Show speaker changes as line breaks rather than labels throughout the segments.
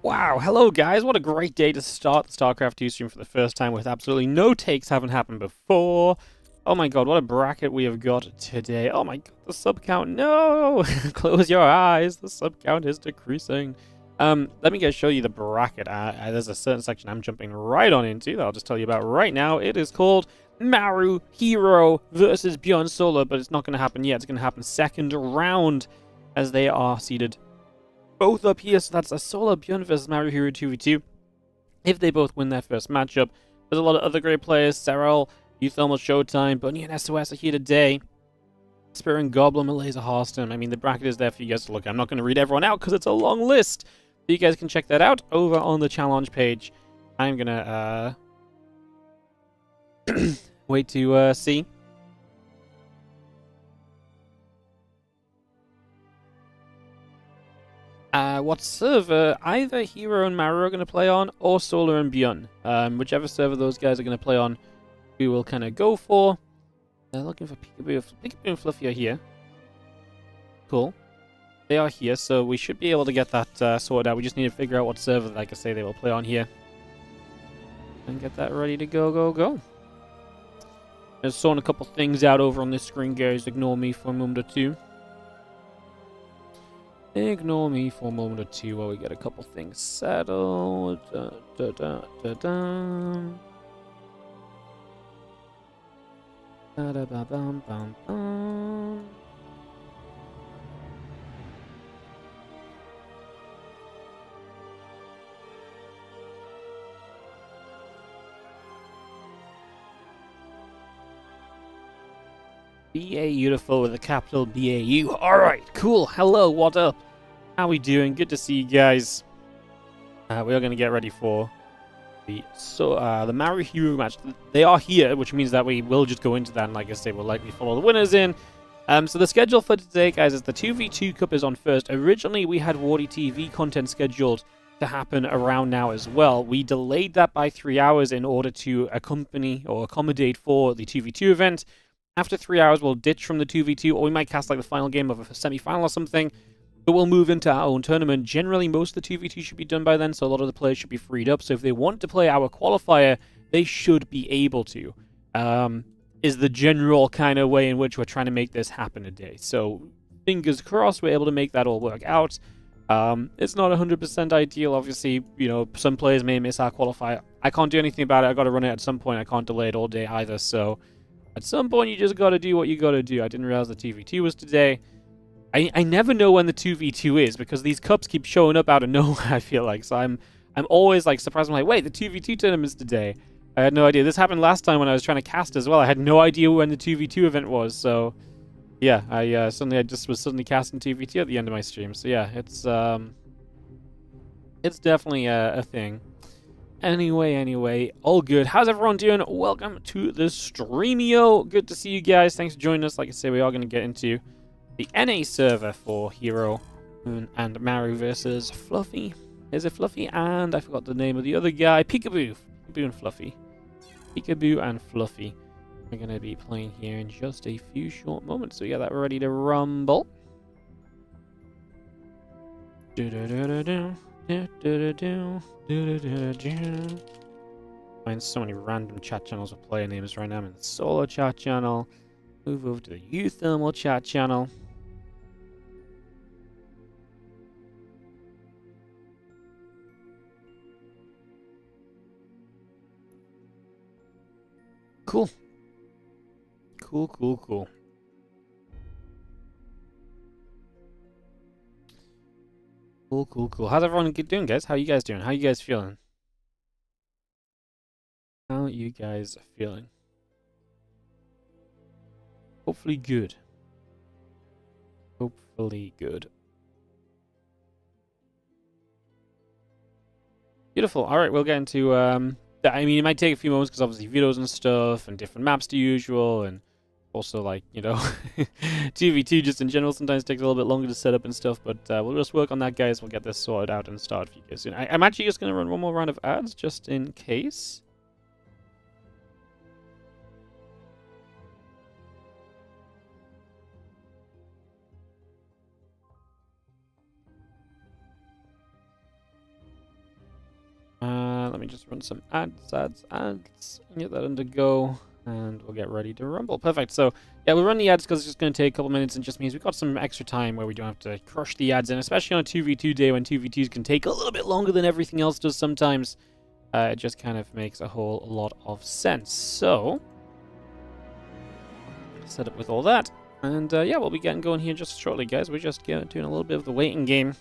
Wow, hello guys, what a great day to start the StarCraft 2 stream for the first time with absolutely no takes haven't happened before. Oh my god, what a bracket we have got today. Oh my god, the sub count, no! Close your eyes, the sub count is decreasing. Let me go show you the bracket. There's a certain section I'm jumping right on into that I'll just tell you about right now. It is called Maru, herO versus Byun solo, but it's not going to happen yet. It's going to happen second round as they are seeded both up here, so that's a solo Byun versus Maru herO 2v2. If they both win their first matchup, there's a lot of other great players. Serral, UTHERMAL, Showtime, Bunny and SOS are here today. Spirit and Goblin, Malaysia Hearthstone. I mean, the bracket is there for you guys to look at. I'm not going to read everyone out because it's a long list. But you guys can check that out over on the challenge page. I'm going to wait to see. What server either herO and Maru are going to play on, or Solar and Byun. Whichever server those guys are going to play on, we will kind of go for. They're looking for Peekaboo. Peekaboo and Fluffy are here. Cool. They are here, so we should be able to get that sorted out. We just need to figure out what server, like I say, they will play on here. And get that ready to go. Just sorting a couple things out over on this screen, guys. Ignore me for a moment or two. Ignore me for a moment or two while we get a couple things settled. Beautiful with a capital BAU. Alright, cool. Hello, what up? How we doing? Good to see you guys. We are going to get ready for the Maru herO match. They are here, which means that we will just go into that, and like I say, we'll likely follow the winners in. So the schedule for today, guys, is the 2v2 Cup is on first. Originally, we had WardiTV content scheduled to happen around now as well. We delayed that by 3 hours in order to accompany or accommodate for the 2v2 event. After 3 hours, we'll ditch from the 2v2, or we might cast like the final game of a semi-final or something. But we'll move into our own tournament. Generally, most of the 2v2 should be done by then, so a lot of the players should be freed up. So if they want to play our qualifier, they should be able to. Is the general kind of way in which we're trying to make this happen today. So fingers crossed we're able to make that all work out. It's not 100% ideal. Obviously, you know, some players may miss our qualifier. I can't do anything about it. I got to run it at some point. I can't delay it all day either. So at some point, you just got to do what you got to do. I didn't realize the 2v2 was today. I never know when the 2v2 is because these cups keep showing up out of nowhere, I feel like. So I'm always like surprised. I'm like, wait, the 2v2 tournament's today. I had no idea. This happened last time when I was trying to cast as well. I had no idea when the 2v2 event was. So yeah, I just was suddenly casting 2v2 at the end of my stream. So yeah, it's definitely a thing. Anyway, all good. How's everyone doing? Welcome to the Streamio. Good to see you guys. Thanks for joining us. Like I say, we are going to get into the NA server for herO and Maru versus Fluffy. Is it Fluffy? And I forgot the name of the other guy. Peekaboo. Peekaboo and Fluffy. Peekaboo and Fluffy. We're going to be playing here in just a few short moments. So yeah, that we're ready to rumble. Find so many random chat channels with player names right now. I'm in the solo chat channel. Move over to the UTHERMAL chat channel. Cool. Cool. Cool. How's everyone doing, guys? How you guys doing? How you guys feeling? How you guys feeling? Hopefully good. Hopefully good. Beautiful. All right, we'll get into I mean, it might take a few moments because obviously videos and stuff and different maps to usual, and also like, you know, 2v2 just in general sometimes takes a little bit longer to set up and stuff, but we'll just work on that, guys. We'll get this sorted out and start for you guys soon. I'm actually just going to run one more round of ads just in case. let me just run some ads, get that under go, and we'll get ready to rumble. Perfect. So, yeah, we'll run the ads because it's just going to take a couple minutes and just means we've got some extra time where we don't have to crush the ads in, especially on a 2v2 day when 2v2s can take a little bit longer than everything else does sometimes. It just kind of makes a whole lot of sense. So, set up with all that. And, yeah, we'll be getting going here just shortly, guys. We're just doing a little bit of the waiting game.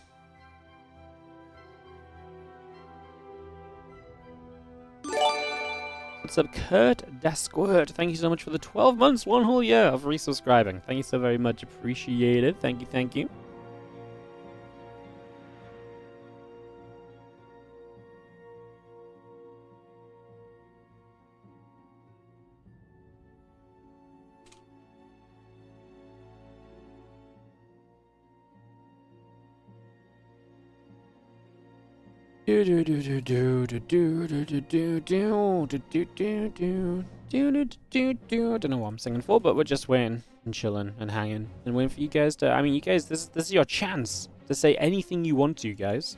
What's up, Kurt Dasquirt? Thank you so much for the 12 months, 1 whole year of resubscribing. Thank you so very much. Appreciated. Thank you, thank you. Don't know what I'm singing for, but we're just waiting and chilling and hanging and waiting for you guys to. I mean, you guys, this is your chance to say anything you want to, guys.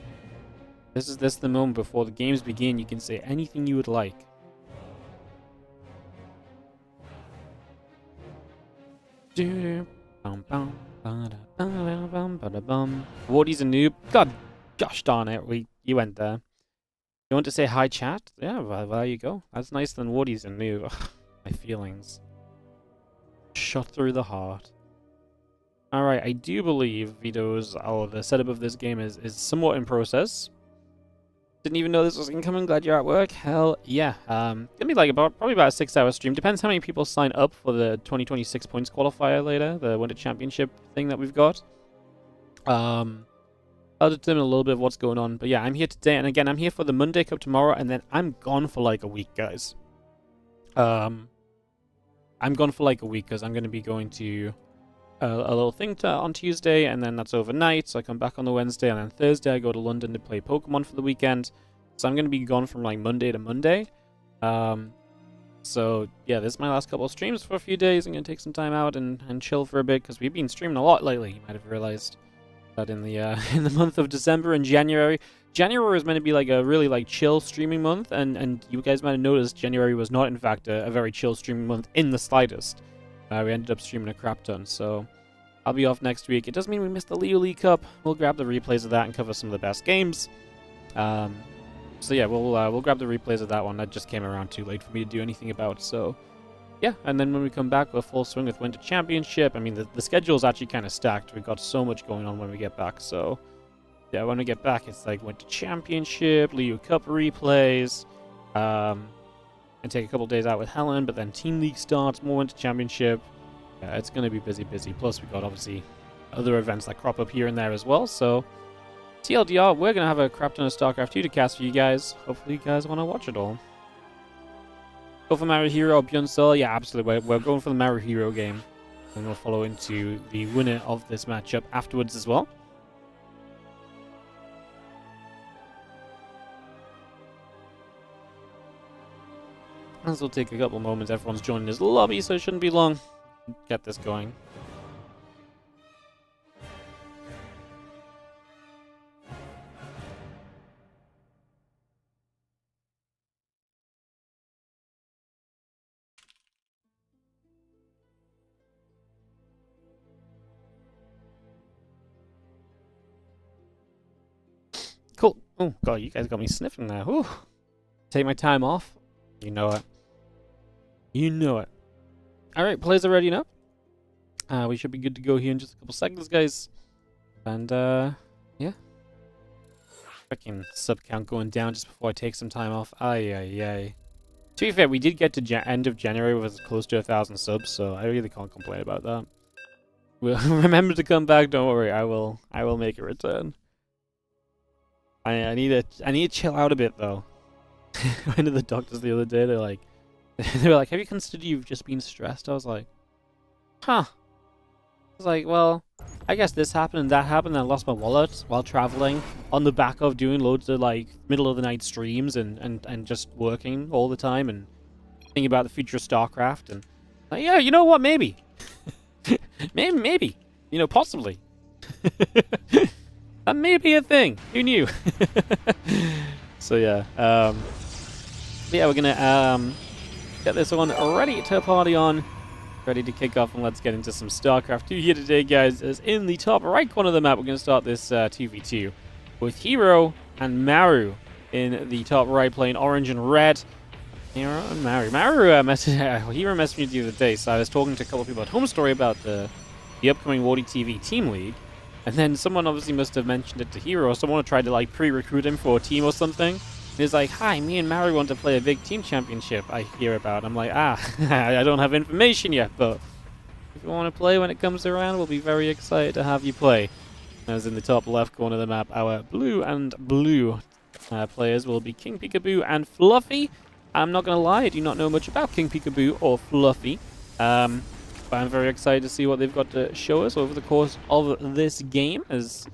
This is the moment before the games begin. You can say anything you would like. Wardy's a noob. God, gosh darn it, you went there. You want to say hi, chat? Yeah, well, there you go. That's nice than Wardy's a noob. Ugh, my feelings. Shot through the heart. Alright, I do believe the setup of this game is somewhat in process. Didn't even know this was incoming. Glad you're at work. Hell yeah. Gonna be like probably about a 6-hour stream. Depends how many people sign up for the 2026 points qualifier later, the Winter Championship thing that we've got. I'll determine a little bit of what's going on. But yeah, I'm here today, and again, I'm here for the Monday Cup tomorrow, and then I'm gone for like a week, guys. I'm gone for like a week because I'm going to be going to a little thing on Tuesday, and then that's overnight, so I come back on the Wednesday, and then Thursday I go to London to play Pokemon for the weekend. So I'm going to be gone from like Monday to Monday. So yeah, this is my last couple of streams for a few days. I'm going to take some time out and chill for a bit because we've been streaming a lot lately, you might have realized. That in the month of December and January was meant to be like a really like chill streaming month, and you guys might have noticed January was not in fact a very chill streaming month in the slightest. We ended up streaming a crap ton, so I'll be off next week. It doesn't mean we missed the Leo League Cup. We'll grab the replays of that and cover some of the best games. So yeah, we'll grab the replays of that one. That just came around too late for me to do anything about. So yeah, and then when we come back, we're full swing with Winter Championship. I mean, the schedule's actually kind of stacked. We've got so much going on when we get back. So, yeah, when we get back, it's like Winter Championship, Leo Cup replays, and take a couple days out with Helen, but then Team League starts, more Winter Championship. Yeah, it's going to be busy. Plus, we've got, obviously, other events that crop up here and there as well. So, TLDR, we're going to have a crap ton of StarCraft 2 to cast for you guys. Hopefully, you guys want to watch it all. Go for Maru herO, Byun Serral? Yeah, absolutely. We're going for the Maru herO game. And we'll follow into the winner of this matchup afterwards as well. This will take a couple moments. Everyone's joining this lobby, so it shouldn't be long. Get this going. Cool. Oh, God, you guys got me sniffing there. Ooh. Take my time off. You know it. You know it. Alright, players are ready now. We should be good to go here in just a couple seconds, guys. And, yeah. Freaking sub count going down just before I take some time off. Ay. To be fair, we did get to end of January with close to 1,000 subs, so I really can't complain about that. We'll remember to come back, don't worry. I will make a return. I need to chill out a bit though. I went to the doctors the other day. They were like, have you considered you've just been stressed? I was like, huh. I was like, well, I guess this happened and that happened, and I lost my wallet while traveling on the back of doing loads of like middle of the night streams and just working all the time and thinking about the future of StarCraft, and like, yeah, you know what, maybe. maybe. You know, possibly. That may be a thing. Who knew? So yeah, Yeah, we're gonna get this one ready to party on. Ready to kick off, and let's get into some StarCraft 2 here today, guys. As in the top right corner of the map, we're going to start this 2v2 with herO and Maru in the top right, playing orange and red. herO and Maru. herO messaged me the other day, so I was talking to a couple of people at Home Story about the upcoming WardiTV team league, and then someone obviously must have mentioned it to herO. Someone tried to like pre-recruit him for a team or something. He's like, hi, me and Maru want to play a big team championship I hear about. I'm like, I don't have information yet, but if you want to play when it comes around, we'll be very excited to have you play. As in the top left corner of the map, our blue and blue players will be King Peekaboo and Fluffy. I'm not going to lie, I do not know much about King Peekaboo or Fluffy. But I'm very excited to see what they've got to show us over the course of this game, as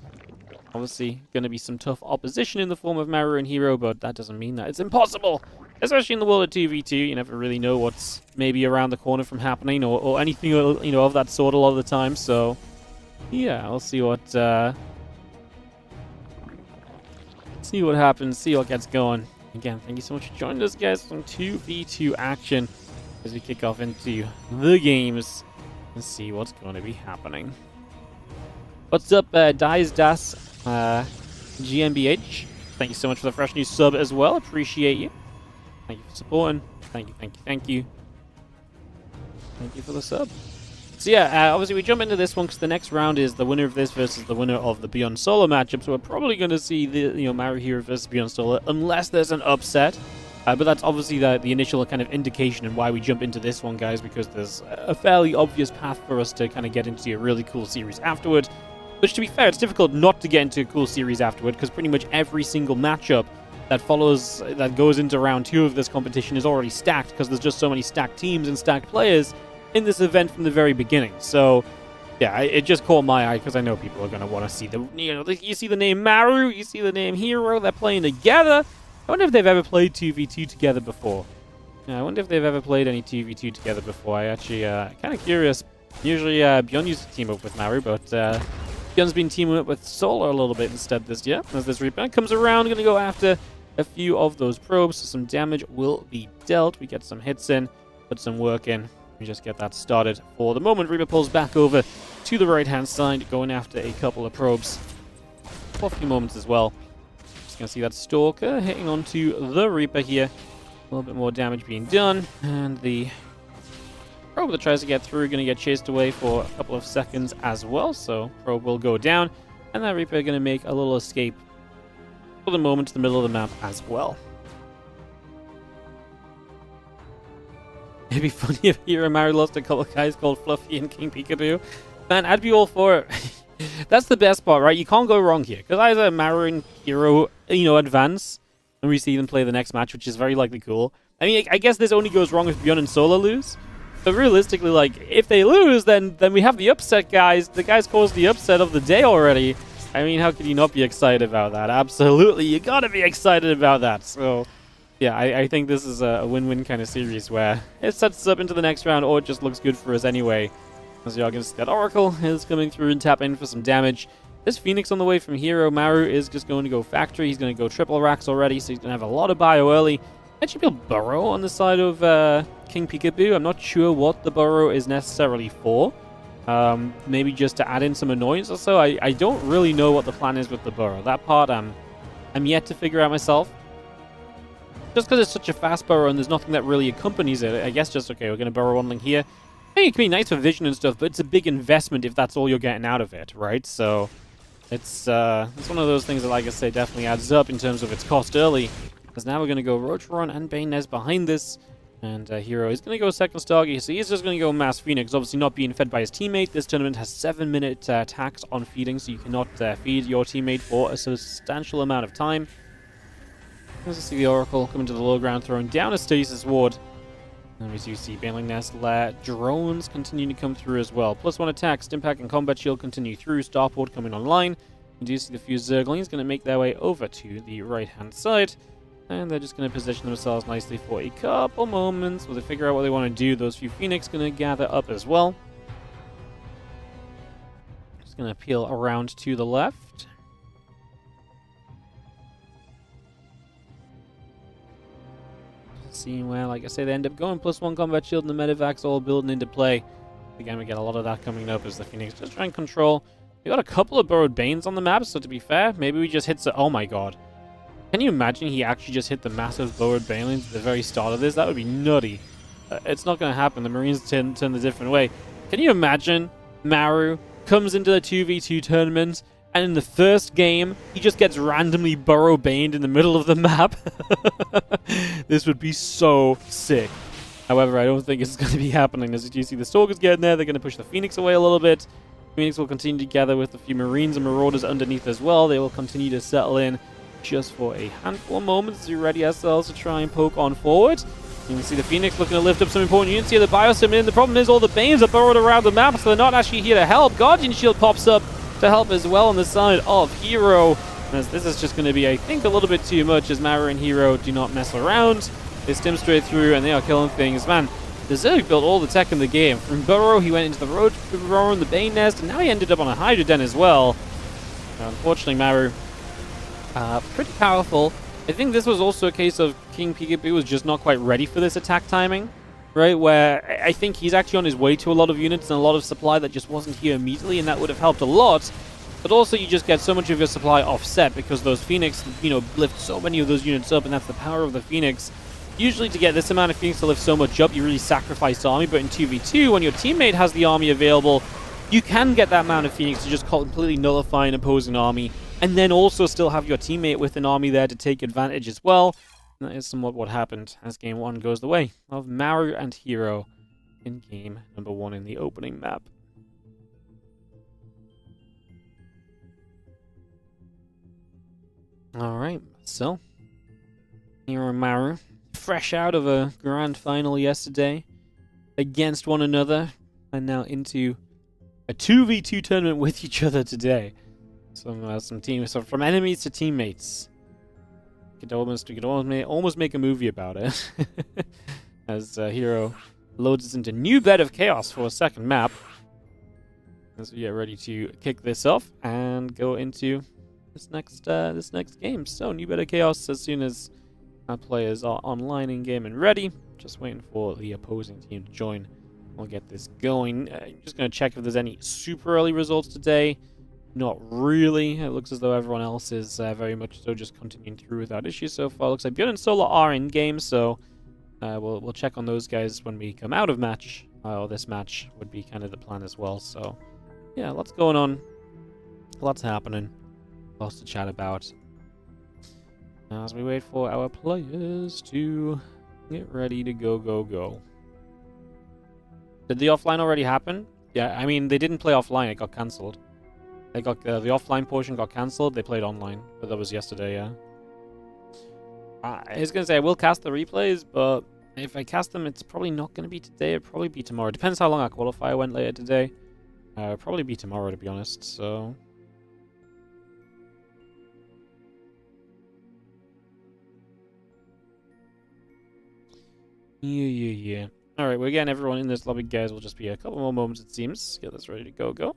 obviously going to be some tough opposition in the form of Maru and herO, but that doesn't mean that it's impossible. Especially in the world of 2v2, you never really know what's maybe around the corner from happening or anything, you know, of that sort a lot of the time. So, yeah, I'll see what happens, see what gets going. Again, thank you so much for joining us, guys, for some 2v2 action as we kick off into the games and see what's going to be happening. What's up, Dies Das GmbH? Thank you so much for the fresh new sub as well. Appreciate you. Thank you for supporting. Thank you, thank you, thank you. Thank you for the sub. So yeah, obviously we jump into this one because the next round is the winner of this versus the winner of the Byun solo matchup. So we're probably going to see the Maru herO versus Byun solo unless there's an upset. But that's obviously the initial kind of indication and why we jump into this one, guys, because there's a fairly obvious path for us to kind of get into a really cool series afterward. Which, to be fair, it's difficult not to get into a cool series afterward, because pretty much every single matchup that goes into round 2 of this competition is already stacked, because there's just so many stacked teams and stacked players in this event from the very beginning. So, yeah, it just caught my eye, because I know people are going to want to see you see the name Maru, you see the name herO, they're playing together. I wonder if they've ever played 2v2 together before. Yeah, I wonder if they've ever played any 2v2 together before. I actually, kind of curious. Usually, Byun used to team up with Maru, but, Byun's been teaming up with Solar a little bit instead this year. As this Reaper comes around, going to go after a few of those probes, so some damage will be dealt. We get some hits in, put some work in. We just get that started for the moment. Reaper pulls back over to the right-hand side, going after a couple of probes for a few moments as well. Just going to see that Stalker hitting onto the Reaper here. A little bit more damage being done, and the probe that tries to get through going to get chased away for a couple of seconds as well, so probe will go down, and that Reaper going to make a little escape for the moment to the middle of the map as well. It'd be funny if herO Maru lost a couple of guys called Fluffy and King Peekaboo. Man, I'd be all for it. That's the best part, right? You can't go wrong here, because either Maru and herO, advance, and we see them play the next match, which is very likely cool. I mean, I guess this only goes wrong if Byun and Solar lose. But realistically, like, if they lose, then we have the upset, guys. The guys caused the upset of the day already. I mean, how could you not be excited about that? Absolutely, you gotta be excited about that. So, yeah, I think this is a win-win kind of series where it sets us up into the next round, or it just looks good for us anyway. As you're going to see, that Oracle is coming through and tapping for some damage. This Phoenix on the way from herO Maru is just going to go factory. He's going to go triple racks already, so he's going to have a lot of bio early. Actually, build burrow on the side of King Peekaboo. I'm not sure what the burrow is necessarily for. Maybe just to add in some annoyance or so. I don't really know what the plan is with the burrow. That part I'm yet to figure out myself. Just because it's such a fast burrow and there's nothing that really accompanies it, I guess just, okay, we're going to burrow one link here. I mean, it can be nice for vision and stuff, but it's a big investment if that's all you're getting out of it, right? So it's one of those things that, like I say, definitely adds up in terms of its cost early. Because now we're going to go Rocheron and Baynez behind this. And herO is going to go second Stargate, so he's just going to go Mass Phoenix. Obviously not being fed by his teammate. This tournament has 7-minute tax on feeding, so you cannot feed your teammate for a substantial amount of time. As you see the Oracle coming to the low ground, throwing down a Stasis Ward. And we do see Baneling Nest, drones continue to come through as well. +1 attack, Stimpack and Combat Shield continue through. Starport coming online. You do see the few Zerglings going to make their way over to the right-hand side. And they're just going to position themselves nicely for a couple moments while they figure out what they want to do. Those few Phoenix going to gather up as well. Just going to peel around to the left. Seeing where, like I say, they end up going +1 combat shield and the medevac's all building into play. Again, we get a lot of that coming up as the Phoenix just try and control. We got a couple of burrowed Banes on the map, so to be fair, maybe we just hit the... Oh my god. Can you imagine he actually just hit the massive burrowed Banelings at the very start of this? That would be nutty. It's not going to happen. The Marines turn a different way. Can you imagine Maru comes into the 2v2 tournament, and in the first game, he just gets randomly burrow baned in the middle of the map? This would be so sick. However, I don't think it's going to be happening. As you see, the Stalkers getting there. They're going to push the Phoenix away a little bit. Phoenix will continue together with a few Marines and Marauders underneath as well. They will continue to settle in just for a handful of moments as we ready ourselves to try and poke on forward. You can see the Phoenix looking to lift up some important units here. The Biosim in. The problem is all the Banes are burrowed around the map, so they're not actually here to help. Guardian Shield pops up to help as well on the side of herO. As this is just going to be, I think, a little bit too much as Maru and herO do not mess around. They stim straight through and they are killing things. Man, the Zerg built all the tech in the game. From Burrow, he went into the road to Febraury and the Bane Nest, and now he ended up on a Hydra Den as well. Unfortunately, Maru, pretty powerful. I think this was also a case of King Peekaboo was just not quite ready for this attack timing, right? Where I think he's actually on his way to a lot of units and a lot of supply that just wasn't here immediately, and that would have helped a lot. But also, you just get so much of your supply offset because those Phoenix, lift so many of those units up, and that's the power of the Phoenix. Usually, to get this amount of Phoenix to lift so much up, you really sacrifice the army, but in 2v2, when your teammate has the army available, you can get that amount of Phoenix to just completely nullify an opposing army, and then also still have your teammate with an army there to take advantage as well. And that is somewhat what happened as game 1 goes the way of Maru and herO in game number 1 in the opening map. Alright, so herO and Maru, fresh out of a grand final yesterday against one another, and now into a 2v2 tournament with each other today. Some teams, so from enemies to teammates. We could almost make a movie about it. As herO loads us into new bed of chaos for a second map. As we get ready to kick this off and go into this next game. So new bed of chaos as soon as our players are online in game and ready. Just waiting for the opposing team to join. We'll get this going. Just going to check if there's any super early results today. Not really. It looks as though everyone else is very much so just continuing through without issues so far. Looks like Byun and Solar are in game, so we'll check on those guys when we come out of match. Or this match would be kind of the plan as well. So yeah, lots going on. Lots happening. Lots to chat about. As we wait for our players to get ready to go. Did the offline already happen? Yeah, I mean, they didn't play offline. It got cancelled. They got the offline portion got cancelled. They played online, but that was yesterday. Yeah. I was gonna say I will cast the replays, but if I cast them, it's probably not gonna be today. It'll probably be tomorrow. Depends how long our qualifier went later today. It'll probably be tomorrow, to be honest. So. Yeah. Alright, we're getting everyone in this lobby, guys. Will just be a couple more moments, it seems. Get this ready to go. Go.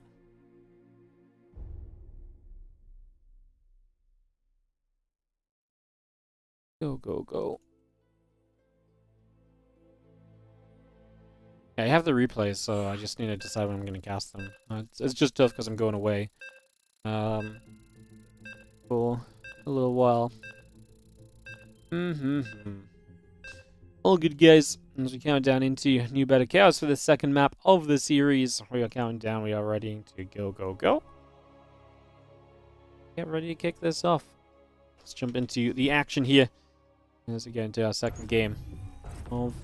Yeah, I have the replays, so I just need to decide when I'm going to cast them. It's just tough because I'm going away. For a little while. All good, guys. As we count down into New Better Chaos for the second map of the series, we are counting down. We are ready to go. Get ready to kick this off. Let's jump into the action here as we get into our second game of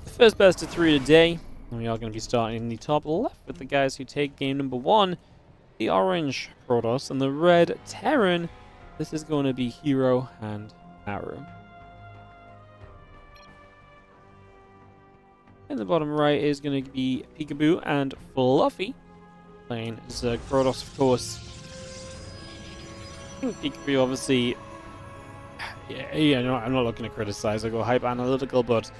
the first best of 3 today. And we are going to be starting in the top left with the guys who take game number 1, the orange Protoss, and the red Terran. This is going to be herO and Maru. In the bottom right is going to be Peekaboo and Fluffy, playing Zerg Protoss, of course. I think Peekaboo, obviously, I'm not looking to criticize or go hype analytical, but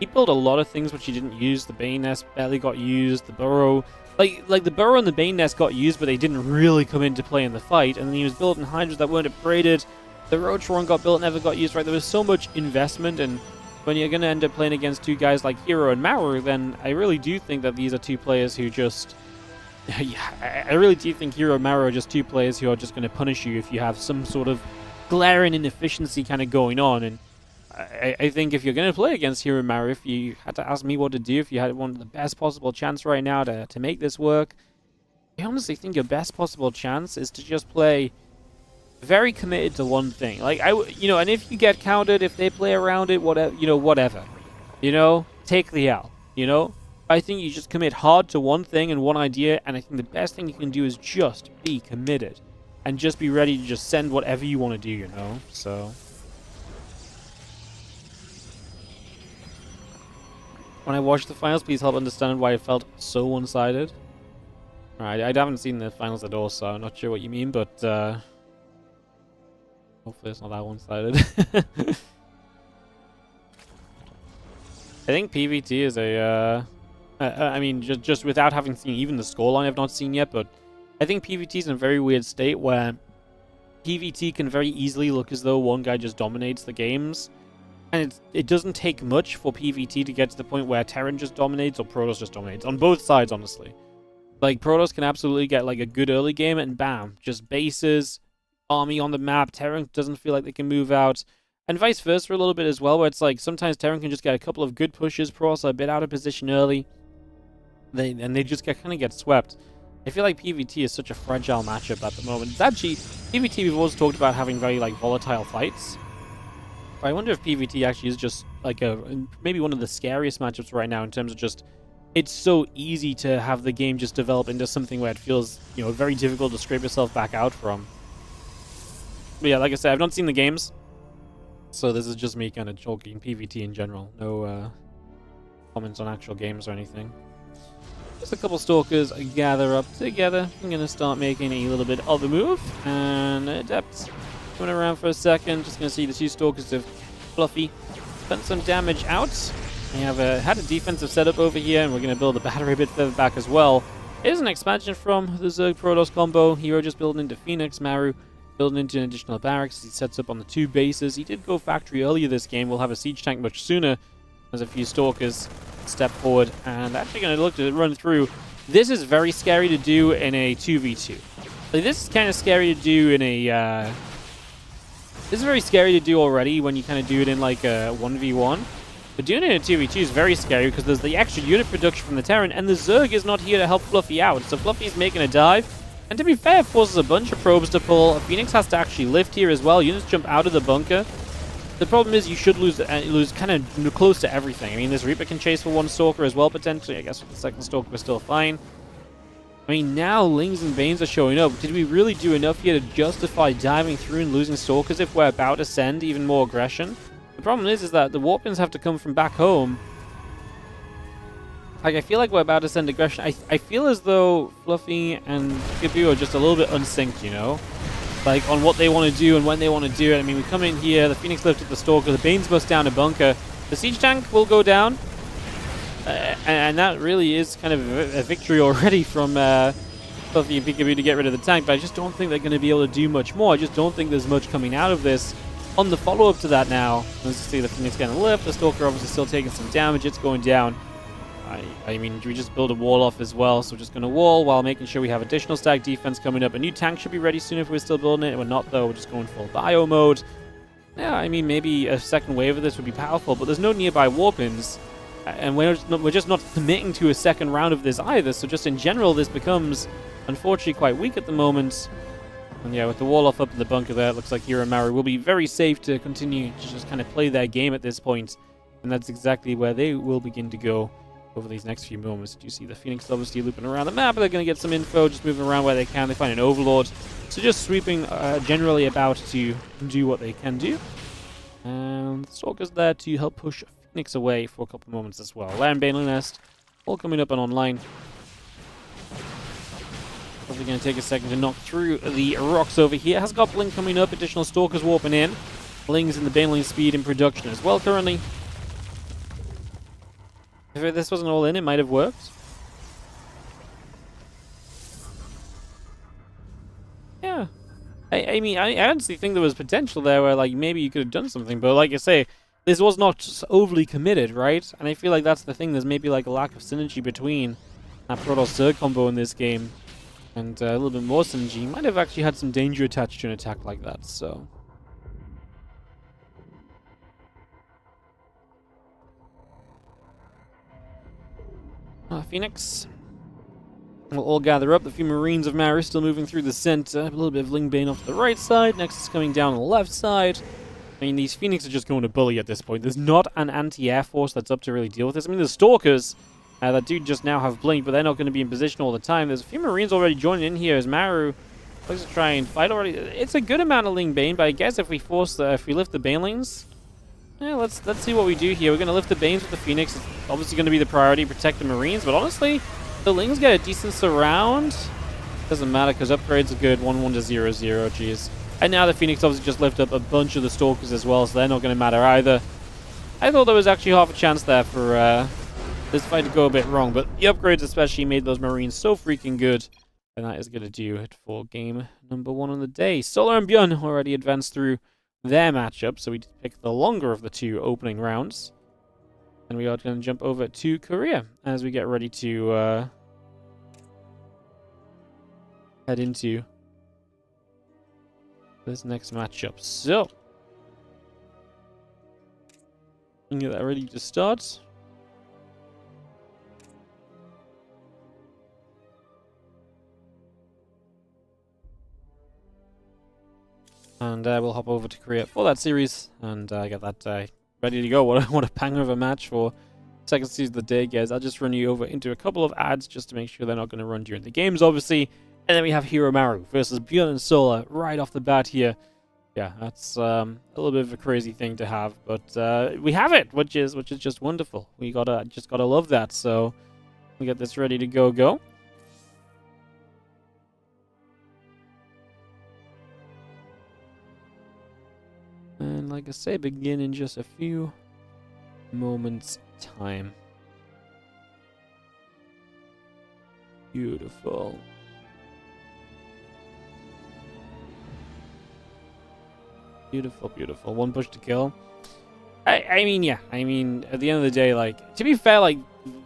he built a lot of things which he didn't use. The Bane Nest barely got used. The Burrow, like the Burrow and the Bane Nest got used, but they didn't really come into play in the fight. And then he was building Hydras that weren't upgraded. The Roach Run got built, never got used. Right, there was so much investment and when you're going to end up playing against two guys like herO and Maru, then I really do think that these are two players who just... yeah, I really do think herO and Maru are just two players who are just going to punish you if you have some sort of glaring inefficiency kind of going on. And I think if you're going to play against herO and Maru, if you had to ask me what to do, if you had one of the best possible chance right now to make this work, I honestly think your best possible chance is to just play very committed to one thing. Like, and if you get countered, if they play around it, whatever. Take the L, I think you just commit hard to one thing and one idea, and I think the best thing you can do is just be committed. And just be ready to just send whatever you want to do, So... when I watched the finals, please help understand why it felt so one-sided. Alright, I haven't seen the finals at all, so I'm not sure what you mean, but hopefully it's not that one-sided. I think PVT is a... just without having seen even the scoreline I've not seen yet, but I think PVT is in a very weird state where PVT can very easily look as though one guy just dominates the games. And it doesn't take much for PVT to get to the point where Terran just dominates or Protoss just dominates. On both sides, honestly. Like, Protoss can absolutely get, like, a good early game and bam. Just bases, army on the map. Terran doesn't feel like they can move out. And vice versa a little bit as well, where it's like sometimes Terran can just get a couple of good pushes. Protoss are a bit out of position early. And they just kind of get swept. I feel like PVT is such a fragile matchup at the moment. It's actually, PVT we've always talked about having very, like, volatile fights. I wonder if PVT actually is just like maybe one of the scariest matchups right now in terms of just it's so easy to have the game just develop into something where it feels, very difficult to scrape yourself back out from. But yeah, like I said, I've not seen the games, so this is just me kind of talking PVT in general. No comments on actual games or anything. Just a couple Stalkers gather up together. I'm going to start making a little bit of a move, and Adept coming around for a second. Just going to see the two Stalkers of Fluffy put some damage out. We have had a defensive setup over here, and we're going to build the battery a bit further back as well. Here's an expansion from the Zerg Protoss combo. herO just building into Phoenix, Maru building into an additional barracks. He sets up on the two bases. He did go factory earlier this game. We'll have a siege tank much sooner as a few Stalkers step forward. And actually going to look to run through. This is very scary to do in a 2v2. Like, this is kind of scary to do in a... this is very scary to do already when you kind of do it in like a 1v1. But doing it in a 2v2 is very scary because there's the extra unit production from the Terran, and the Zerg is not here to help Fluffy out. So Fluffy's making a dive. And to be fair, it forces a bunch of probes to pull. Phoenix has to actually lift here as well. Units jump out of the bunker. The problem is you should lose kind of close to everything. I mean, this Reaper can chase for one Stalker as well, potentially. I guess with the second Stalker, we're still fine. I mean, now Lings and Banes are showing up. Did we really do enough here to justify diving through and losing Stalkers if we're about to send even more aggression? The problem is that the Warpins have to come from back home. Like, I feel like we're about to send aggression. I feel as though Fluffy and Peekaboo are just a little bit unsynced, Like, on what they want to do and when they want to do it. I mean, we come in here, the Phoenix lifted the Stalker, the Banes bust down a bunker. The Siege Tank will go down. And that really is kind of a victory already from Fluffy and Peekaboo to get rid of the tank, but I just don't think they're going to be able to do much more. I just don't think there's much coming out of this. On the follow-up to that now, let's just see the Phoenix getting a lift, the Stalker obviously still taking some damage, it's going down. I mean, we just build a wall off as well, so we're just going to wall while making sure we have additional stack defense coming up. A new tank should be ready soon if we're still building it. We're not, though. We're just going full bio mode. Yeah, I mean, maybe a second wave of this would be powerful, but there's no nearby Warpins. And we're just not committing to a second round of this either, so just in general, this becomes, unfortunately, quite weak at the moment. And yeah, with the wall off up in the bunker there, it looks like herO and Maru will be very safe to continue to just kind of play their game at this point. And that's exactly where they will begin to go over these next few moments. Do you see the Phoenix obviously looping around the map? They're going to get some info, just moving around where they can. They find an Overlord. So just sweeping generally about to do what they can do. And the Stalker's there to help push Phoenix away for a couple of moments as well. Land Baneling Nest, all coming up and online. Probably going to take a second to knock through the rocks over here. Has got Blink coming up, additional Stalkers warping in. Blings in the Baneling speed in production as well currently. If this wasn't all in, it might have worked. Yeah. I mean, I honestly think there was potential there where, like, maybe you could have done something, but like I say, this was not overly committed, right? And I feel like that's the thing. There's maybe like a lack of synergy between that Protoss combo in this game and a little bit more synergy. Might have actually had some danger attached to an attack like that, so... Phoenix. We'll all gather up. The few Marines of Maru still moving through the center. A little bit of Lingbane off to the right side. Next is coming down on the left side. I mean, these Phoenix are just going to bully at this point. There's not an anti-air force that's up to really deal with this. I mean, the Stalkers that do just now have Blink, but they're not going to be in position all the time. There's a few Marines already joining in here as Maru looks to try and fight already. It's a good amount of Lingbane, but I guess if we lift the Banelings, yeah, let's see what we do here. We're going to lift the Banes with the Phoenix. It's obviously going to be the priority, protect the Marines, but honestly, the Lings get a decent surround. Doesn't matter because upgrades are good. 1-1 to 0-0, jeez. And now the Phoenix obviously just lift up a bunch of the Stalkers as well, so they're not going to matter either. I thought there was actually half a chance there for this fight to go a bit wrong, but the upgrades especially made those Marines so freaking good. And that is going to do it for game number 1 on the day. Solar and Byun already advanced through their matchup, so we pick the longer of the 2 opening rounds. And we are going to jump over to Korea as we get ready to head into this next matchup. So, get that ready to start. And we'll hop over to Korea for that series and get that ready to go. What a banger of a match for second season of the day, guys. I'll just run you over into a couple of ads just to make sure they're not going to run during the games, obviously. And then we have herO Maru versus Byun and Solar right off the bat here. Yeah, that's a little bit of a crazy thing to have, but we have it, which is just wonderful. We just gotta love that. So we get this ready to go. And like I say, begin in just a few moments' time. Beautiful. Beautiful, beautiful. 1 push to kill. I mean, yeah. I mean, at the end of the day, like, to be fair, like,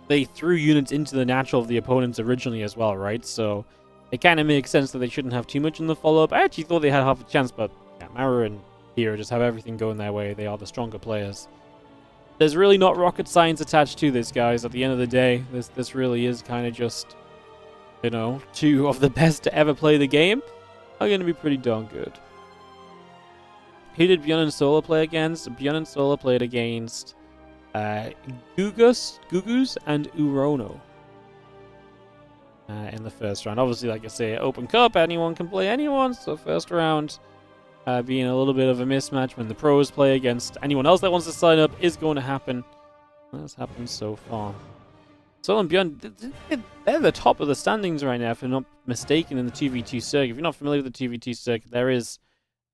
they threw units into the natural of the opponents originally as well, right? So it kind of makes sense that they shouldn't have too much in the follow-up. I actually thought they had half a chance, but yeah, Maru and herO just have everything going their way. They are the stronger players. There's really not rocket science attached to this, guys. At the end of the day, this really is kind of just, you know, 2 of the best to ever play the game are going to be pretty darn good. Who did Byun and Solar play against? Byun and Solar played against Gugus and Urono in the first round. Obviously, like I say, open cup, anyone can play anyone. So first round being a little bit of a mismatch when the pros play against anyone else that wants to sign up is going to happen. That's happened so far. Solar and Byun, they're the top of the standings right now, if I'm not mistaken, in the 2v2 circuit. If you're not familiar with the 2v2 circuit, there is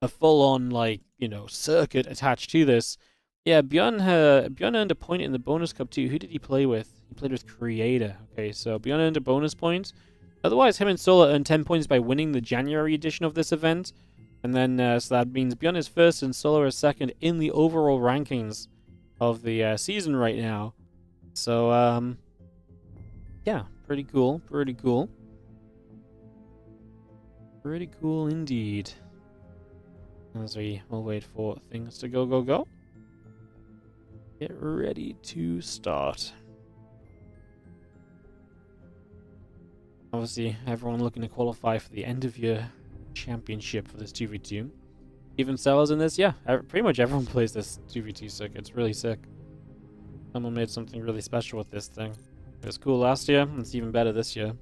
a full-on, like, you know, circuit attached to this. Yeah, Byun earned a point in the bonus cup too. Who did he play with? He played with Creator. Okay, so Byun earned a bonus point. Otherwise, him and Solar earned 10 points by winning the January edition of this event. And then, so that means Byun is first and Solar is second in the overall rankings of the season right now. So, yeah, pretty cool, pretty cool. Pretty cool indeed. As we will wait for things to go. Get ready to start. Obviously, everyone looking to qualify for the end of year championship for this 2v2. Even Serral's in this, yeah. Pretty much everyone plays this 2v2 circuit. It's really sick. Someone made something really special with this thing. It was cool last year, and it's even better this year.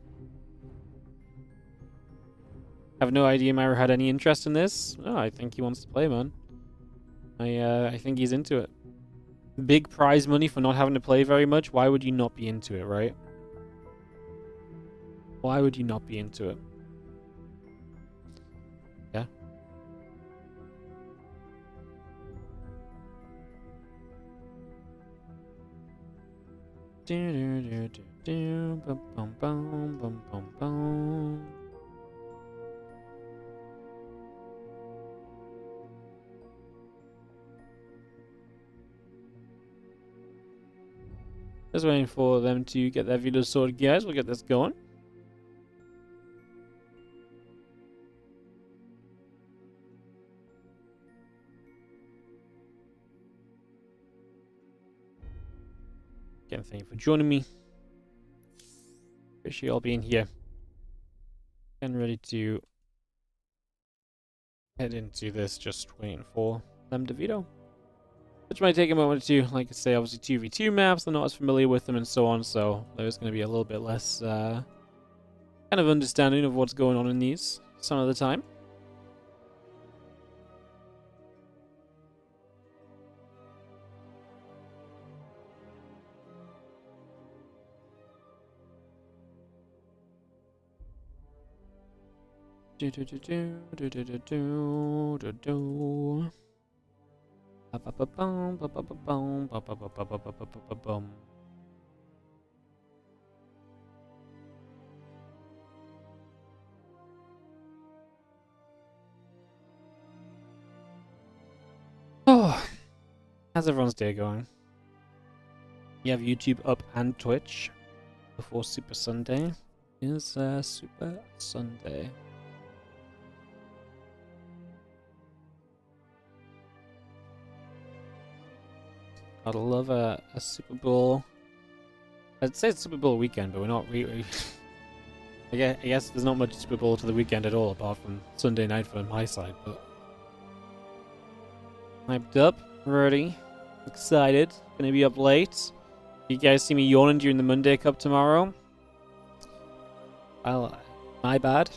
Have no idea Maru had any interest in this. Oh, I think he wants to play, man. I think he's into it. Big prize money for not having to play very much. Why would you not be into it, right? Why would you not be into it? Yeah. Bum bum bum bum bum bum. Just waiting for them to get their videos sorted, guys. We'll get this going. Again, thank you for joining me. Appreciate you all being here. And ready to head into this, just waiting for them to veto. Which might take a moment or two. Like I say, obviously 2v2 maps, I'm not as familiar with them and so on, so there's going to be a little bit less kind of understanding of what's going on in these some of the time. Do do do do do do do do do. Oh, how's everyone's day going? You have YouTube up and Twitch before Super Sunday. Is Super Sunday? I'd love a Super Bowl. I'd say it's Super Bowl weekend, but we're not really. I guess there's not much Super Bowl to the weekend at all, apart from Sunday night from my side. But hyped up, ready, excited. Gonna be up late. You guys see me yawning during the Monday Cup tomorrow? Well, my bad.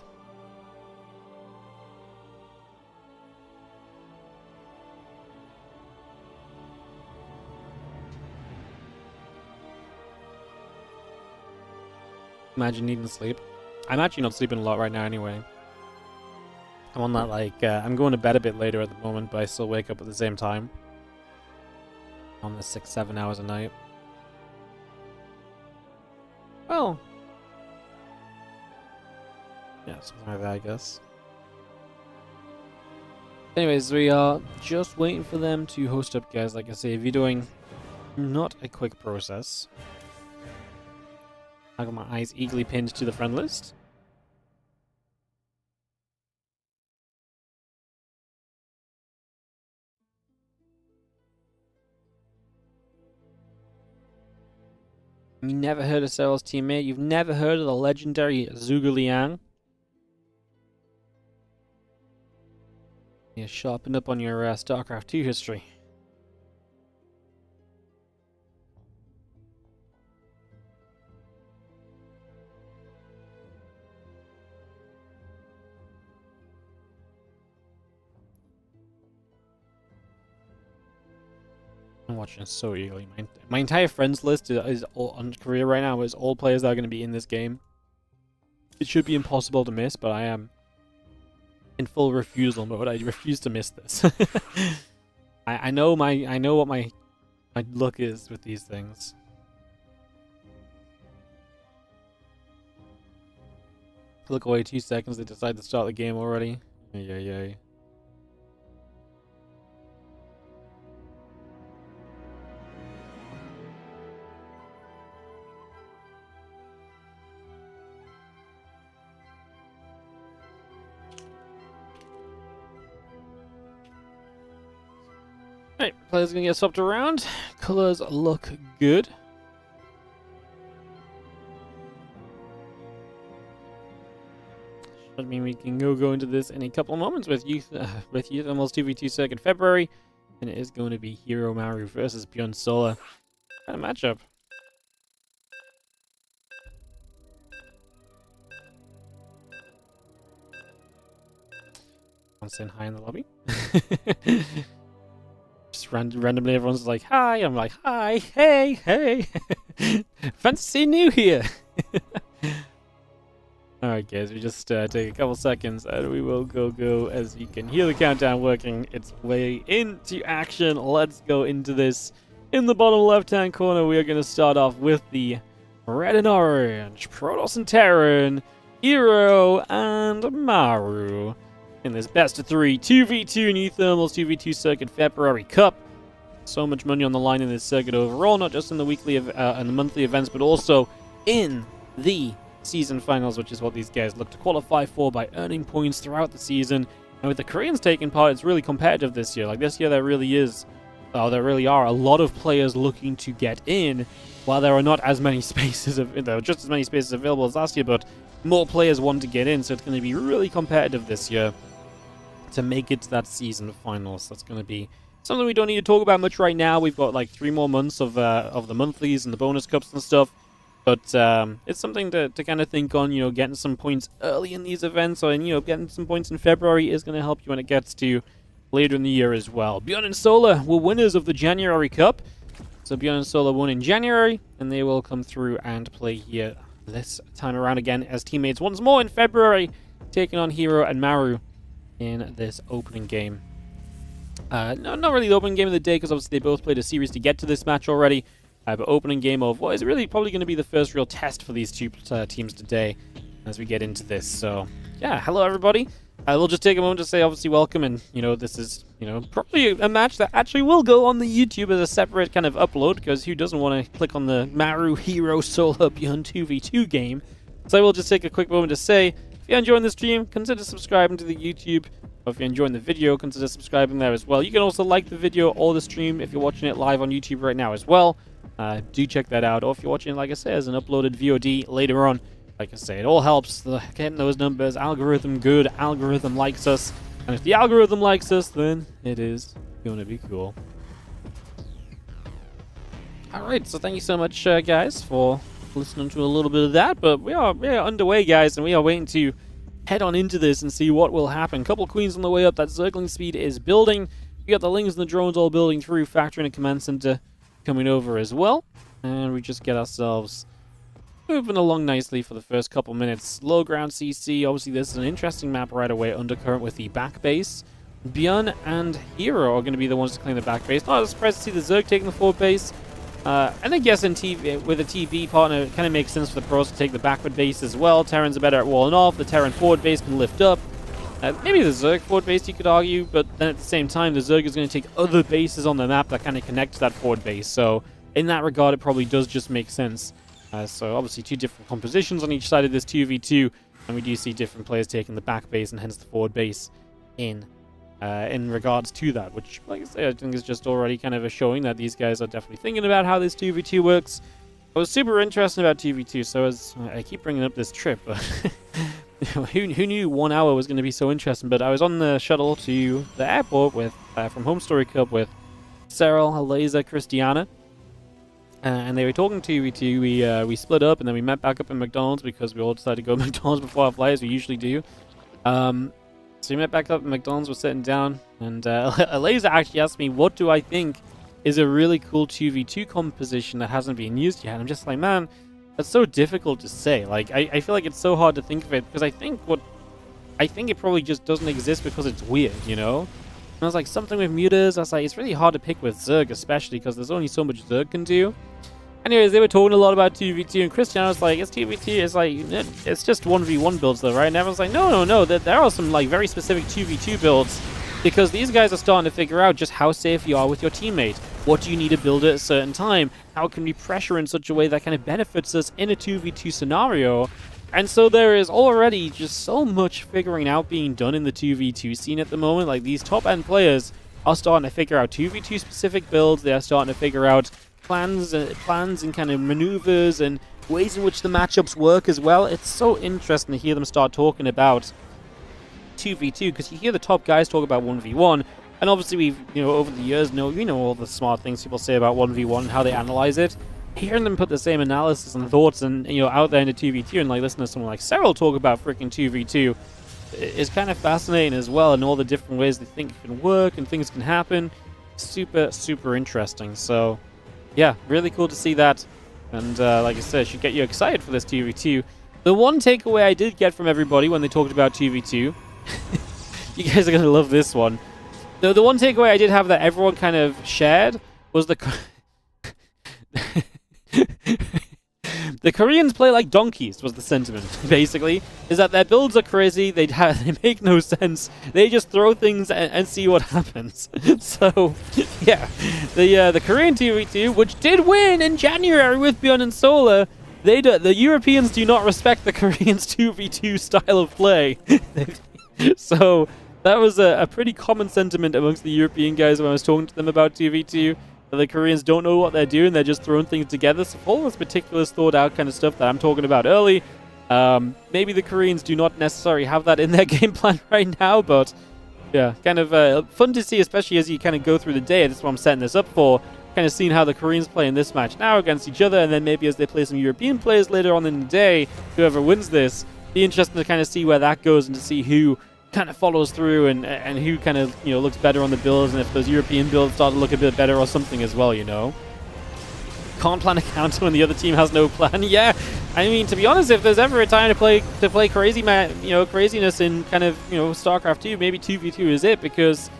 Imagine needing sleep. I'm actually not sleeping a lot right now anyway. I'm on that like, I'm going to bed a bit later at the moment, but I still wake up at the same time. On the 6-7 hours a night. Well. Yeah, something like that, I guess. Anyways, we are just waiting for them to host up, guys. Like I say, if you're doing not a quick process. I got my eyes eagerly pinned to the friend list. You never heard of Serral's teammate? You've never heard of the legendary Zhuge Liang? Yeah, sharpen up on your StarCraft 2 history. I'm watching so eagerly. My entire friends list is all on career right now. Is all players that are going to be in this game. It should be impossible to miss, but I am in full refusal mode. I refuse to miss this. I know what my luck is with these things. Look away 2 seconds. They decide to start the game already. Yay. Right, players gonna get swapped around. Colors look good. Should mean we can go into this in a couple of moments with UTHERMAL's 2v2 circuit Febraury, and it is going to be herO Maru versus Byun Solar. Kind of matchup. I'm saying hi in the lobby. Just randomly everyone's like, hi. I'm like, hi, hey. Fancy new here. Alright guys, we just take a couple seconds and we will go as you can hear the countdown working its way into action. Let's go into this. In the bottom left hand corner we are going to start off with the red and orange Protoss and Terran, herO and Maru in this best of 3 2v2 UTHERMAL's 2v2 circuit Febraury Cup. So much money on the line in this circuit overall, not just in the weekly and the monthly events, but also in the season finals, which is what these guys look to qualify for by earning points throughout the season. And with the Koreans taking part, it's really competitive this year. Like this year, there really are a lot of players looking to get in, while there are not as many spaces, there are just as many spaces available as last year, but more players want to get in, so it's going to be really competitive this year to make it to that season finals. That's going to be something we don't need to talk about much right now. We've got like 3 more months of the monthlies and the bonus cups and stuff. But it's something to kind of think on, getting some points early in these events, or getting some points in February is going to help you when it gets to later in the year as well. Byun and Solar were winners of the January Cup. So Byun and Solar won in January, and they will come through and play here this time around again as teammates once more in February, taking on herO and Maru in this opening game. No, not really the opening game of the day, because obviously they both played a series to get to this match already. But opening game of what is really probably going to be the first real test for these two teams today as we get into this. So, yeah, hello everybody. We'll just take a moment to say obviously welcome, and this is probably a match that actually will go on the YouTube as a separate kind of upload, because who doesn't want to click on the Maru herO Solar Byun 2v2 game? So I will just take a quick moment to say, if you're enjoying the stream, consider subscribing to the YouTube. Or if you're enjoying the video, consider subscribing there as well. You can also like the video or the stream if you're watching it live on YouTube right now as well. Do check that out. Or if you're watching it, like I say, as an uploaded VOD later on, like I say, it all helps getting those numbers. Algorithm good, algorithm likes us. And if the algorithm likes us, then it is going to be cool. Alright, so thank you so much, guys, for listening to a little bit of that. But we are underway, guys, and we are waiting to head on into this and see what will happen. Couple queens on the way up. That circling speed is building. We got the lings and the drones all building through, factoring a command center coming over as well. And we just get ourselves moving along nicely for the first couple minutes. Low ground CC. Obviously, this is an interesting map right away. Undercurrent with the back base. Byun and herO are going to be the ones to claim the back base. Not surprised to see the Zerg taking the forward base. And I guess with a TV partner, it kind of makes sense for the pros to take the backward base as well. Terrans are better at walling off. The Terran forward base can lift up. Maybe the Zerg forward base, you could argue, but then at the same time, the Zerg is going to take other bases on the map that kind of connect to that forward base. So in that regard, it probably does just make sense. So obviously 2 different compositions on each side of this 2v2, and we do see different players taking the back base and hence the forward base in regards to that, which, like I say, I think is just already kind of a showing that these guys are definitely thinking about how this 2v2 works. I was super interested about 2v2, so as I keep bringing up this trip, but who knew 1 hour was going to be so interesting? But I was on the shuttle to the airport with from Home Story Cup with Serral, Haleza, Christiana, and they were talking 2v2. We split up, and then we met back up in McDonald's because we all decided to go to McDonald's before our flight, as we usually do. So we met back up at McDonald's, we're sitting down, and Haleza actually asked me, what do I think is a really cool 2v2 composition that hasn't been used yet? And I'm just like, man, that's so difficult to say. Like, I feel like it's so hard to think of it, because I think it probably just doesn't exist because it's weird, And I was like, something with mutas. I was like, it's really hard to pick with Zerg, especially because there's only so much Zerg can do. Anyways, they were talking a lot about 2v2, and Christiana was like, it's 2v2, it's like, it's just 1v1 builds though, right? And everyone's like, no, there are some like very specific 2v2 builds, because these guys are starting to figure out just how safe you are with your teammate. What do you need to build at a certain time? How can we pressure in such a way that kind of benefits us in a 2v2 scenario? And so there is already just so much figuring out being done in the 2v2 scene at the moment. Like, these top-end players are starting to figure out 2v2 specific builds. They are starting to figure out plans and kind of maneuvers and ways in which the matchups work as well. It's so interesting to hear them start talking about 2v2, because you hear the top guys talk about 1v1, and obviously we've, over the years, all the smart things people say about 1v1 and how they analyze it. Hearing them put the same analysis and thoughts and out there into 2v2, and like listen to someone like Serral talk about freaking 2v2 is kind of fascinating as well, and all the different ways they think it can work and things can happen. Super interesting. So yeah, really cool to see that, and like I said, it should get you excited for this 2v2. The one takeaway I did get from everybody when they talked about 2v2, you guys are going to love this one. The one takeaway I did have that everyone kind of shared was the The Koreans play like donkeys, was the sentiment, basically. Is that their builds are crazy, they make no sense. They just throw things and see what happens. So, yeah. The Korean 2v2, which did win in January with Byun and Solar, the Europeans do not respect the Koreans 2v2 style of play. So, that was a pretty common sentiment amongst the European guys when I was talking to them about 2v2. The Koreans don't know what they're doing, they're just throwing things together. So all this meticulous, thought out kind of stuff that I'm talking about early, maybe the Koreans do not necessarily have that in their game plan right now, but yeah, kind of fun to see, especially as you kind of go through the day. That's what I'm setting this up for, kind of seeing how the Koreans play in this match now against each other, and then maybe as they play some European players later on in the day, whoever wins this, be interesting to kind of see where that goes and to see who kind of follows through and who kind of, you know, looks better on the builds, and if those European builds start to look a bit better or something as well, you know. Can't plan a counter when the other team has no plan. Yeah, I mean, to be honest, if there's ever a time to play crazy, craziness in kind of, you know, StarCraft 2, maybe 2v2 is it, because,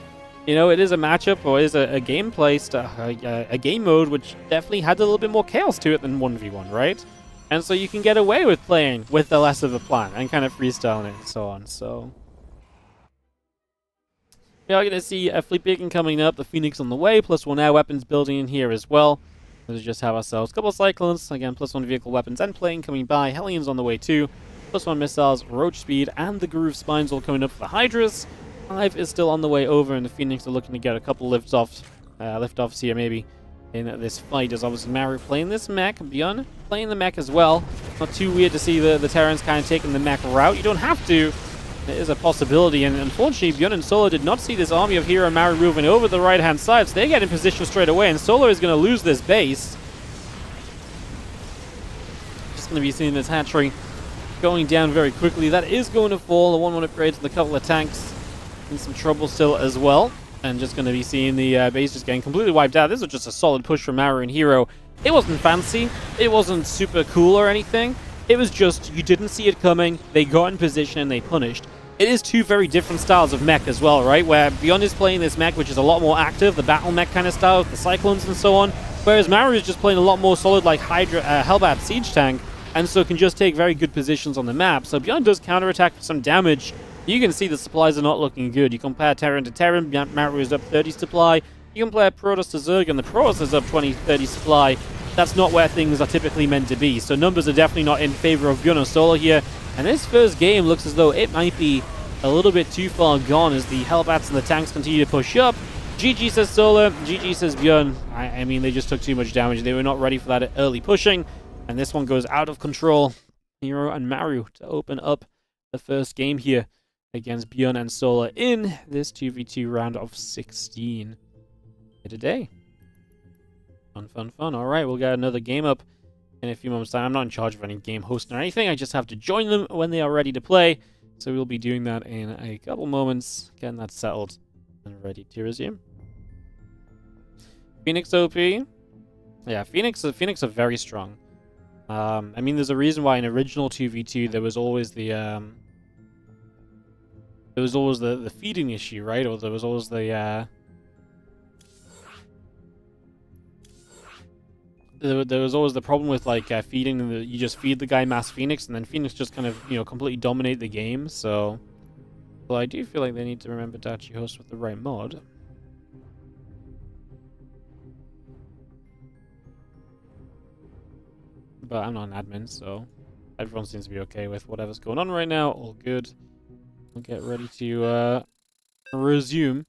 you know, it is a matchup or is a gameplay a game mode which definitely had a little bit more chaos to it than 1v1, right? And so you can get away with playing with the less of a plan and kind of freestyling it and so on. So we are going to see a fleet beacon coming up, the Phoenix on the way, +1 air weapons building in here as well. Let's just have ourselves a couple of cyclones, again, +1 vehicle weapons and plane coming by, Hellions on the way too, +1 missiles, roach speed, and the groove spines all coming up for the Hydras. 5 is still on the way over, and the Phoenix are looking to get a couple liftoffs here maybe in this fight. There's obviously Maru playing this mech, Byun playing the mech as well. Not too weird to see the Terrans kind of taking the mech route. You don't have to. It is a possibility, and unfortunately, Byun and Solar did not see this army of herO and Maru moving over the right-hand side, so they get in position straight away, and Solar is going to lose this base. Just going to be seeing this hatchery going down very quickly. That is going to fall. The 1-1 upgrades and a couple of tanks in some trouble still as well, and just going to be seeing the base just getting completely wiped out. This was just a solid push from Maru and herO. It wasn't fancy. It wasn't super cool or anything. It was just, you didn't see it coming, they got in position and they punished. It is two very different styles of mech as well, right? Where Byun is playing this mech, which is a lot more active, the battle mech kind of style, with the Cyclones and so on. Whereas Maru is just playing a lot more solid, like Hellbat Siege Tank, and so can just take very good positions on the map. So Byun does counterattack for some damage. You can see the supplies are not looking good. You compare Terran to Terran, Maru is up 30 supply. You compare Protoss to Zerg, and the Protoss is up 20, 30 supply. That's not where things are typically meant to be. So numbers are definitely not in favor of Byun and Solar here. And this first game looks as though it might be a little bit too far gone as the Hellbats and the tanks continue to push up. GG says Solar, GG says Byun. I mean, they just took too much damage. They were not ready for that early pushing. And this one goes out of control. herO and Maru to open up the first game here against Byun and Solar in this 2v2 round of 16 here today. Fun, fun, fun. All right, we'll get another game up in a few moments' time. I'm not in charge of any game hosting or anything. I just have to join them when they are ready to play. So we'll be doing that in a couple moments, getting that settled and ready to resume. Phoenix OP. Yeah, Phoenix are very strong. I mean, there's a reason why in original 2v2 there was always the feeding issue, right? Or there was always the there was always the problem with like feeding. You just feed the guy mass Phoenix, and then Phoenix just kind of, you know, completely dominate the game. So, well, I do feel like they need to remember to actually host with the right mod. But I'm not an admin, so everyone seems to be okay with whatever's going on right now. All good. We'll get ready to resume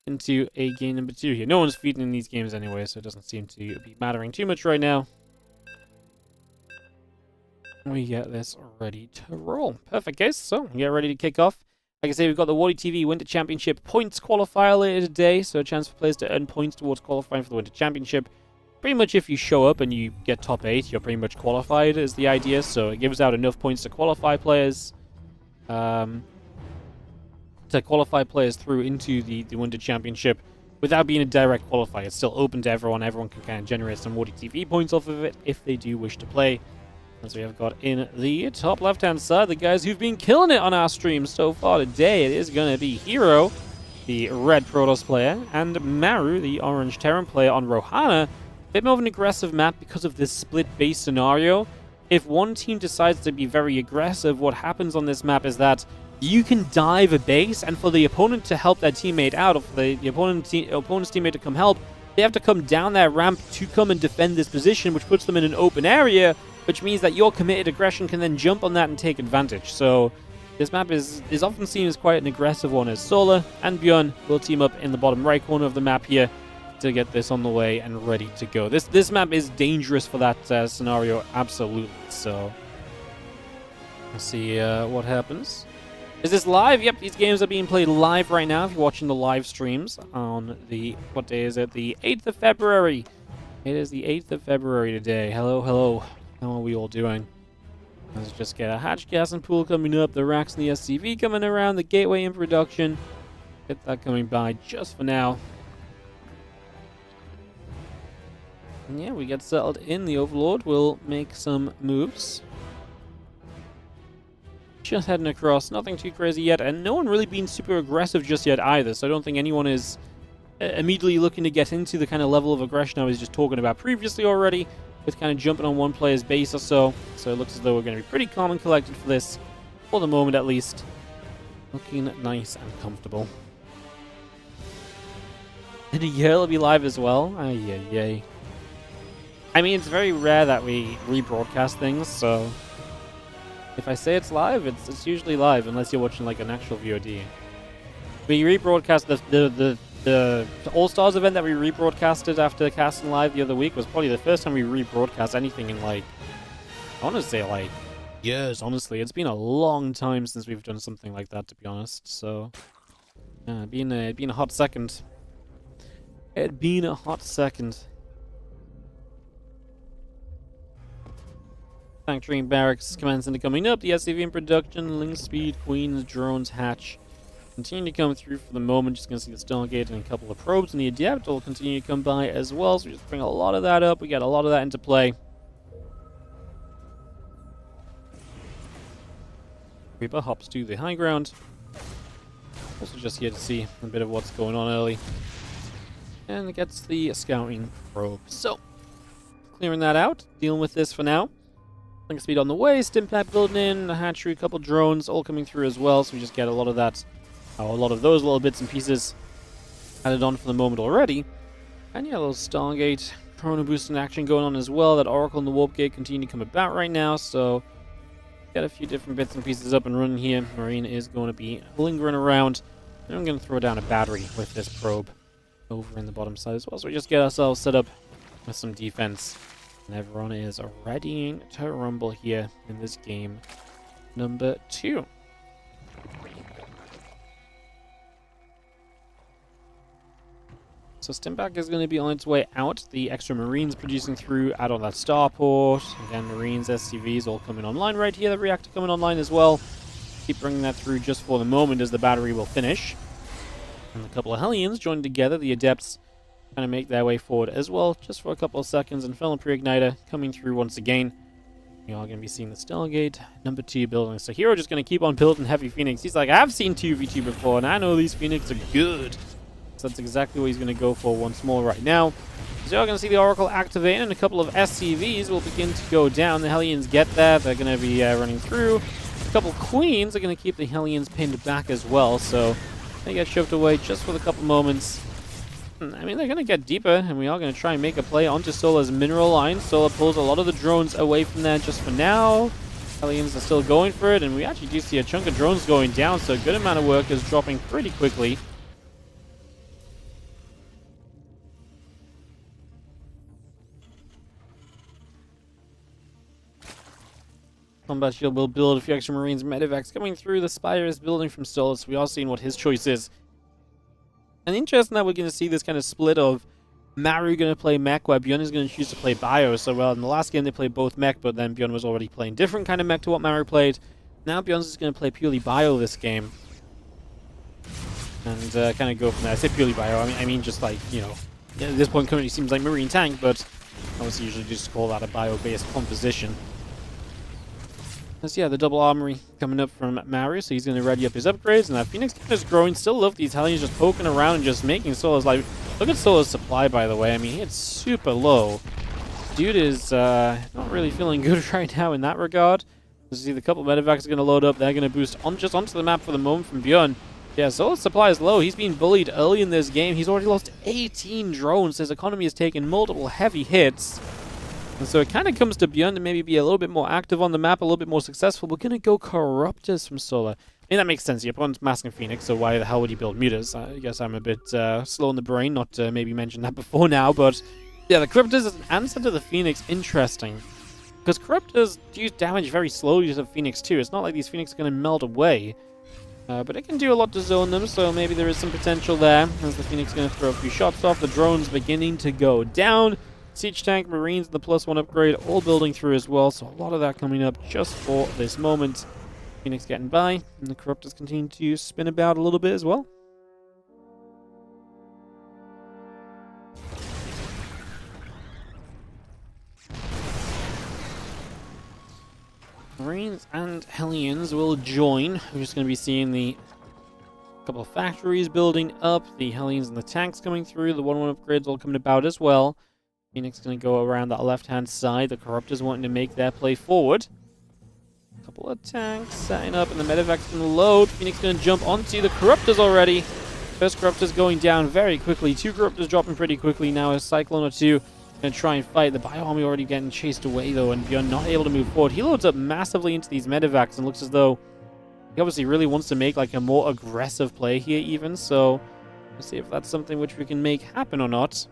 into a game number 2 here. No one's feeding in these games anyway, so it doesn't seem to be mattering too much right now. We get this ready to roll. Perfect, guys. So, we get ready to kick off. Like I say, we've got the WardiTV Winter Championship points qualifier later today, so a chance for players to earn points towards qualifying for the Winter Championship. Pretty much if you show up and you get top 8, you're pretty much qualified is the idea, so it gives out enough points to qualify players. To qualify players through into the Winter Championship without being a direct qualifier. It's still open to everyone. Everyone can kind of generate some WardiTV points off of it if they do wish to play. As we have got in the top left-hand side, the guys who've been killing it on our stream so far today. It is going to be herO, the red Protoss player, and Maru, the orange Terran player on Rohana. A bit more of an aggressive map because of this split base scenario. if one team decides to be very aggressive, what happens on this map is that you can dive a base, and for the opponent to help their teammate out, or for the opponent's teammate to come help, they have to come down that ramp to come and defend this position, which puts them in an open area, which means that your committed aggression can then jump on that and take advantage. So this map is often seen as quite an aggressive one, as Solar and Byun will team up in the bottom right corner of the map here to get this on the way and ready to go. This map is dangerous for that scenario, absolutely. So let's see what happens. Is this live? Yep, these games are being played live right now if you're watching the live streams on the, what day is it? The 8th of February. It is the 8th of February today. Hello, hello. How are we all doing? Let's just get a hatch gas and pool coming up, the racks and the SCV coming around, the gateway in production. Get that coming by just for now. And yeah, we get settled in. The Overlord will make some moves. Just heading across, nothing too crazy yet, and no one really being super aggressive just yet either, so I don't think anyone is immediately looking to get into the kind of level of aggression I was just talking about previously already, with kind of jumping on one player's base or so. So it looks as though we're going to be pretty calm and collected for this, for the moment at least. Looking nice and comfortable. In a year it'll be live as well. Yay. I mean, it's very rare that we rebroadcast things, so if I say it's live, it's usually live, unless you're watching like an actual VOD. We rebroadcast the All-Stars event that we rebroadcasted after casting live the other week was probably the first time we rebroadcast anything in like, I want to say like years, honestly. It's been a long time since we've done something like that, to be honest. So, yeah, it'd been a hot second. It'd been a hot second. Factory and barracks commencing to coming up. The SCV in production. Link speed, Queens, drones, hatch. Continue to come through for the moment. Just going to see the Stargate and a couple of probes. And the Adept will continue to come by as well. So we just bring a lot of that up. We got a lot of that into play. Reaper hops to the high ground. Also just here to see a bit of what's going on early. And gets the scouting probe. So, clearing that out. Dealing with this for now. Link speed on the way, Stimpack building in, a hatchery, a couple drones all coming through as well, so we just get a lot of that, a lot of those little bits and pieces added on for the moment already. And yeah, a little Stargate, Chrono boosting action going on as well. That Oracle and the Warp Gate continue to come about right now, so got a few different bits and pieces up and running here. Marine is going to be lingering around, and I'm going to throw down a battery with this probe over in the bottom side as well, so we just get ourselves set up with some defense. And everyone is readying to rumble here in this game number 2. So Stimpack is going to be on its way out. The extra Marines producing through out on that starport. Again, Marines, SCVs all coming online right here. The reactor coming online as well. Keep bringing that through just for the moment as the battery will finish. And a couple of Hellions joined together. The Adepts kind of make their way forward as well, just for a couple of seconds. And Felon Pre-Igniter coming through once again. You are going to be seeing the Stargate number 2 building. So herO just going to keep on building Heavy Phoenix. He's like, I've seen 2v2 before, and I know these Phoenix are good. So that's exactly what he's going to go for once more right now. So you're going to see the Oracle activate, and a couple of SCVs will begin to go down. The Hellions get that. They're going to be running through. A couple of Queens are going to keep the Hellions pinned back as well. So they get shoved away just for a couple moments. I mean, they're going to get deeper, and we are going to try and make a play onto Solar's mineral line. Solar pulls a lot of the drones away from there just for now. Hellions are still going for it, and we actually do see a chunk of drones going down, so a good amount of work is dropping pretty quickly. Combat shield will build a few extra Marines. Medivacs coming through. The Spire is building from Solar, so we are seeing what his choice is. And interesting that we're going to see this kind of split of Maru going to play mech, where Byun is going to choose to play bio. So, well, in the last game they played both mech, but then Byun was already playing different kind of mech to what Maru played. Now Byun's just going to play purely bio this game. And kind of go from there. I say purely bio, I mean just like, you know, at this point currently seems like Marine Tank, but obviously usually just call that a bio-based composition. Yeah, the double armory coming up from Maru, so he's going to ready up his upgrades, and that Phoenix is growing. Still love these Hellions just poking around and just making Solar's life. Look at Solar's supply, by the way. I mean, it's super low. dude is not really feeling good right now in that regard. You see the couple of medevacs are going to load up. They're going to boost on just onto the map for the moment from Byun. Yeah, Sol's supply is low. He's been bullied early in this game. He's already lost 18 drones. His economy has taken multiple heavy hits. And so it kind of comes to Byun to maybe be a little bit more active on the map, a little bit more successful. We're going to go Corruptors from Solar. I mean, that makes sense. Your opponent's masking Phoenix, so why the hell would you build Mutas? I guess I'm a bit slow in the brain, not to maybe mention that before now, but yeah, the Corruptors as an answer to the Phoenix, interesting. Because Corruptors do damage very slowly to the Phoenix too. It's not like these Phoenix are going to melt away. But it can do a lot to zone them, so maybe there is some potential there. As the Phoenix is going to throw a few shots off, the drone's beginning to go down. Siege Tank, Marines, and the +1 upgrade all building through as well, so a lot of that coming up just for this moment. Phoenix getting by, and the Corruptors continue to spin about a little bit as well. Marines and Hellions will join. We're just going to be seeing the couple of factories building up, the Hellions and the tanks coming through, the 1-1 upgrades all coming about as well. Phoenix going to go around that left-hand side, the Corruptors wanting to make their play forward. A couple of tanks setting up, and the medevac's going to load. Phoenix going to jump onto the Corruptors already. First Corruptors going down very quickly, 2 Corruptors dropping pretty quickly, now a Cyclone or 2. Going to try and fight. The Bioarmy already getting chased away though, and Byun not able to move forward. He loads up massively into these medevacs and looks as though he obviously really wants to make like a more aggressive play here even, so let's see if that's something which we can make happen or not.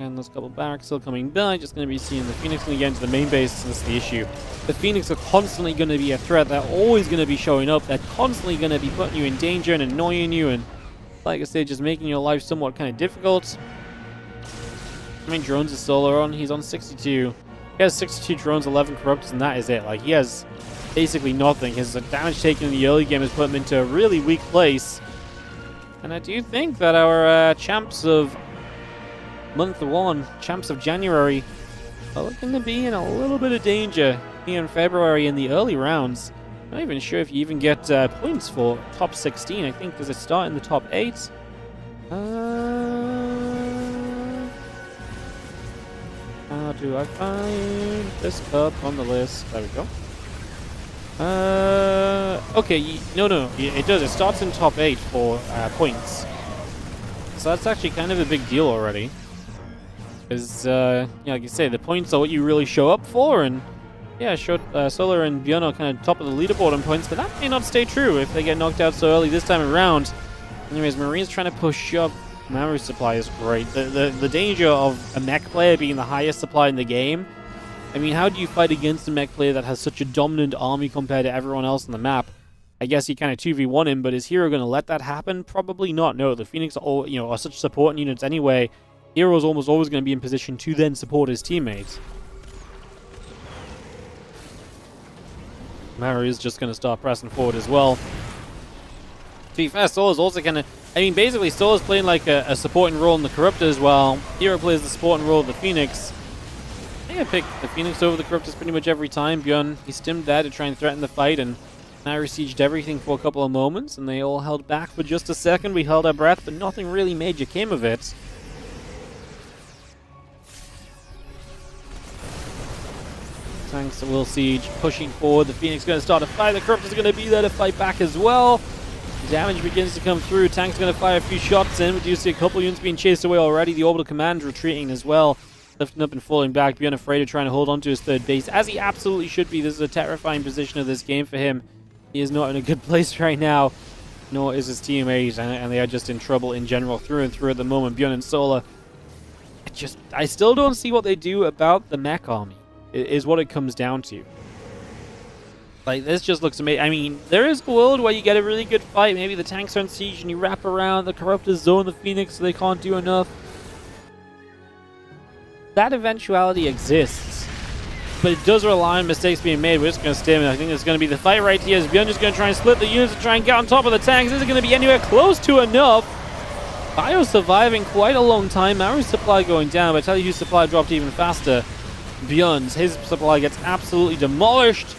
And those couple barracks still coming by. Just going to be seeing the Phoenix going to get into the main base. That's the issue. The Phoenix are constantly going to be a threat. They're always going to be showing up. They're constantly going to be putting you in danger and annoying you, and like I said, just making your life somewhat kind of difficult. I mean, drones is Solar on. He's on 62. He has 62 drones, 11 Corruptors, and that is it. Like, he has basically nothing. His damage taken in the early game has put him into a really weak place. And I do think that our champs of month 1, champs of January, are looking to be in a little bit of danger here in February in the early rounds. I'm not even sure if you even get points for top 16. I think, does it start in the top 8? How do I find this cup on the list? There we go. Okay, no, it does. It starts in top 8 for points. So that's actually kind of a big deal already. Because, yeah, like you say, the points are what you really show up for, and yeah, Solar and Byun are kind of top of the leaderboard on points, but that may not stay true if they get knocked out so early this time around. Anyways, Marines trying to push up. Maru's supply is great. The danger of a mech player being the highest supply in the game. I mean, how do you fight against a mech player that has such a dominant army compared to everyone else on the map? I guess you kind of 2v1 him, but is herO going to let that happen? Probably not. No, the Phoenix are such supporting units anyway. herO's almost always going to be in position to then support his teammates. Maru is just going to start pressing forward as well. To be fair, Solar's also going to... I mean, basically, Solar's playing like a supporting role in the Corruptors, while herO plays the supporting role of the Phoenix. I think I pick the Phoenix over the Corruptors pretty much every time. Byun, he stimmed there to try and threaten the fight, and Maru sieged everything for a couple of moments, and they all held back for just a second. We held our breath, but nothing really major came of it. Tanks will siege, pushing forward. The Phoenix is going to start a fight. The Corruptors are going to be there to fight back as well. Damage begins to come through. Tank's going to fire a few shots in. We do see a couple units being chased away already. The Orbital Command retreating as well. Lifting up and falling back. Byun afraid of trying to hold on to his third base, as he absolutely should be. This is a terrifying position of this game for him. He is not in a good place right now, nor is his teammates, and they are just in trouble in general through and through at the moment. Byun and Solar. I still don't see what they do about the mech army, is what it comes down to. Like, this just looks amazing. I mean, there is a world where you get a really good fight. Maybe the tanks are in siege and you wrap around the Corruptors zone the Phoenix so they can't do enough. That eventuality exists. But it does rely on mistakes being made. We're just going to stay in. I think it's going to be the fight right here. Byun just going to try and split the units and try and get on top of the tanks. This is going to be anywhere close to enough. Bio surviving quite a long time. Maru's supply going down, but I tell you whose supply dropped even faster. Byun's. His supply gets absolutely demolished.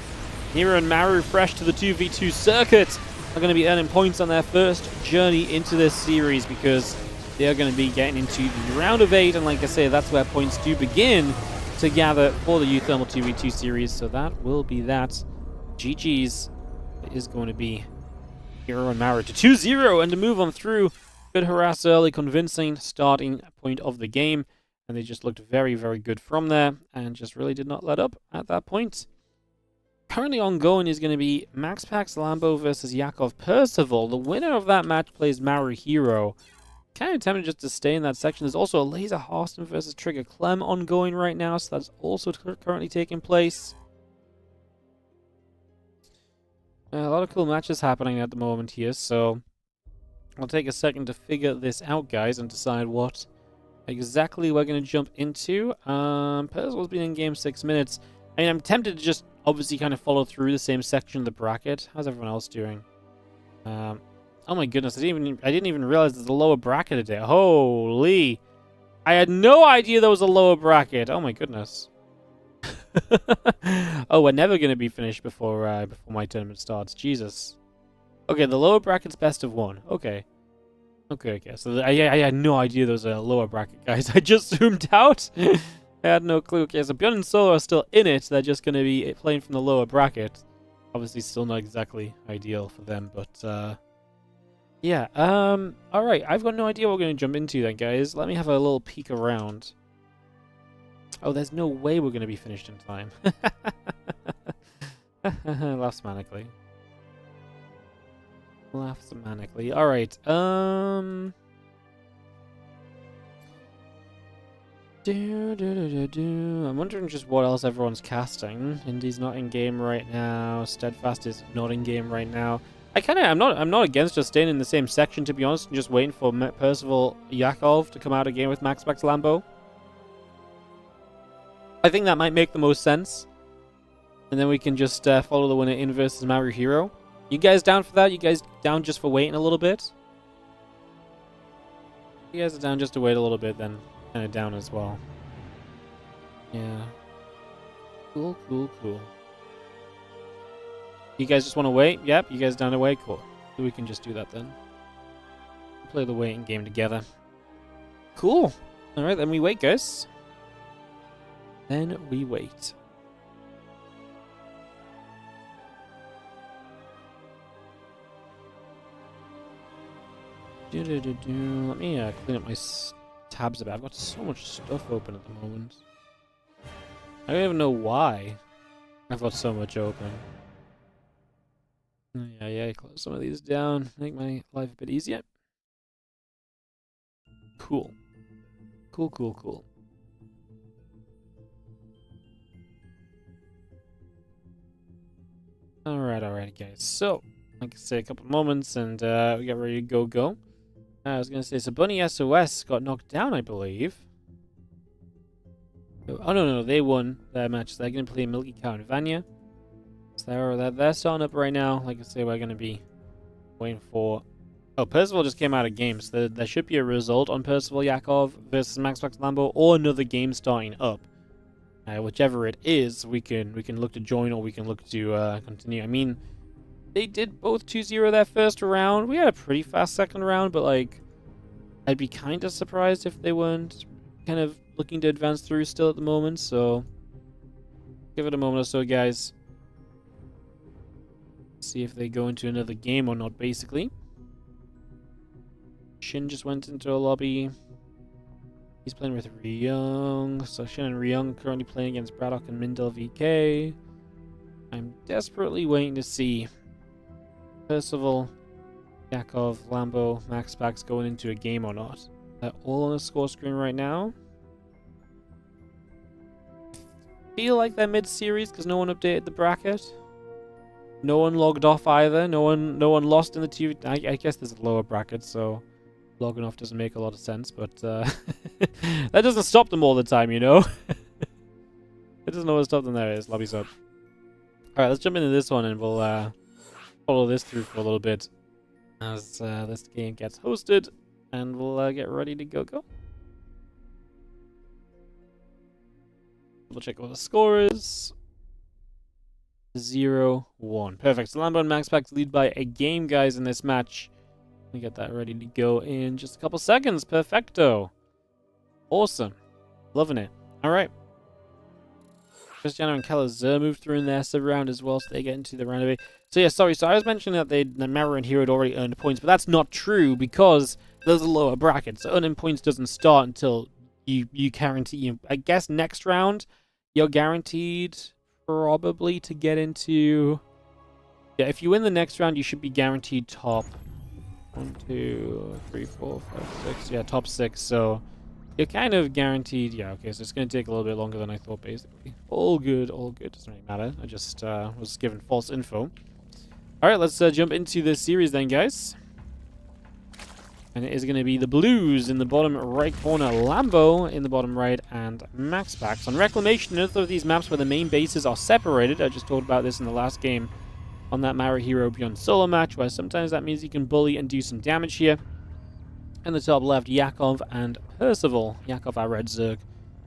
herO and Maru, fresh to the 2v2 circuit, are going to be earning points on their first journey into this series, because they are going to be getting into the round of 8, and like I say, that's where points do begin to gather for the UTHERMAL 2v2 series. So that will be that. GG's. It is going to be herO and Maru to 2-0, and to move on through. Good harass early, convincing starting point of the game, and they just looked very, very good from there, and just really did not let up at that point. Currently ongoing is going to be MaxPax Lambo versus Yakov Percival. The winner of that match plays Maru herO. Kind of tempted just to stay in that section. There's also a Laser Harston versus Trigger Clem ongoing right now, so that's also currently taking place. A lot of cool matches happening at the moment here, so I'll take a second to figure this out, guys, and decide what exactly we're going to jump into. Percival's been in game 6 minutes. I mean, I'm tempted to just obviously kind of follow through the same section of the bracket. How's everyone else doing? Oh my goodness, I didn't even realize there's a lower bracket today. Holy! I had no idea there was a lower bracket. Oh my goodness. Oh, we're never going to be finished before my tournament starts. Jesus. Okay, the lower bracket's best of 1. Okay. Okay. So I had no idea there was a lower bracket, guys. I just zoomed out. I had no clue. Okay, so Byun and Solo are still in it. They're just going to be playing from the lower bracket. Obviously, still not exactly ideal for them, but yeah. All right. I've got no idea what we're going to jump into then, guys. Let me have a little peek around. Oh, there's no way we're going to be finished in time. Laughs manically. Laughs manically. All right. I'm wondering just what else everyone's casting. Indy's not in game right now. Steadfast is not in game right now. I'm not against just staying in the same section, to be honest, and just waiting for Percival Yakov to come out of game with MaxPax Lambo. I think that might make the most sense. And then we can just follow the winner in versus Maru herO. You guys down for that? You guys down just for waiting a little bit? You guys are down just to wait a little bit, then kind of down as well. Yeah. Cool. You guys just want to wait? Yep, you guys down to wait? Cool. So we can just do that then. Play the waiting game together. Cool. Alright, then we wait, guys. Then we wait. Let me clean up my tabs a bit. I've got so much stuff open at the moment. I don't even know why I've got so much open. Yeah, close some of these down. Make my life a bit easier. Cool. Alright, guys. So, like I say, a couple moments and we get ready to go. I was gonna say, so Bunny SOS got knocked down, I believe. Oh no, they won their match. They're gonna play Milky Cow and Vanya. So they're starting up right now. Like I say, we're gonna be waiting for. Oh, Percival just came out of game, so there should be a result on Percival Yakov versus MaxPax Lambo, or another game starting up. Whichever it is, we can look to join, or we can look to continue. I mean, they did both 2-0 their first round. We had a pretty fast second round, but like, I'd be kind of surprised if they weren't kind of looking to advance through still at the moment. So, give it a moment or so, guys. See if they go into another game or not, basically. Shin just went into a lobby. He's playing with Ryung. So Shin and Ryung currently playing against Braddock and Mindel VK. I'm desperately waiting to see Percival, Yakov, Lambo, MaxPax going into a game or not. They're all on the score screen right now. Feel like they're mid-series because no one updated the bracket. No one logged off either. No one lost in the TV. I guess there's a lower bracket, so logging off doesn't make a lot of sense, but that doesn't stop them all the time, you know? It doesn't always stop them. There it is. Lobby's up. Alright, let's jump into this one and we'll follow this through for a little bit as this game gets hosted, and we'll get ready to go. We'll check what the score is. 0-1. Perfect. So Lambo and MaxPax lead by a game, guys, in this match. We get that ready to go in just a couple seconds. Perfecto. Awesome. Loving it. All right. Cristiano and Calazur move through in their sub-round as well, so they get into the round. So yeah, sorry. So I was mentioning that Maru and herO had already earned points, but that's not true because there's a lower bracket. So earning points doesn't start until you guarantee. I guess next round you're guaranteed probably to get into. Yeah, if you win the next round, you should be guaranteed top 1, 2, 3, 4, 5, 6. Yeah, top 6. So you're kind of guaranteed. Yeah, okay. So it's going to take a little bit longer than I thought, basically. All good, all good. Doesn't really matter. I just was given false info. All right, let's jump into the series then, guys. And it is going to be the Blues in the bottom right corner, Lambo in the bottom right, and MaxPax. On Reclamation, none of these maps where the main bases are separated. I just talked about this in the last game on that Maru herO Byun solo match, where sometimes that means you can bully and do some damage here. In the top left, Yakov and Percival. Yakov our red Zerg,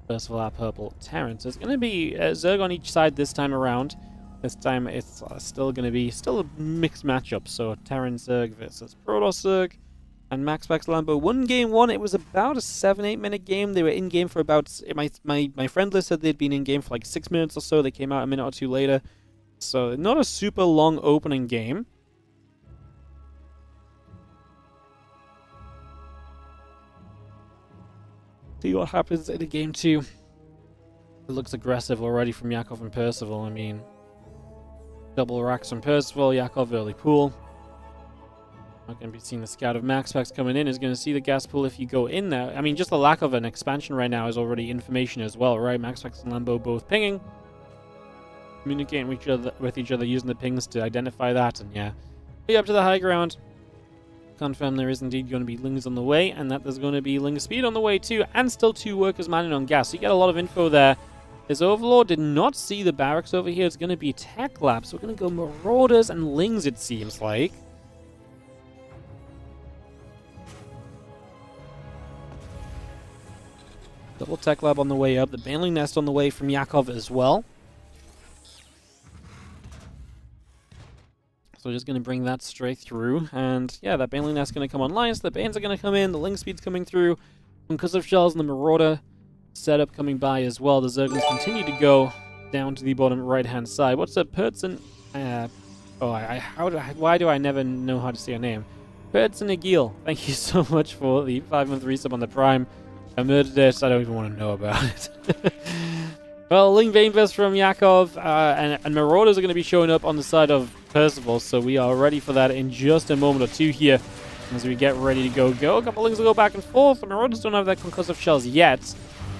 Percival our purple Terran. So it's going to be Zerg on each side this time around. This time it's still going to be a mixed matchup. So Terran Zerg versus Protoss Zerg. And MaxPax Lambo won game 1. It was about a 7-8 minute game. They were in game for about... My friend list said they'd been in game for like 6 minutes or so. They came out a minute or two later. So not a super long opening game. See what happens in game 2. It looks aggressive already from Yakov and Percival. I mean, double racks from Percival, Yakov early pool. Not going to be seeing the scout of MaxPax coming in. Is going to see the gas pool if you go in there. I mean, just the lack of an expansion right now is already information as well, right? MaxPax and Lambo both pinging. Communicating with each other using the pings to identify that. And yeah, be up to the high ground. Confirm there is indeed going to be Lings on the way. And that there's going to be Ling Speed on the way too. And still 2 workers manning on gas. So you get a lot of info there. His Overlord did not see the barracks over here. It's going to be Tech Lab. So we're going to go Marauders and Lings, it seems like. Double Tech Lab on the way up. The Baneling Nest on the way from Yakov as well. So we're just going to bring that straight through. And yeah, that Baneling Nest is going to come online. So the Banes are going to come in. The Ling Speed's coming through. Because of Shells and the Marauder setup coming by as well. The Zerglings continue to go down to the bottom right-hand side. What's up, Perci? Why do I never know how to say your name? Perci Agil, thank you so much for the 5-month resub on the Prime. I murdered it, I don't even want to know about it. Well, Ling Banevest from Yakov, and Marauders are going to be showing up on the side of Percival, so we are ready for that in just a moment or two here as we get ready to go. A couple Lings will go back and forth. The Marauders don't have that concussive shells yet.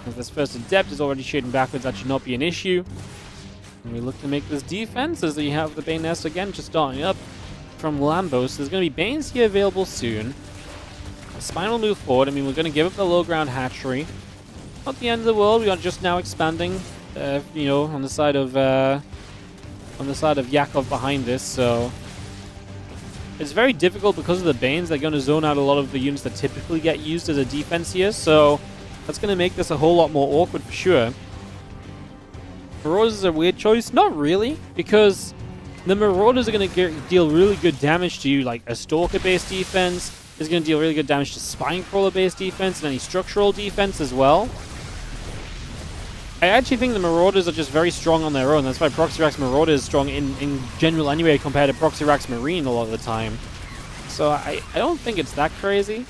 As this first adept is already shading backwards, that should not be an issue. And we look to make this defense as you have the Bane Nest again just starting up from Lambo. So there's going to be Banes here available soon. Spine will move forward. I mean, we're going to give up the low ground hatchery. Not the end of the world. We are just now expanding, on the side of Yakov behind this. So it's very difficult because of the Banes. They're going to zone out a lot of the units that typically get used as a defense here. So that's going to make this a whole lot more awkward for sure. Marauders is a weird choice. Not really, because the Marauders are going to deal really good damage to you, like a Stalker-based defense. Is going to deal really good damage to Spine Crawler-based defense and any structural defense as well. I actually think the Marauders are just very strong on their own. That's why Proxyrax Marauder is strong in general anyway compared to Proxyrax Marine a lot of the time. So I don't think it's that crazy.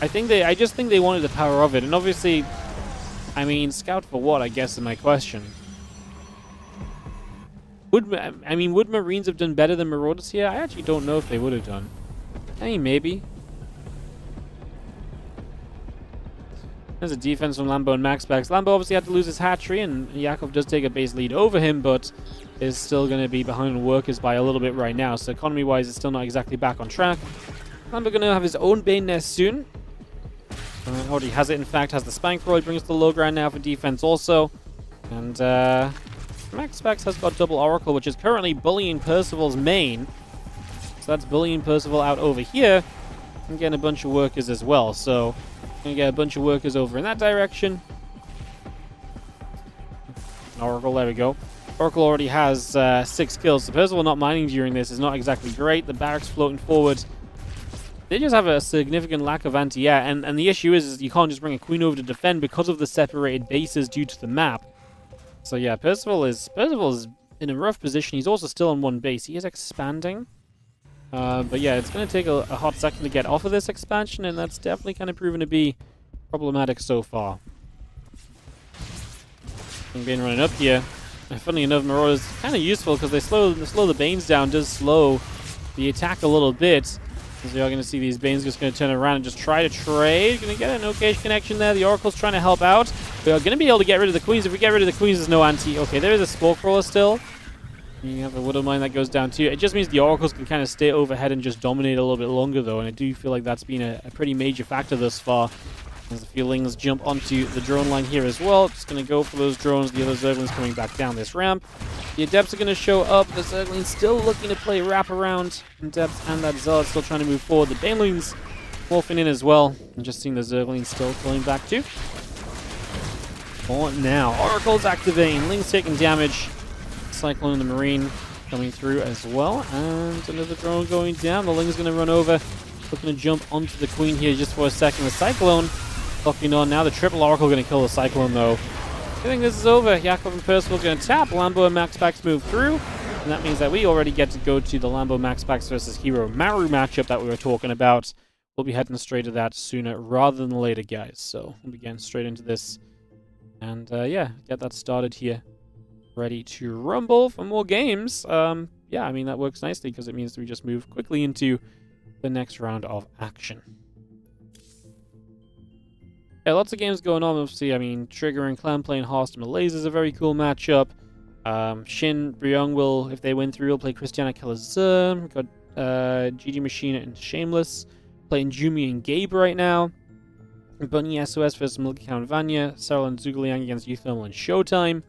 I just think they wanted the power of it. And obviously, I mean, scout for what, I guess is my question. Would Marines have done better than Marauders here? I actually don't know if they would have done. I mean, maybe. There's a defense from Lambo and MaxPax. Lambo obviously had to lose his hatchery, and Yakov does take a base lead over him, but is still going to be behind on workers by a little bit right now. So economy-wise, it's still not exactly back on track. Lambo going to have his own Bane Nest soon. Already has it, in fact, has the Spine Crawler. Brings the low ground now for defense also. And MaxPax has got double Oracle, which is currently bullying Percival's main. So that's bullying Percival out over here. And getting a bunch of workers as well. So going to get a bunch of workers over in that direction. Oracle, there we go. Oracle already has 6 kills, so Percival not mining during this is not exactly great. The barracks floating forward. They just have a significant lack of anti-air, and the issue is you can't just bring a queen over to defend because of the separated bases due to the map. So yeah, Percival is in a rough position. He's also still on one base. He is expanding. But yeah, it's going to take a hot second to get off of this expansion, and that's definitely kind of proven to be problematic so far. Being running up here. And funnily enough, Maru is kind of useful because they slow the Banes down, does slow the attack a little bit. As we are going to see these Banes just going to turn around and just try to trade. Going to get an okay connection there. The Oracle's trying to help out. We are going to be able to get rid of the Queens. If we get rid of the Queens, there's no anti. Okay, there is a Spore Crawler still. You have a Widow Mine that goes down too. It just means the Oracles can kind of stay overhead and just dominate a little bit longer though. And I do feel like that's been a pretty major factor thus far. As the feelings jump onto the drone line here as well. Just going to go for those drones. The other Zerglings coming back down this ramp. The Adepts are going to show up. The Zerglings still looking to play wraparound. Adepts and that Zealot still trying to move forward. The Banelings morphing in as well. And just seeing the Zerglings still pulling back too. For now, Oracle's activating. Ling's taking damage. Cyclone and the Marine coming through as well. And another drone going down. The Ling's going to run over. Looking to jump onto the Queen here just for a second. The Cyclone locking on. Now the triple Oracle going to kill the Cyclone though. I think this is over. Yakov and Percival going to tap. Lambo and MaxPax move through. And that means that we already get to go to the Lambo MaxPax versus herO Maru matchup that we were talking about. We'll be heading straight to that sooner rather than later, guys. So we'll be getting straight into this. And yeah, get that started here. Ready to rumble for more games. Yeah, I mean, that works nicely because it means we just move quickly into the next round of action. Yeah, lots of games going on. Obviously, I mean, Trigger and Clem playing Horst and Malaise is a very cool matchup. Shin, Byun will, if they win through, will play Christiana Kalazur. We've got GG Machine and Shameless playing Jumi and Gabe right now. Bunny SOS versus Milky Cow and Vanya. Serral and Zhugliang against UTHERMAL and Showtime.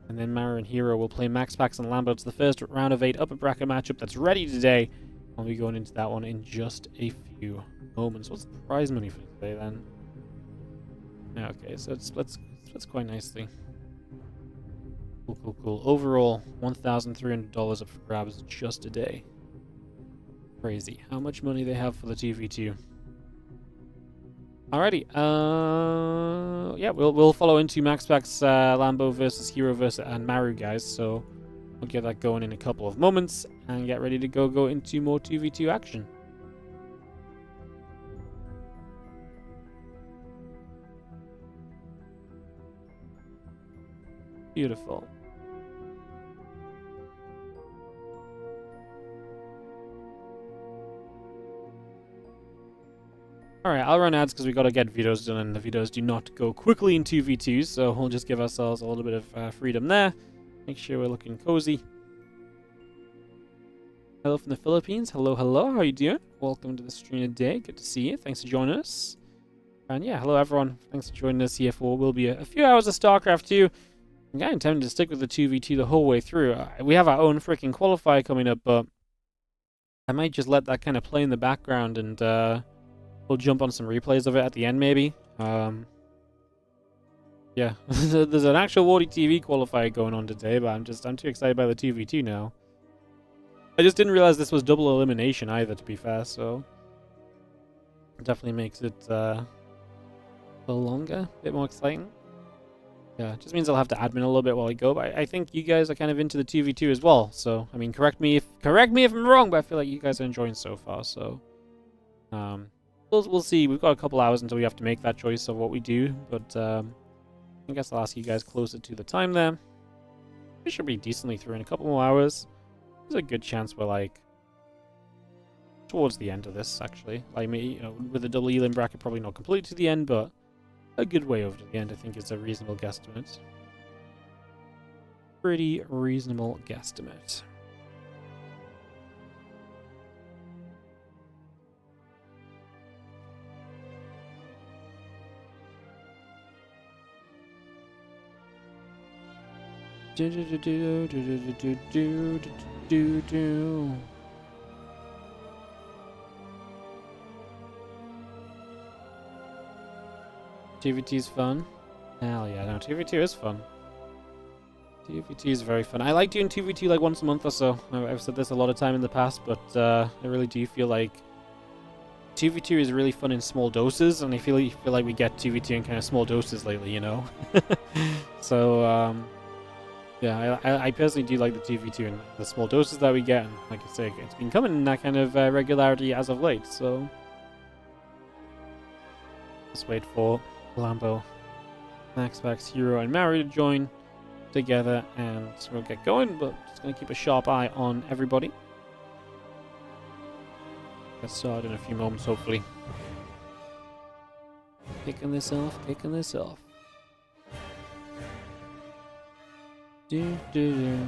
And then Maru and herO will play MaxPax and Lambo. It's the first round of 8 upper bracket matchup that's ready today. I'll be going into that one in just a few moments. What's the prize money for today then? Okay, so it splits quite nicely. Cool, cool, cool. Overall, $1,300 up for grabs just a day. Crazy. How much money they have for the TV2. Alrighty. Yeah, we'll follow into MaxPax Lambo versus herO versus and Maru, guys. So we'll get that going in a couple of moments and get ready to go into more 2v2 action. Beautiful. Alright, I'll run ads because we got to get videos done, and the videos do not go quickly in 2v2, so we'll just give ourselves a little bit of freedom there. Make sure we're looking cozy. Hello from the Philippines. Hello, hello. How are you doing? Welcome to the stream today. Good to see you. Thanks for joining us. And yeah, hello everyone. Thanks for joining us here for will be a few hours of StarCraft 2. I'm kind of tempted to stick with the 2v2 the whole way through. We have our own freaking qualifier coming up, but I might just let that kind of play in the background, and we'll jump on some replays of it at the end, maybe. Yeah, there's an actual WardiTV qualifier going on today, but I'm too excited by the 2v2 now. I just didn't realize this was double elimination either, to be fair, so it definitely makes it a little longer, a bit more exciting. Yeah, it just means I'll have to admin a little bit while I go, but I think you guys are kind of into the 2v2 as well, so, I mean, correct me if I'm wrong, but I feel like you guys are enjoying so far, so, we'll see. We've got a couple hours until we have to make that choice of what we do, but, I guess I'll ask you guys closer to the time there. We should be decently through in a couple more hours. There's a good chance we're, like, towards the end of this, actually. Like, you know, with the double elim bracket, probably not completely to the end, but a good way over to the end, I think, is a reasonable guesstimate. Pretty reasonable guesstimate. TVT is fun. Hell yeah, no, TVT is fun. 2v2 is very fun. I like doing 2v2 like once a month or so. I've said this a lot of time in the past, but I really do feel like 2v2 is really fun in small doses, and I feel like we get 2v2 in kind of small doses lately, you know? So, yeah, I personally do like the 2v2 and the small doses that we get, and like I say, it's been coming in that kind of regularity as of late, so... Let's wait for Lambo, MaxPax, herO, and Maru to join together, and we'll get going, but just going to keep a sharp eye on everybody. Get started in a few moments, hopefully. Kicking this off, kicking this off. Do do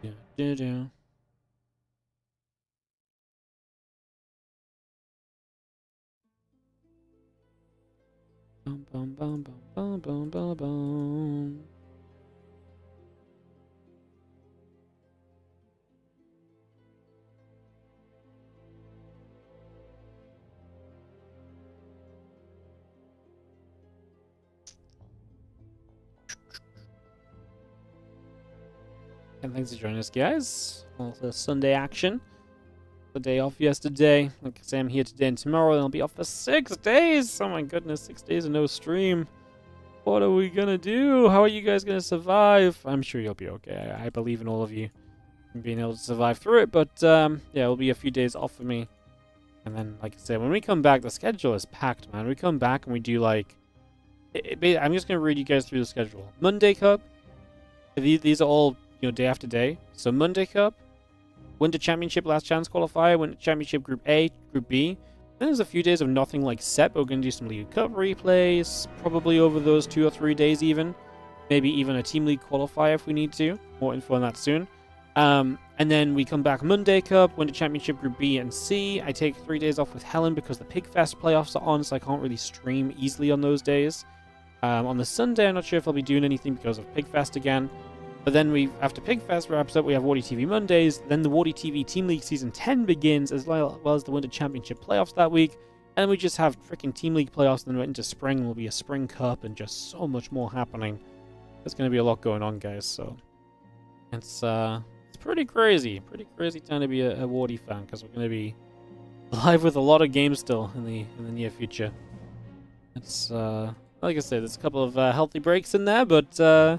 do do do. Bum bum bum bum bum bum bum. And thanks for joining us, guys. All the Sunday action. The day off yesterday. Like I say, I'm here today and tomorrow, and I'll be off for 6 days. Oh my goodness, 6 days of no stream. What are we gonna do? How are you guys gonna survive? I'm sure you'll be okay. I believe in all of you and being able to survive through it. But yeah, it'll be a few days off for me. And then, like I said, when we come back, the schedule is packed, man. We come back and we do like... I'm just gonna read you guys through the schedule. Monday Cup. These are all... you know, day after day. So Monday Cup, Winter Championship Last Chance Qualifier, Winter Championship Group A, Group B. Then there's a few days of nothing like set, but we're going to do some League Cup replays, probably over those 2 or 3 days even. Maybe even a Team League Qualifier if we need to. More info on that soon. And then we come back Monday Cup, Winter Championship Group B and C. I take 3 days off with Helen because the Pigfest playoffs are on, so I can't really stream easily on those days. On the Sunday, I'm not sure if I'll be doing anything because of Pigfest again. But then after Pigfest wraps up, we have WardiTV Mondays. Then the WardiTV Team League Season 10 begins, as well as the Winter Championship playoffs that week. And we just have freaking Team League playoffs, and then into spring will be a Spring Cup, and just so much more happening. There's going to be a lot going on, guys, so... It's pretty crazy. Pretty crazy time to be a Wardy fan, because we're going to be live with a lot of games still in the near future. It's, like I said, there's a couple of healthy breaks in there, but,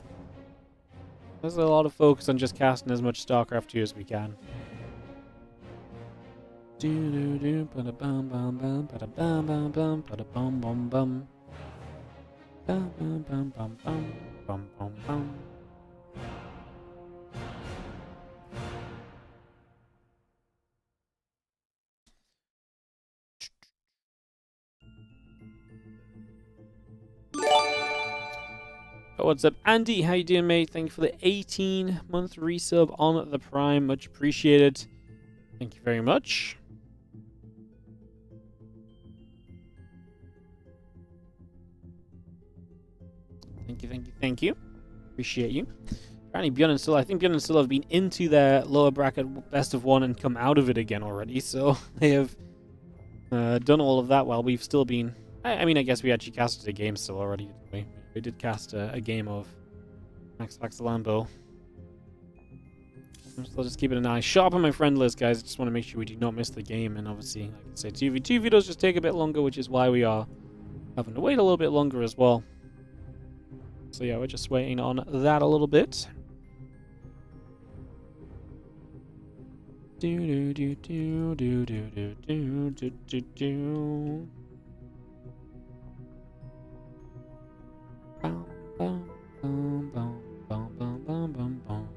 there's a lot of focus on just casting as much StarCraft 2 as we can. Do bada bum bum bum bada bum bum bum bada bum bum bum bum bum bum bum bum bum bum bum. Oh, what's up, Andy? How you doing, mate? Thank you for the 18-month resub on the Prime. Much appreciated. Thank you very much. Thank you, thank you, thank you. Appreciate you. Apparently, Byun and Serral, I think Byun and Serral have been into their lower bracket best of one and come out of it again already. So they have done all of that while we've still been... I mean, I guess we actually casted a game still already, didn't we? We did cast a game of MaxPax Lambo. I'm still just keeping an eye sharp on my friend list, guys. I just want to make sure we do not miss the game. And obviously, like I say, 2v2 videos just take a bit longer, which is why we are having to wait a little bit longer as well. So yeah, we're just waiting on that a little bit. Do do do do do do do do do do. Bum, bum, bum, bum, bum, bum, bum, bum, bum.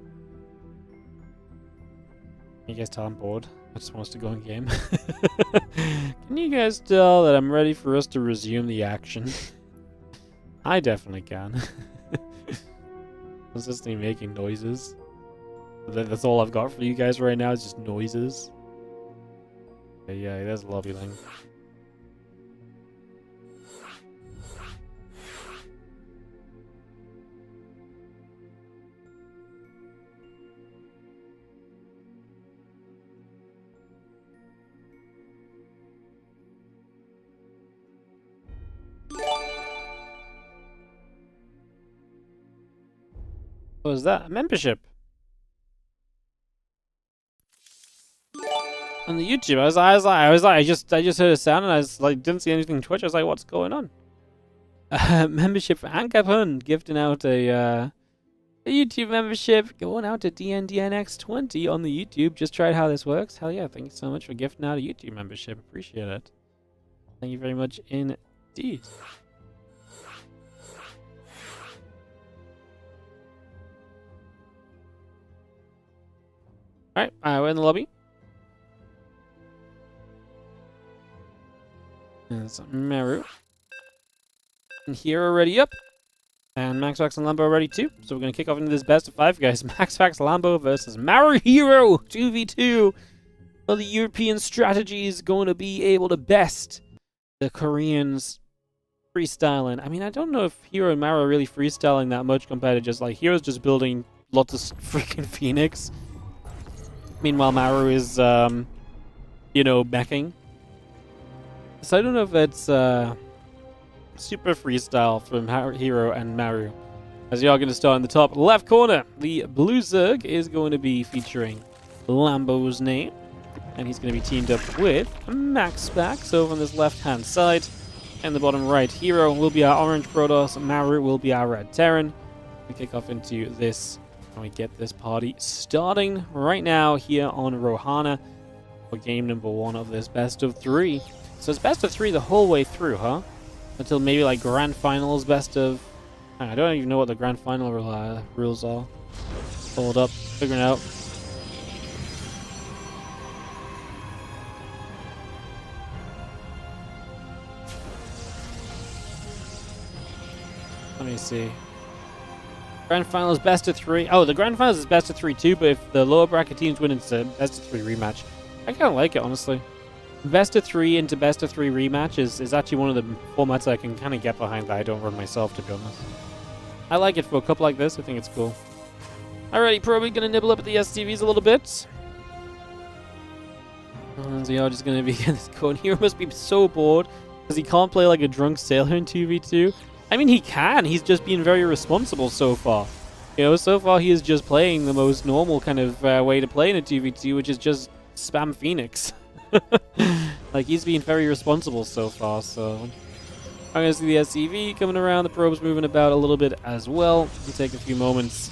You guys tell I'm bored? I just want us to go in game. Can you guys tell that I'm ready for us to resume the action? I definitely can. Consistently making noises. That's all I've got for you guys right now, is just noises. Yeah, there's a lobby link. What was that? A membership. On the YouTube, I just heard a sound and I was like, didn't see anything on Twitch. I was like, what's going on? Membership for Ankapun, gifting out a YouTube membership, going out to DNDNX20 on the YouTube. Just tried how this works. Hell yeah, thank you so much for gifting out a YouTube membership. Appreciate it. Thank you very much indeed. Alright, we're in the lobby. There's Maru. And here already up. And MaxPax and Lambo already too. So we're going to kick off into this best of 5, guys. MaxPax, Lambo versus Maru herO 2v2. Well, the European strategy is going to be able to best the Koreans freestyling. I mean, I don't know if herO and Maru are really freestyling that much compared to just like herO's just building lots of freaking Phoenix. Meanwhile, Maru is, you know, meching. So I don't know if it's super freestyle from herO and Maru. As you are going to start in the top left corner, the blue Zerg is going to be featuring Lambo's name. And he's going to be teamed up with MaxPax over on this left-hand side. And the bottom right, herO will be our orange Protoss, Maru will be our red Terran. We kick off into this, and we get this party starting right now here on Rohana for game number 1 of this best of 3. So it's best of 3 the whole way through, huh? Until maybe like grand finals, best of... I don't even know what the grand final rules are. Hold up, figuring it out. Let me see. Grand final is best of 3. Oh, the grand finals is best of 3 too, but if the lower bracket teams win, it's a best of 3 rematch. I kind of like it, honestly. Best of 3 into best of 3 rematch is actually one of the formats I can kind of get behind that I don't run myself, to be honest. I like it for a cup like this. I think it's cool. Alrighty, probably going to nibble up at the STVs a little bit. And so you're just going to be in this code. herO must be so bored because he can't play like a drunk sailor in 2v2. I mean, he can. He's just been very responsible so far. You know, so far he is just playing the most normal kind of way to play in a 2v2, which is just spam Phoenix. Like, he's been very responsible so far, so... I'm going to see the SCV coming around, the probes moving about a little bit as well. It'll take a few moments.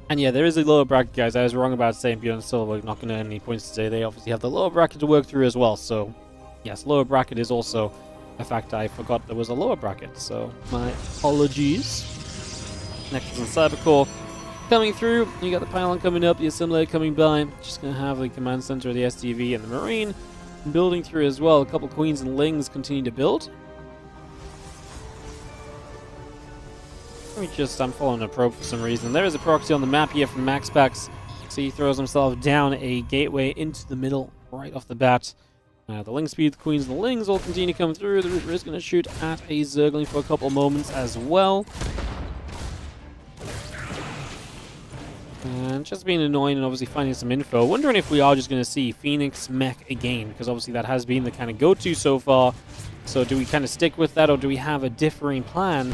And yeah, there is a lower bracket, guys. I was wrong about saying Byun and Silver not going to earn any points today. They obviously have the lower bracket to work through as well, so... Yes, lower bracket is also a fact I forgot there was a lower bracket, so my apologies. Next is on Cybercore. Coming through, you got the pylon coming up, the assimilator coming by. Just going to have the command center of the STV and the Marine building through as well. A couple Queens and Lings continue to build. Let me just, I'm following a probe for some reason. There is a proxy on the map here from MaxPax. So he throws himself down a gateway into the middle right off the bat. The Ling speed, the Queens and the Lings all continue to come through. The Reaper is going to shoot at a Zergling for a couple moments as well. And just being annoying and obviously finding some info. Wondering if we are just going to see Phoenix mech again, because obviously that has been the kind of go-to so far. So do we kind of stick with that, or do we have a differing plan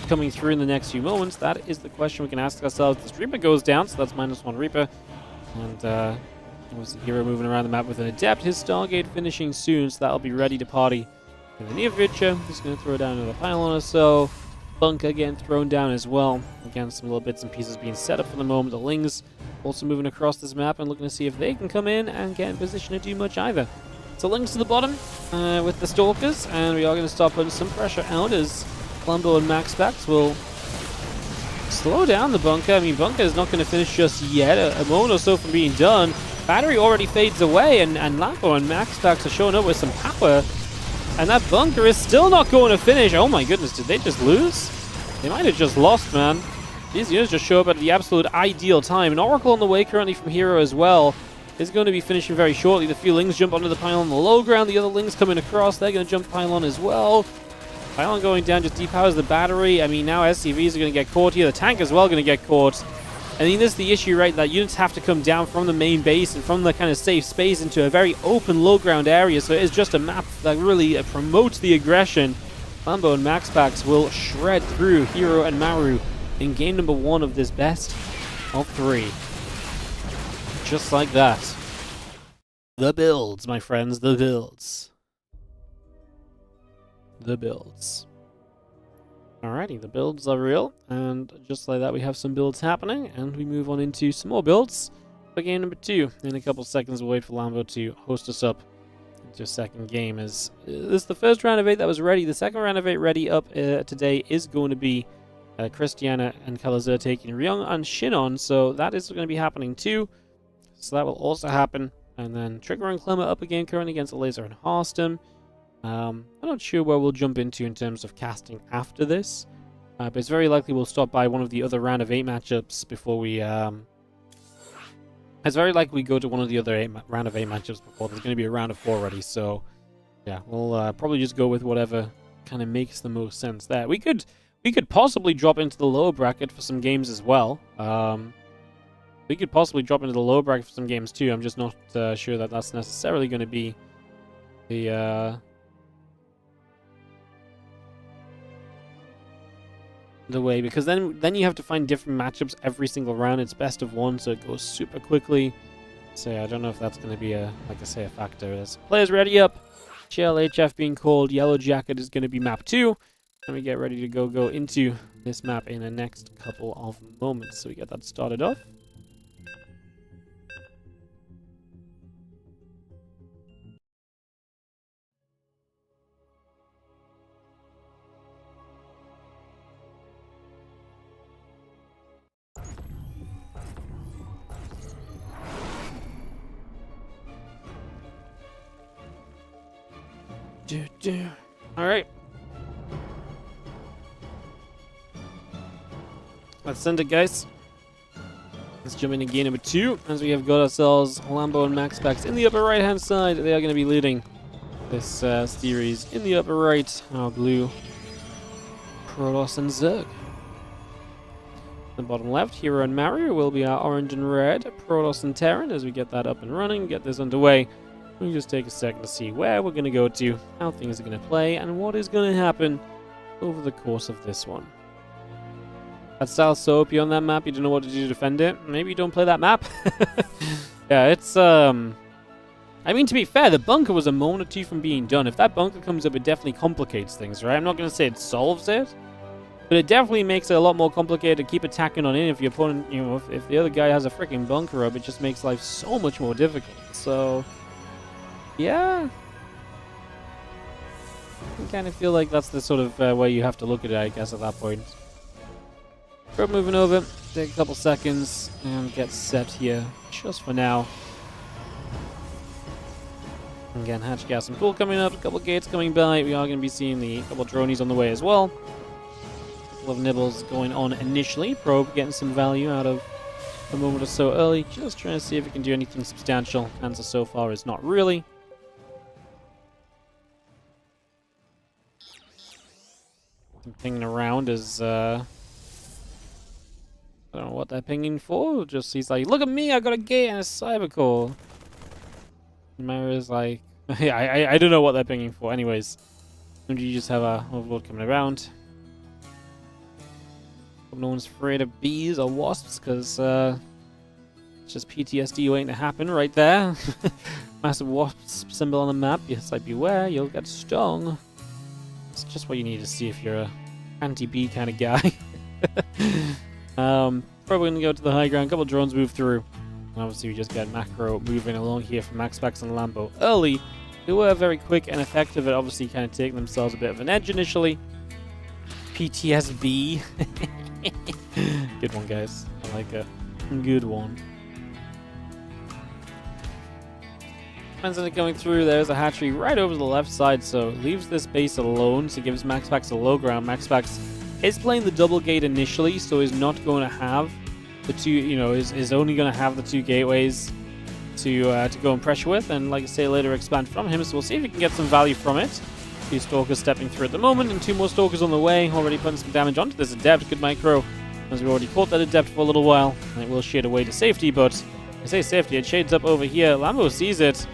coming through in the next few moments? That is the question we can ask ourselves. This Reaper goes down, so that's -1 Reaper. And was the herO moving around the map with an Adept. His Stargate finishing soon, so that'll be ready to party in the near future. He's going to throw down another pylon or so. Bunker getting thrown down as well. Again, some little bits and pieces being set up for the moment. The Lings also moving across this map and looking to see if they can come in and get in position to do much either. So Lings to the bottom with the Stalkers, and we are going to start putting some pressure out as Lambo and MaxPax will slow down the Bunker. I mean, Bunker is not going to finish just yet. A moment or so from being done. Battery already fades away, and Lambo and MaxPax are showing up with some power. And that Bunker is still not going to finish. Oh my goodness, did they just lose? They might have just lost, man. These units just show up at the absolute ideal time. An Oracle on the way currently from herO as well is going to be finishing very shortly. The few Lings jump onto the pylon on the low ground. The other Lings coming across. They're going to jump pylon as well. Pylon going down just depowers the battery. I mean, now SCVs are going to get caught here. The tank as well going to get caught. I mean, this is the issue, right? That units have to come down from the main base and from the kind of safe space into a very open low ground area. So it's just a map that really promotes the aggression. Lambo and MaxPax will shred through herO and Maru in game number 1 of this best of 3. Just like that. The builds, my friends, the builds. The builds. Alrighty, the builds are real, and just like that we have some builds happening, and we move on into some more builds for game number 2. In a couple seconds we'll wait for Lambo to host us up into a second game. As this is the first round of 8 that was ready. The second round of 8 ready up today is going to be Christiana and Kalazur taking Ryung and Shinon, so that is going to be happening too. So that will also happen. And then Trigger and Clem are up again currently against Laser and Harston. I'm not sure where we'll jump into in terms of casting after this, but it's very likely we'll stop by one of the other round of 8 matchups before we. It's very likely we go to one of the other round of 8 matchups before there's going to be a round of 4 already. So, yeah, we'll probably just go with whatever kind of makes the most sense there. We could possibly drop into the lower bracket for some games as well. We could possibly drop into the lower bracket for some games too. I'm just not sure that that's necessarily going to be the way, because then you have to find different matchups every single round. It's best of 1, so it goes super quickly. So yeah, I don't know if that's going to be a factor. As players ready up, HF being called, Yellow Jacket is going to be map 2, and we get ready to go into this map in the next couple of moments. So we get that started off. Alright. Let's send it, guys. Let's jump into game number 2, as we have got ourselves Lambo and MaxPax in the upper right hand side. They are going to be leading this series in the upper right. Our blue, Protoss and Zerg. The bottom left, herO and Maru will be our orange and red, Protoss and Terran. As we get that up and running, get this underway. We just take a second to see where we're going to go to, how things are going to play, and what is going to happen over the course of this one. That style's so OP on that map, you don't know what to do to defend it. Maybe you don't play that map. Yeah, it's, I mean, to be fair, the bunker was a moment or 2 from being done. If that bunker comes up, it definitely complicates things, right? I'm not going to say it solves it, but it definitely makes it a lot more complicated to keep attacking on in. If your opponent, you know, if the other guy has a freaking bunker up, it just makes life so much more difficult. So, yeah, I kind of feel like that's the sort of way you have to look at it, I guess, at that point. We're moving over, take a couple seconds, and get set here, just for now. Again, hatch gas and pool coming up, a couple gates coming by. We are going to be seeing the couple dronies on the way as well. A couple of nibbles going on initially. Probe getting some value out of a moment or so early, just trying to see if we can do anything substantial. Answer so far is not really. Pinging around is, I don't know what they're pinging for. Just he's like, look at me, I got a gate and a cyber core. And Maru's like, I don't know what they're pinging for. Anyways, maybe you just have a overlord coming around. No one's afraid of bees or wasps because it's just PTSD waiting to happen right there. Massive wasp symbol on the map. Yes, like beware, you'll get stung. It's just what you need to see if you're a anti-bee kind of guy. Probably going to go to the high ground. A couple drones move through. And obviously we just got Macro moving along here from MaxPax and Lambo early. They were very quick and effective at obviously kind of taking themselves a bit of an edge initially. PTSB. Good one, guys. I like it. Good one. Transit coming through. There's a hatchery right over the left side, so it leaves this base alone, so it gives MaxPax a low ground. MaxPax is playing the double gate initially, so is not going to have the two, you know, is only going to have the 2 gateways to go and pressure with, and like I say, later expand from him, so we'll see if we can get some value from it. 2 stalkers stepping through at the moment, and 2 more stalkers on the way, already putting some damage onto this adept. Good micro as we already caught that adept for a little while. And it will shade away to safety, but I say safety, it shades up over here. Lambo sees it,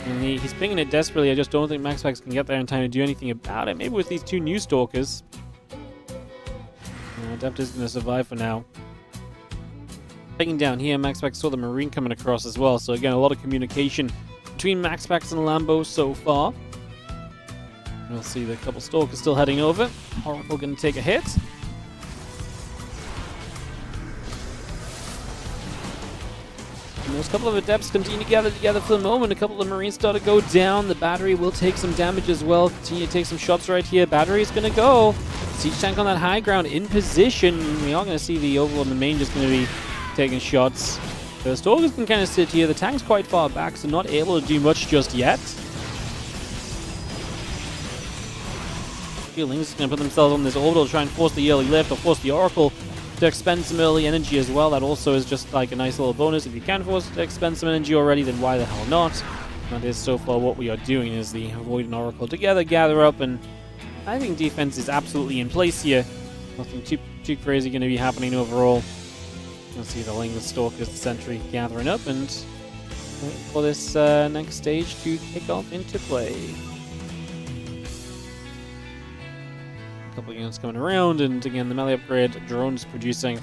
and he's pinging it desperately. I just don't think MaxPax can get there in time to do anything about it. Maybe with these two new stalkers. Adept is going to survive for now. Taking down here, MaxPax saw the Marine coming across as well. So again, a lot of communication between MaxPax and Lambo so far. We'll see the couple stalkers still heading over. Oracle going to take a hit. And those couple of adepts continue to gather together for the moment. A couple of Marines start to go down. The battery will take some damage as well. Continue to take some shots right here. Battery is going to go. Siege tank on that high ground in position. We are going to see the Oval and the main just going to be taking shots. The stalkers can kind of sit here. The tank's quite far back, so not able to do much just yet. Feelings going to put themselves on this orbital to try and force the early lift or force the Oracle to expend some early energy as well. That also is just like a nice little bonus. If you can force it to expend some energy already, then why the hell not? That is so far what we are doing, is the Avoid and Oracle together, gather up, and I think defense is absolutely in place here. Nothing too crazy going to be happening overall. You'll see the Ling, the Stalkers, the Sentry gathering up, and wait for this next stage to kick off into play. A couple of units coming around, and again, the melee upgrade, drones producing. I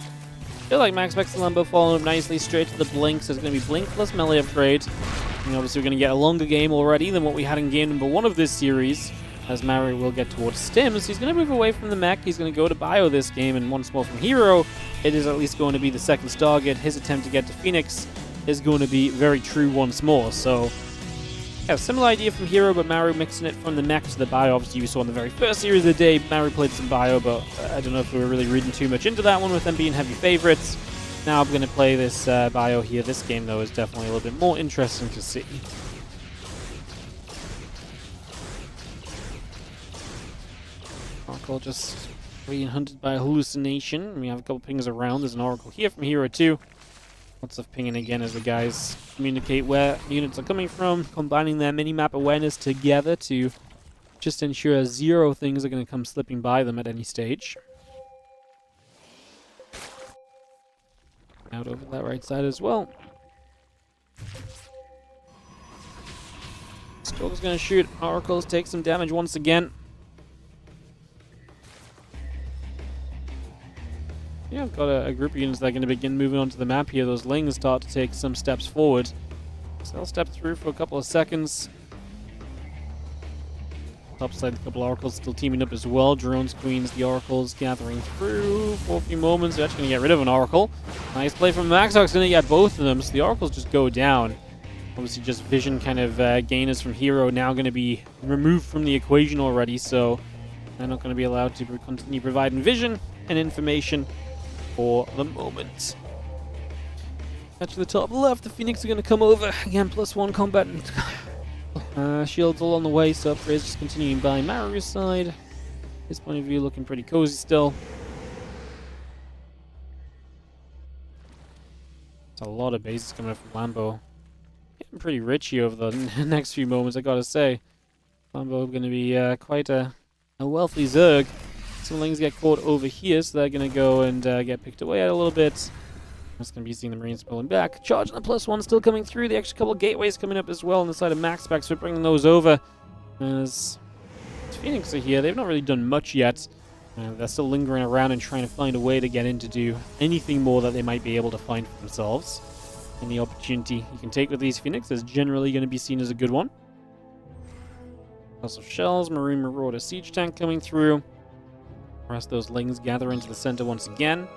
feel like MaxPax and Lambo following up nicely straight to the Blink, so it's going to be Blink plus melee upgrade. And obviously we're going to get a longer game already than what we had in game number 1 of this series, as Maru will get towards Stims. He's going to move away from the mech. He's going to go to Bio this game, and once more from herO, it is at least going to be the second Stargate. His attempt to get to Phoenix is going to be very true once more. So, yeah, similar idea from herO, but Maru mixing it from the mech to the Bio. Obviously, we saw in the very first series of the day, Maru played some Bio, but I don't know if we were really reading too much into that one with them being heavy favorites. Now I'm going to play this Bio here. This game, though, is definitely a little bit more interesting to see. Oracle just being hunted by a hallucination. We have a couple pings around. There's an Oracle here from herO too. Lots of pinging again as the guys communicate where units are coming from, combining their mini-map awareness together to just ensure 0 things are going to come slipping by them at any stage. Out over that right side as well. Stalker's going to shoot. Oracles take some damage once again. Yeah, I've got a group of units that are going to begin moving onto the map here. Those Lings start to take some steps forward. So they'll step through for a couple of seconds. Top side, a couple Oracles still teaming up as well. Drones, Queens, the Oracles gathering through for a few moments. They're actually going to get rid of an Oracle. Nice play from MaxPax, going to get both of them. So the Oracles just go down. Obviously just vision kind of gainers from herO now going to be removed from the equation already. So they're not going to be allowed to continue providing vision and information for the moment. Back to the top left, the Phoenix are going to come over. Again, +1 combat. Shields all on the way, so upgrades just continuing by Maru's side. His point of view looking pretty cozy still. There's a lot of bases coming up from Lambo. Getting pretty rich here over the next few moments, I gotta say. Lambo going to be quite a wealthy Zerg. Some Lings get caught over here, so they're going to go and get picked away a little bit. Just going to be seeing the Marines pulling back. Charging the +1 still coming through. The extra couple of gateways coming up as well on the side of MaxPax. We're bringing those over. As Phoenix are here, they've not really done much yet. They're still lingering around and trying to find a way to get in to do anything more that they might be able to find for themselves. And the opportunity you can take with these Phoenix is generally going to be seen as a good one. Lots of shells, Marine Marauder Siege Tank coming through. Rest those Lings gather into the center once again.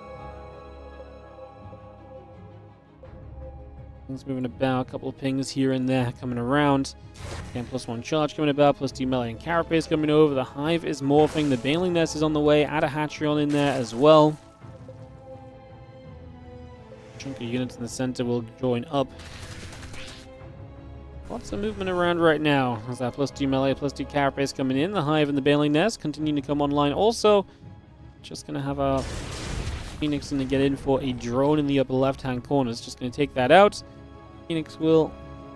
Things moving about, a couple of pings here and there coming around. Again, +1 charge coming about, +2 melee and carapace coming over. The Hive is morphing, the Baneling Nest is on the way, add a Hatchery in there as well. Chunk of units in the center will join up. Lots of movement around right now. There's that +2 melee, +2 carapace coming in. The Hive and the Baneling Nest continuing to come online also. Just going to have our Phoenix going to get in for a drone in the upper left-hand corner. It's just going to take that out. Phoenix will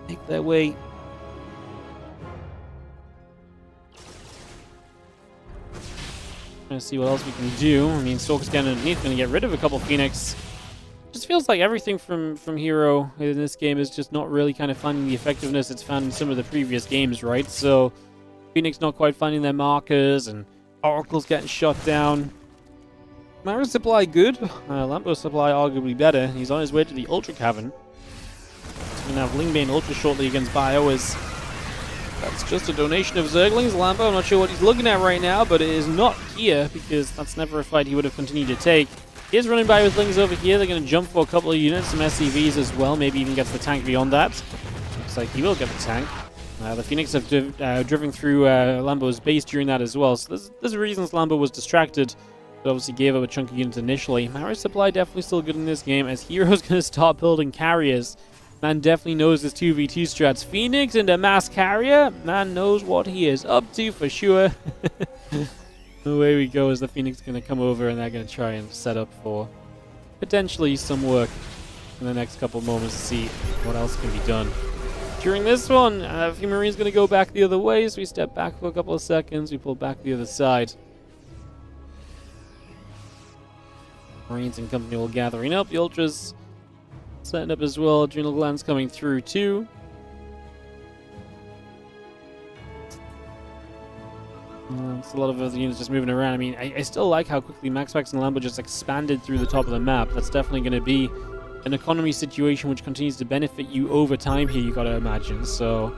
make their way Trying to see what else we can do. I mean, Stalker's getting underneath, going to get rid of a couple Phoenix. Just feels like everything from herO in this game is just not really kind of finding the effectiveness it's found in some of the previous games, right? So Phoenix not quite finding their markers, and Oracle's getting shot down. Maru's supply good. Lambo's supply arguably better. He's on his way to the Ultra Cavern. He's going to have Lingbane Ultra shortly against Bio, as that's just a donation of Zerglings. Lambo, I'm not sure what he's looking at right now, but it is not here, because that's never a fight he would have continued to take. He is running by with Lings over here. They're going to jump for a couple of units, some SCVs as well. Maybe even gets the tank beyond that. Looks like he will get the tank. The Phoenix have driven through Lambo's base during that as well. So there's reasons Lambo was distracted, but obviously gave up a chunk of units initially. Maru's supply definitely still good in this game, as herO's going to start building carriers. Man definitely knows his 2v2 strats. Phoenix into mass carrier. Man knows what he is up to for sure. Away we go, as the Phoenix going to come over, and they're going to try and set up for potentially some work in the next couple moments to see what else can be done. During this one, a few Marines going to go back the other way, so we step back for a couple of seconds. We pull back the other side. Marines and company all gathering up. The Ultras setting up as well. Adrenal glands coming through too. It's a lot of other units just moving around. I mean, I still like how quickly MaxPax and Lambo just expanded through the top of the map. That's definitely going to be an economy situation which continues to benefit you over time here, you got to imagine. So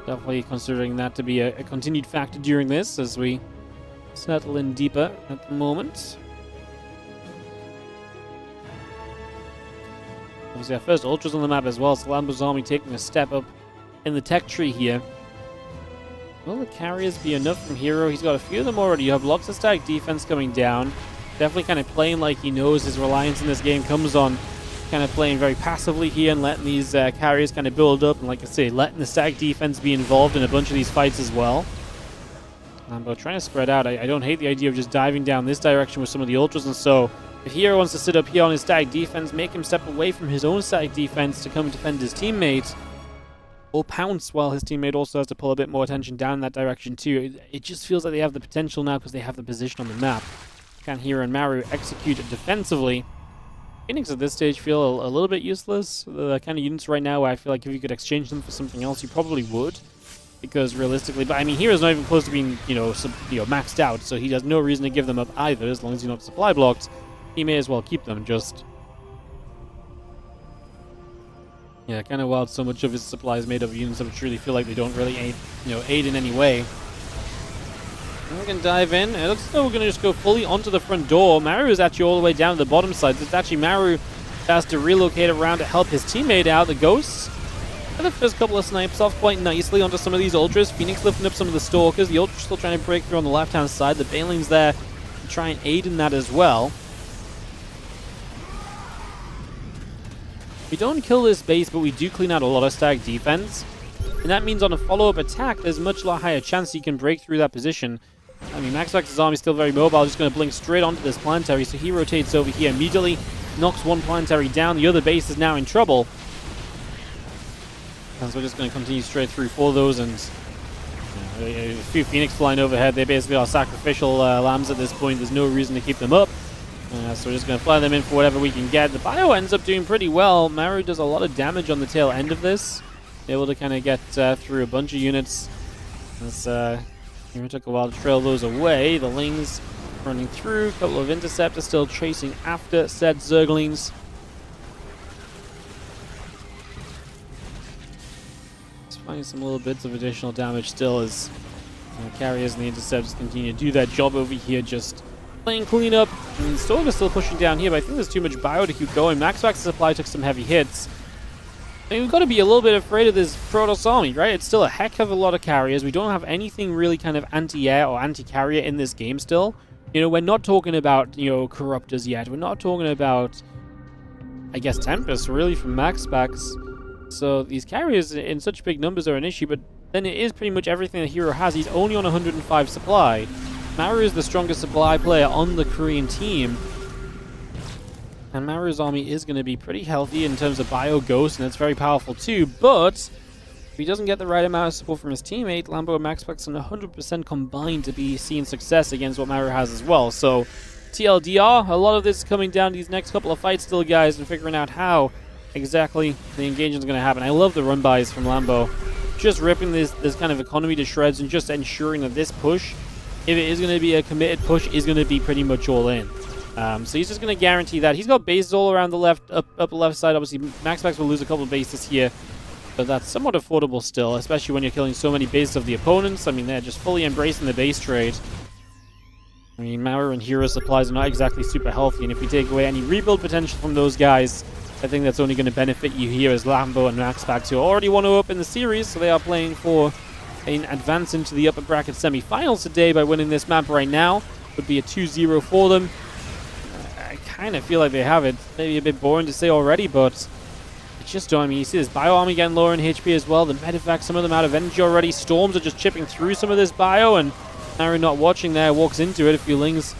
definitely considering that to be a continued factor during this as we settle in deeper at the moment. Obviously our first Ultras on the map as well, so Lambo's army taking a step up in the tech tree here. Will the carriers be enough from herO? He's got a few of them already. You have lots of static defense coming down. Definitely kind of playing like he knows his reliance in this game comes on kind of playing very passively here and letting these carriers kind of build up. And like I say, letting the static defense be involved in a bunch of these fights as well. But trying to spread out. I don't hate the idea of just diving down this direction with some of the Ultras. And so if herO wants to sit up here on his static defense, make him step away from his own static defense to come and defend his teammate, or pounce while his teammate also has to pull a bit more attention down in that direction too. It just feels like they have the potential now because they have the position on the map. Can herO and Maru execute it defensively? Phoenix at this stage feel a little bit useless. The kind of units right now where I feel like if you could exchange them for something else, you probably would. Because realistically, but I mean, herO's not even close to being, maxed out, so he has no reason to give them up either, as long as he's not supply blocked. He may as well keep them, just... Yeah, kind of wild so much of his supply is made of units that truly feel like they don't really aid in any way. And we can dive in. It looks like we're going to just go fully onto the front door. Maru is actually all the way down to the bottom side. So it's actually Maru has to relocate around to help his teammate out, the Ghosts. And the first couple of snipes off quite nicely onto some of these Ultras. Phoenix lifting up some of the Stalkers. The Ultras still trying to break through on the left-hand side. The Baneling's there to try and aid in that as well. We don't kill this base, but we do clean out a lot of static defense. And that means on a follow-up attack, there's a much higher chance you can break through that position. I mean, MaxPax's army is still very mobile, just going to blink straight onto this planetary, so he rotates over here immediately, knocks one planetary down, the other base is now in trouble. And so we're just going to continue straight through for those, and a few Phoenix flying overhead. They basically are sacrificial lambs at this point. There's no reason to keep them up. So we're just going to fly them in for whatever we can get. The Bio ends up doing pretty well. Maru does a lot of damage on the tail end of this. Able to kind of get through a bunch of units. It took a while to trail those away. The Lings running through. A couple of Interceptors still chasing after said Zerglings. Just finding some little bits of additional damage still as the carriers and the Interceptors continue to do that job over here, just playing cleanup. And Stalker's still pushing down here, but I think there's too much bio to keep going. MaxPax's supply took some heavy hits. I mean, we've got to be a little bit afraid of this Protoss army, right? It's still a heck of a lot of carriers. We don't have anything really kind of anti-air or anti-carrier in this game still. We're not talking about, Corruptors yet. We're not talking about, I guess, Tempest, really, from MaxPax. So these carriers in such big numbers are an issue, but then it is pretty much everything that herO has. He's only on 105 supply. Maru is the strongest supply player on the Korean team. And Maru's army is going to be pretty healthy in terms of bio ghost, and it's very powerful too, but he doesn't get the right amount of support from his teammate, Lambo and MaxPax are 100% combined to be seeing success against what Maru has as well. So, TLDR, a lot of this is coming down to these next couple of fights still, guys, and figuring out how exactly the engagement is going to happen. I love the run-bys from Lambo. Just ripping this kind of economy to shreds and just ensuring that this push, if it is going to be a committed push, is going to be pretty much all in. So he's just going to guarantee that. He's got bases all around the left, up left side. Obviously, MaxPax will lose a couple of bases here, but that's somewhat affordable still, especially when you're killing so many bases of the opponents. I mean, they're just fully embracing the base trade. I mean, Maru and hero supplies are not exactly super healthy, and if you take away any rebuild potential from those guys, I think that's only going to benefit you here as Lambo and MaxPax, who already want to open the series, so they are playing for an advance into the upper bracket semi-finals today by winning this map right now. Would be a 2-0 for them. I kind of feel like they have it. Maybe a bit boring to say already, but I just don't. I mean, you see this bio army getting lower in HP as well. The medevac, some of them out of energy already. Storms are just chipping through some of this bio, and Maru not watching there, walks into it. A few Lings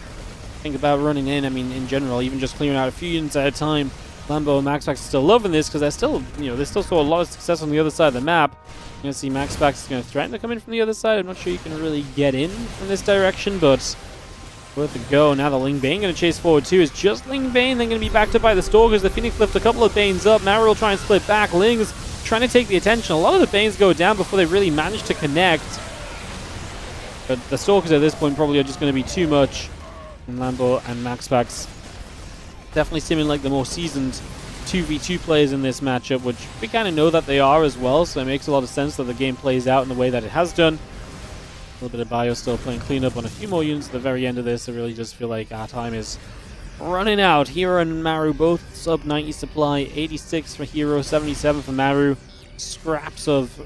think about running in. I mean, in general, even just clearing out a few units at a time. Lambo and MaxPax are still loving this because they're still, they still saw a lot of success on the other side of the map. You're going to see MaxPax is going to threaten to come in from the other side. I'm not sure you can really get in this direction, but worth a go. Now the Ling Bane going to chase forward too. It's just Ling Bane. They're going to be backed up by the Stalkers. The Phoenix lift a couple of Banes up. Maru will try and split back. Ling's trying to take the attention. A lot of the Banes go down before they really manage to connect. But the Stalkers at this point probably are just going to be too much. And Lambo and MaxPax definitely seeming like the more seasoned 2v2 players in this matchup, which we kind of know that they are as well, so it makes a lot of sense that the game plays out in the way that it has done. A little bit of bio still playing cleanup on a few more units at the very end of this. I really just feel like our time is running out. herO and Maru both sub 90 supply, 86 for herO, 77 for Maru. Scraps of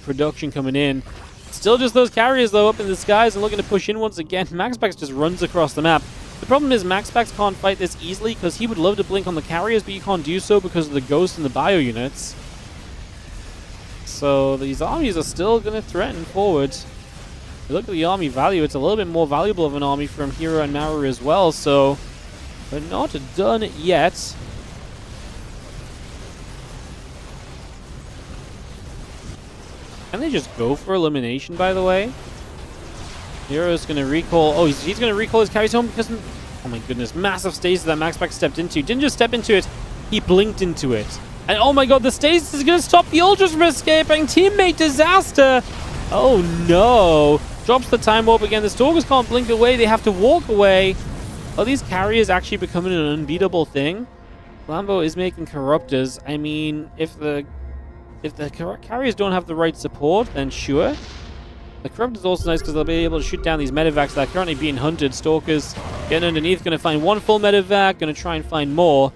production coming in. Still just those carriers though up in the skies and looking to push in once again. MaxPax just runs across the map. The problem is MaxPax can't fight this easily because he would love to blink on the carriers, but you can't do so because of the ghost and the bio units. So these armies are still going to threaten forward. If you look at the army value, it's a little bit more valuable of an army from herO and Maru as well, so we're not done yet. Can they just go for elimination, by the way? hero's going to recall. Oh, he's going to recall his carries home because... Oh my goodness, massive stasis that MaxPax stepped into. Didn't just step into it, he blinked into it. And oh my god, the stasis is going to stop the Ultras from escaping. Teammate disaster. Oh no. Drops the time warp again. The Stalkers can't blink away. They have to walk away. Are these carriers actually becoming an unbeatable thing? Lambo is making Corruptors. I mean, if the carriers don't have the right support, then sure. The Corrupt is also nice because they'll be able to shoot down these medevacs that are currently being hunted. Stalkers getting underneath, going to find one full medevac, going to try and find more.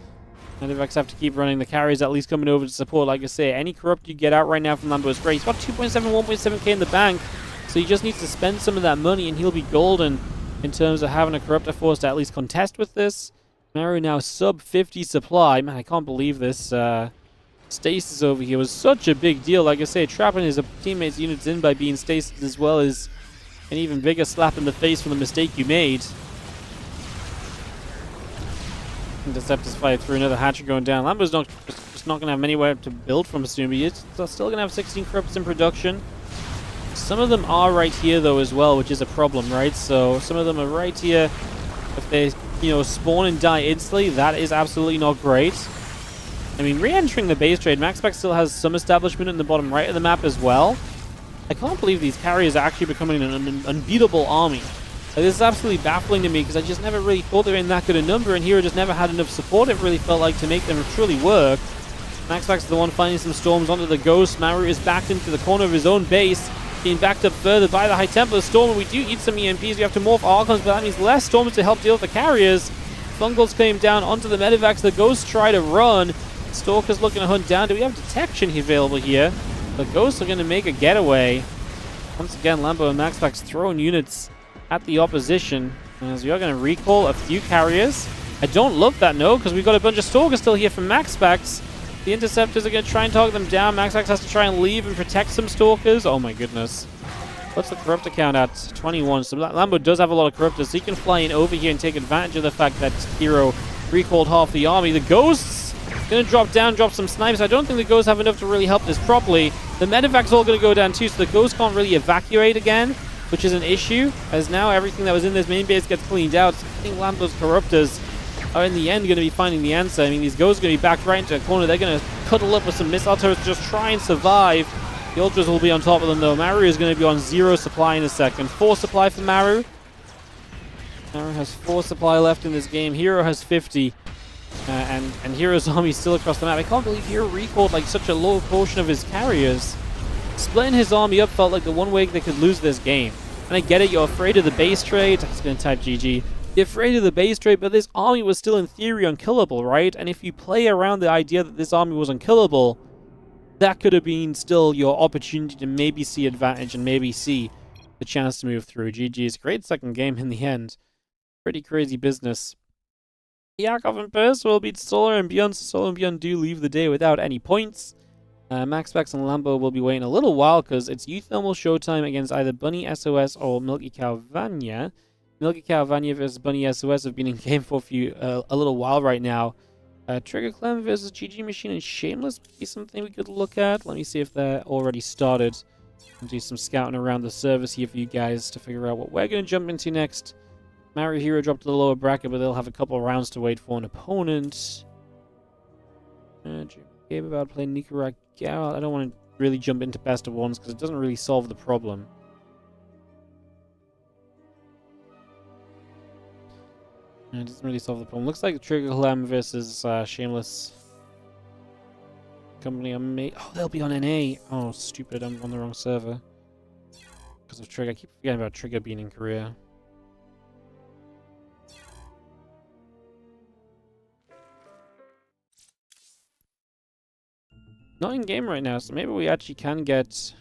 Medevacs have to keep running. The carriers at least coming over to support. Like I say, any Corrupt you get out right now from Lambo is great. He's got 2.7, 1.7k in the bank, so he just needs to spend some of that money and he'll be golden in terms of having a Corruptor force to at least contest with this. Maru now sub 50 supply. Man, I can't believe this. Stasis over here was such a big deal. Like I say, trapping his teammates' units in by being stasis as well as an even bigger slap in the face for the mistake you made. Interceptors fight through, another hatchet going down. Lambo's just not going to have anywhere to build from soon, but he's still going to have 16 corrupts in production. Some of them are right here though as well, which is a problem, right? So some of them are right here. If they, spawn and die instantly, that is absolutely not great. I mean, re-entering the base trade, MaxPax still has some establishment in the bottom right of the map as well. I can't believe these carriers are actually becoming an unbeatable army. Like, this is absolutely baffling to me because I just never really thought they were in that good a number, and here just never had enough support, it really felt like, to make them truly work. MaxPax is the one finding some storms onto the Ghost. Maru is backed into the corner of his own base, being backed up further by the High Templar Storm. We do eat some EMPs, we have to morph Archons, but that means less storms to help deal with the carriers. Fungals came down onto the medevacs, the Ghosts try to run. Stalker's looking to hunt down. Do we have detection available here? The Ghosts are going to make a getaway. Once again, Lambo and MaxPax throwing units at the opposition. As we are going to recall a few carriers. I don't love that, no, because we've got a bunch of Stalkers still here from MaxPax. The Interceptors are going to try and target them down. MaxPax has to try and leave and protect some Stalkers. Oh my goodness. What's the Corruptor count at? 21. So Lambo does have a lot of Corruptors, so he can fly in over here and take advantage of the fact that herO recalled half the army. The Ghosts Gonna drop down, drop some snipers. I don't think the ghosts have enough to really help this properly. The medevac's all gonna go down too, so the ghosts can't really evacuate again, which is an issue, as now everything that was in this main base gets cleaned out. So I think Lambo's Corruptors are in the end going to be finding the answer. I mean, these ghosts are going to be backed right into a corner. They're going to cuddle up with some missile turrets to just try and survive. The Ultras will be on top of them, though. Maru is going to be on 0 supply in a second. 4 supply for Maru. Maru has 4 supply left in this game. herO has 50. And herO's army still across the map. I can't believe herO recalled like such a low portion of his carriers. Splitting his army up felt like the one way they could lose this game. And I get it, you're afraid of the base trade. He's going to type GG. You're afraid of the base trade, but this army was still in theory unkillable, right? And if you play around the idea that this army was unkillable, that could have been still your opportunity to maybe see advantage and maybe see the chance to move through. GG's great second game in the end. Pretty crazy business. Yakov and Perci will beat Solar and Byun, so Solar and Byun do leave the day without any points. MaxPax and Lambo will be waiting a little while because it's UTHERMAL showtime against either Bunny SOS or Milky Cow Vanya. Milky Cow Vanya versus Bunny SOS have been in game for a little while right now. Trigger Clem versus GG Machine and Shameless would be something we could look at. Let me see if they're already started. And do some scouting around the servers here for you guys to figure out what we're going to jump into next. Maru herO dropped to the lower bracket, but they'll have a couple of rounds to wait for an opponent. Game about playing Nicaragua. I don't want to really jump into best of ones because it doesn't really solve the problem. It doesn't really solve the problem. Looks like Trigger Clem versus Shameless. Company on me. Oh, they'll be on NA. Oh, stupid. I'm on the wrong server. Because of Trigger. I keep forgetting about Trigger being in Korea. Not in game right now, so maybe we actually can get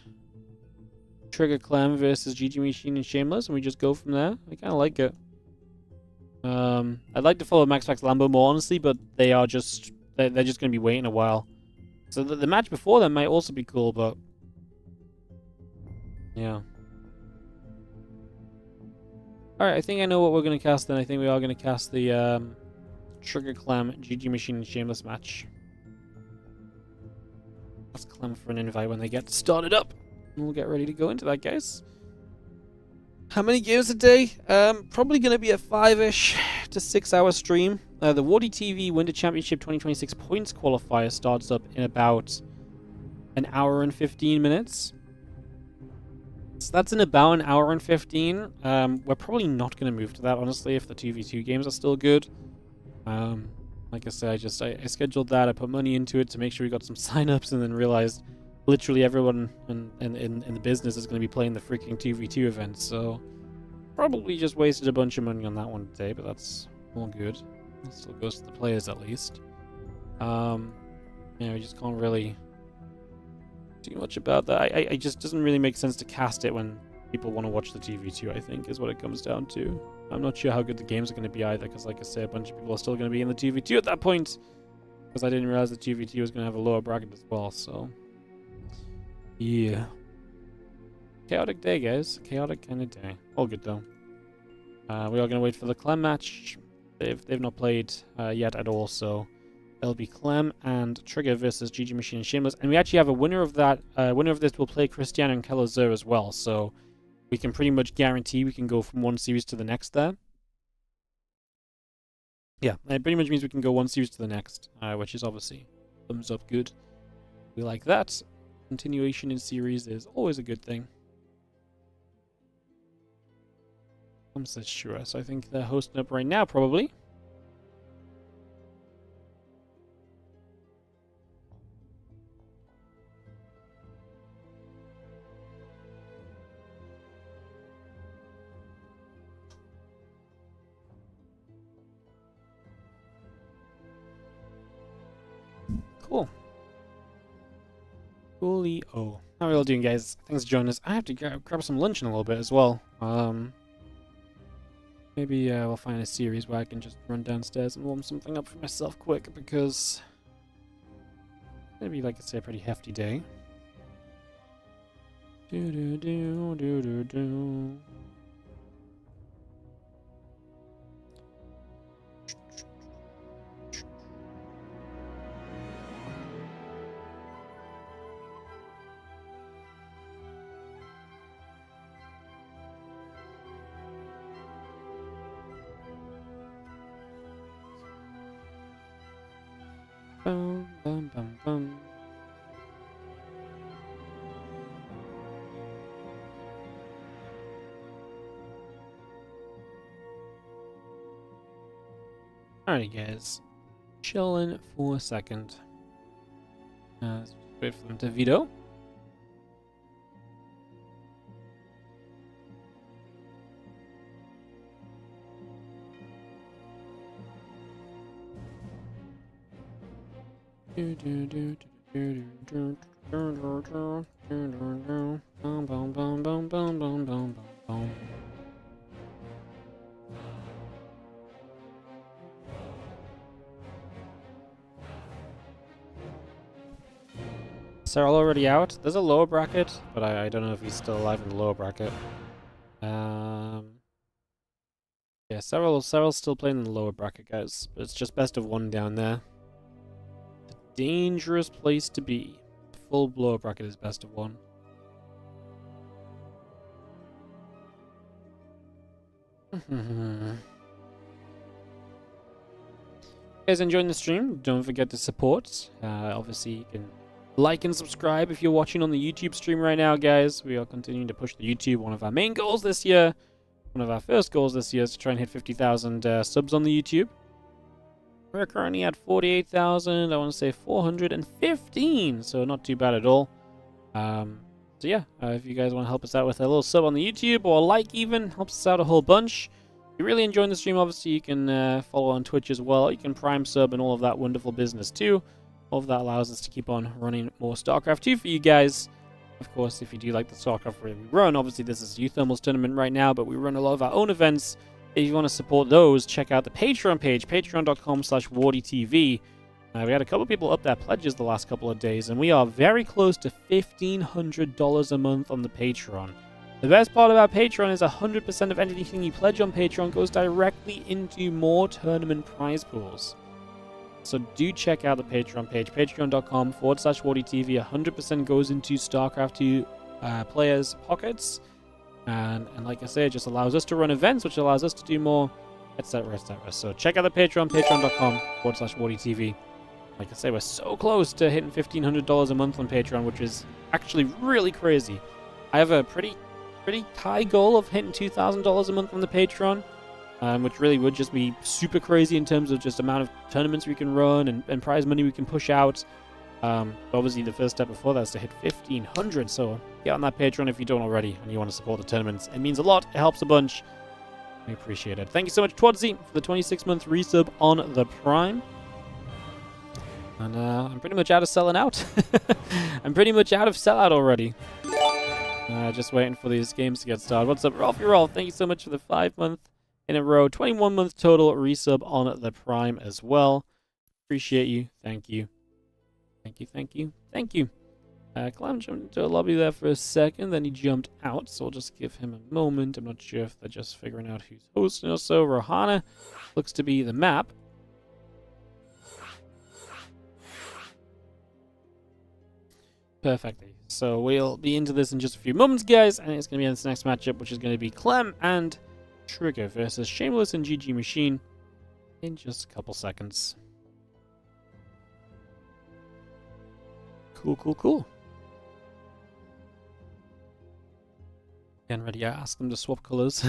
Trigger Clem versus GG Machine and Shameless, and we just go from there. I kind of like it. I'd like to follow MaxPax Lambo more honestly, but they're just going to be waiting a while. So the match before them might also be cool, but yeah. All right, I think I know what we're going to cast then. I think we are going to cast the Trigger Clem GG Machine and Shameless match. Ask Clem for an invite when they get started up. And we'll get ready to go into that, guys. How many games a day? Probably going to be a 5-ish to 6 hour stream. The WardiTV Winter Championship 2026 points qualifier starts up in about an hour and 15 minutes. So that's in about an hour and 15. We're probably not going to move to that, honestly, if the 2v2 games are still good. Like I said, I scheduled that. I put money into it to make sure we got some signups, and then realized literally everyone in the business is going to be playing the freaking 2v2 event. So probably just wasted a bunch of money on that one today, but that's all good. It still goes to the players at least. Yeah, we just can't really do much about that. It just doesn't really make sense to cast it when people want to watch the 2v2, I think, is what it comes down to. I'm not sure how good the games are going to be either, because like I said, a bunch of people are still going to be in the 2v2 at that point. Because I didn't realize the 2v2 was going to have a lower bracket as well, so yeah. Chaotic day, guys. Chaotic kind of day. All good, though. We are going to wait for the Clem match. They've not played yet at all, so it'll be Clem and Trigger versus GG Machine and Shameless. And we actually have a winner of that. Winner of this will play Cristiano and Kelazur as well, so we can pretty much guarantee we can go from one series to the next there. Yeah, it pretty much means we can go one series to the next, which is obviously thumbs up good. We like that. Continuation in series is always a good thing. Says sure, so I think they're hosting up right now, probably. Cool. Coolio. How are we all doing, guys? Thanks for joining us. I have to grab some lunch in a little bit as well. Maybe we'll find a series where I can just run downstairs and warm something up for myself quick, because it's gonna be, like I say, a pretty hefty day. Do do do do do do. Bum, bum, bum, bum. Alrighty, guys. Chilling for a second. Let's wait for them to veto. Serral already out. There's a lower bracket, but I don't know if he's still alive in the lower bracket. Yeah, Serral's still playing in the lower bracket, guys. But it's just best of one down there. A dangerous place to be. Full lower bracket is best of one. Guys, enjoying the stream? Don't forget to support. Obviously, you can like and subscribe if you're watching on the YouTube stream right now, guys. We are continuing to push the YouTube. One of our main goals this year, one of our first goals this year, is to try and hit 50,000 subs on the YouTube. We're currently at 48,000. I want to say 415, so not too bad at all. So yeah, if you guys want to help us out with a little sub on the YouTube or like even, helps us out a whole bunch. If you're really enjoying the stream, obviously you can follow on Twitch as well. You can prime sub and all of that wonderful business too. All of that allows us to keep on running more StarCraft 2 for you guys. Of course, if you do like the StarCraft we run, obviously this is UTHERMAL's tournament right now, but we run a lot of our own events. If you want to support those, check out the Patreon page, patreon.com/WardiTV. We had a couple of people up their pledges the last couple of days, and we are very close to $1,500 a month on the Patreon. The best part about Patreon is 100% of anything you pledge on Patreon goes directly into more tournament prize pools. So do check out the Patreon page, patreon.com/WardiTV. 100% goes into StarCraft 2 players' pockets. And like I say, it just allows us to run events, which allows us to do more, etc., etc. So check out the Patreon, patreon.com/WardiTV. Like I say, we're so close to hitting $1,500 a month on Patreon, which is actually really crazy. I have a pretty high goal of hitting $2,000 a month on the Patreon. Which really would just be super crazy in terms of just amount of tournaments we can run and prize money we can push out. Obviously, the first step before that is to hit 1,500. So get on that Patreon if you don't already and you want to support the tournaments. It means a lot. It helps a bunch. We appreciate it. Thank you so much, Twadzy, for the 26-month resub on the Prime. And I'm pretty much out of selling out. I'm pretty much out of sellout already. Just waiting for these games to get started. What's up, Rolf? Rolf, thank you so much for the 5-month in a row, 21-month total resub on the Prime as well. Appreciate you. Thank you. Thank you, thank you, thank you. Clem jumped into a lobby there for a second, then he jumped out, so we'll just give him a moment. I'm not sure if they're just figuring out who's hosting or so. Rohana looks to be the map. Perfectly. So we'll be into this in just a few moments, guys, and it's going to be in this next matchup, which is going to be Clem and Trigger versus Shameless and GG Machine in just a couple seconds. Cool, cool, cool. Getting ready, I ask them to swap colors.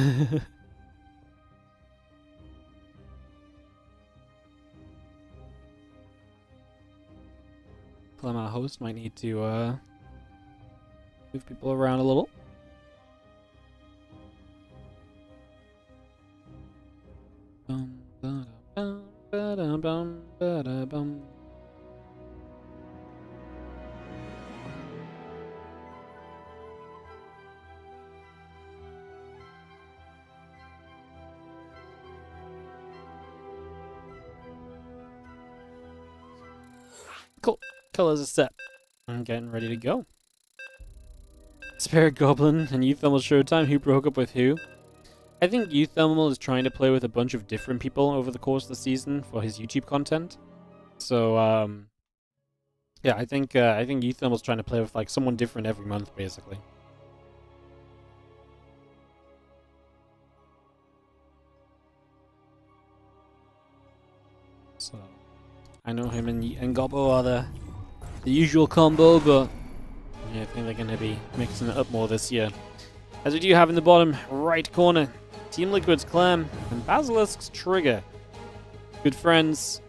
Clem, our host, might need to move people around a little. Cool. Colors are set. I'm getting ready to go. Spirit Goblin and UTHERMAL Showtime. Who broke up with who? I think UTHERMAL is trying to play with a bunch of different people over the course of the season for his YouTube content. So, yeah, I think UTHERMAL's trying to play with like someone different every month, basically. So, I know him and Gobbo are the usual combo, but yeah, I think they're going to be mixing it up more this year. As we do have in the bottom right corner, Team Liquid's Clem and Basilisk's Trigger. Good friends.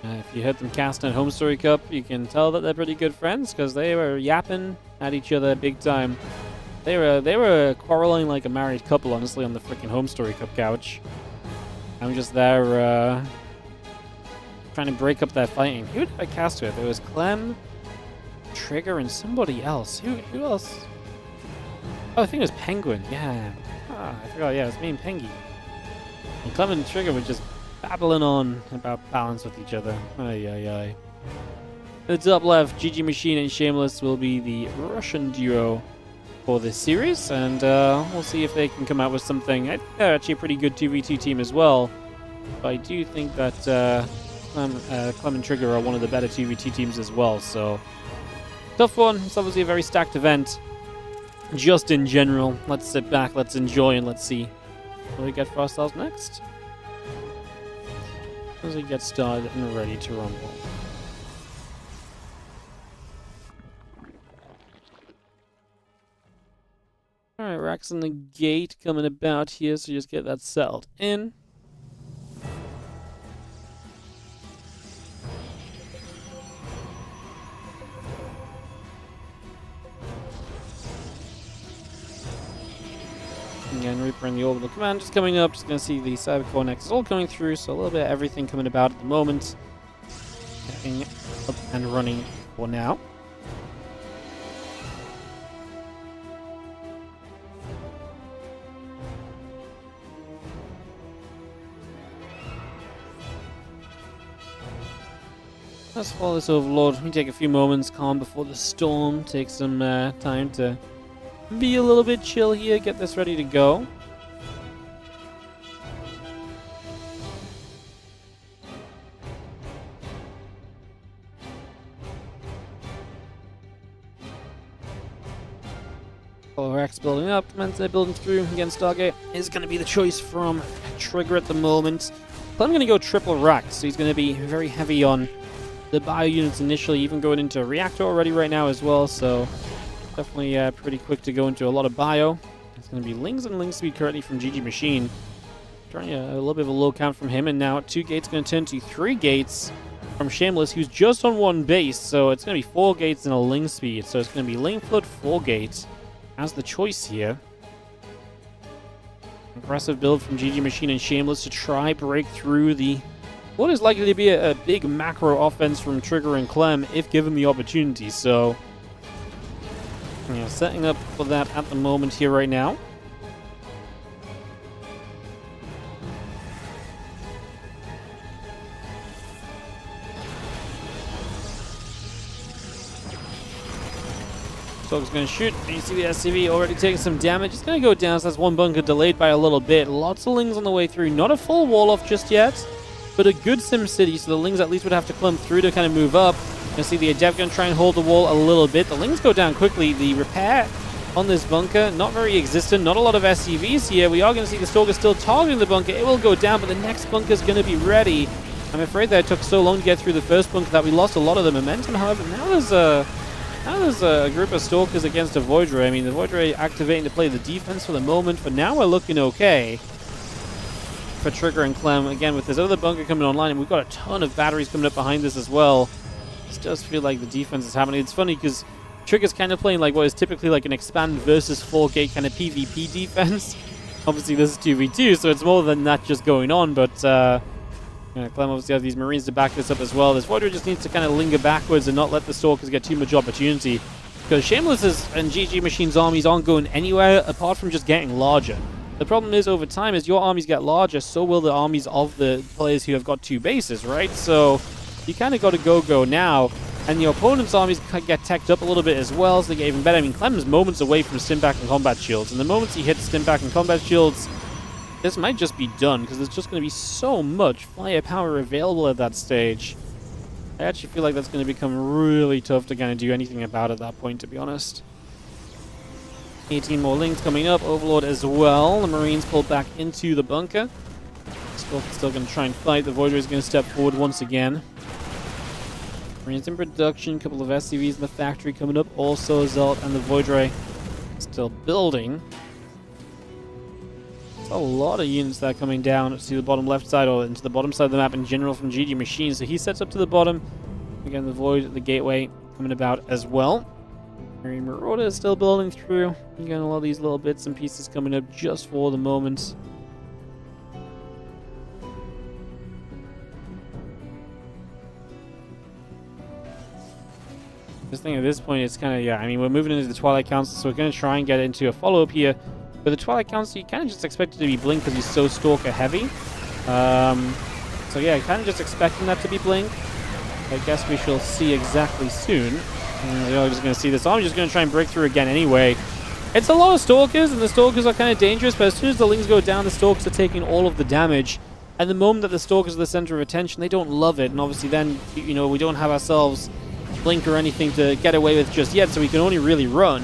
If you heard them cast at Home Story Cup, you can tell that they're pretty good friends because they were yapping at each other big time. They were quarreling like a married couple, honestly, on the freaking Home Story Cup couch. I'm just there trying to break up that fighting. Who did I cast with? It was Clem, Trigger, and somebody else. Who else? Oh, I think it was Penguin. Yeah. I forgot. Yeah, it was me and Pengy. And Clem and Trigger were just babbling on about balance with each other. Ay, ay, ay. The top left, GG Machine and Shameless will be the Russian duo for this series, and we'll see if they can come out with something. I think they're actually a pretty good 2v2 team as well, but I do think that Clem and Trigger are one of the better 2v2 teams as well, so tough one. It's obviously a very stacked event, just in general. Let's sit back, let's enjoy, and let's see what we get for ourselves next as we get started and ready to rumble. Alright, Rax on the gate coming about here, so just get that settled in. Again, Reaper and the Orbital Command just coming up. Just going to see the Cybercore Nexus all coming through, so a little bit of everything coming about at the moment. Getting up and running for now. Let's follow this Overlord. We take a few moments, calm before the storm. Take some time to be a little bit chill here, get this ready to go. Rex building up, Mensa building through. Again, Stargate is going to be the choice from Trigger at the moment. But I'm going to go triple Rax, so he's going to be very heavy on the bio units initially, even going into Reactor already right now as well, so definitely pretty quick to go into a lot of bio. It's going to be Lings and Ling Speed currently from GG Machine. Trying a little bit of a low count from him, and now 2 gates going to turn to 3 gates from Shameless, who's just on 1 base, so it's going to be 4 gates and a Ling Speed. So it's going to be Ling Flood 4 gates as the choice here. Aggressive build from GG Machine and Shameless to try break through the what is likely to be a big macro offense from Trigger and Clem if given the opportunity. So yeah, setting up for that at the moment here right now. Dog's going to shoot, and you see the SCV already taking some damage. It's going to go down, so that's 1 bunker delayed by a little bit. Lots of Lings on the way through. Not a full wall off just yet, but a good Sim City, so the Lings at least would have to climb through to kind of move up. You can see the Adept going to try and hold the wall a little bit. The Lings go down quickly. The repair on this bunker, not very existent. Not a lot of SCVs here. We are going to see the Stalker still targeting the bunker. It will go down, but the next bunker is going to be ready. I'm afraid that it took so long to get through the first bunker that we lost a lot of the momentum. However, now there's a group of Stalkers against a Void Ray. I mean, the Void Ray activating to play the defense for the moment, but now we're looking okay for Trigger and Clem. Again, with this other bunker coming online, and we've got a ton of batteries coming up behind this as well. This does feel like the defense is happening. It's funny because Trigger's kind of playing like what is typically like an expand versus 4-gate kind of PvP defense. Obviously, this is 2v2, so it's more than that just going on, but Clem obviously has these Marines to back this up as well. This Void Ray just needs to kind of linger backwards and not let the Stalkers get too much opportunity, because Shameless and GG Machine's armies aren't going anywhere apart from just getting larger. The problem is, over time, as your armies get larger, so will the armies of the players who have got 2 bases, right? So you kind of got to go now, and your opponent's armies get teched up a little bit as well, so they get even better. I mean, Clem's moments away from Stimpak and Combat Shields, and the moments he hits Stimpak and Combat Shields, this might just be done, because there's just going to be so much firepower available at that stage. I actually feel like that's going to become really tough to kind of do anything about at that point, to be honest. 18 more Lings coming up, Overlord as well. The Marines pulled back into the bunker. Still going to try and fight. The Void Ray is going to step forward once again. Marines in production, a couple of SCVs in the factory coming up. Also, Zelt and the Void Ray still building. There's a lot of units that are coming down to the bottom left side or into the bottom side of the map in general from GG Machine. So he sets up to the bottom. Again, the Void, the Gateway coming about as well. Marauder is still building through. Again, a lot of these little bits and pieces coming up just for the moment. Just think at this point, it's kind of, yeah, I mean, we're moving into the Twilight Council, so we're going to try and get into a follow-up here. But the Twilight Council, you kind of just expect it to be Blink because he's so Stalker heavy. So yeah, kind of just expecting that to be Blink. I guess we shall see exactly soon. And we're just going to see this. I'm just going to try and break through again anyway. It's a lot of Stalkers, and the Stalkers are kind of dangerous, but as soon as the Lings go down, the Stalkers are taking all of the damage. And the moment that the Stalkers are the center of attention, they don't love it. And obviously then, you know, we don't have ourselves Blink or anything to get away with just yet, so we can only really run,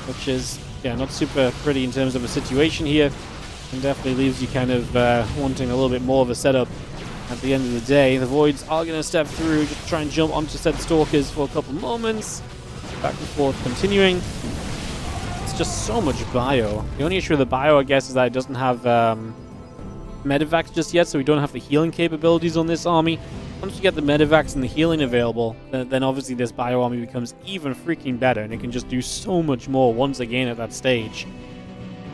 which is, yeah, not super pretty in terms of a situation here, and definitely leaves you kind of wanting a little bit more of a setup at the end of the day. The Voids are going to step through, just try and jump onto said Stalkers for a couple moments, back and forth continuing. It's just so much bio. The only issue with the bio, I guess, is that it doesn't have medevacs just yet, so we don't have the healing capabilities on this army. Once you get the medevacs and the healing available, then obviously this bio army becomes even freaking better, and it can just do so much more once again at that stage.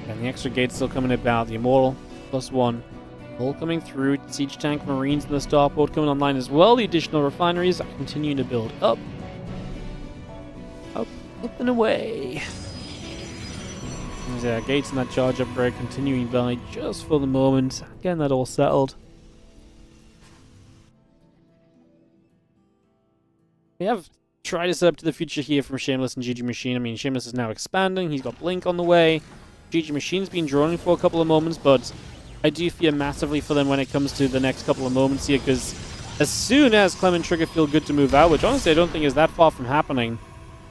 And the extra gate's still coming about. The Immortal +1 all coming through. Siege tank, Marines, and the starport coming online as well. The additional refineries are continuing to build up. Up and away. There's gates and that charge upgrade continuing by just for the moment. Getting that all settled. We have tried to set up to the future here from Shameless and GG Machine. I mean, Shameless is now expanding. He's got Blink on the way. GG Machine's been droning for a couple of moments, but I do fear massively for them when it comes to the next couple of moments here, because as soon as Clem and Trigger feel good to move out, which honestly I don't think is that far from happening,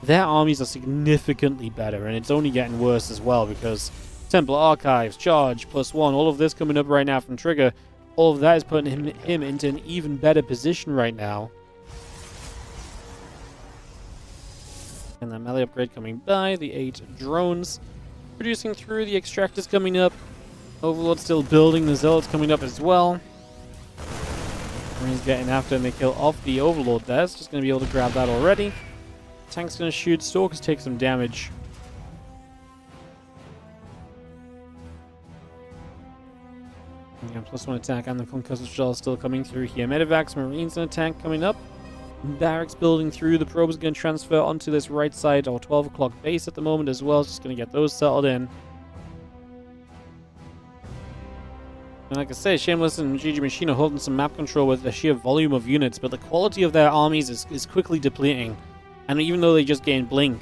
their armies are significantly better, and it's only getting worse as well, because Temple Archives, Charge, +1, all of this coming up right now from Trigger, all of that is putting him into an even better position right now. And that melee upgrade coming by, the 8 drones producing through, the extractors coming up, Overlord still building, the Zealots coming up as well. Marines getting after, and they kill off the Overlord there. It's just going to be able to grab that already. Tank's going to shoot, Stalkers take some damage. And +1 attack and the concussive shell still coming through here. Medevacs, Marines, and a tank coming up. Barracks building through. The probe is going to transfer onto this right side, or 12 o'clock base at the moment as well. Just going to get those settled in. And like I say, Shameless and GG Machine are holding some map control with the sheer volume of units, but the quality of their armies is quickly depleting. And even though they just gained Blink,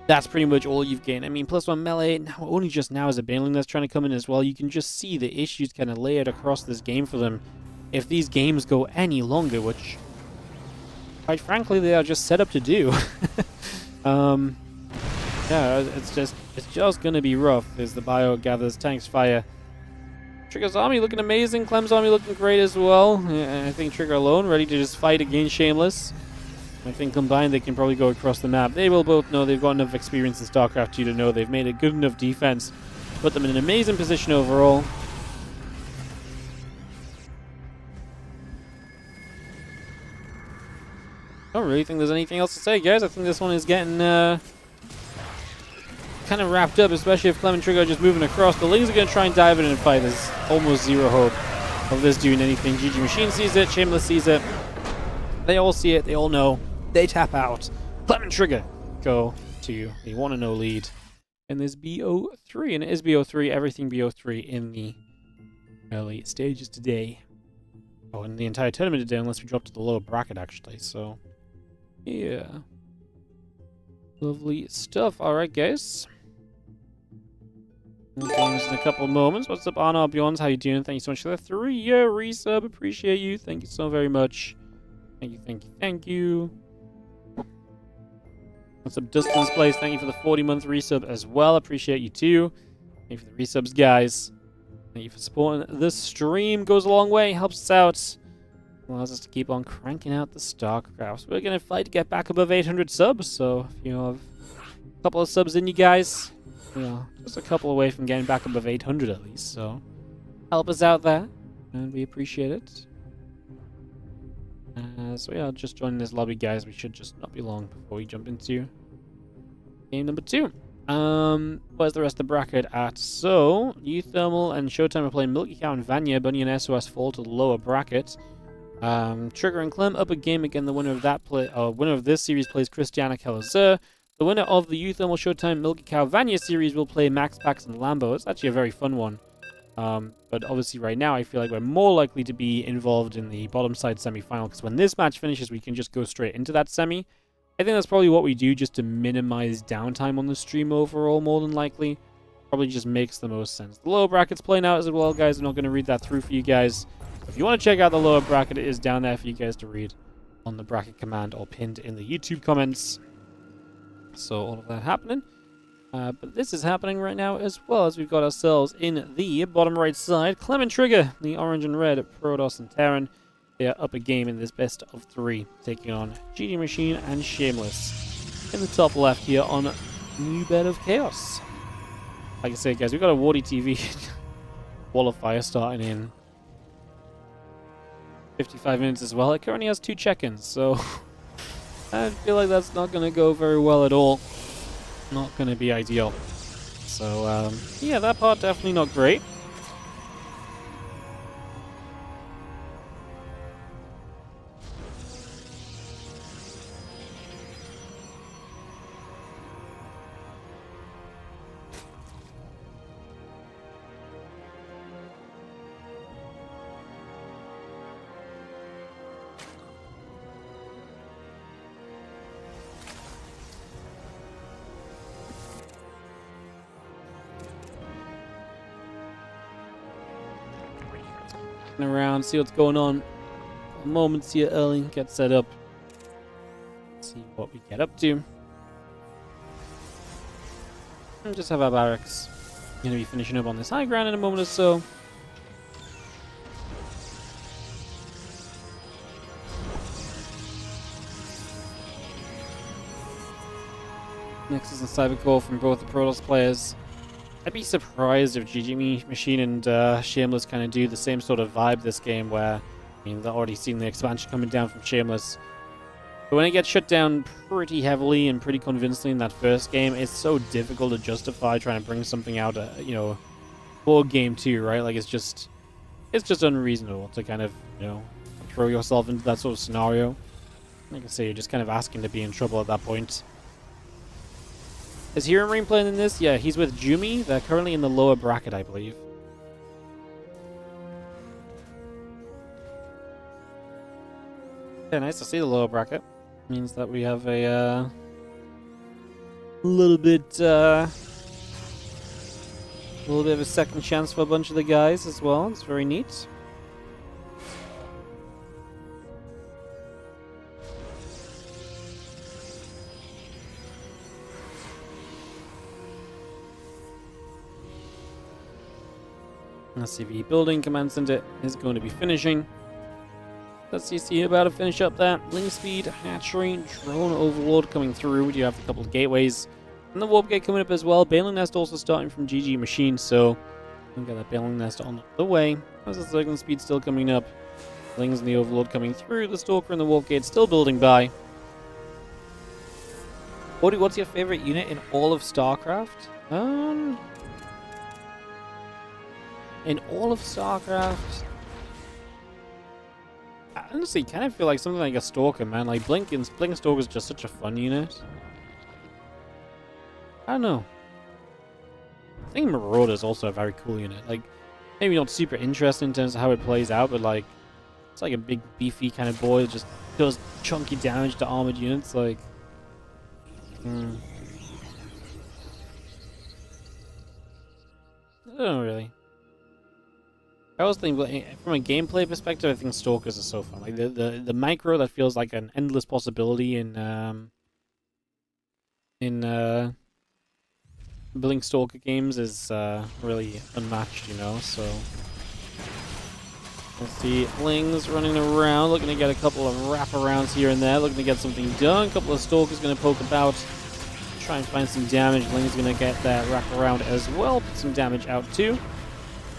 that's pretty much all you've gained. I mean, +1 melee, now only just now is a Baneling that's trying to come in as well. You can just see the issues kind of layered across this game for them. If these games go any longer, which, quite frankly, they are just set up to do. Yeah, it's just going to be rough as the bio gathers, tanks fire. Trigger's army looking amazing. Clem's army looking great as well. Yeah, I think Trigger alone ready to just fight against Shameless. I think combined they can probably go across the map. They will both know they've got enough experience in StarCraft 2 to know they've made a good enough defense. Put them in an amazing position overall. I don't really think there's anything else to say, guys. I think this one is getting kind of wrapped up, especially if Clem and Trigger are just moving across. The Lings are going to try and dive in and fight. There's almost zero hope of this doing anything. GG Machine sees it. Shameless sees it. They all see it. They all know. They tap out. Clem and Trigger go to the 1-0 lead in this BO3. And it is BO3. Everything BO3 in the early stages today. Oh, in the entire tournament today, unless we drop to the lower bracket, actually. So, yeah. Lovely stuff. Alright, guys. Games in a couple of moments. What's up, Arnaud Beyonds? How you doing? Thank you so much for the 3-year resub. Appreciate you. Thank you so very much. Thank you, thank you, thank you. What's up, Dustin's Place? Thank you for the 40-month resub as well. Appreciate you too. Thank you for the resubs, guys. Thank you for supporting the stream. Goes a long way. Helps us out. allows us to keep on cranking out the StarCrafts. We're going to fight to get back above 800 subs, so if you have a couple of subs in you guys, you know, just a couple away from getting back above 800 at least, so help us out there, and we appreciate it. So yeah, just joining this lobby, guys. We should just not be long before we jump into game number 2. Where's the rest of the bracket at? So, UTHERMAL and Showtime are playing Milky Cow and Vanya. Bunny and SOS fall to the lower bracket. Trigger and Clem up a game again. The winner of that winner of this series plays Christiana Calazur. The winner of the UTHERMAL Showtime Milky Cow Vanya series will play MaxPax and Lambo. It's actually a very fun one. But obviously right now I feel like we're more likely to be involved in the bottom side semi-final, because when this match finishes we can just go straight into that semi. I think that's probably what we do just to minimize downtime on the stream overall, more than likely. Probably just makes the most sense. The lower bracket's playing out as well, guys. I'm not going to read that through for you guys. If you want to check out the lower bracket, it is down there for you guys to read on the bracket command or pinned in the YouTube comments. So all of that happening. But this is happening right now as well, as we've got ourselves in the bottom right side. Clem and Trigger, the orange and red, Protoss and Terran. They are up a game in this best of 3, taking on GG Machine and Shameless in the top left here on New Bed of Chaos. Like I said, guys, we've got a WardiTV qualifier starting in 55 minutes as well. It currently has 2 check-ins, so I feel like that's not going to go very well at all. Not going to be ideal. So, yeah, that part definitely not great. Around, see what's going on. Moments here early, get set up. See what we get up to. And just have our barracks. Gonna be finishing up on this high ground in a moment or so. Nexus and Cybercore from both the Protoss players. I'd be surprised if GG Machine and Shameless kind of do the same sort of vibe this game, where, I mean, they've already seen the expansion coming down from Shameless. But when it gets shut down pretty heavily and pretty convincingly in that first game, it's so difficult to justify trying to bring something out, you know, for game 2, right? Like, it's just unreasonable to kind of, you know, throw yourself into that sort of scenario. Like I say, you're just kind of asking to be in trouble at that point. Is herO playing in this? Yeah, he's with Jumi. They're currently in the lower bracket, I believe. Yeah, nice to see the lower bracket. Means that we have a little bit of a second chance for a bunch of the guys as well. It's very neat. SCV building command center is going to be finishing. Let's see about to finish up that. Link speed, hatchery, drone overlord coming through. We do have a couple of gateways. And the warp gate coming up as well. Bailing nest also starting from GG Machine, so we've got that bailing nest on the way. There's the circling speed still coming up. Lings and the overlord coming through. The stalker and the warp gate still building by. What's your favorite unit in all of StarCraft? In all of StarCraft, I honestly kind of feel like something like a Stalker, man. Like Blink Stalker is just such a fun unit. I don't know. I think Marauder is also a very cool unit. Like, maybe not super interesting in terms of how it plays out, but like, it's like a big beefy kind of boy that just does chunky damage to armored units. Like, I don't know really. I always think, from a gameplay perspective, I think Stalkers are so fun. Like the micro that feels like an endless possibility in Blink Stalker games is really unmatched, you know. So Let's see, Ling's running around, looking to get a couple of wraparounds here and there, looking to get something done. A couple of Stalkers going to poke about, try and find some damage. Ling's going to get that wraparound as well, put some damage out too.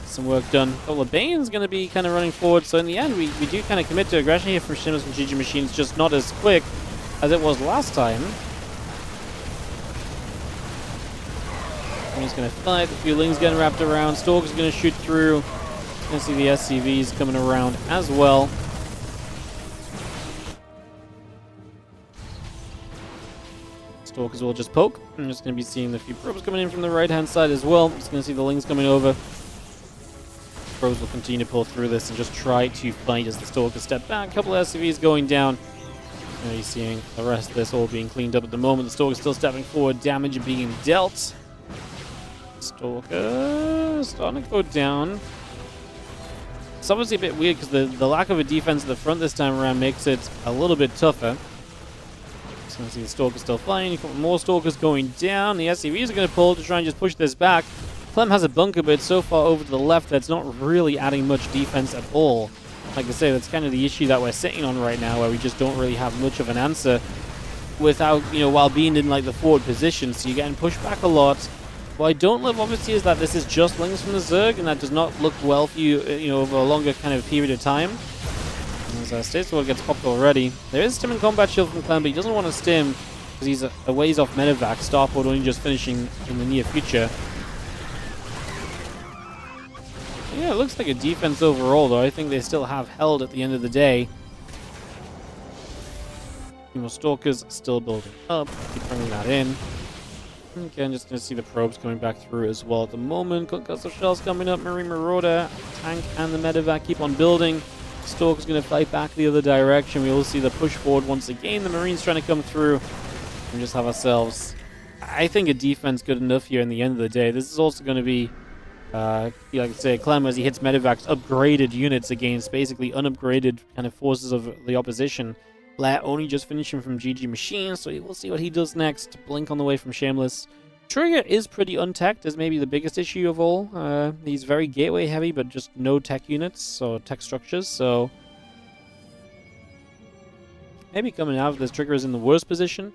Some work done. A couple of Bane's going to be kind of running forward, so in the end, we do kind of commit to aggression here from Shameless and GG Machines, just not as quick as it was last time. He's going to fight. A few Lings getting wrapped around. Stalker's going to shoot through. Going to see the SCVs coming around as well. Stalkers will just poke. I'm just going to be seeing the few probes coming in from the right-hand side as well. Just going to see the Lings coming over. Probes will continue to pull through this and just try to fight as the Stalkers step back. A couple of SCVs going down. You're seeing the rest of this all being cleaned up at the moment. The Stalker's still stepping forward. Damage being dealt. Stalker starting to go down. It's obviously a bit weird because the lack of a defense at the front this time around makes it a little bit tougher. Just going to see the Stalker still flying. A couple more Stalkers going down. The SCVs are going to pull to try and just push this back. Clem has a bunker, but it's so far over to the left that's not really adding much defense at all. Like I say, that's kind of the issue that we're sitting on right now, where we just don't really have much of an answer without, while being in like the forward position. So you're getting pushed back a lot. What I don't love, obviously, is that this is just Lings from the Zerg, and that does not look well for you, over a longer kind of period of time. As State Sword gets popped already. There is Stim and Combat Shield from Clem, but he doesn't want to Stim because he's a ways off medevac. Starport only just finishing in the near future. Yeah, it looks like a defense overall, though. I think they still have held at the end of the day. Stalkers still building up. Keep bringing that in. Okay, I'm just going to see the probes coming back through as well at the moment. Concussive shells coming up. Marine Marauder, tank, and the medevac keep on building. Stalker's going to fight back the other direction. We will see the push forward once again. The Marines trying to come through. We just have ourselves, I think, a defense good enough here in the end of the day. This is also going to be, like I say, Clem, as he hits medevac's upgraded units against basically unupgraded kind of forces of the opposition. Blair only just finishing from GG Machines, so we'll see what he does next. Blink on the way from Shameless. Trigger is pretty unteched, is maybe the biggest issue of all. He's very gateway heavy, but just no tech units or tech structures, so maybe coming out of this, Trigger is in the worst position.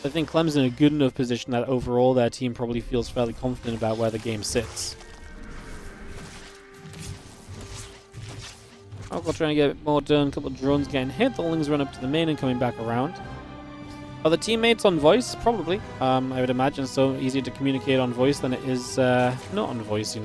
I think Clem's in a good enough position that overall their team probably feels fairly confident about where the game sits. We're trying to get more done. A couple of drones getting hit. The Lings run up to the main and coming back around. Are the teammates on voice? Probably. I would imagine so. Easier to communicate on voice than it is not on voice,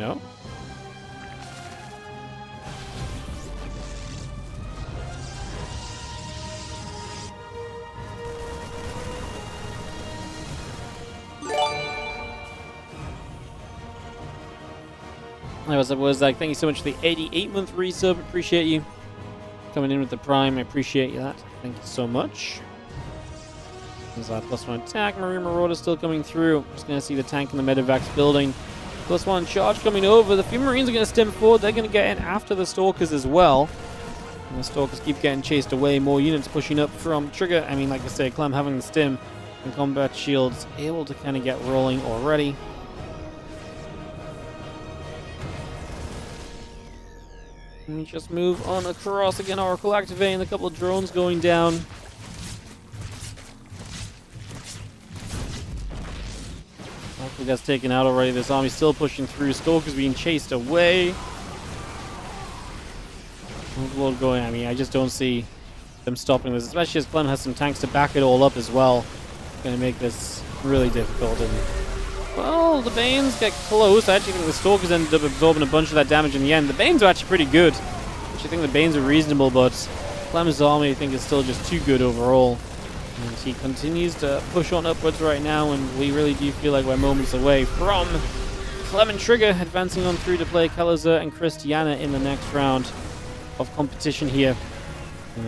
Was like, thank you so much for the 88-month resub. Appreciate you coming in with the Prime. I appreciate that. Thank you so much. There's that +1 attack. Marine Marauder still coming through. Just going to see the tank and the medevac's building. +1 charge coming over. The few Marines are going to stem forward. They're going to get in after the Stalkers as well. And the Stalkers keep getting chased away. More units pushing up from Trigger. I mean, like I say, Clem having the stim and combat shields able to kind of get rolling already. Let me just move on across again. Oracle activating, a couple of drones going down. Oracle gets taken out already. This army's still pushing through. Stalker's being chased away. Overlord going. I mean, I just don't see them stopping this, especially as Clem has some tanks to back it all up as well. It's going to make this really difficult. And well, the Banes get close. I actually think the Stalkers ended up absorbing a bunch of that damage in the end. The Banes are actually pretty good. I actually think the Banes are reasonable, but Clem's army, I think, is still just too good overall. And he continues to push on upwards right now, and we really do feel like we're moments away from Clem and Trigger advancing on through to play Kalazar and Christiana in the next round of competition here.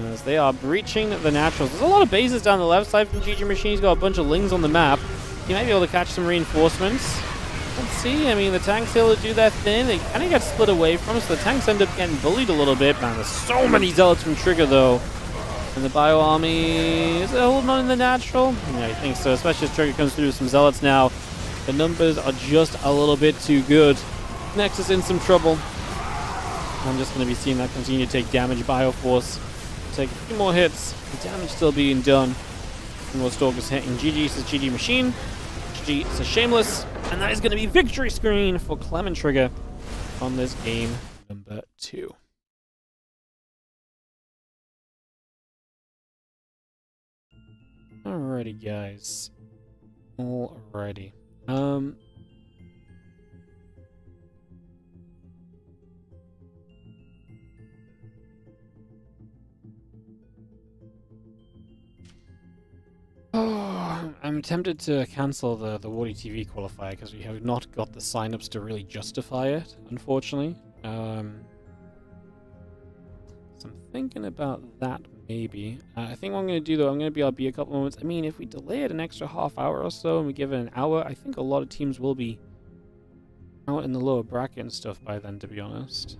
As they are breaching the naturals. There's a lot of bases down the left side from GG Machine. He's got a bunch of Lings on the map. He might be able to catch some reinforcements. Let's see. I mean, the tanks able to do their thing. They kind of get split away from us. So the tanks end up getting bullied a little bit. Man, there's so many zealots from Trigger, though. And the bio army, is it holding on in the natural? Yeah, I think so. Especially as Trigger comes through with some zealots now. The numbers are just a little bit too good. Nexus in some trouble. I'm just going to be seeing that continue to take damage. Bioforce take a few more hits. The damage still being done. And more Stalkers hitting. GG says GG Machine. GG says Shameless. And that is going to be victory screen for Clem and Trigger on this game number 2. Alrighty, guys. Alrighty. Oh, I'm tempted to cancel the WardiTV qualifier because we have not got the signups to really justify it, unfortunately. So I'm thinking about that maybe. I think what I'm going to do though, I'm going to be RB a couple moments. I mean, if we delay it an extra half hour or so and we give it an hour, I think a lot of teams will be out in the lower bracket and stuff by then, to be honest.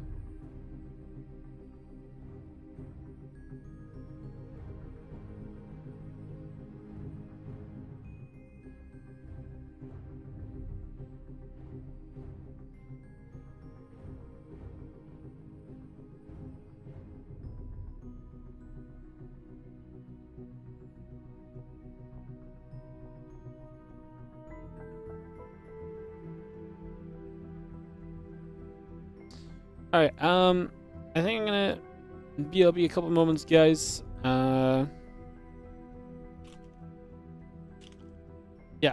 Alright, I think I'm gonna BRB a couple moments, guys. Yeah,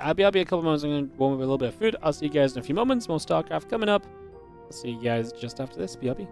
I'll be a couple moments. I'm gonna warm up a little bit of food. I'll see you guys in a few moments. More StarCraft coming up. I'll see you guys just after this. BRB.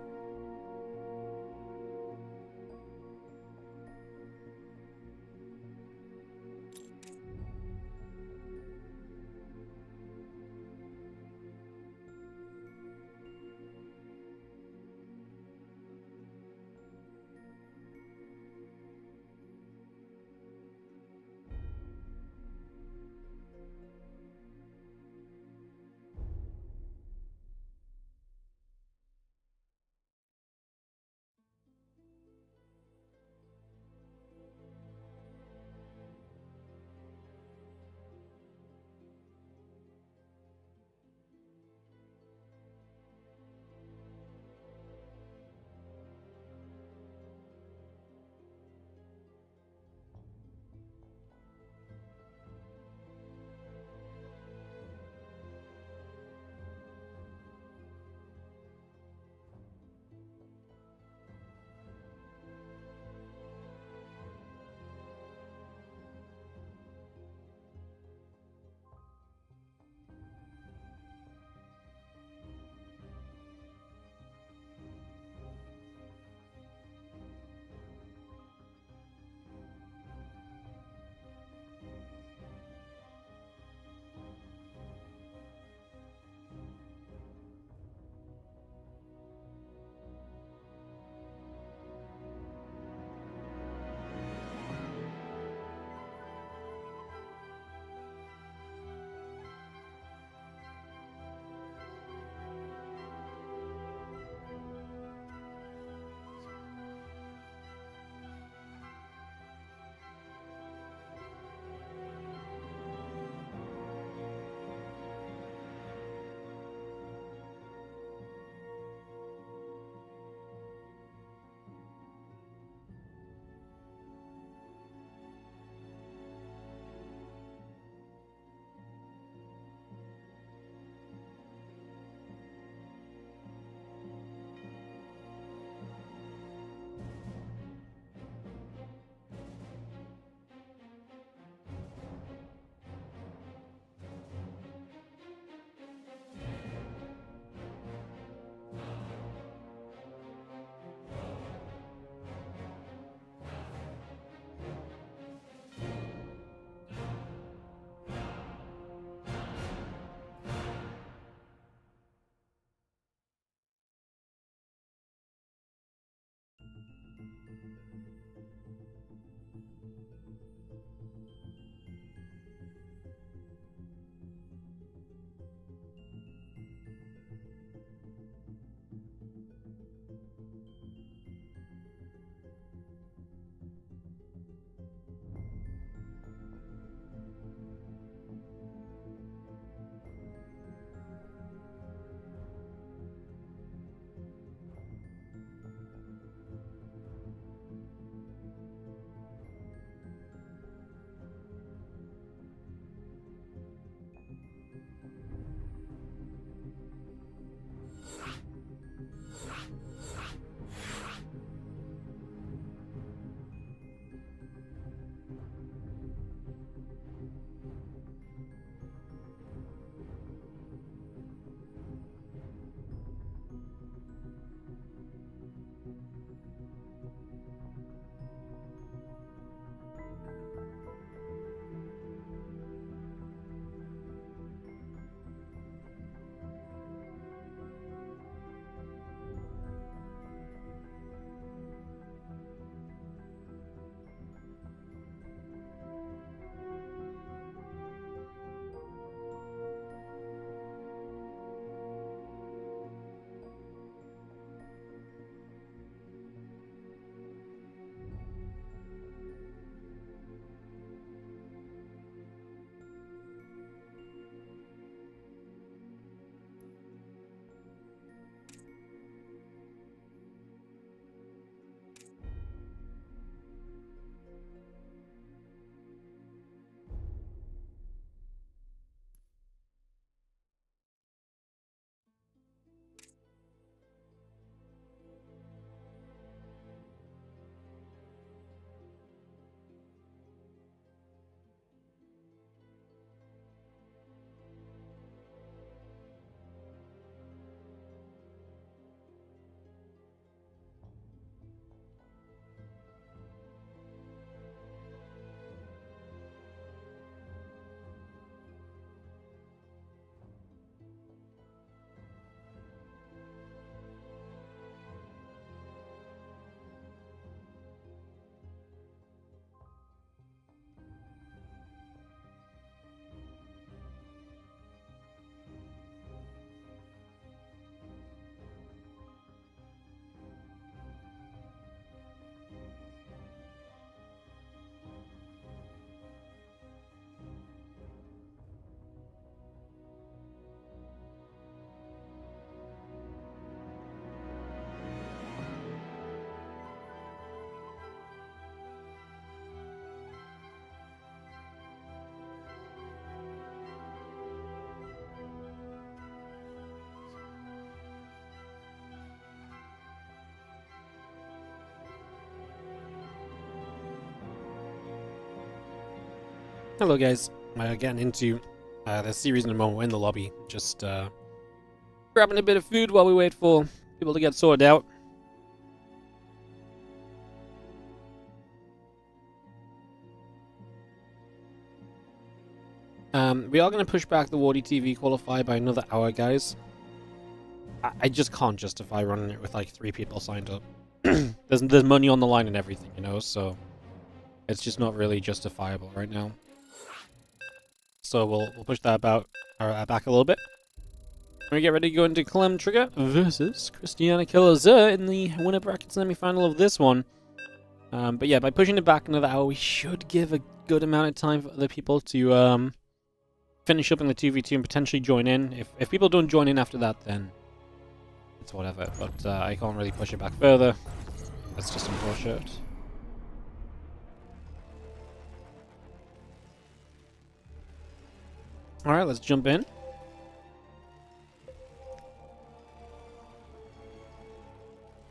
Hello guys, getting into the series in a moment. We're in the lobby, just grabbing a bit of food while we wait for people to get sorted out. We are going to push back the WardiTV qualifier by another hour, guys. I just can't justify running it with like 3 people signed up. There's money on the line and everything, you know, so it's just not really justifiable right now. So we'll push that back a little bit. We get ready to go into Clem Trigger versus Christiana Killers in the winner bracket semi-final of this one. But yeah, by pushing it back another hour, we should give a good amount of time for other people to finish up in the 2v2 and potentially join in. If people don't join in after that, then it's whatever. But I can't really push it back further. That's just unfortunate. Alright, let's jump in.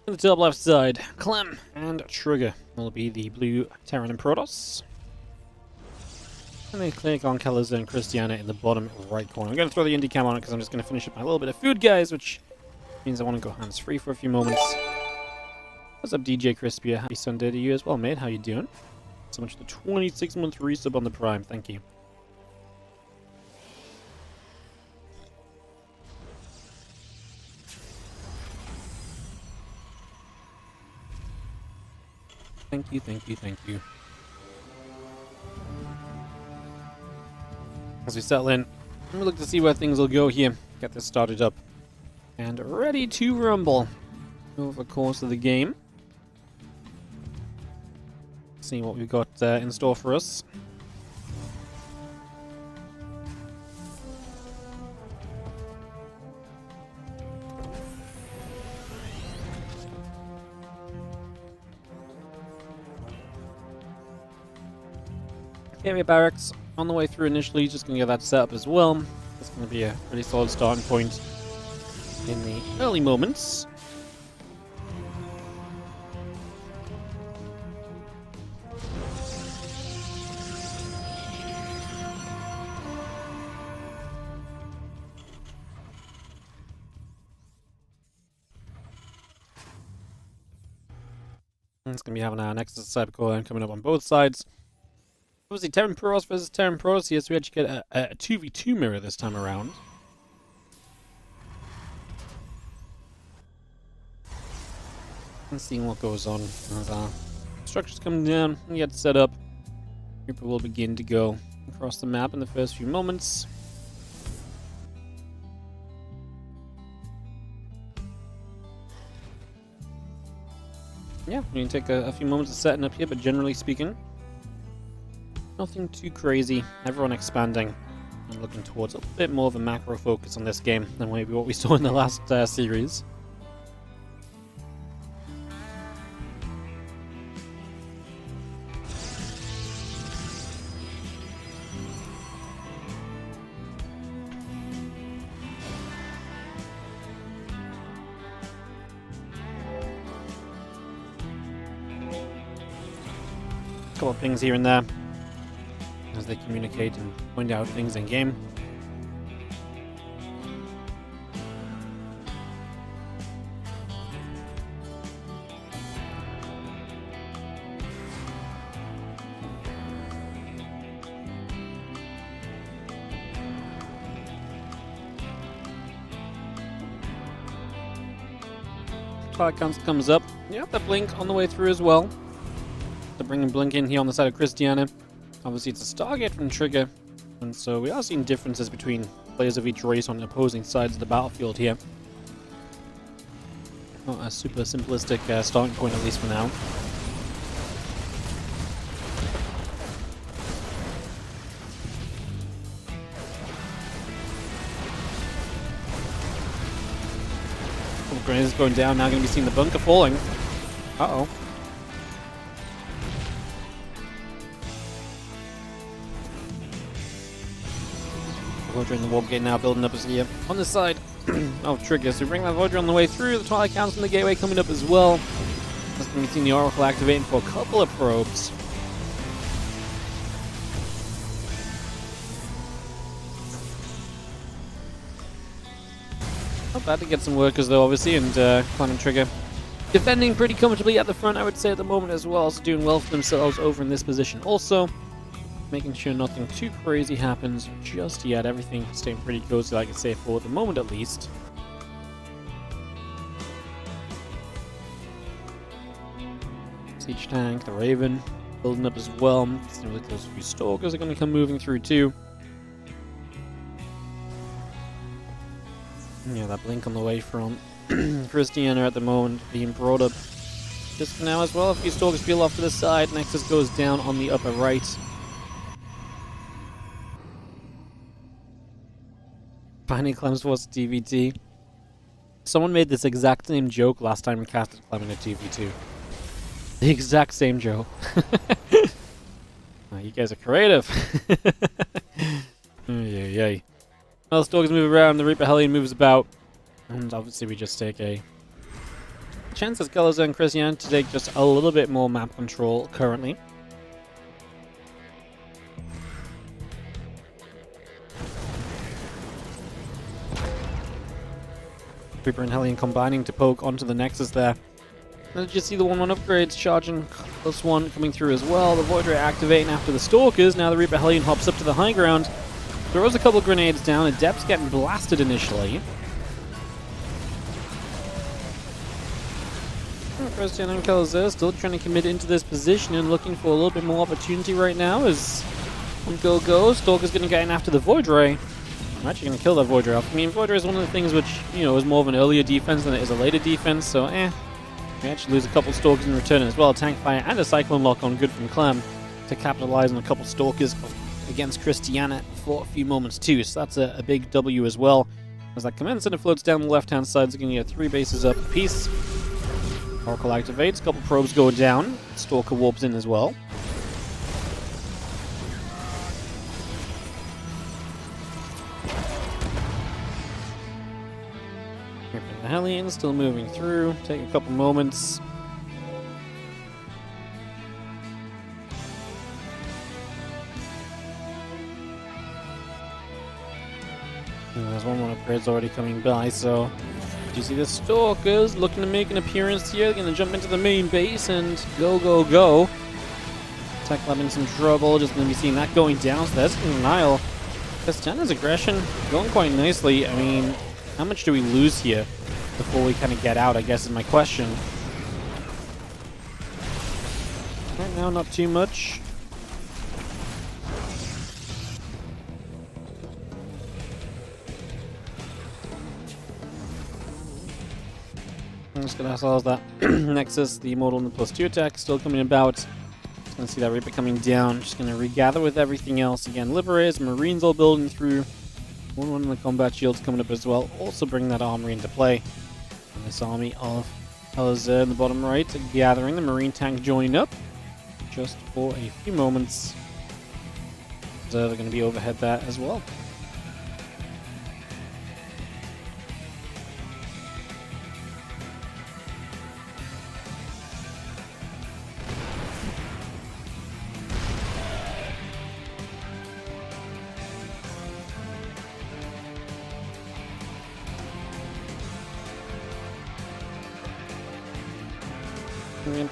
On the top left side, Clem and Trigger will be the blue Terran and Protoss. And then click on Killers and Christiana in the bottom right corner. I'm going to throw the indie cam on it because I'm just going to finish up my little bit of food, guys, which means I want to go hands-free for a few moments. What's up, DJ Crispy? Happy Sunday to you as well, mate. How you doing? So much for the 26-month resub on the Prime. Thank you. Thank you, thank you, thank you. As we settle in, we look to see where things will go here. Get this started up. And ready to rumble over the course of the game. See what we've got in store for us. Area barracks on the way through initially, just going to get that set up as well. It's going to be a pretty solid starting point in the early moments. It's going to be having our Nexus Cybercore coming up on both sides. Obviously, Terran Protoss versus Terran Protoss here, so we actually get a 2v2 mirror this time around. And seeing what goes on as our structures come down and get set up. People will begin to go across the map in the first few moments. Yeah, we can take a few moments of setting up here, but generally speaking, nothing too crazy. Everyone expanding and looking towards a bit more of a macro focus on this game than maybe what we saw in the last series. A couple of pings here and there as they communicate and point out things in game. Twilight comes up. Yep, that blink on the way through as well. They're bringing blink in here on the side of Christiana. Obviously, it's a Stargate from Trigger, and so we are seeing differences between players of each race on opposing sides of the battlefield here. Not a super simplistic starting point, at least for now. Grenades going down, now going to be seeing the bunker falling. Uh-oh. Voyager in the warp gate now building up as here on the side of Trigger. So we bring that Voyager on the way through. The Twilight Council and the gateway coming up as well. Just going to be seeing the Oracle activating for a couple of probes. Not bad to get some workers though, obviously, and Clem and Trigger defending pretty comfortably at the front, I would say, at the moment as well. So doing well for themselves over in this position. Also, making sure nothing too crazy happens just yet. Everything staying pretty cozy, like I say, for the moment at least. Siege tank, the Raven, building up as well. Seems like those few Stalkers are going to come moving through too. Yeah, that blink on the way from Christiana at the moment being brought up just for now as well. A few Stalkers peel off to the side. Nexus goes down on the upper right. Finally, Clem's forced TVT. Someone made this exact same joke last time we casted Clem in a TVT. The exact same joke. Oh, you guys are creative. Yay. Well, the Stalkers move around, the Reaper Hellion moves about, and obviously we just take a chance as Gallows and Christian to take just a little bit more map control currently. Reaper and Hellion combining to poke onto the Nexus there. And did you see the 1-1 upgrades charging +1 coming through as well? The Void Ray activating after the Stalkers. Now the Reaper Hellion hops up to the high ground. Throws a couple of grenades down. Adept's getting blasted initially. Christian and Calazar still trying to commit into this position and looking for a little bit more opportunity right now as on go. Stalker's going to get in after the Void Ray. I'm actually going to kill that Void Ray off. I mean, Void Ray is one of the things which, you know, is more of an earlier defense than it is a later defense, so we actually lose a couple Stalkers in return as well. Tank fire and a Cyclone lock on good from Clem to capitalize on a couple Stalkers against Christiana for a few moments too, so that's a big W as well. As that command center floats down the left hand side, so going to get 3 bases up a piece. Oracle activates, a couple probes go down, Stalker warps in as well. The Hellion still moving through, take a couple moments. There's 1-1 upgrades already coming by, so you see the Stalkers looking to make an appearance here. They're going to jump into the main base and go. Tech Lab in some trouble, just going to be seeing that going down, so that's going to denial. Castaneda's aggression going quite nicely. I mean, how much do we lose here before we kind of get out, I guess is my question. Right now, not too much. I'm just going to ourselves that Nexus, the Immortal and the +2 attack still coming about. Just going to see that Reaper coming down. Just going to regather with everything else. Again, Liberators, Marines all building through. 1-1 in the combat shields coming up as well. Also bring that armory into play. And this army of Calazar in the bottom right gathering. The Marine tank joining up. Just for a few moments. So they're going to be overhead there as well.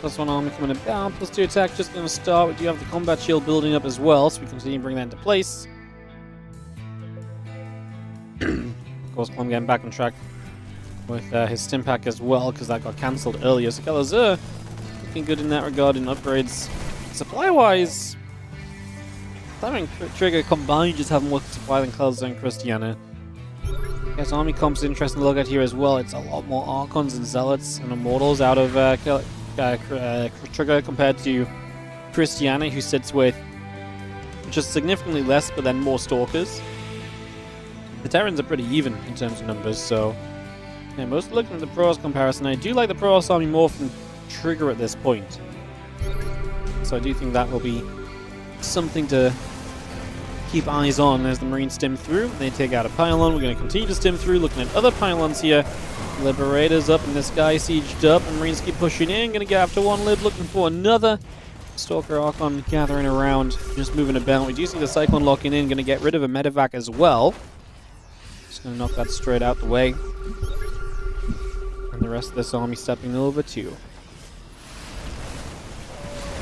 +1 army coming down, +2 attack just going to start. We do have the combat shield building up as well, so we continue to bring that into place. Of course, Clem getting back on track with his stim pack as well, because that got cancelled earlier. So Calazar looking good in that regard in upgrades. Supply-wise, Clem and Trigger combined just have more supply than Calazar and Christiana. Yes, army comp's interesting to look at here as well. It's a lot more Archons and Zealots and Immortals out of Trigger compared to Christiana, who sits with just significantly less, but then more Stalkers. The Terrans are pretty even in terms of numbers, so yeah, most looking at the Protoss comparison. I do like the Protoss army more from Trigger at this point, so I do think that will be something to keep eyes on as the Marines stim through. They take out a pylon. We're going to continue to stim through, looking at other pylons here. Liberators up in the sky, sieged up, and Marines keep pushing in. Going to get after one Lib, looking for another. Stalker Archon gathering around, just moving about. We do see the Cyclone locking in, going to get rid of a medevac as well. Just going to knock that straight out the way. And the rest of this army stepping over too.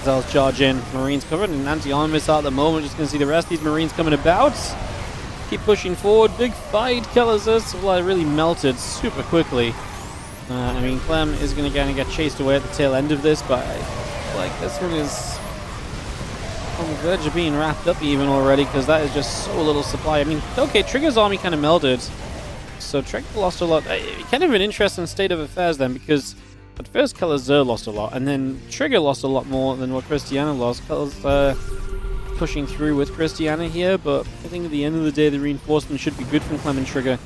Serral's charge in. Marines covered in anti-armor missile at the moment. Just going to see the rest of these Marines coming about. Keep pushing forward. Big fight. Keller's really melted super quickly. I mean, Clem is going to get chased away at the tail end of this, but I feel like this one is on the verge of being wrapped up even already, because that is just so little supply. I mean, okay, Trigger's army kind of melted, so Trigger lost a lot. Kind of an interesting state of affairs then, because at first Keller's lost a lot, and then Trigger lost a lot more than what Christiana lost. Keller's pushing through with Christiana here, but I think at the end of the day, the reinforcement should be good from Clem and Trigger.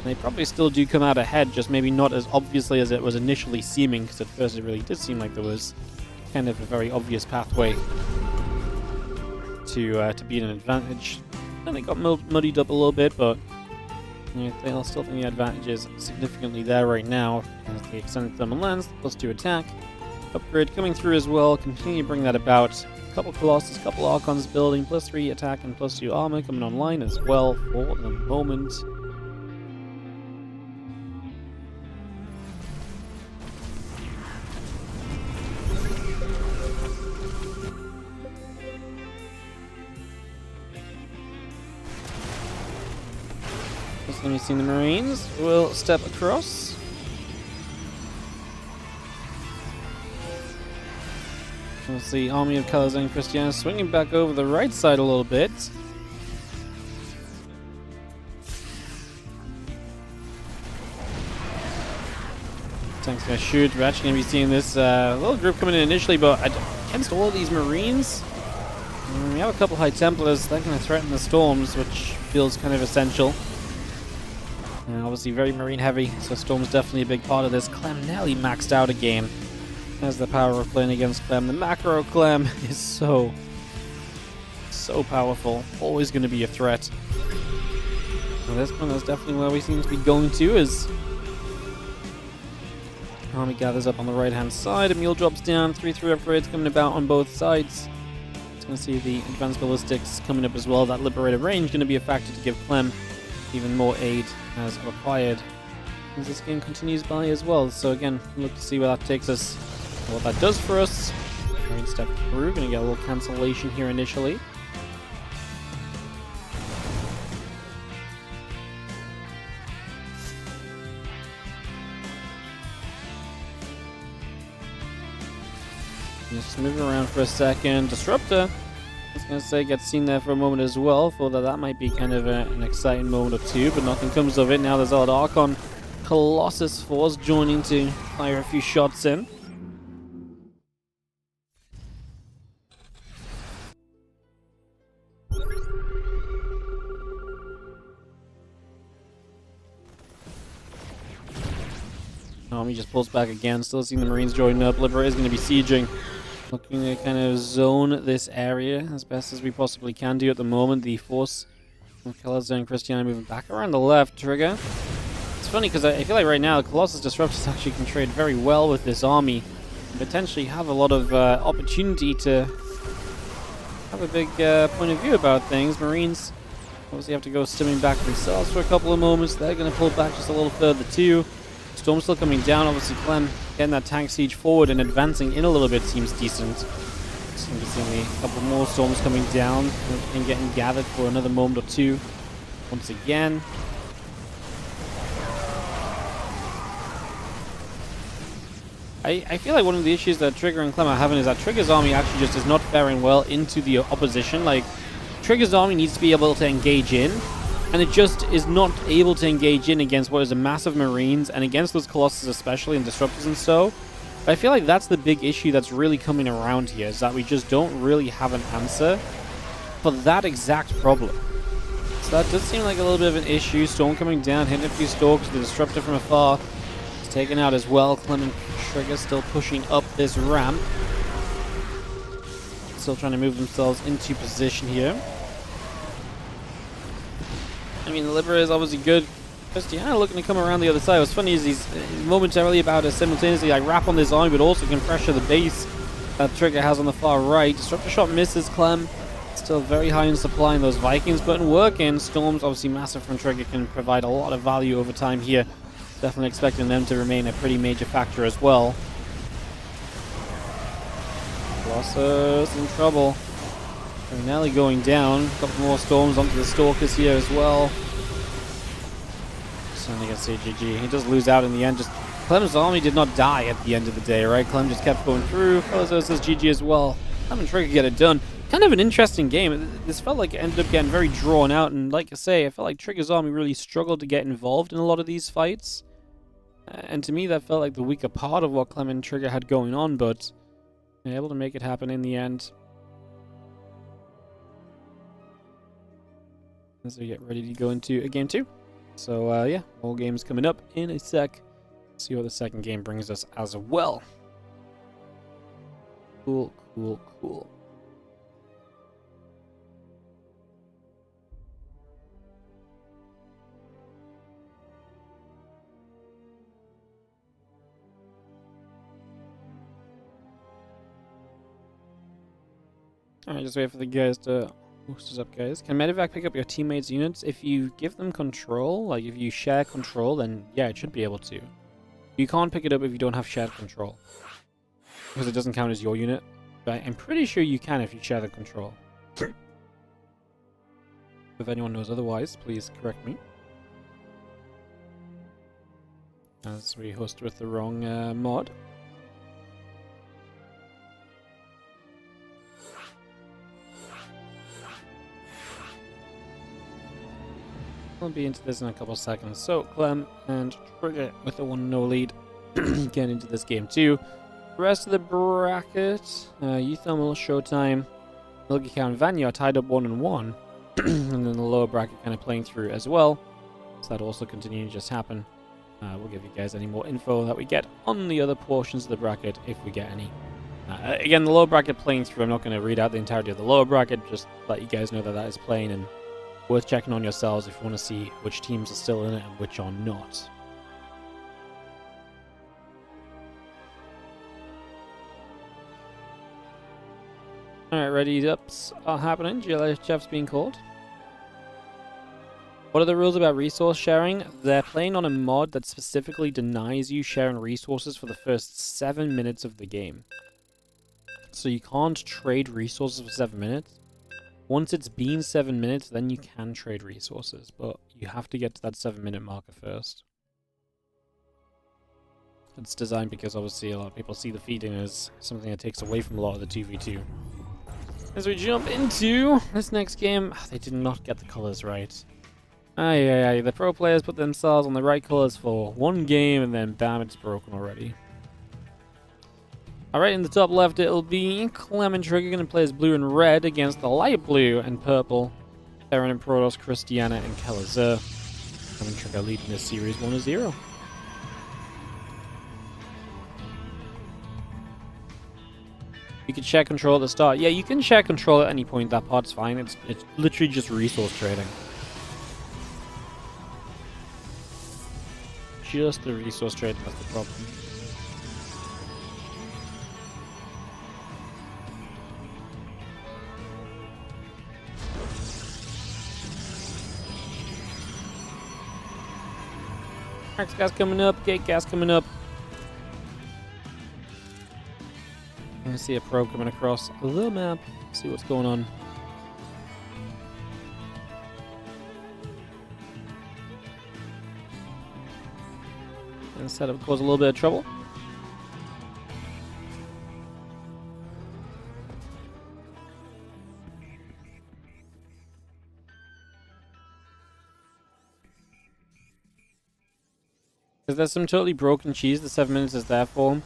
They probably still do come out ahead, just maybe not as obviously as it was initially seeming, because at first it really did seem like there was kind of a very obvious pathway to be an advantage. And it got muddied up a little bit, but they'll still think the advantage is significantly there right now. As the extended thermal lens, +2 attack, upgrade coming through as well, continue to bring that about. A couple Colossus, a couple Archons building, +3 attack and +2 armor coming online as well for the moment. Let me see the Marines. We'll step across. We'll see Army of Colors and Christiana swinging back over the right side a little bit. Tank's gonna shoot. We're actually gonna be seeing this little group coming in initially, but against all of these Marines, we have a couple High Templars. They're gonna threaten the storms, which feels kind of essential. Obviously very Marine heavy, so Storm's definitely a big part of this. Clem nearly maxed out again. Has the power of playing against Clem. The macro Clem is so powerful. Always going to be a threat. Well, this one is definitely where we seem to be going to, as Army gathers up on the right hand side. A mule drops down. 3/3 upgrades coming about on both sides. It's going to see the advanced ballistics coming up as well. That liberated range going to be a factor to give Clem even more aid as required as this game continues by as well. So again, look to see where that takes us, what that does for us. Marine step through, gonna get a little cancellation here initially. Just moving around for a second. Disruptor, I was going to say, gets seen there for a moment as well. Thought that might be kind of an exciting moment or two, but nothing comes of it. Now there's Odd Archon Colossus Force joining to fire a few shots in. Army just pulls back again. Still seeing the Marines joining up. Liberator is going to be sieging. Looking to kind of zone this area as best as we possibly can do at the moment. The force of Colossus and Christiana moving back around the left. Trigger. It's funny because I feel like right now the Colossus Disruptors actually can trade very well with this army. And potentially have a lot of opportunity to have a big point of view about things. Marines obviously have to go stimming back themselves for a couple of moments. They're going to pull back just a little further too. Storm still coming down. Obviously Clem getting that tank siege forward and advancing in a little bit seems decent. Seem to see a couple more storms coming down and getting gathered for another moment or two. Once again. I feel like one of the issues that Trigger and Clem are having is that Trigger's army actually just is not faring well into the opposition. Like, Trigger's army needs to be able to engage in, and it just is not able to engage in against what is a massive Marines, and against those Colossus especially, and Disruptors and so. But I feel like that's the big issue that's really coming around here, is that we just don't really have an answer for that exact problem. So that does seem like a little bit of an issue. Storm coming down, hitting a few stalks, the Disruptor from afar is taken out as well. Clem and Trigger still pushing up this ramp. Still trying to move themselves into position here. I mean, the Liberator is obviously good. Christiana looking to come around the other side. What's funny is he's momentarily about to simultaneously like wrap on this army, but also can pressure the base that Trigger has on the far right. Disruptor shot misses Clem. Still very high in supply in those Vikings, but in working, Storms obviously massive from Trigger can provide a lot of value over time here. Definitely expecting them to remain a pretty major factor as well. Colossus in trouble. Nelly going down. A couple more storms onto the Stalkers here as well. Certainly gonna say GG. He does lose out in the end. Just Clem's army did not die at the end of the day, right? Clem just kept going through. Colossus says GG as well. Clem and Trigger get it done. Kind of an interesting game. This felt like it ended up getting very drawn out, and like I say, I felt like Trigger's army really struggled to get involved in a lot of these fights. And to me, that felt like the weaker part of what Clem and Trigger had going on, but they're able to make it happen in the end. As we get ready to go into a game 2. So, yeah, more games coming up in a sec. See what the second game brings us as well. Cool, cool, cool. Alright, just wait for the guys to boost us up, guys. Can Medevac pick up your teammates' units? If you give them control, like if you share control, then yeah, it should be able to. You can't pick it up if you don't have shared control, because it doesn't count as your unit. But I'm pretty sure you can if you share the control. If anyone knows otherwise, please correct me. As we host with the wrong mod. I'll be into this in a couple seconds. So, Clem and Trigger with a 1-0 lead getting into this game too. The rest of the bracket, UTHERMAL, Showtime, Milky Cow and Vanya are tied up 1-1. And then the lower bracket kind of playing through as well. So that'll also continue to just happen. We'll give you guys any more info that we get on the other portions of the bracket if we get any. Again, the lower bracket playing through, I'm not going to read out the entirety of the lower bracket, just let you guys know that that is playing, and worth checking on yourselves if you want to see which teams are still in it and which are not. Alright, ready-ups are happening. GLHF's being called. What are the rules about resource sharing? They're playing on a mod that specifically denies you sharing resources for the first 7 minutes of the game. So you can't trade resources for 7 minutes. Once it's been 7 minutes, then you can trade resources, but you have to get to that 7-minute marker first. It's designed because obviously a lot of people see the feeding as something that takes away from a lot of the 2v2. As we jump into this next game, they did not get the colors right. The pro players put themselves on the right colors for one game, and then bam, it's broken already. Alright, in the top left, it'll be Clem and Trigger going to play as blue and red against the light blue and purple. Aaron and Protoss, Christiana, and Kelazur. Clem and Trigger leading this series 1-0. You can share control at the start. Yeah, you can share control at any point. That part's fine. It's literally just resource trading. Just the resource trade, that's the problem. Max gas coming up, gate gas coming up. I see a probe coming across the map. See what's going on. And the setup caused a little bit of trouble. Because there's some totally broken cheese the 7 minutes is there for.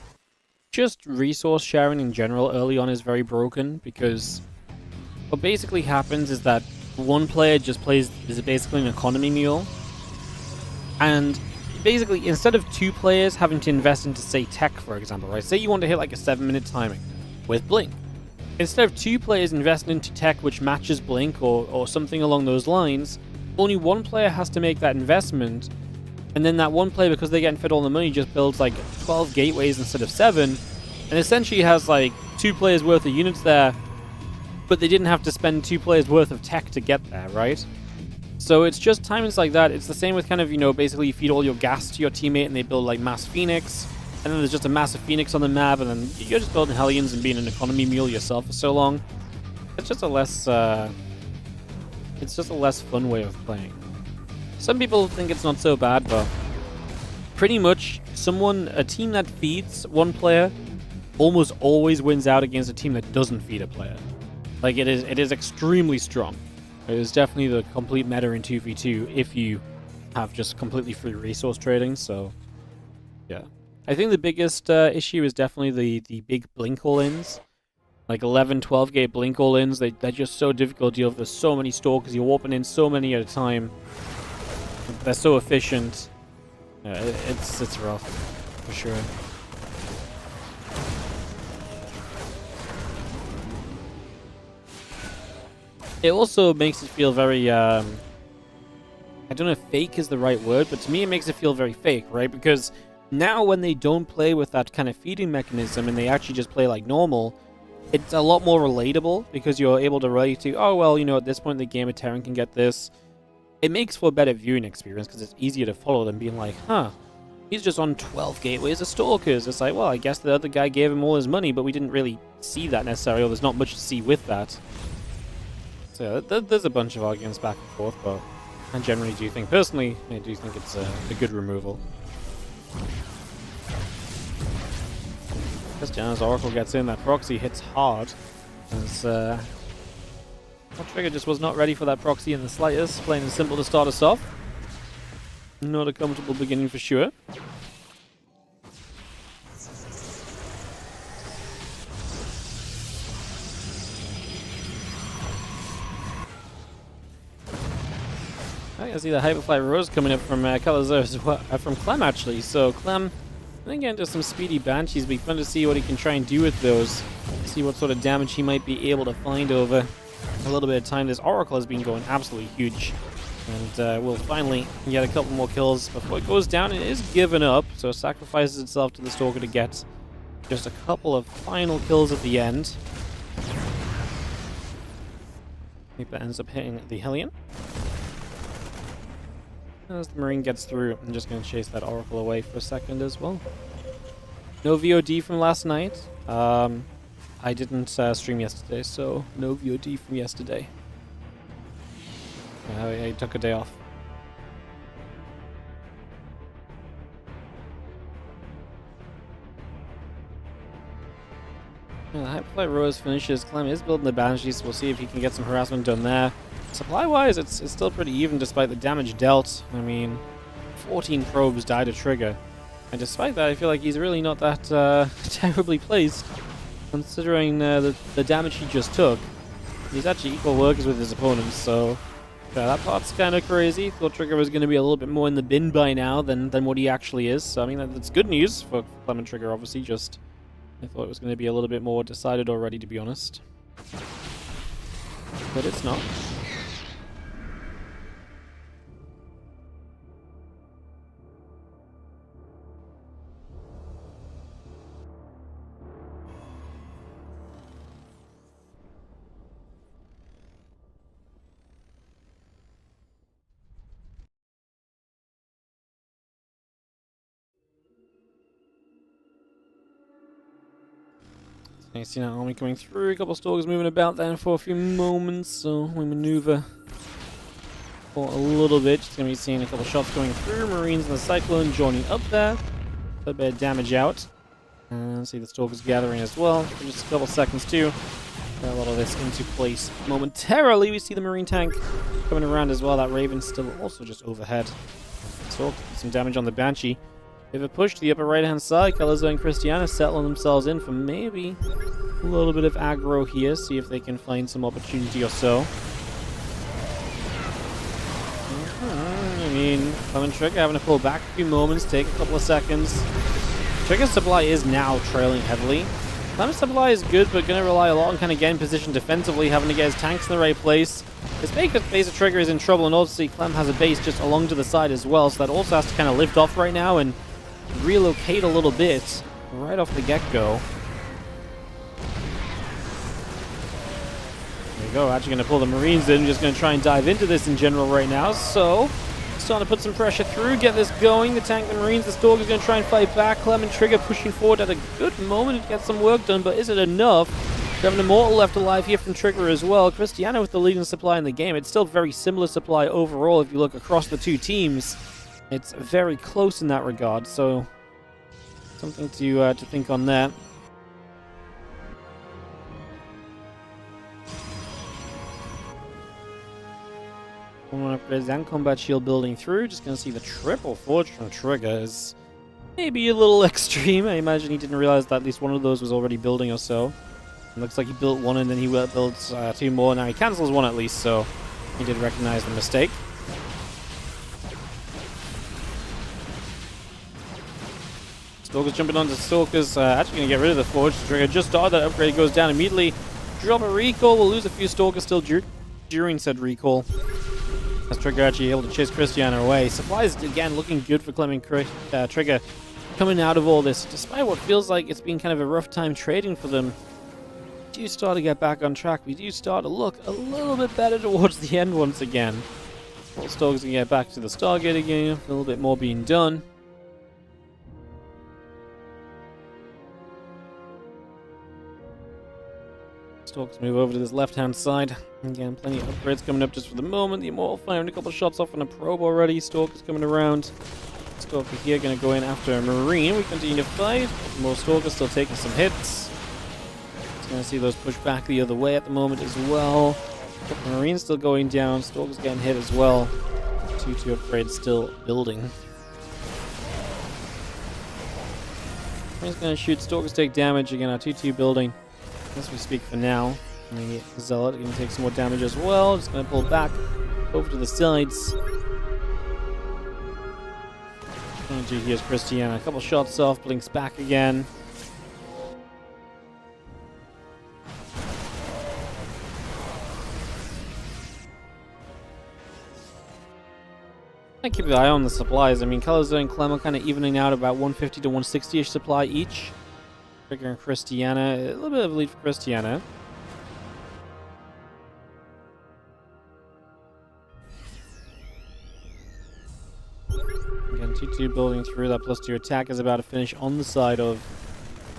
Just resource sharing in general early on is very broken, because what basically happens is that one player just is basically an economy mule, and basically instead of two players having to invest into, say, tech, for example, right? Say you want to hit like a 7-minute timing with Blink. Instead of two players investing into tech which matches Blink or something along those lines, only one player has to make that investment. And then that one player, because they're getting fed all the money, just builds like 12 gateways instead of 7. And essentially has like 2 players worth of units there. But they didn't have to spend 2 players worth of tech to get there, right? So it's just timings like that. It's the same with kind of, you know, basically you feed all your gas to your teammate and they build like mass Phoenix. And then there's just a massive Phoenix on the map, and then you're just building Hellions and being an economy mule yourself for so long. It's just a less, fun way of playing. Some people think it's not so bad, but pretty much a team that feeds one player almost always wins out against a team that doesn't feed a player. Like, it is extremely strong. It is definitely the complete meta in 2v2 if you have just completely free resource trading, so yeah. I think the biggest issue is definitely the big blink all-ins. Like 11, 12 gate blink all-ins, they're just so difficult to deal with. There's so many stalkers, you're warping in so many at a time. They're so efficient. Yeah, it's rough, for sure. It also makes it feel very, I don't know if fake is the right word, but to me it makes it feel very fake, right? Because now when they don't play with that kind of feeding mechanism and they actually just play like normal, it's a lot more relatable because you're able to relate to, oh, well, you know, at this point in the game a Terran can get this. It makes for a better viewing experience because it's easier to follow than being like, huh, he's just on 12 gateways of stalkers. It's like, well, I guess the other guy gave him all his money, but we didn't really see that necessarily, or there's not much to see with that. So there's a bunch of arguments back and forth, but I generally do think, personally, I do think it's a good removal. Christiana's Oracle gets in, that proxy hits hard. As that trigger just was not ready for that proxy in the slightest, plain and simple to start us off. Not a comfortable beginning for sure. I see the Hyperfly Rose coming up from from Clem actually. So Clem, I think into some speedy Banshees. Be fun to see what he can try and do with those. See what sort of damage he might be able to find over a little bit of time. This Oracle has been going absolutely huge, and we'll finally get a couple more kills before it goes down. It is given up, so it sacrifices itself to the Stalker to get just a couple of final kills at the end. I think that ends up hitting the Hellion. As the Marine gets through, I'm just going to chase that Oracle away for a second as well. No VOD from last night. I didn't stream yesterday, so no VOD from yesterday. I took a day off. The Hyperflight Rose finishes. Clem is building the Banshees. We'll see if he can get some harassment done there. Supply-wise, it's still pretty even despite the damage dealt. I mean, 14 probes died a trigger. And despite that, I feel like he's really not that terribly placed, considering the damage he just took. He's actually equal workers with his opponents, so yeah, that part's kind of crazy. Thought Trigger was going to be a little bit more in the bin by now than what he actually is. So, I mean, that's good news for Clem and Trigger, obviously. Just, I thought it was going to be a little bit more decided already, to be honest. But it's not. You see that army coming through, a couple of stalkers moving about there for a few moments, so we maneuver for a little bit. Just going to be seeing a couple shots going through, Marines and the Cyclone joining up there. A bit of damage out. And see the stalkers gathering as well for just a couple seconds too. Get a lot of this into place momentarily. We see the Marine tank coming around as well. That Raven's still also just overhead. So some damage on the Banshee. If a push to the upper right-hand side, Calazo and Christiana settling themselves in for maybe a little bit of aggro here. See if they can find some opportunity or so. I mean, Clem and Trigger having to pull back a few moments, take a couple of seconds. Trigger's supply is now trailing heavily. Clem's supply is good, but going to rely a lot on kind of getting positioned defensively, having to get his tanks in the right place. His base of Trigger is in trouble, and obviously Clem has a base just along to the side as well, so that also has to kind of lift off right now and relocate a little bit right off the get-go. go. Actually going to pull the Marines in. Just going to try and dive into this in general right now. So, starting to put some pressure through, get this going. The tank, the Marines, the Stalker's going to try and fight back. Clem and Trigger pushing forward at a good moment to get some work done, but is it enough? We have an Immortal left alive here from Trigger as well. Cristiano with the leading supply in the game. It's still very similar supply overall if you look across the two teams. It's very close in that regard, so something to think on there. One upgrades and combat shield building through. Just going to see the triple forge from Trigger is maybe a little extreme. I imagine he didn't realize that at least one of those was already building or so. It looks like he built one and then he built two more. Now he cancels one at least, so he did recognize the mistake. Stalker's jumping onto Stalker's. Actually going to get rid of the forge. Trigger just started that upgrade. Goes down immediately. Drop a recall. We'll lose a few Stalkers still during said recall. As Trigger actually able to chase Cristiano away. Supplies again looking good for Clem and Trigger coming out of all this. Despite what feels like it's been kind of a rough time trading for them, we do start to get back on track. We do start to look a little bit better towards the end once again. All Stalkers can get back to the Stargate again. A little bit more being done. Stalkers move over to this left-hand side. Again, plenty of upgrades coming up just for the moment. The Immortal firing a couple of shots off on a probe already. Stalkers coming around. Stalker here going to go in after a Marine. We continue to fight. More Stalkers still taking some hits. Just going to see those push back the other way at the moment as well. Marines still going down. Stalkers getting hit as well. 2-2 upgrades still building. Marine's going to shoot. Stalkers take damage. Again, our 2-2 building. As we speak for now. The Zealot going to take some more damage as well. Just going to pull back over to the sides. Here's Cristiano. A couple shots off. Blinks back again. I keep an eye on the supplies. I mean, Colorzo and Clem are kind of evening out about 150 to 160-ish supply each. Trigger and Cristiano. A little bit of a lead for Cristiano. Again, 2-2 building through. That +2 attack is about to finish on the side of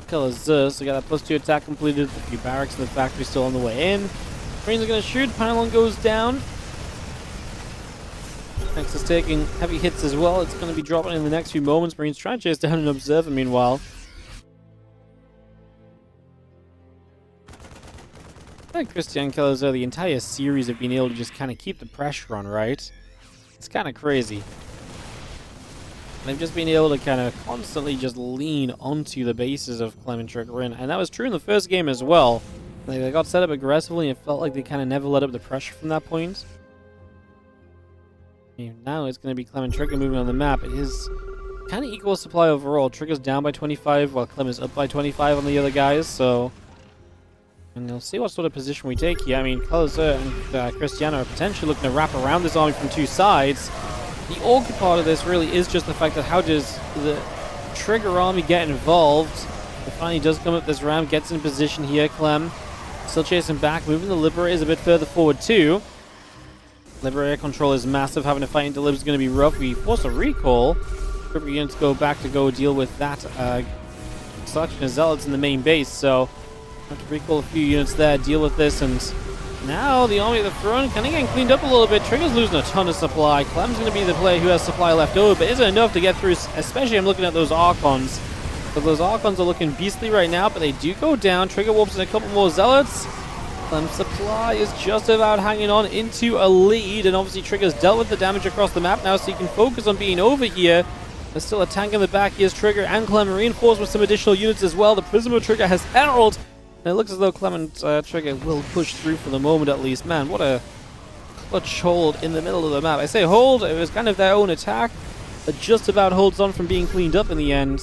Colorzo. So we got that +2 attack completed. A few barracks in the factory still on the way in. Marines are going to shoot. Pylon goes down. Max is taking heavy hits as well. It's going to be dropping in the next few moments. Marines try to chase down an observer meanwhile. I think Cristiano and Colorzo, the entire series have been able to just kind of keep the pressure on, right? It's kind of crazy. They've just been able to kind of constantly just lean onto the bases of Clem and Trigger in. And that was true in the first game as well. They got set up aggressively and it felt like they kind of never let up the pressure from that point. And now it's going to be Clem and Trigger moving on the map. It is kind of equal supply overall. Trigger's down by 25 while Clem is up by 25 on the other guys, so... And we'll see what sort of position we take here. I mean, Colorzo and Cristiano are potentially looking to wrap around this army from two sides. The awkward part of this really is just the fact that how does the Trigger army get involved? It finally does come up this round, gets in position here. Clem still chasing back, moving the Liberators a bit further forward too. Liberator control is massive. Having to fight into Lib is going to be rough. We force a recall. Trigger units go back to go deal with that selection of Zealots in the main base, so... Have to recall a few units there, deal with this, and now the army at the front kind of getting cleaned up a little bit. Trigger's losing a ton of supply. Clem's going to be the player who has supply left over, but isn't enough to get through, especially I'm looking at those Archons. So those Archons are looking beastly right now, but they do go down. Trigger warps in a couple more Zealots. Clem's supply is just about hanging on into a lead, and obviously Trigger's dealt with the damage across the map now, so he can focus on being over here. There's still a tank in the back. Here's Trigger and Clem reinforced with some additional units as well. The Prism of Trigger has heralded. And it looks as though Clem and Trigger will push through for the moment at least. Man, what a clutch hold in the middle of the map. I say hold, it was kind of their own attack, but just about holds on from being cleaned up in the end.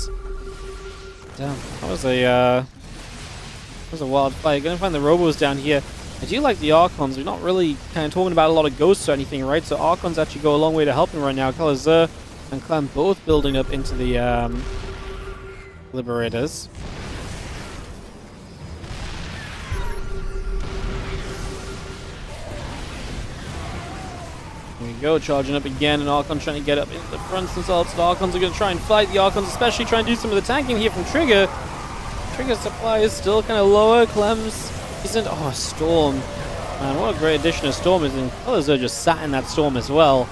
Damn, that was a wild fight. Gonna find the Robos down here. I do like the Archons. We're not really kind of talking about a lot of ghosts or anything, right? So Archons actually go a long way to helping right now. Colorzo and Clem both building up into the Liberators. Here we go, charging up again, and Archon trying to get up into the front themselves. The Archons are going to try and fight the Archons, especially trying to do some of the tanking here from Trigger. Trigger's supply is still kind of lower. Clem's isn't. Oh, a Storm. Man, what a great addition a Storm is. And colorZer just sat in that Storm as well.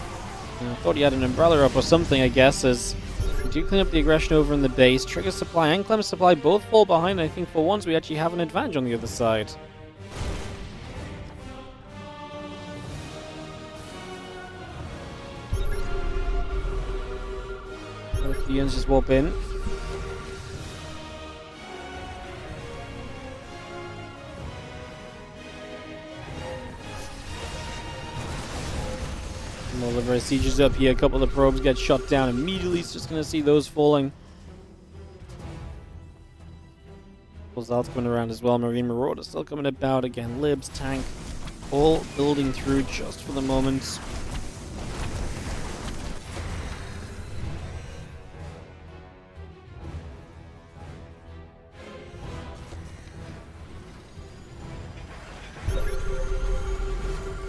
I thought he had an umbrella up or something, I guess, as we do clean up the aggression over in the base. Trigger's supply and Clem's supply both fall behind. I think for once we actually have an advantage on the other side. The Byuns just warp in. More Liberator sieges up here. A couple of the probes get shot down immediately. It's just going to see those falling. Zal's coming around as well. Marine Marauder still coming about. Again, Libs, tank, all building through just for the moment.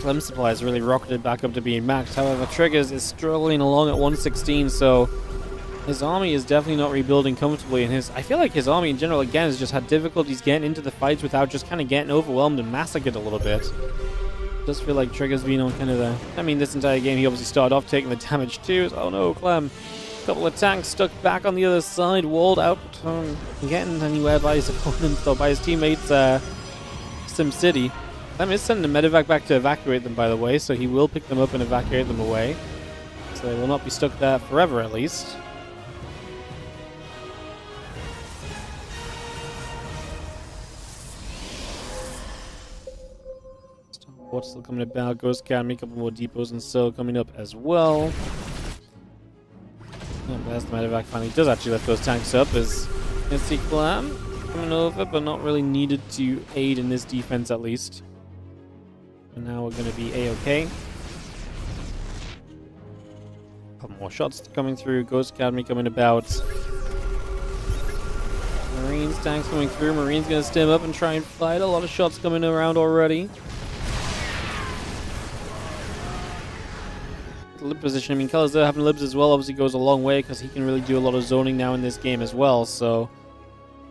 Clem supply has really rocketed back up to being maxed. However, Triggers is struggling along at 116, so his army is definitely not rebuilding comfortably. And I feel like his army in general, again, has just had difficulties getting into the fights without just kind of getting overwhelmed and massacred a little bit. It does feel like Trigger's been on kind of the... I mean, this entire game, he obviously started off taking the damage too. So, oh no, Clem. A couple of tanks stuck back on the other side, walled out, getting anywhere by his opponents or by his teammates, SimCity. Clem is sending a medevac back to evacuate them, by the way, so he will pick them up and evacuate them away. So they will not be stuck there forever, at least. What's still coming about? Ghost Academy, a couple more depots and so coming up as well. And as the medevac finally does actually lift those tanks up, as you can see Clem coming over, but not really needed to aid in this defense at least. And now we're going to be A-okay. A couple more shots coming through. Ghost Academy coming about. Marines, tanks coming through. Marines going to stem up and try and fight. A lot of shots coming around already. The lib position. I mean, colorZer having libs as well obviously goes a long way because he can really do a lot of zoning now in this game as well. So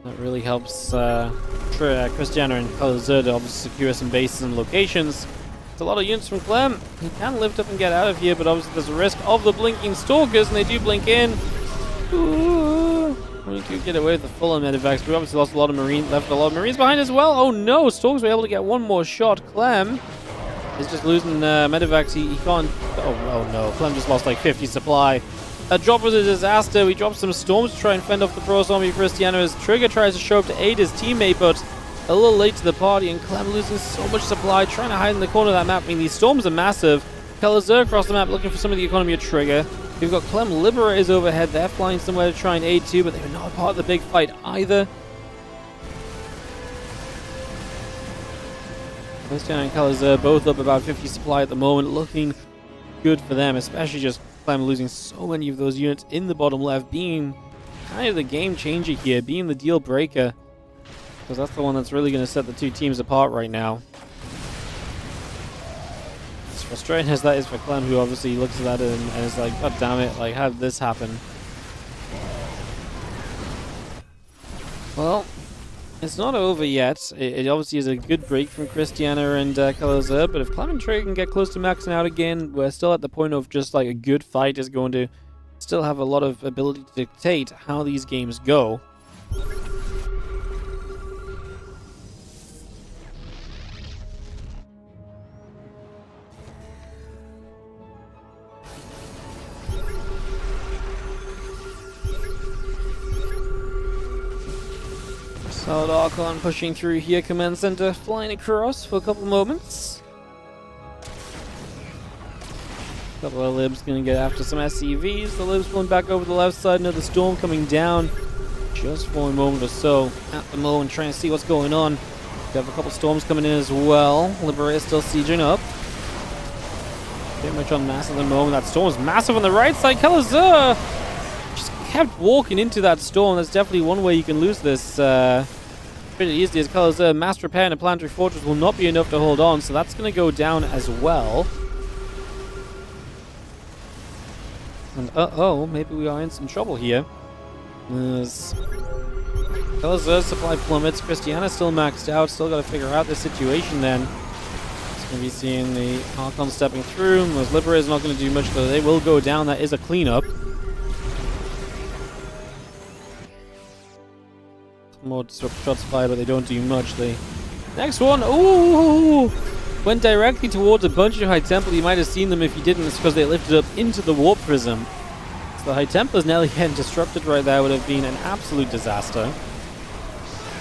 that really helps Cristiano and colorZer to obviously secure some bases and locations. It's a lot of units from Clem. He can lift up and get out of here, but obviously there's a risk of the blinking stalkers, and they do blink in. Ooh. We could get away with the full medevacs. We obviously lost a lot of left a lot of Marines behind as well. Oh no, Stalkers were able to get one more shot. Clem is just losing medevacs. He can't. Oh no, Clem just lost like 50 supply. That drop was a disaster. We dropped some storms to try and fend off the Pro Zombie Cristiano as Trigger tries to show up to aid his teammate, but a little late to the party, and Clem losing so much supply, trying to hide in the corner of that map. I mean, these storms are massive. colorZer across the map looking for some of the economy of Trigger. We've got Clem Liberators overhead. They're flying somewhere to try and aid too, but they're not part of the big fight either. Cristiano and colorZer both up about 50 supply at the moment, looking good for them, especially just Clem losing so many of those units in the bottom left, being kind of the game changer here, being the deal breaker, because that's the one that's really going to set the two teams apart right now. As frustrating as that is for Clem, who obviously looks at that and is like, God damn it, like, how did this happen? Well, it's not over yet. It obviously is a good break from Cristiano and colorZer, but if Clem and Trigger can get close to maxing out again, we're still at the point of just like a good fight is going to still have a lot of ability to dictate how these games go. Solid Archon pushing through here, command center flying across for a couple moments. A couple of libs gonna get after some SCVs. The libs pulling back over the left side, another storm coming down just for a moment or so at the moment, trying to see what's going on. We have a couple storms coming in as well. Liberator still sieging up. Pretty much on mass at the moment. That storm is massive on the right side. colorZer just kept walking into that storm. That's definitely one way you can lose this pretty easily, as colorZer mass repair and a planetary fortress will not be enough to hold on, so that's going to go down as well. And uh-oh, maybe we are in some trouble here. As Zer's supply plummets, Christiana's still maxed out, still gotta figure out this situation then. It's gonna be seeing the Archon stepping through, and those Liberators not gonna do much, though they will go down. That is a cleanup. More disrupt shots fired, but they don't do much. The next one, ooh, went directly towards a bunch of High Temple. You might have seen them if you didn't. It's because they lifted up into the Warp Prism. So the High Templars nearly getting disrupted right there would have been an absolute disaster.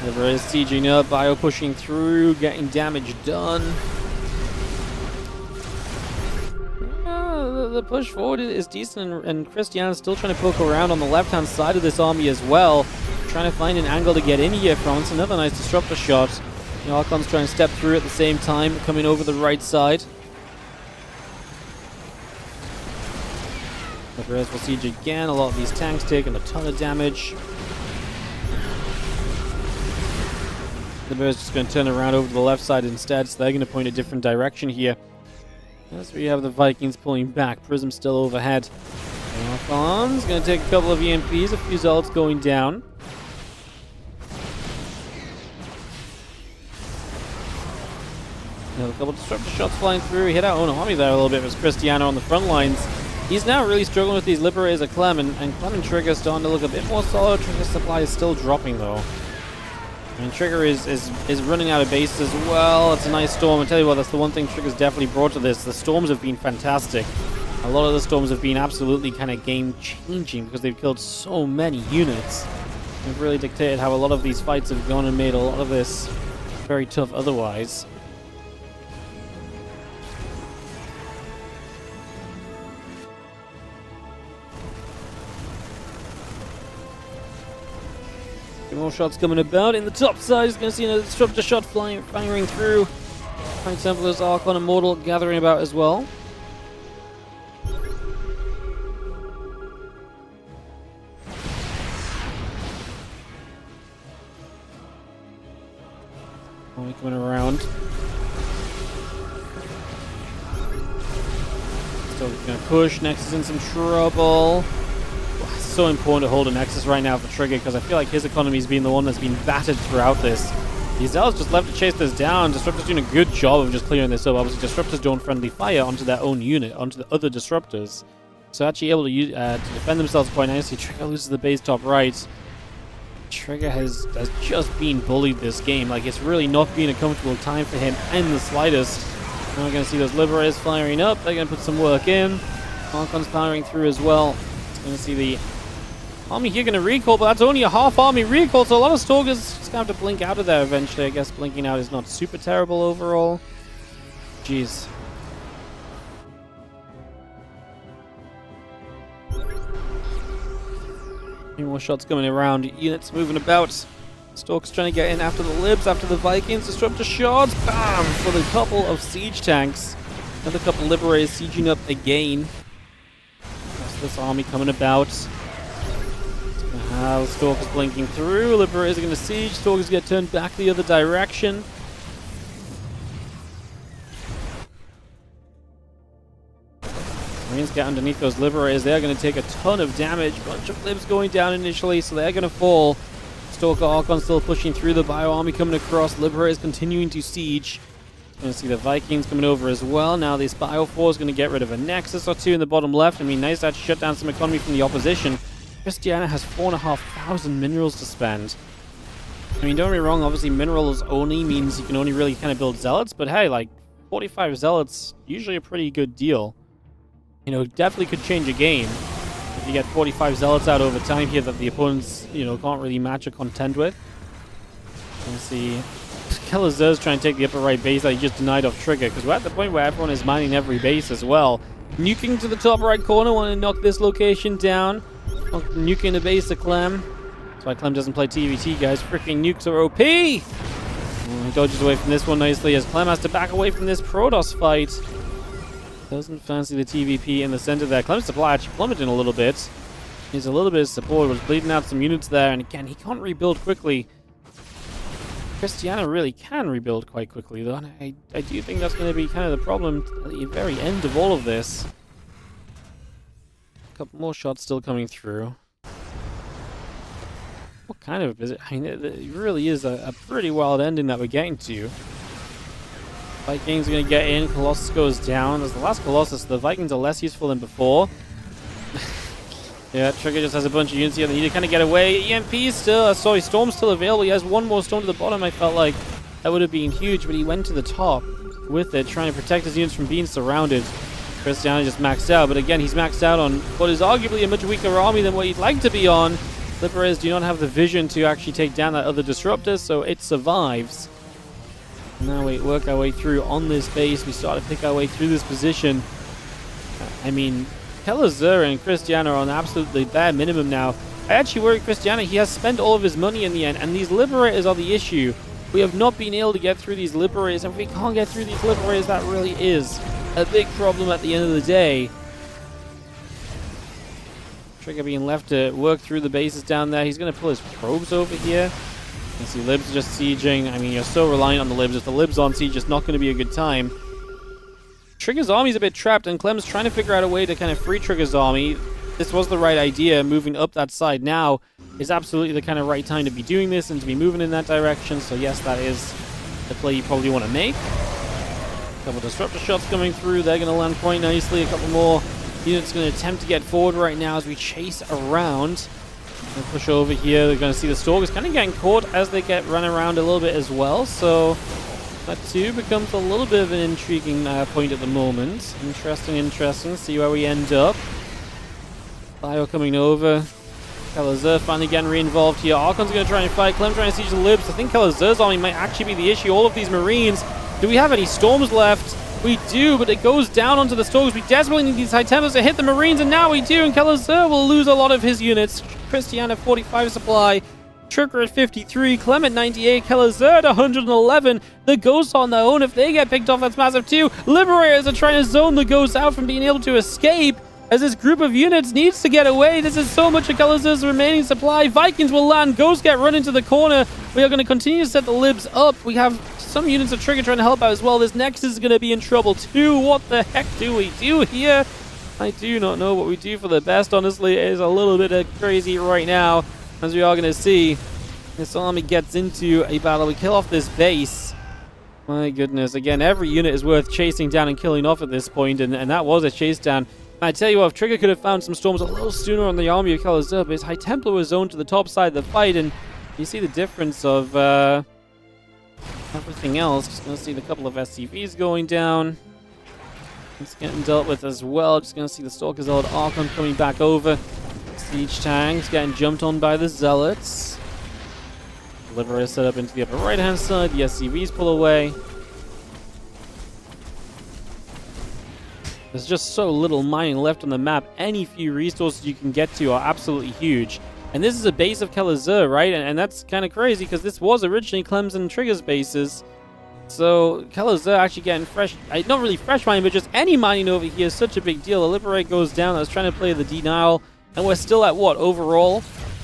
Never is sieging up, Bio pushing through, getting damage done. The push forward is decent, and Christiana's still trying to poke around on the left-hand side of this army as well. Trying to find an angle to get in here from. It's another nice disruptor shot. The Archon's trying to step through at the same time, coming over the right side. The Bears will siege again. A lot of these tanks taking a ton of damage. The Bears just going to turn around over to the left side instead, so they're going to point a different direction here. As we have the Vikings pulling back. Prism still overhead. The Archon's going to take a couple of EMPs, a few Zealots going down. A couple of disruptor shots flying through. He hit our own army there a little bit. It was Cristiano on the front lines. He's now really struggling with these Liberators of Clem, and Clem and Trigger starting to look a bit more solid. Trigger's supply is still dropping though. I mean, Trigger is running out of base as well. It's a nice storm. I tell you what, that's the one thing Trigger's definitely brought to this. The storms have been fantastic. A lot of the storms have been absolutely kind of game-changing because they've killed so many units. They've really dictated how a lot of these fights have gone and made a lot of this very tough otherwise. More shots coming about. In the top side, he's going to see a disruptor shot firing through. High Templars, Archon, Immortal gathering about as well. Army coming around. Still going to push. Nexus in some trouble. So important to hold a Nexus right now for Trigger, because I feel like his economy's been the one that's been battered throughout this. These Zealots just left to chase this down. Disruptor's doing a good job of just clearing this up. Obviously, Disruptors don't friendly fire onto their own unit, onto the other Disruptors. So actually able to use, to defend themselves quite nicely. Trigger loses the base top right. Trigger has just been bullied this game. Like, it's really not been a comfortable time for him in the slightest. Now we're going to see those Liberators firing up. They're going to put some work in. Archon's powering through as well. Going to see the army here going to recall, but that's only a half army recall, so a lot of Stalkers just going to have to blink out of there eventually. I guess blinking out is not super terrible overall. Jeez. Any more shots coming around. Units moving about. Stalkers trying to get in after the Libs, after the Vikings. Disruptor shots. Bam! For the couple of siege tanks. Another couple of Liberators sieging up again. That's this army coming about. Stalkers blinking through. Liberators are going to siege. Stalkers get turned back the other direction. Marines get underneath those Liberators. They're going to take a ton of damage. Bunch of Libs going down initially, so they're going to fall. Stalker Archon still pushing through. The Bio army coming across. Liberators continuing to siege. Going to see the Vikings coming over as well. Now this Bio 4 is going to get rid of a Nexus or two in the bottom left. I mean, nice to shut down some economy from the opposition. Christiana has 4,500 minerals to spend. I mean, don't get me wrong, obviously minerals only means you can only really kind of build Zealots, but hey, like, 45 Zealots, usually a pretty good deal. You know, definitely could change a game if you get 45 Zealots out over time here that the opponents, you know, can't really match or contend with. Let's see. Kelazer's trying to take the upper right base that he just denied off Trigger, because we're at the point where everyone is mining every base as well. Nuking to the top right corner, want to knock this location down. Nuking the base of Clem. That's why Clem doesn't play TVT, guys. Freaking nukes are OP! He dodges away from this one nicely as Clem has to back away from this Protoss fight. Doesn't fancy the TVP in the center there. Clem's supply actually plummeting a little bit. Needs a little bit of support. Was bleeding out some units there, and again, he can't rebuild quickly. Christiana really can rebuild quite quickly, though, and I do think that's going to be kind of the problem at the very end of all of this. couple more shots still coming through. What kind of is it? I mean, it really is a pretty wild ending that we're getting to. Vikings are going to get in. Colossus goes down. As the last Colossus, the Vikings are less useful than before. Yeah, Trigger just has a bunch of units here. They need to kind of get away. EMP still, sorry, Storm's still available. He has one more Storm to the bottom. I felt like that would have been huge, but he went to the top with it, trying to protect his units from being surrounded. Cristiano just maxed out, but again, he's maxed out on what is arguably a much weaker army than what he'd like to be on. Liberators do not have the vision to actually take down that other disruptor, so it survives. Now we work our way through on this base. We start to pick our way through this position. I mean, Kelazur and Cristiano are on absolutely bare minimum now. I actually worry Cristiano, he has spent all of his money in the end, and these Liberators are the issue. We have not been able to get through these Liberators, and if we can't get through these Liberators, that really is a big problem at the end of the day. Trigger being left to work through the bases down there. He's going to pull his probes over here. You see Libs just sieging. I mean, you're so reliant on the Libs. If the Libs on siege, it's not going to be a good time. Trigger's army's a bit trapped, and Clem's trying to figure out a way to kind of free Trigger's army. This was the right idea. Moving up that side now is absolutely the kind of right time to be doing this and to be moving in that direction. So yes, that is the play you probably want to make. A couple disruptor shots coming through. They're going to land quite nicely. A couple more units going to attempt to get forward right now as we chase around. And push over here. They're going to see the Stalkers kind of getting caught as they get run around a little bit as well. So that too becomes a little bit of an intriguing point at the moment. Interesting. See where we end up. Bio coming over. Kelazur finally getting re-involved here. Archon's going to try and fight. Clem trying to siege the Libs. I think Kelazur's army might actually be the issue. All of these Marines. Do we have any Storms left? We do, but it goes down onto the Stalkers. We desperately need these High Templars to hit the Marines, and now we do, and Kelazur will lose a lot of his units. Cristiano 45 supply. Trigger at 53, Clem at 98, Kelazur at 111. The Ghosts on their own, if they get picked off, that's massive too. Liberators are trying to zone the Ghosts out from being able to escape, as this group of units needs to get away. This is so much of Kelazur's remaining supply. Vikings will land, Ghosts get run into the corner. We are going to continue to set the Libs up. We have some units of Trigger trying to help out as well. This Nexus is going to be in trouble too. What the heck do we do here? I do not know what we do for the best, honestly. It is a little bit crazy right now, as we are going to see. This army gets into a battle. We kill off this base. My goodness. Again, every unit is worth chasing down and killing off at this point, and that was a chase down. I tell you what, if Trigger could have found some Storms a little sooner on the army of Kelazur, but his High Templar was zoned to the top side of the fight, and you see the difference of everything else. Just going to see the couple of SCVs going down. It's getting dealt with as well. Just going to see the Stalkers old Archon coming back over. Siege tanks getting jumped on by the Zealots. Liberators set up into the upper right-hand side. The SCVs pull away. There's just so little mining left on the map. Any few resources you can get to are absolutely huge. And this is a base of Kelazur, right? And that's kind of crazy because this was originally Clem's and Trigger's bases. So Kelazur actually getting fresh, not really fresh mining, but just any mining over here is such a big deal. The Liberate goes down. I was trying to play the denial. And we're still at what, overall?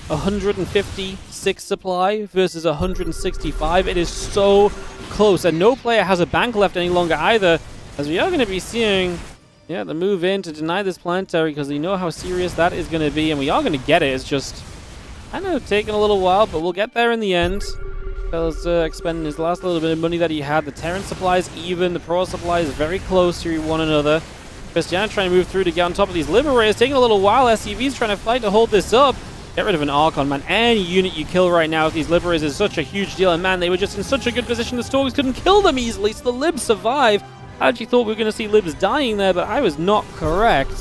156 supply versus 165. It is so close. And no player has a bank left any longer either. As we are going to be seeing, yeah, the move in to deny this planetary because they know how serious that is going to be. And we are going to get it. It's just kind of taking a little while, but we'll get there in the end. Fella's expending his last little bit of money that he had. The Terran supply is even. The Pro supply is very close to one another. Cristiano trying to move through to get on top of these Liberators. Taking a little while. SCV's trying to fight to hold this up. Get rid of an Archon, man. Any unit you kill right now with these Liberators is such a huge deal. And man, they were just in such a good position. The Stalkers couldn't kill them easily, so the Libs survive. I actually thought we were going to see Libs dying there, but I was not correct.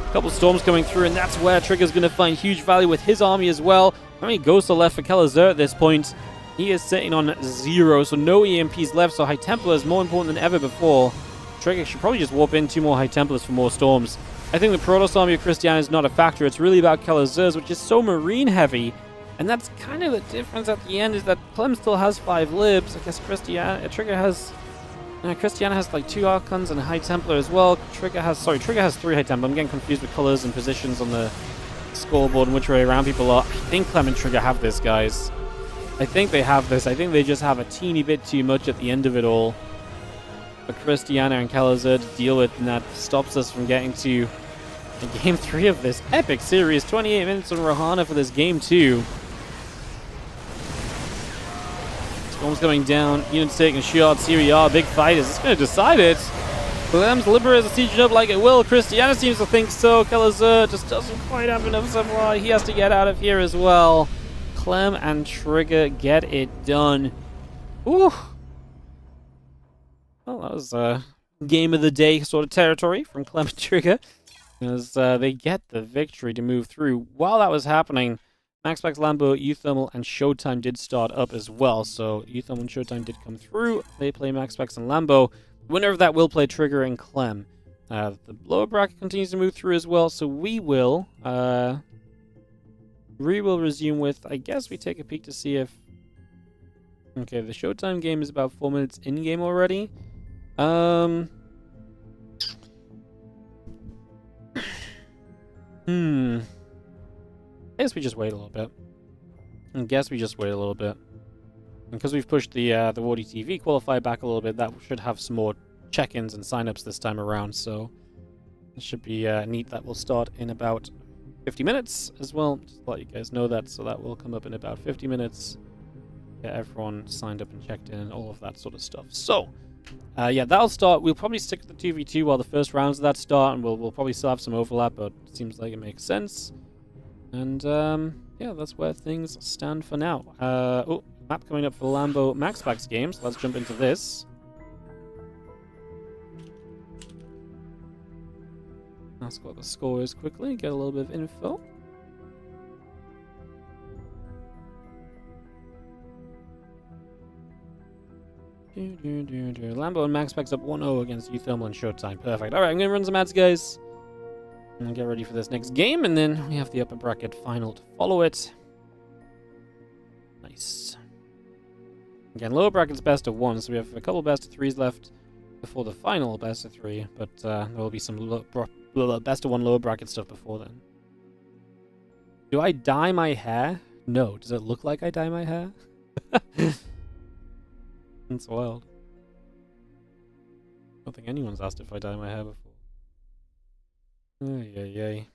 A couple Storms coming through, and that's where Trigger's going to find huge value with his army as well. How many Ghosts are left for Kelazur at this point? He is sitting on 0, so no EMPs left, so High Templar is more important than ever before. Trigger should probably just warp in 2 more High Templars for more Storms. I think the Protoss army of Cristiano is not a factor. It's really about Kelazur's, which is so Marine heavy. And that's kind of the difference at the end, is that Clem still has 5 Libs. I guess Trigger has like 2 Archons and a High Templar as well. Trigger has 3 High Templar. I'm getting confused with colors and positions on the scoreboard and which way around people are. I think Clem and Trigger have this, guys. I think they have this. I think they just have a teeny bit too much at the end of it all for Cristiano and Kelazur to deal with, and that stops us from getting to in game 3 of this epic series. 28 minutes on Rohana for this game 2. Storm's going down. Unit's taking shots. Here we are. Big fight. Is this going to decide it? Clem's Liberators are sieging up like it will. Christiana seems to think so. Kelazur just doesn't quite have enough supply. He has to get out of here as well. Clem and Trigger get it done. Ooh. Well, that was game of the day sort of territory from Clem and Trigger, as they get the victory to move through. While that was happening, MaxPax, Lambo, UTHERMAL, and Showtime did start up as well. So UTHERMAL and Showtime did come through. They play MaxPax and Lambo. The winner of that will play Trigger and Clem. The lower bracket continues to move through as well. So we will resume with, I guess we take a peek to see if... Okay, the Showtime game is about 4 minutes in-game already. I guess we just wait a little bit. Because we've pushed the WardiTV qualifier back a little bit, that should have some more check-ins and sign-ups this time around, so it should be neat. That will start in about 50 minutes as well. Just to let you guys know that, so that will come up in about 50 minutes. Get everyone signed up and checked in and all of that sort of stuff. So, yeah, that'll start. We'll probably stick to the 2v2 while the first rounds of that start, and we'll probably still have some overlap, but it seems like it makes sense. And, yeah, that's where things stand for now. Oh, map coming up for Lambo MaxPax games. Let's jump into this. Let's go what the score is quickly, get a little bit of info. Lambo and MaxPax up 1-0 against UTHERMAL and Showtime. Perfect. Alright, I'm going to run some ads, guys. And get ready for this next game, and then we have the upper bracket final to follow it. Nice. Again, lower bracket's best of 1, so we have a couple best of 3s left before the final best of 3, but there will be some best of 1 lower bracket stuff before then. Do I dye my hair? No. Does it look like I dye my hair? That's wild. I don't think anyone's asked if I dye my hair before. Ay, ay, ay.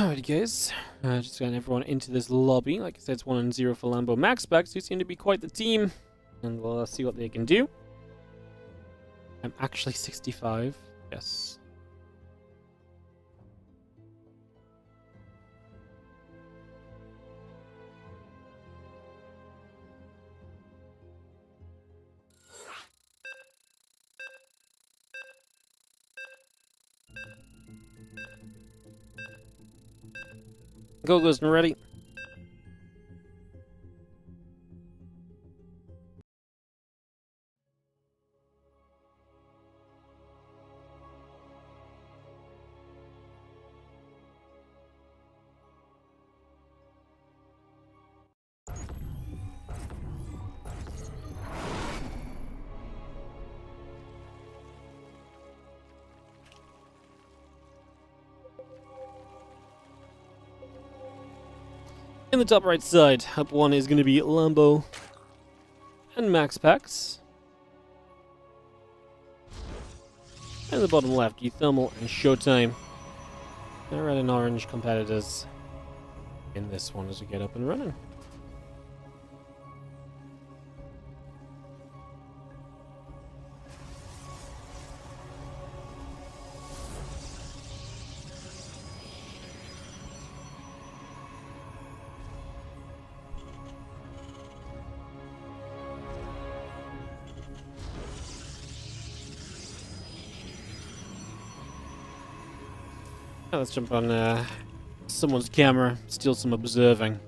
Alright, guys. Just getting everyone into this lobby. Like I said, it's 1-0 for Lambo MaxPax, who seem to be quite the team. And we'll see what they can do. I'm actually 65. Yes. Gogo's ready. In the top right side, up 1 is going to be Lambo and MaxPax. And the bottom left, UTHERMAL and Showtime. The red and orange competitors in this one as we get up and running. Let's jump on someone's camera, steal some observing.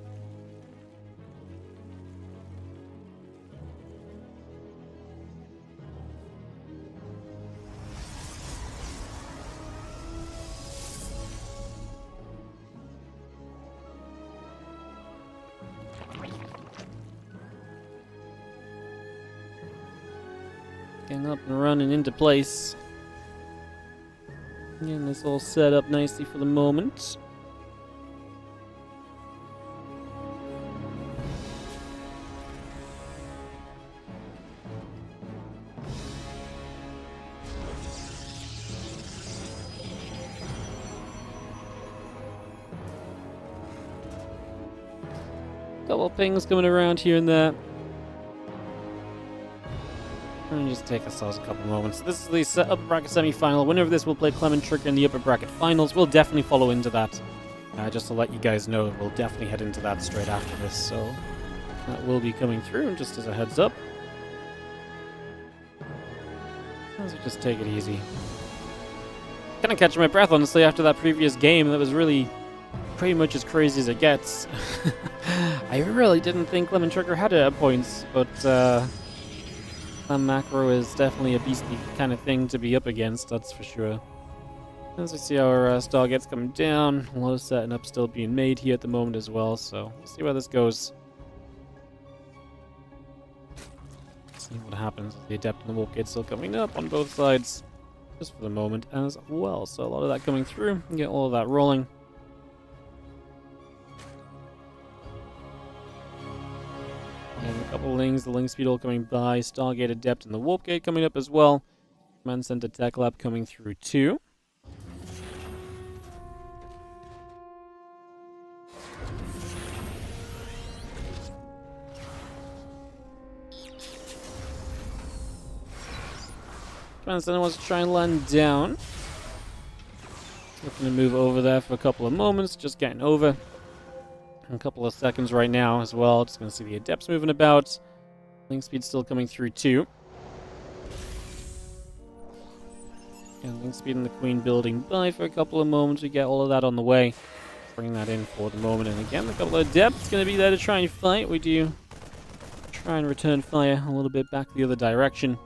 Getting up and running into place. Getting this all set up nicely for the moment. Couple pings coming around here and there. And just take ourselves a couple moments. This is the upper bracket semi-final. Winner of this will play Clem and Trigger in the upper bracket finals. We'll definitely follow into that. Just to let you guys know, we'll definitely head into that straight after this. So that will be coming through, just as a heads up. Let's just take it easy. Kind of catching my breath, honestly, after that previous game. That was really pretty much as crazy as it gets. I really didn't think Clem and Trigger had it at points, but Macro is definitely a beastly kind of thing to be up against, that's for sure. As we see our Stargates coming down, a lot of setting up still being made here at the moment as well, so we'll see where this goes. See what happens. The Adept and the Warp Gate still coming up on both sides, just for the moment as well. So a lot of that coming through, and get all of that rolling. And a couple of Lings, the Ling Speed all coming by, Stargate Adept and the Warp Gate coming up as well. Command Center Tech Lab coming through too. Command Center wants to try and land down. Looking to move over there for a couple of moments, just getting over. A couple of seconds right now as well. Just going to see the Adepts moving about. Link speed still coming through too. And Link speed and the Queen building by for a couple of moments. We get all of that on the way. Bring that in for the moment. And again, a couple of Adepts going to be there to try and fight. We do try and return fire a little bit back the other direction.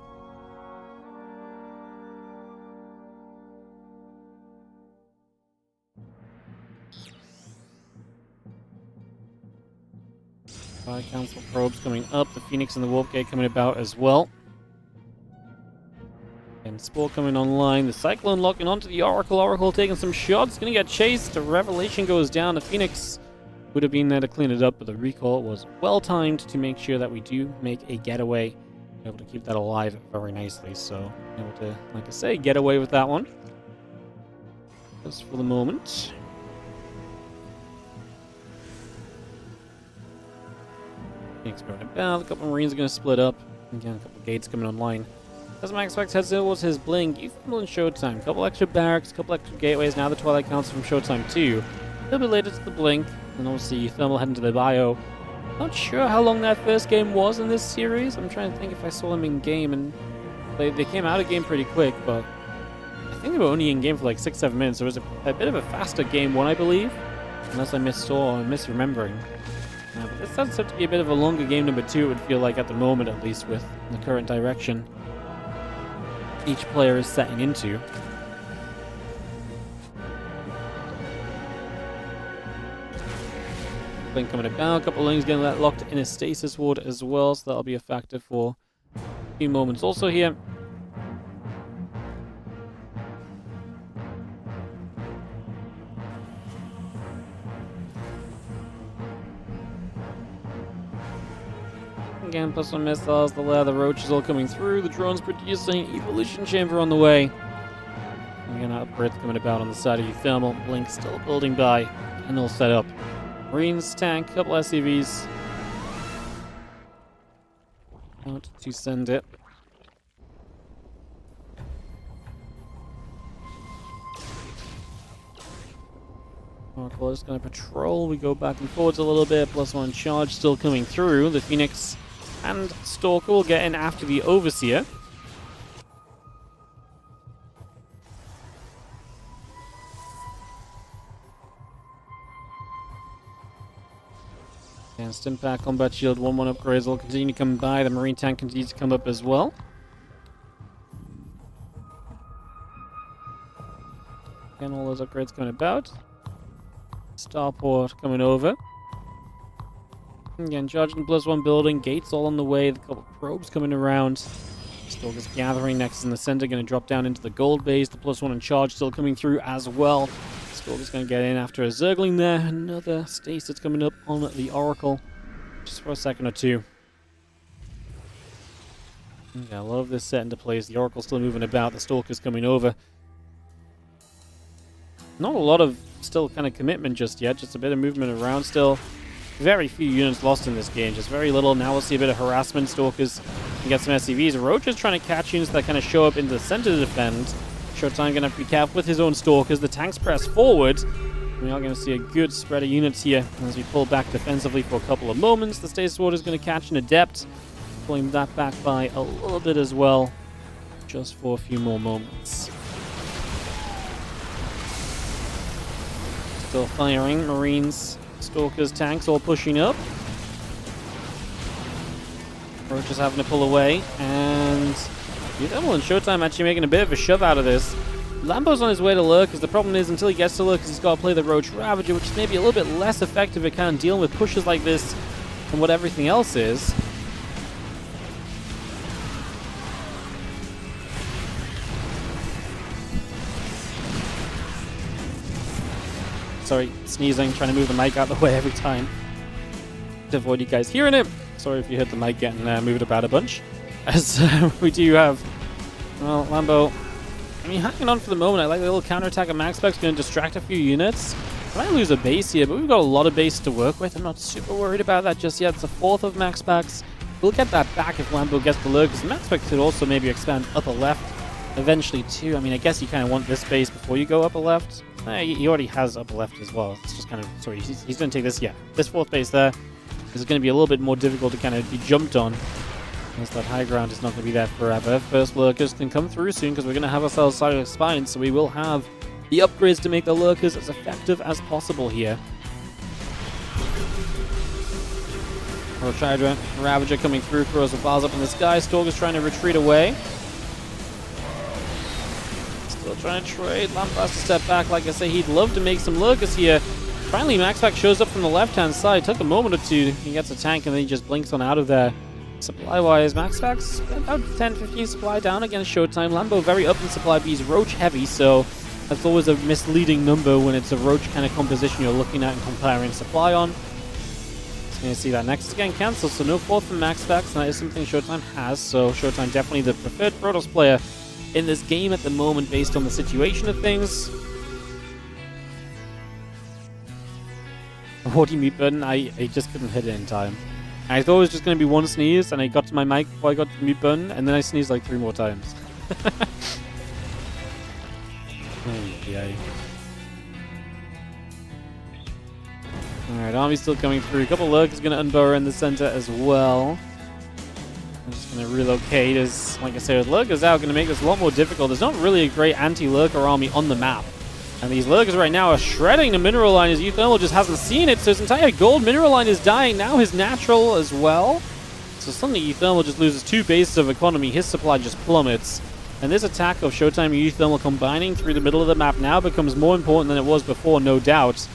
Council probes coming up, the Phoenix and the Warp Gate coming about as well. And Spore coming online, the Cyclone locking onto the Oracle. Oracle taking some shots, gonna get chased. The Revelation goes down. The Phoenix would have been there to clean it up, but the recall was well timed to make sure that we do make a getaway. Able to keep that alive very nicely, so able to, like I say, get away with that one. Just for the moment. Phoenix going about, a couple of Marines are going to split up. Again, a couple of gates coming online. As MaxPax heads towards his blink, UTHERMAL and Showtime. A couple extra barracks, a couple extra gateways. Now the Twilight Council from Showtime too. A little bit later to the blink, and obviously UTHERMAL heading to the bio. Not sure how long that first game was in this series. I'm trying to think if I saw them in game, and they came out of game pretty quick, but I think they were only in game for like 6-7 minutes. So it was a bit of a faster game one, I believe, unless I missaw or misremembering. But this does have to be a bit of a longer game number 2, it would feel like at the moment, at least with the current direction each player is setting into. Blink coming about, a couple of Lings getting that locked in a stasis ward as well, so that'll be a factor for a few moments also here. Again, plus one missiles, the leather roaches all coming through, the drones producing, evolution chamber on the way. Again, upgrades coming about on the side of UTHERMAL, Blink still building by, and all set up. Marines, tank, couple SCVs. Out to send it. Oracle is going to patrol, we go back and forwards a little bit, plus one charge still coming through. The Phoenix and Stalker will get in after the Overseer. And Stimpack, Combat Shield, 1-1 upgrades will continue to come by. The Marine Tank continues to come up as well. Again, all those upgrades coming about. Starport coming over. Again, charging plus one building, gates all on the way, a couple of probes coming around. Just Stalker's gathering. Nexus in the center, going to drop down into the gold base. The +1 in charge still coming through as well. Stalker's going to get in after a Zergling there. Another stasis coming up on the Oracle. Just for a second or two. Yeah, a lot of this set into place. The Oracle's still moving about. The Stalker's coming over. Not a lot of still kind of commitment just yet. Just a bit of movement around still. Very few units lost in this game. Just very little. Now we'll see a bit of harassment. Stalkers can get some SCVs. Roach is trying to catch units that kind of show up into the center to defend. Showtime going to have to be careful with his own Stalkers. The tanks press forward. We are going to see a good spread of units here as we pull back defensively for a couple of moments. The Stasis Warder is going to catch an Adept. Pulling that back by a little bit as well, just for a few more moments. Still firing. Marines, Stalkers, tanks all pushing up. Roach is having to pull away, and UTHERMAL and Showtime actually making a bit of a shove out of this. Lambo's on his way to Lurkers. The problem is, until he gets to Lurkers, he's got to play the Roach Ravager, which is maybe a little bit less effective at kind of dealing with pushes like this than what everything else is. Sorry, sneezing, trying to move the mic out of the way every time to avoid you guys hearing it. Sorry if you heard the mic getting moved about a bunch. As we do have, well, Lambo, I mean, hanging on for the moment. I like the little counterattack of MaxPax, going to distract a few units. I might lose a base here, but we've got a lot of base to work with. I'm not super worried about that just yet. It's a 4th of MaxPax. We'll get that back if Lambo gets the lurk, because MaxPax could also maybe expand upper left eventually too. I mean, I guess you kind of want this base before you go upper left. He already has upper left as well. It's just kind of, sorry, he's going to take this, yeah. This 4th base there is going to be a little bit more difficult to kind of be jumped on, as that high ground is not going to be there forever. First lurkers can come through soon, because we're going to have ourselves Silent Spine, so we will have the upgrades to make the lurkers as effective as possible here. Ravager coming through, throws the bars up in the sky. Stalker's trying to retreat away. Still trying to trade. Lambo has to step back. Like I say, he'd love to make some lurkers here. Finally, MaxPax shows up from the left-hand side. Took a moment or two. He gets a tank, and then he just blinks on out of there. Supply-wise, MaxPax about 10-15 supply down against Showtime. Lambo very up in supply, but he's Roach heavy, so that's always a misleading number when it's a Roach kind of composition you're looking at and comparing supply on. Just going to see that next again cancelled, so no 4th from MaxPax, and that is something Showtime has, so Showtime definitely the preferred Protoss player in this game at the moment based on the situation of things. What do you mute button? I just couldn't hit it in time. I thought it was just going to be one sneeze, and I got to my mic before I got to the mute button, and then I sneezed like 3 more times. Okay. Alright, army's still coming through. A couple of lurkers going to unburrow in the center as well. I'm just going to relocate as, like I said, with lurkers out, going to make this a lot more difficult. There's not really a great anti-lurker army on the map. And these lurkers right now are shredding the mineral line as UTHERMAL just hasn't seen it. So his entire gold mineral line is dying. Now his natural as well. So suddenly UTHERMAL just loses 2 bases of economy. His supply just plummets. And this attack of Showtime and UTHERMAL combining through the middle of the map now becomes more important than it was before, no doubt.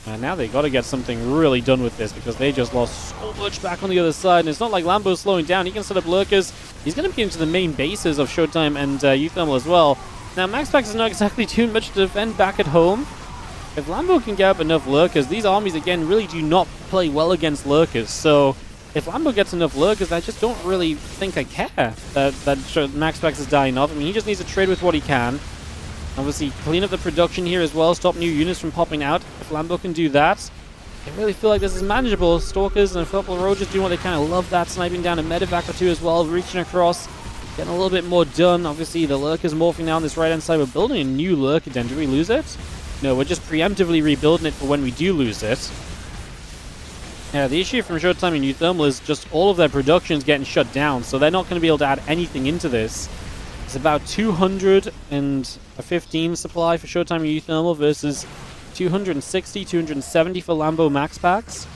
And now they got to get something really done with this, because they just lost so much back on the other side. And it's not like Lambo's slowing down. He can set up lurkers. He's going to be into the main bases of Showtime and UTHERMAL as well. Now, MaxPax is not exactly doing much to defend back at home. If Lambo can get up enough lurkers, these armies, again, really do not play well against lurkers. So, if Lambo gets enough lurkers, I just don't really think I care that MaxPax is dying off. I mean, he just needs to trade with what he can. Obviously, clean up the production here as well, stop new units from popping out. If Lambo can do that, I really feel like this is manageable. Stalkers and a couple of Rogers doing what they kind of love that, sniping down a medevac or 2 as well, reaching across. Getting a little bit more done. Obviously, the lurker's morphing now on this right-hand side. We're building a new lurker den. Did we lose it? No, we're just preemptively rebuilding it for when we do lose it. Yeah, the issue from Showtime and UTHERMAL is just all of their production's getting shut down, so they're not going to be able to add anything into this. It's about 215 supply for Showtime and UTHERMAL versus 260, 270 for Lambo MaxPax.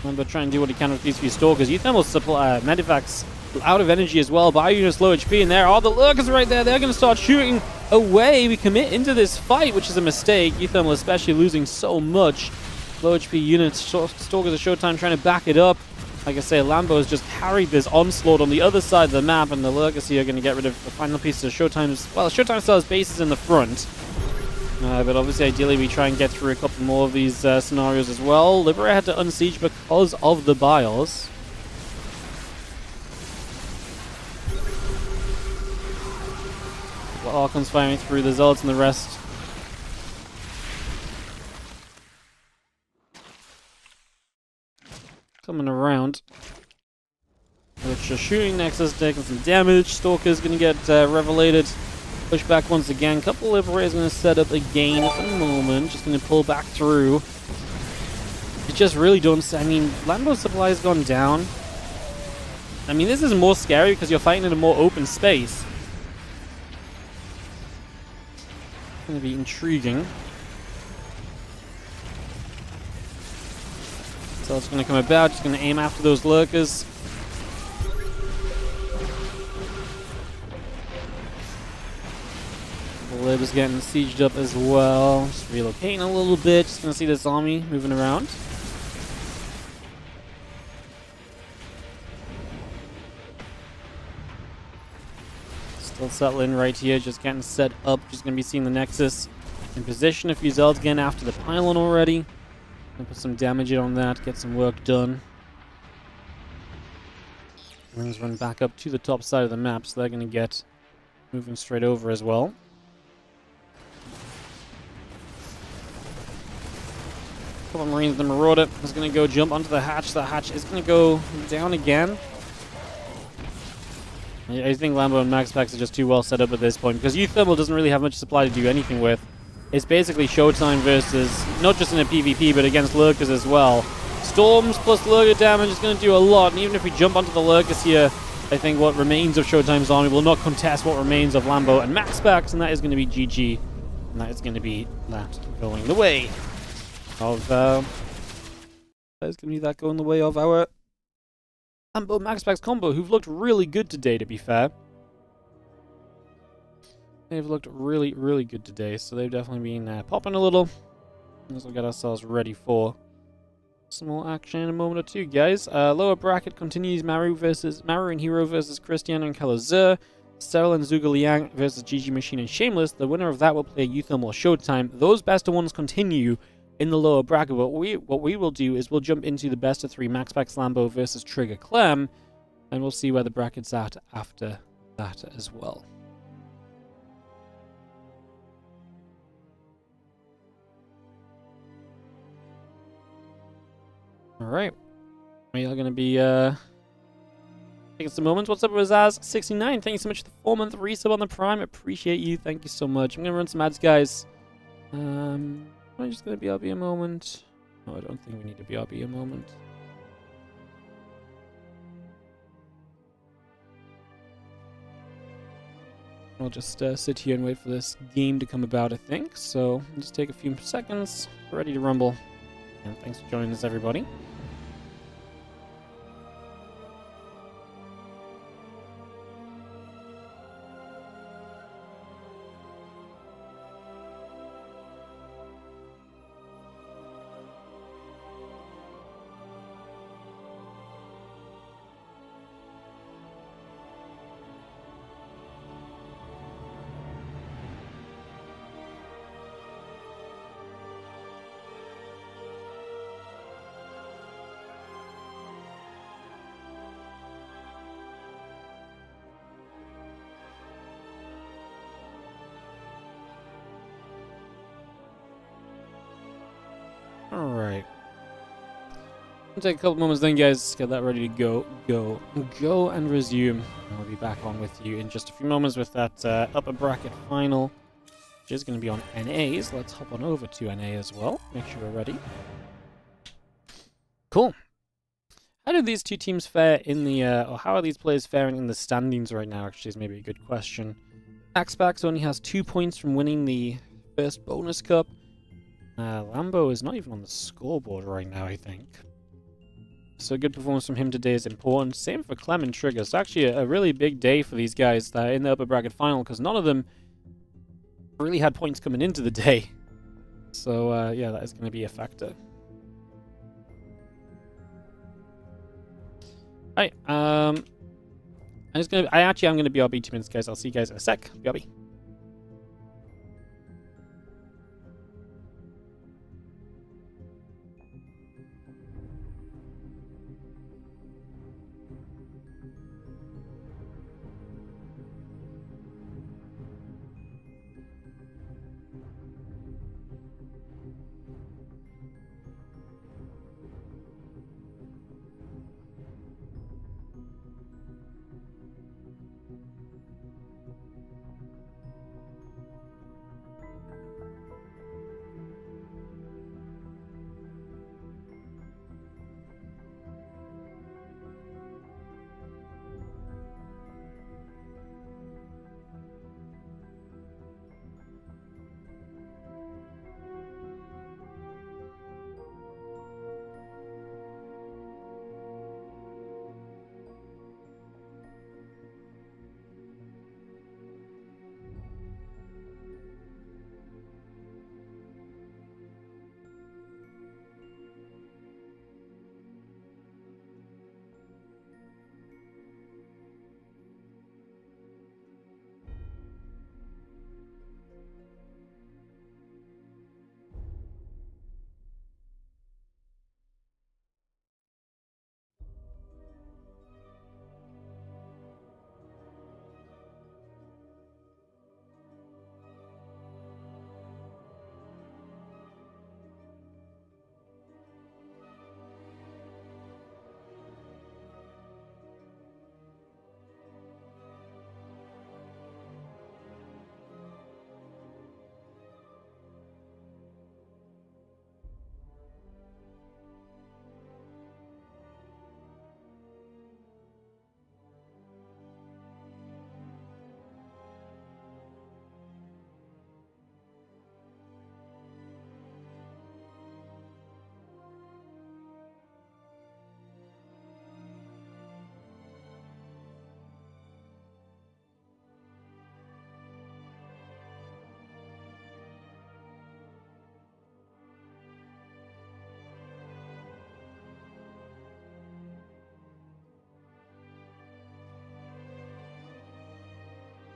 Lambo trying to do what he can with these few stalkers. UTHERMAL's supply, medevac's out of energy as well. Byun is low HP, and there are the lurkers right there. They're going to start shooting away. We commit into this fight, which is a mistake. UTHERMAL especially losing so much. Low HP units. Stalkers of Showtime trying to back it up. like I say, Lambo has just carried this onslaught on the other side of the map, and the Lurkers here are going to get rid of the final piece of Showtime's... Well, Showtime still has bases in the front. But obviously, ideally, we try and get through a couple more of these scenarios as well. Liberator had to unsiege because of the Biles. Well, Archon's firing through the Zealots and the rest. Coming around. Which are shooting Nexus, taking some damage. Stalker's going to get revelated. Push back once again. Couple Liberators going to set up again at the moment. Just going to pull back through. It just really don't... I mean, Lambo's supply has gone down. I mean, this is more scary because you're fighting in a more open space. It's going to be intriguing. So it's going to come about. Just going to aim after those Lurkers. The Lib is getting sieged up as well. Just relocating a little bit. Just going to see this army moving around. Still settling right here. Just getting set up. Just going to be seeing the Nexus in position. A few Zealots getting after the pylon already. Gonna put some damage in on that. Get some work done. Wings run back up to the top side of the map. So they're going to get moving straight over as well. Couple Marines, the Marauder is going to go jump onto the hatch. That hatch is going to go down again. I think Lambo and MaxPax are just too well set up at this point because UTHERMAL doesn't really have much supply to do anything with. It's basically Showtime versus, not just in a PvP, but against Lurkers as well. Storms plus Lurker damage is going to do a lot, and even if we jump onto the Lurkers here, I think what remains of Showtime's army will not contest what remains of Lambo and MaxPax, and that is going to be GG. And that is going to be that going the way of that is going to be that going the way of our Lambo MaxPax combo, who've looked really good today, to be fair. They've looked really, really good today, so they've definitely been popping a little. Let's get ourselves ready for some more action in a moment or two, guys. Lower bracket continues Maru and herO versus Cristiano and Kalazur. Serral and Zhuge versus GG Machine and Shameless. The winner of that will play UTHERMAL Showtime. Those best of ones continue in the lower bracket. What we will do is we'll jump into the best of 3 MaxPax Lambo versus Trigger Clem, and we'll see where the bracket's at after that as well. Alright. We are going to be taking some moments. What's up, Razaz69? Thank you so much for the 4-month resub on the Prime. Appreciate you. Thank you so much. I'm going to run some ads, guys. Am I just going to BRB a moment? No, I don't think we need to BRB a moment. I'll just sit here and wait for this game to come about, I think. So, I'll just take a few seconds. Ready to rumble. And thanks for joining us, everybody. Alright. I'll take a couple moments then, guys. Get that ready to go and resume. And I'll be back on with you in just a few moments with that upper bracket final, which is going to be on NAs. Let's hop on over to NA as well. Make sure we're ready. Cool. How did these two teams fare in the, or how are these players faring in the standings right now, actually, is maybe a good question. MaxPax only has 2 points from winning the first bonus cup. Lambo is not even on the scoreboard right now, I think. So a good performance from him today is important. Same for Clem and Trigger. It's actually a really big day for these guys that are in the upper bracket final, because none of them really had points coming into the day. So yeah, that is going to be a factor. Right, I'm gonna BRB 2 minutes, guys. I'll see you guys in a sec. BRB.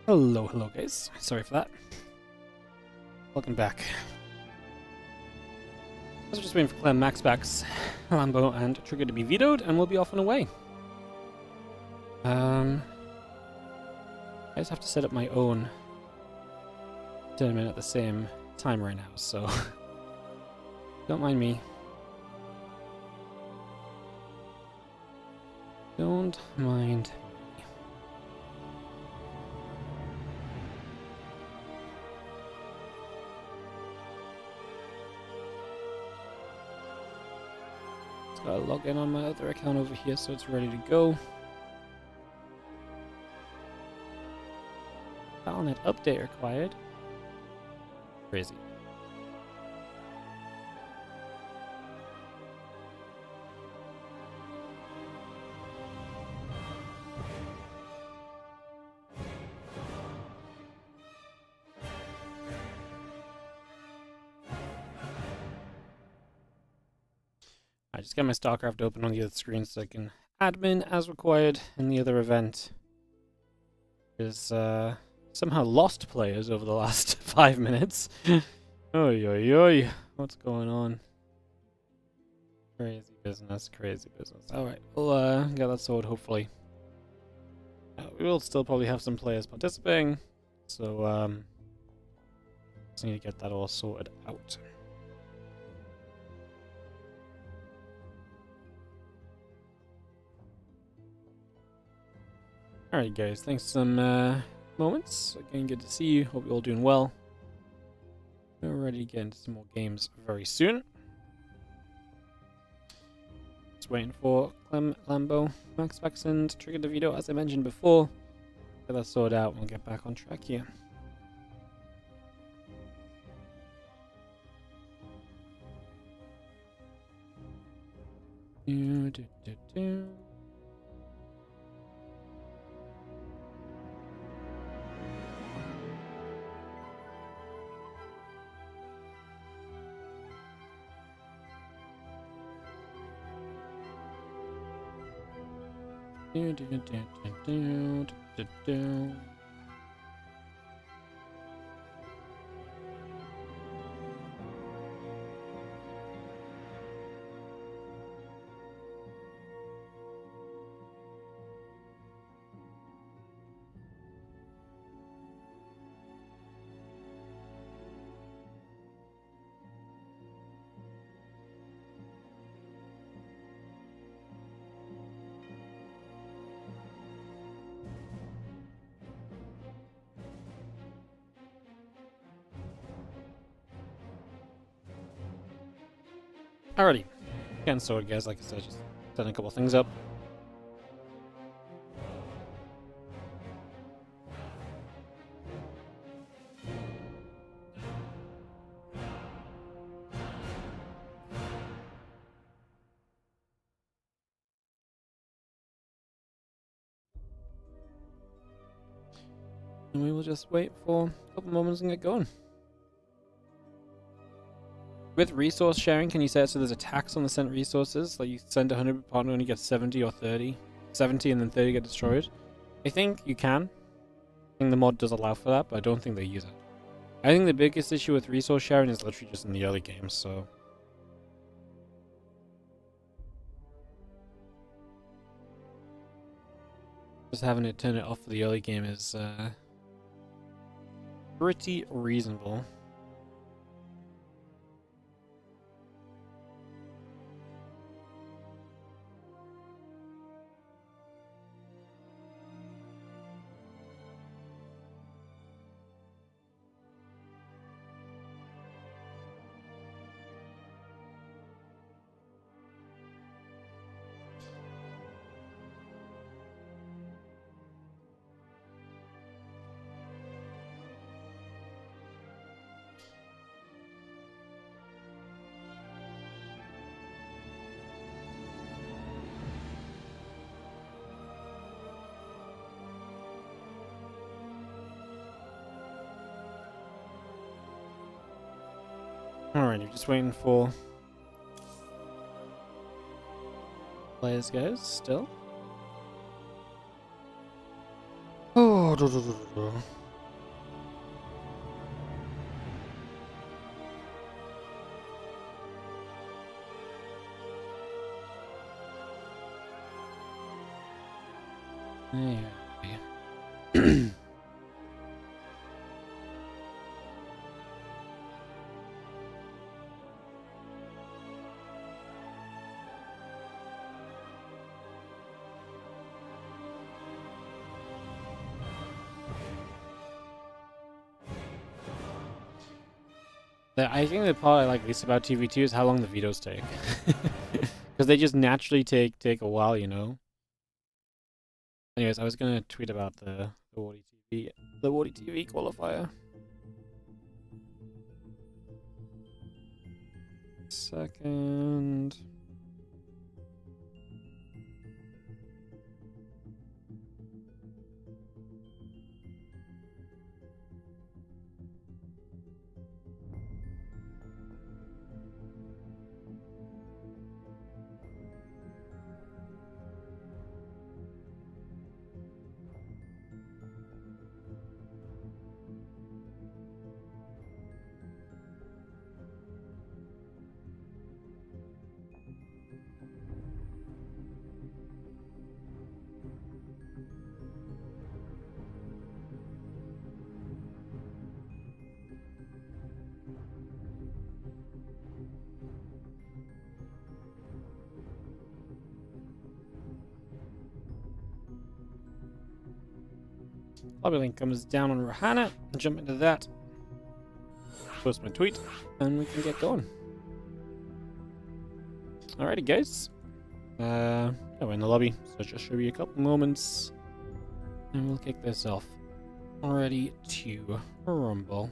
Hello, guys. Sorry for that. Welcome back. I was just waiting for Clem, MaxPax, Lambo, and Trigger to be vetoed, and we'll be off and away. I just have to set up my own tournament at the same time right now, so don't mind me. Don't mind. Gotta log in on my other account over here so it's ready to go. Balnet update required. Crazy. I just got my StarCraft open on the other screen so I can admin as required in the other event. Is somehow lost players over the last 5 minutes. Oi, oi, oi. What's going on? Crazy business, crazy business. Alright, we'll get that sorted hopefully. We will still probably have some players participating, so just need to get that all sorted out. Alright guys, thanks for some moments. Again, good to see you. Hope you're all doing well. We're ready to get into some more games very soon. Just waiting for Clem, Lambo, MaxPax, and Trigger the video as I mentioned before. Get that sorted out and we'll get back on track here. Alrighty. Getting sorted, guys. Like I said, just setting a couple things up. And we will just wait for a couple moments and get going. With resource sharing, can you set it so there's a tax on the sent resources? Like you send 100, partner only gets 70 or 30. 70 and then 30 get destroyed. I think you can. I think the mod does allow for that, but I don't think they use it. I think the biggest issue with resource sharing is literally just in the early game, so... just having it turn it off for the early game is pretty reasonable. Alrighty, just waiting for players, guys, still. Oh, yeah. I think the part I like least about TV2 is how long the videos take. Because they just naturally take a while, you know? Anyways, I was gonna tweet about the WardiTV qualifier. Second... Lobby link comes down on Rahana. Jump into that. Post my tweet, and we can get going. Alrighty, guys. We're in the lobby, so just show you a couple moments, and we'll kick this off. Ready to rumble.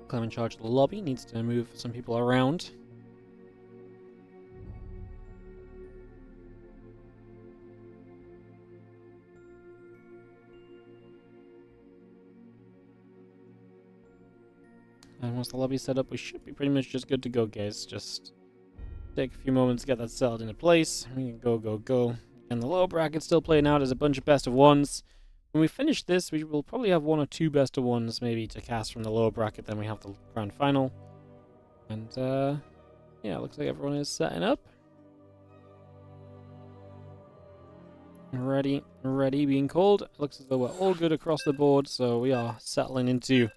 Clem in charge of the lobby needs to move some people around. And once the lobby's set up, we should be pretty much just good to go, guys. Just take a few moments to get that settled into place. We can go. And the lower bracket's still playing out as a bunch of best of ones. When we finish this, we will probably have 1 or 2 best of ones maybe to cast from the lower bracket. Then we have the grand final. And yeah, looks like everyone is setting up. Ready, being called. Looks as though we're all good across the board, so we are settling into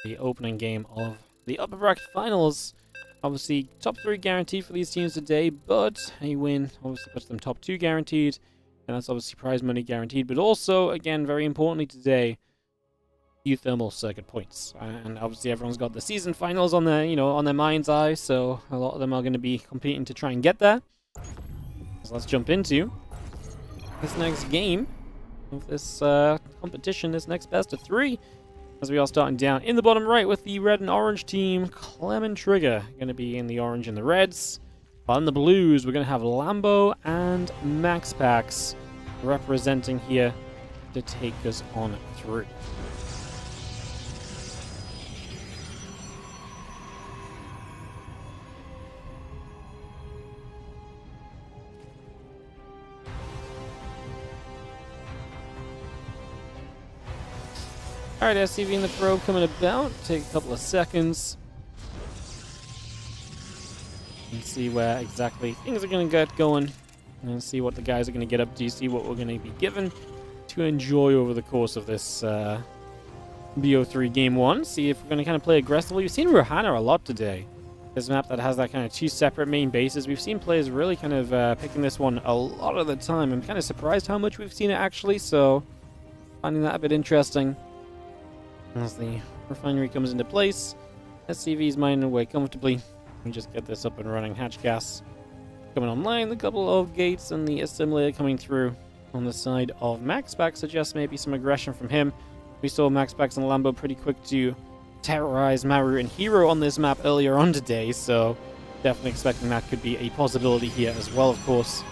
the opening game of the upper bracket finals. Obviously, top 3 guaranteed for these teams today, but a win obviously puts them top 2 guaranteed, and that's obviously prize money guaranteed. But also, again, very importantly today, UTHERMAL circuit points, and obviously everyone's got the season finals on their, on their mind's eye, so a lot of them are going to be competing to try and get there. So let's jump into this next game of this competition, this next best of 3, as we are starting down in the bottom right with the red and orange team. Clem and Trigger going to be in the orange and the reds. While in the blues, we're going to have Lambo and MaxPax representing here to take us on through. Alright, SCV in the probe coming about. Take a couple of seconds. And see where exactly things are going to get going. And see what the guys are going to get up to. See what we're going to be given to enjoy over the course of this BO3 Game 1. See if we're going to kind of play aggressively. We've seen Rohana a lot today. This map that has that kind of 2 separate main bases. We've seen players really kind of picking this one a lot of the time. I'm kind of surprised how much we've seen it actually. So, finding that a bit interesting. As the refinery comes into place, SCV's mining away comfortably. We just get this up and running. Hatch gas coming online. A couple of gates and the assimilator coming through on the side of MaxPax suggests maybe some aggression from him. We saw MaxPax and Lambo pretty quick to terrorize Maru and herO on this map earlier on today, so definitely expecting that could be a possibility here as well, of course.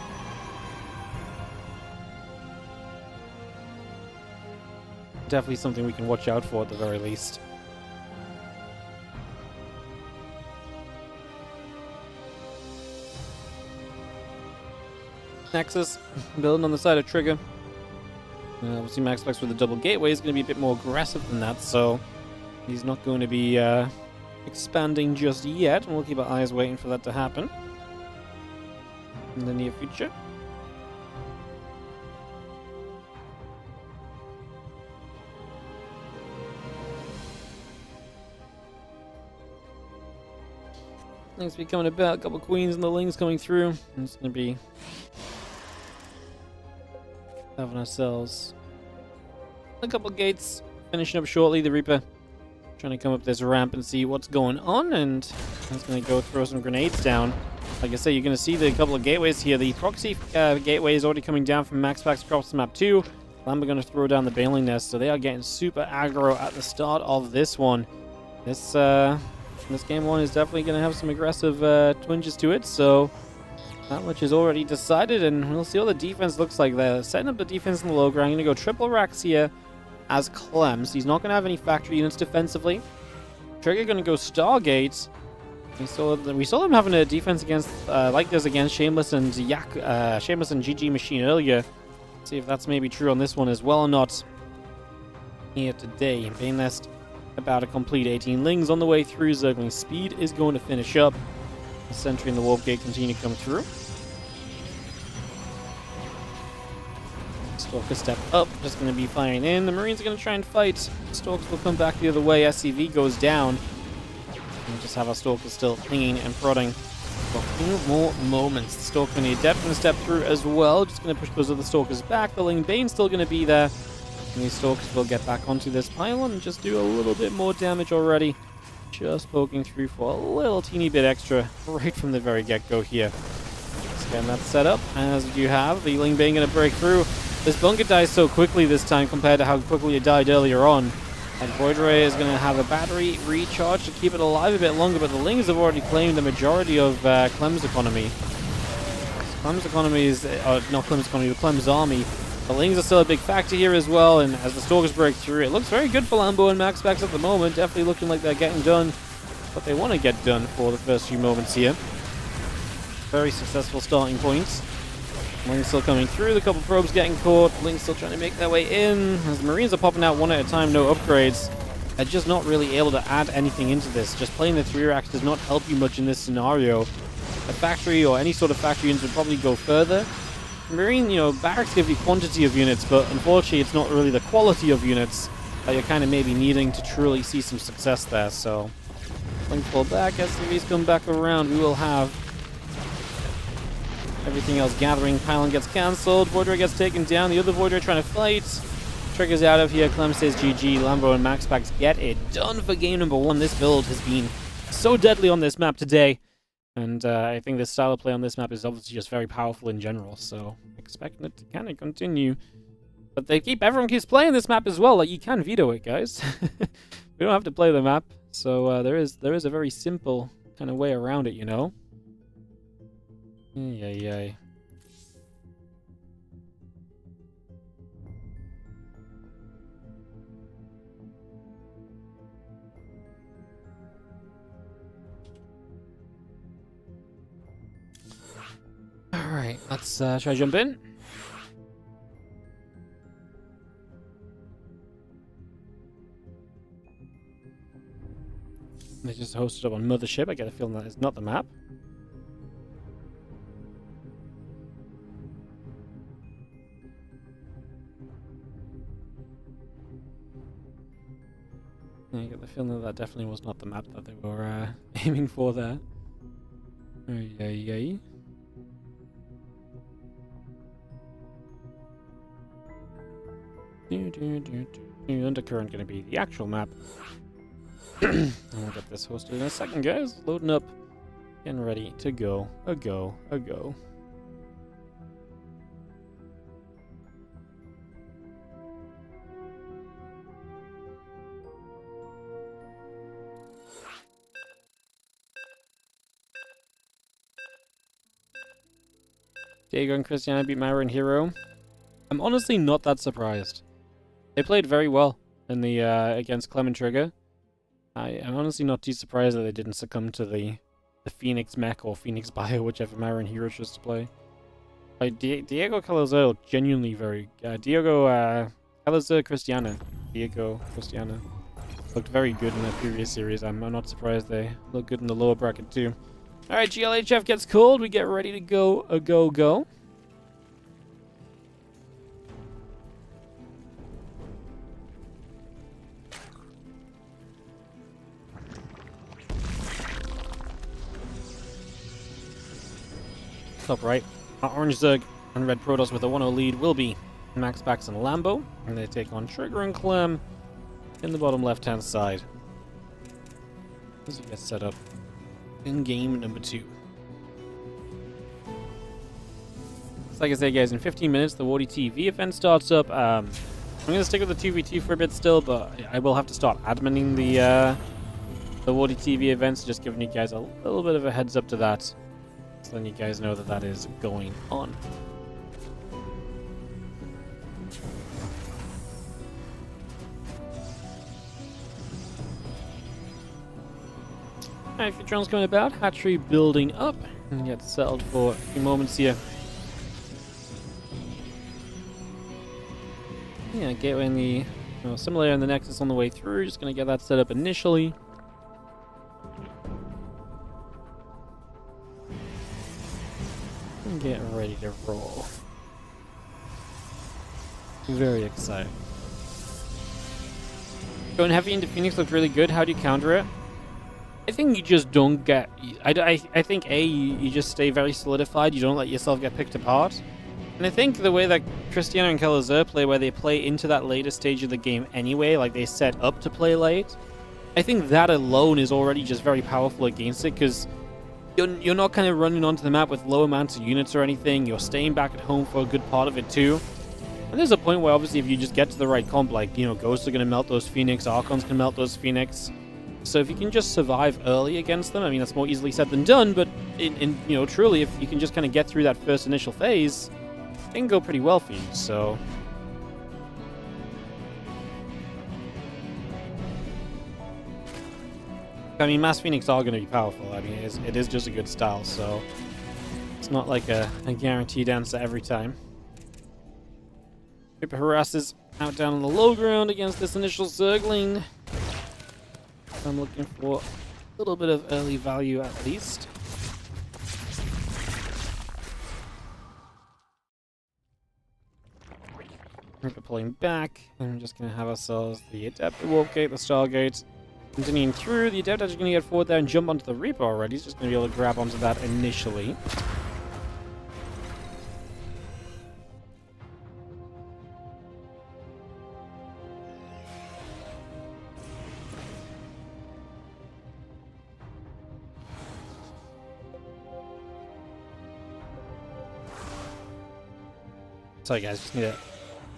Definitely something we can watch out for at the very least. Nexus building on the side of Trigger. Obviously MaxPax with the double gateway is going to be a bit more aggressive than that, so he's not going to be expanding just yet, and we'll keep our eyes waiting for that to happen in the near future. Things be coming about, a couple queens and the lings coming through. And it's going to be having ourselves a couple gates finishing up shortly. The Reaper trying to come up this ramp and see what's going on, and it's going to go throw some grenades down. Like I said, you're going to see the couple of gateways here. The proxy gateway is already coming down from MaxPax across the map too. Lambo going to throw down the bailing nest, so they are getting super aggro at the start of this one. This game 1 is definitely going to have some aggressive twinges to it, so that much is already decided, and we'll see what the defense looks like there. Setting up the defense in the low ground. I'm going to go triple racks here as Clem, so he's not going to have any factory units defensively. Trigger going to go Stargate. We saw them having a defense against like this against Shameless and Shameless and GG Machine earlier. Let's see if that's maybe true on this one as well or not. Here today, Bane Nest about to complete 18 lings on the way through. Zergling speed is going to finish up. The sentry and the warp gate continue to come through. Stalker step up, just going to be firing in. The Marines are going to try and fight. Stalkers will come back the other way. SCV goes down. And just have our Stalkers still pinging and prodding for a few more moments. The Stalker going to adept and step through as well. Just going to push those other Stalkers back. The Ling Bane's still going to be there. And these Stalkers will get back onto this pylon and just do a little bit more damage already. Just poking through for a little teeny bit extra right from the very get-go here. Just getting that set up, as you have. The Ling Bane going to break through. This bunker dies so quickly this time compared to how quickly it died earlier on. And Voidray is going to have a battery recharge to keep it alive a bit longer, but the Lings have already claimed the majority of Clem's economy. Clem's economy is, not Clem's economy, but Clem's army The Lings are still a big factor here as well, and as the Stalkers break through, it looks very good for Lambo and MaxPax at the moment. Definitely looking like they're getting done what they want to get done for the first few moments here. Very successful starting points. Lings still coming through, the couple probes getting caught. Lings still trying to make their way in. As the Marines are popping out one at a time, no upgrades. They're just not really able to add anything into this. Just playing the 3-racks does not help you much in this scenario. A factory or any sort of factory units would probably go further. Marine, barracks give you quantity of units, but unfortunately it's not really the quality of units that you're kind of maybe needing to truly see some success there. So, Lings pull back, SCVs come back around. We will have everything else gathering. Pylon gets cancelled. Voidray gets taken down. The other Voidray trying to fight. Triggers out of here. Clem says GG. Lambo and MaxPax get it done for game number 1. This build has been so deadly on this map today. And I think this style of play on this map is obviously just very powerful in general. So expecting it to kind of continue. But everyone keeps playing this map as well. Like, you can veto it, guys. We don't have to play the map. So there is a very simple kind of way around it, Yay. Alright, let's try to jump in. They just hosted up on Mothership. I get a feeling that is not the map. I get the feeling that definitely was not the map that they were aiming for there. Yay. Undercurrent going to be the actual map. I'll get this hosted in a second, guys. Loading up. Getting ready to go. A go. Diego and Christiana beat Maru and herO. I'm honestly not that surprised. They played very well in the against Clem and Trigger. I'm honestly not too surprised that they didn't succumb to the Phoenix mech or Phoenix bio, whichever Maru and herO chose to play. Diego Calazar genuinely very... Diego Christiana looked very good in the previous series. I'm not surprised they look good in the lower bracket too. Alright, GLHF gets called. We get ready to go. Go. Top right, Orange Zerg and Red Protoss with a 1-0 lead will be MaxPax and Lambo, and they take on Trigger and Clem in the bottom left-hand side as we get set up in game number 2. Like I said, guys, in 15 minutes the WardiTV event starts up. I'm going to stick with the 2v2 for a bit still, but I will have to start adminning the WardiTV events, just giving you guys a little bit of a heads up to that. So then you guys know that is going on. Alright, a few drones coming about. Hatchery building up. And get settled for a few moments here. Yeah, gateway in the simulator and the Nexus on the way through. Just gonna get that set up initially. And get ready to roll. Very excited. Going heavy into Phoenix looked really good. How do you counter it? I think you just don't get... I think, you just stay very solidified. You don't let yourself get picked apart. And I think the way that Cristiano and Calazar play, where they play into that later stage of the game anyway, like they set up to play late, I think that alone is already just very powerful against it, because you're not kind of running onto the map with low amounts of units or anything. You're staying back at home for a good part of it too. And there's a point where obviously if you just get to the right comp, like, Ghosts are going to melt those Phoenix, Archons can melt those Phoenix. So if you can just survive early against them, I mean, that's more easily said than done, but truly, if you can just kind of get through that first initial phase, can go pretty well for you, so... I mean, Mass Phoenix are going to be powerful. I mean, it is just a good style, so... It's not like a guaranteed answer every time. Reaper harasses out down on the low ground against this initial circling. I'm looking for a little bit of early value at least. Reaper pulling back. And we're just going to have ourselves the Adept, the Warp Gate, the Stargate. Continuing through, the Adept actually going to get forward there and jump onto the Reaper already. He's just going to be able to grab onto that initially. Sorry guys, just need a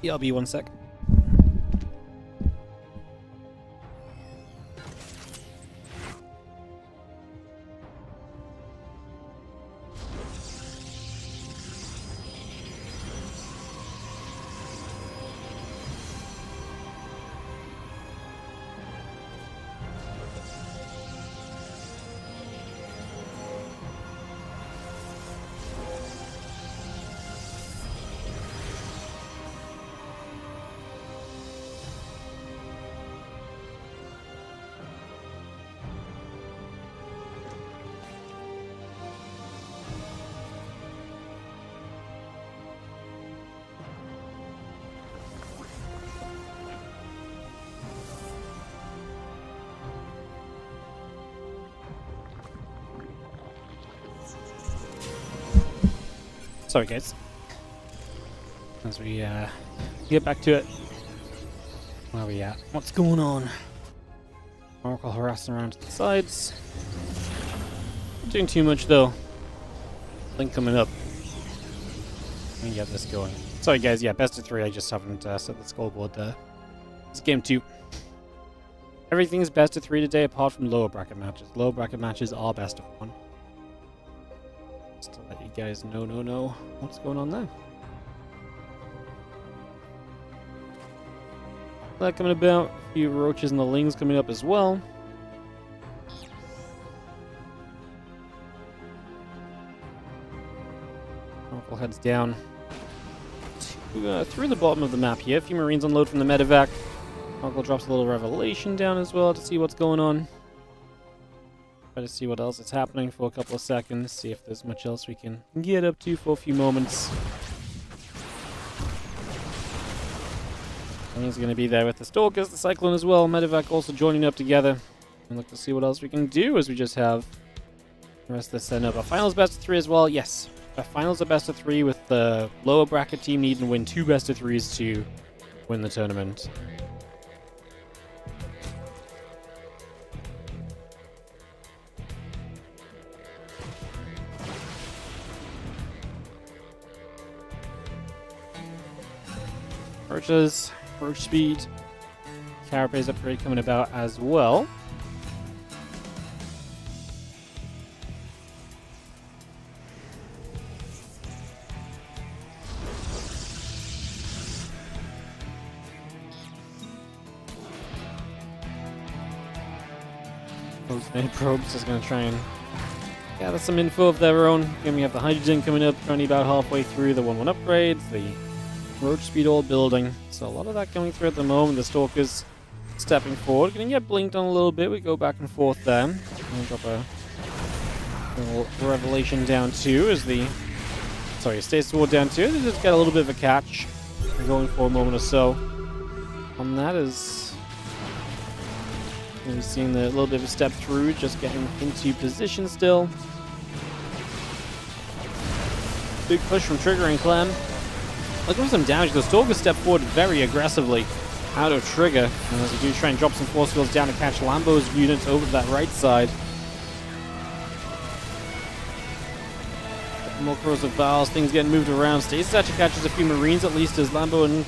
ELB 1 sec. Sorry guys. As we get back to it. Where are we at? What's going on? Oracle harassing around to the sides. Not doing too much though. Link coming up. Let me get this going. Sorry guys, yeah, best of 3. I just haven't set the scoreboard there. It's game 2. Everything's best of 3 today apart from lower bracket matches. Lower bracket matches are best of 1. Just to let you guys know what's going on there. That coming about. A few roaches and the lings coming up as well. Oracle heads down to, through the bottom of the map here. A few Marines unload from the medevac. Oracle drops a little revelation down as well to see what's going on. Try to see what else is happening for a couple of seconds. See if there's much else we can get up to for a few moments. And he's going to be there with the Stalkers, the Cyclone as well. Medevac also joining up together. And look to see what else we can do as we just have the rest of this set up. Our finals best of 3 as well. Yes, our finals are best of 3 with the lower bracket team needing to win 2 best of 3s to win the tournament. Roaches, roach speed, carapace upgrade coming about as well. Those many probes is going to try and gather some info of their own. Again, we have the hydrogen coming up, currently about halfway through the 1-1 upgrades, the roach speed all building. So a lot of that coming through at the moment. The Stalkers stepping forward. Gonna get blinked on a little bit. We go back and forth there. And drop a little revelation down too as the... Sorry, stays toward down too. They just get a little bit of a catch. We're going for a moment or so. On that is... We've seen the little bit of a step through. Just getting into position still. Big push from Trigger and Clem. Looking for some damage. The Stalkers step forward very aggressively out of Trigger. And as we do try and drop some force fields down to catch Lambo's units over to that right side. More corrosive valves, things getting moved around. Stasis actually catches a few Marines at least as Lambo and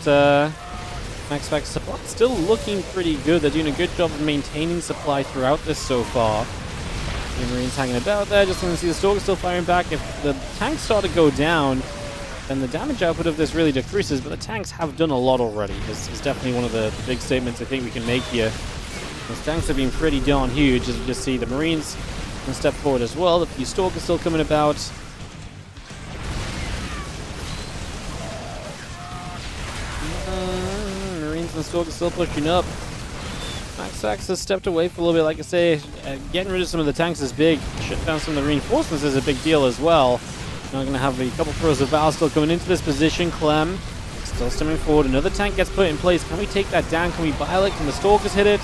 MaxPax supply still looking pretty good. They're doing a good job of maintaining supply throughout this so far. The Marines hanging about there. Just going to see the Stalkers still firing back. If the tanks start to go down, then the damage output of this really decreases, but the tanks have done a lot already. Is definitely one of the big statements I think we can make here. Those tanks have been pretty darn huge, as you just see. The Marines can step forward as well. The few Stalkers still coming about. Marines and Stalkers still pushing up. MaxPax has stepped away for a little bit, like I say. Getting rid of some of the tanks is big. Shut down some of the reinforcements is a big deal as well. Now going to have a couple throws of Val still coming into this position. Clem still stemming forward. Another tank gets put in place. Can we take that down? Can we bile it? Can the Stalkers hit it?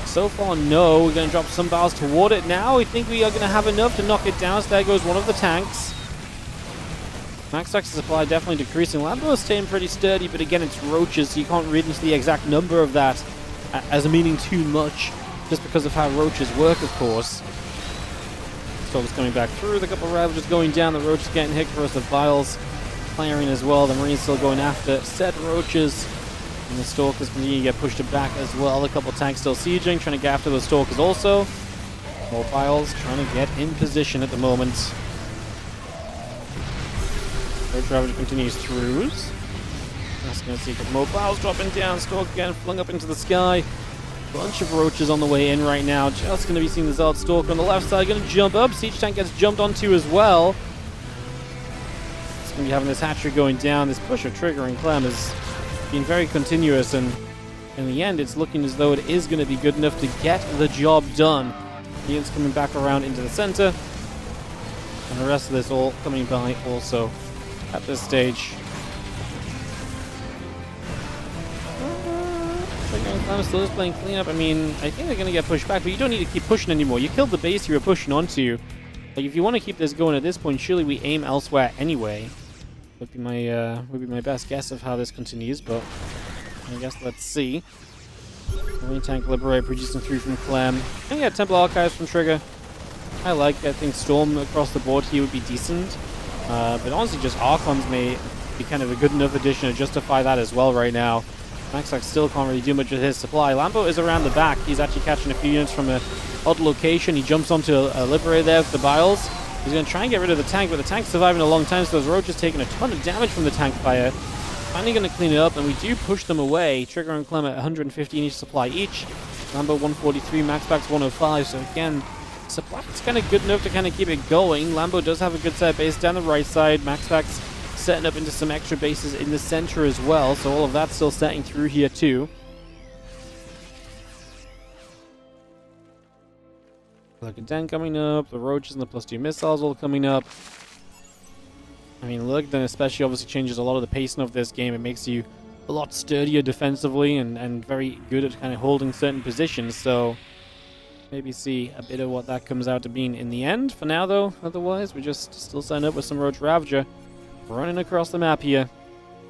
So far, no. We're going to drop some Vals toward it now. We think we are going to have enough to knock it down. So there goes one of the tanks. MaxPax's supply definitely decreasing. Lambo is staying pretty sturdy, but again, it's roaches, so you can't read into the exact number of that as meaning too much, just because of how roaches work, of course. Stalkers coming back through, the couple of Ravagers going down, the roaches getting hit, for us the Vials firing as well, the Marines still going after said roaches, and the Stalkers continue to get pushed back as well. A couple of tanks still sieging, trying to get after those Stalkers also. More Vials trying to get in position at the moment. Roach Ravager continues throughs. That's going to see a couple more Vials dropping down, Stalker again flung up into the sky. Bunch of roaches on the way in right now. Just going to be seeing the Zard Stalker on the left side. Going to jump up. Siege tank gets jumped onto as well. It's going to be having this hatchery going down. This push of Trigger and Clem has been very continuous, and in the end, it's looking as though it is going to be good enough to get the job done. Byun's coming back around into the center, and the rest of this all coming by also at this stage. Clem still is playing cleanup. I mean, I think they're going to get pushed back, but you don't need to keep pushing anymore. You killed the base you were pushing onto. Like, if you want to keep this going at this point, surely we aim elsewhere anyway. Would be my best guess of how this continues, but I guess let's see. Marine Tank Liberator producing through from Clem. And yeah, Temple Archives from Trigger. I think Storm across the board here would be decent. But honestly, just Archons may be kind of a good enough addition to justify that as well right now. MaxPax still can't really do much with his supply. Lambo is around the back. He's actually catching a few units from a odd location. He jumps onto a Liberator there with the Biles. He's going to try and get rid of the tank, but the tank's surviving a long time, so those roaches taking a ton of damage from the tank fire. Finally going to clean it up, and we do push them away. Trigger and Clem at 115 each supply each. Lambo 143, MaxPax 105, so again, supply is kind of good enough to kind of keep it going. Lambo does have a good set base down the right side. MaxPax setting up into some extra bases in the center as well, so all of that's still setting through here too. Look at Den coming up, the roaches and the +2 missiles all coming up. I mean, look, then especially obviously changes a lot of the pacing of this game. It makes you a lot sturdier defensively and very good at kind of holding certain positions, so maybe see a bit of what that comes out to being in the end. For now though, otherwise we're just still setting up with some Roach Ravager running across the map here,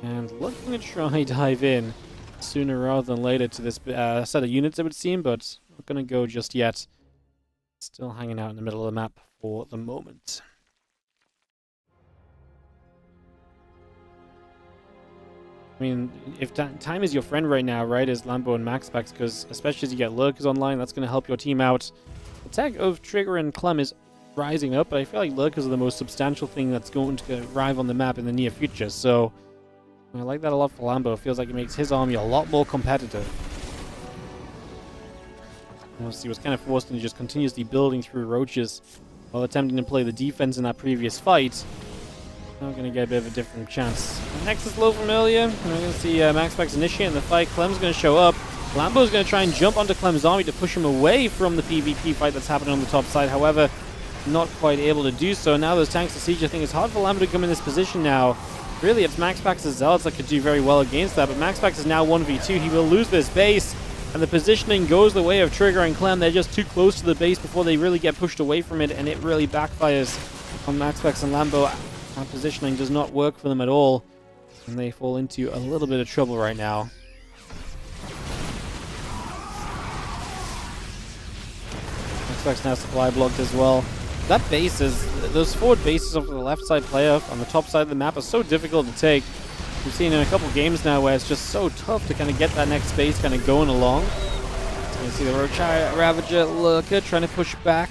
and looking to try dive in sooner rather than later to this set of units, it would seem, but not going to go just yet. Still hanging out in the middle of the map for the moment. I mean, if time is your friend right now, right, is Lambo and MaxPax, because especially as you get Lurkers online, that's going to help your team out. The tag of Trigger and Clem is rising up, but I feel like Lurkers are the most substantial thing that's going to arrive on the map in the near future, so I like that a lot for Lambo. It feels like it makes his army a lot more competitive. He was kind of forced into just continuously building through roaches while attempting to play the defense in that previous fight. Now we're going to get a bit of a different chance. Nexus low from earlier, and we're going to see MaxPax initiating the fight. Clem's going to show up. Lambo's going to try and jump onto Clem's army to push him away from the PvP fight that's happening on the top side. However, not quite able to do so. Now those tanks to siege, I think it's hard for Lambo to come in this position now. Really, it's MaxPax's Zealots that could do very well against that, but MaxPax is now 1v2. He will lose this base, and the positioning goes the way of Trigger and Clem. They're just too close to the base before they really get pushed away from it, and it really backfires on MaxPax and Lambo. That positioning does not work for them at all, and they fall into a little bit of trouble right now. MaxPax now supply blocked as well. That base is, those forward bases off the left side player on the top side of the map are so difficult to take. We've seen in a couple games now where it's just so tough to kind of get that next base kind of going along. So you see the Roach Ravager Lurker trying to push back.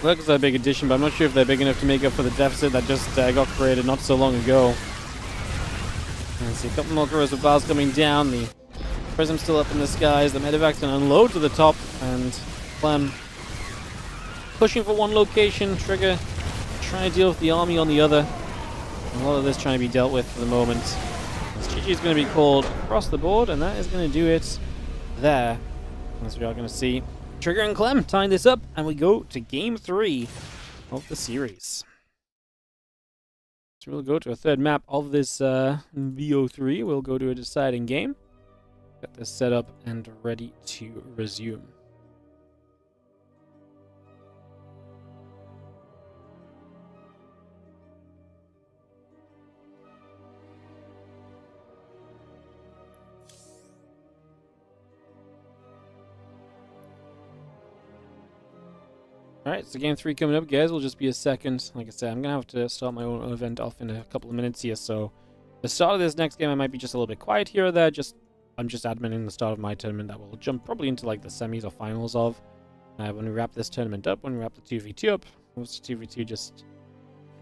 Looks like a big addition, but I'm not sure if they're big enough to make up for the deficit that just got created not so long ago. And see a couple more corrosive bars coming down. The Prism's still up in the skies. The medevac's going to unload to the top, and Clem pushing for one location. Trigger trying to deal with the army on the other. And a lot of this trying to be dealt with for the moment. GG is going to be called across the board, and that is going to do it there. As we are going to see Trigger and Clem tying this up, and we go to Game 3 of the series. So we'll go to a third map of this VO3. We'll go to a deciding game. Got this set up and ready to resume. Alright, so game 3 coming up, guys. Will just be a second. Like I said, I'm going to have to start my own event off in a couple of minutes here, so the start of this next game I might be just a little bit quiet here or there. I'm just adminning the start of my tournament that will jump probably into like the semis or finals of. When we wrap this tournament up, when we wrap the 2v2 up, most 2v2 just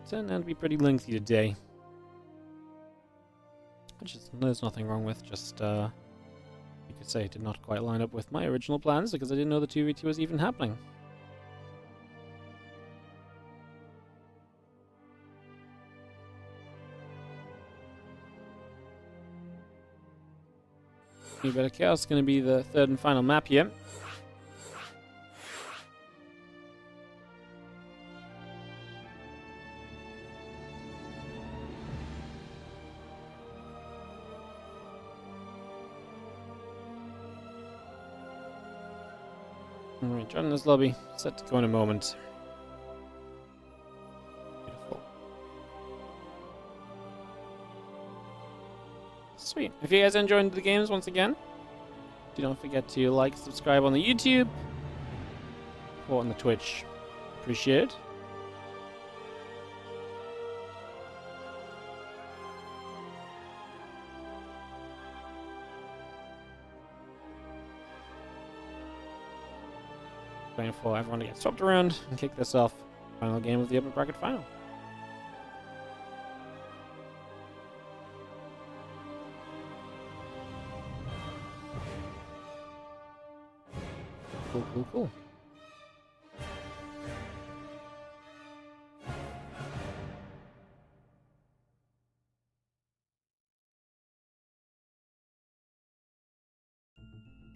turned out to be pretty lengthy today. Which is, there's nothing wrong with, just, you could say it did not quite line up with my original plans because I didn't know the 2v2 was even happening. Better Chaos is going to be the third and final map here. Alright, joining this lobby. Set to go in a moment. Beautiful. Sweet. If you guys are enjoying the games once again, do not forget to like, subscribe on the YouTube, or on the Twitch. Appreciate it. Waiting for everyone to get swapped around and kick this off. Final game of the upper bracket final. Cool.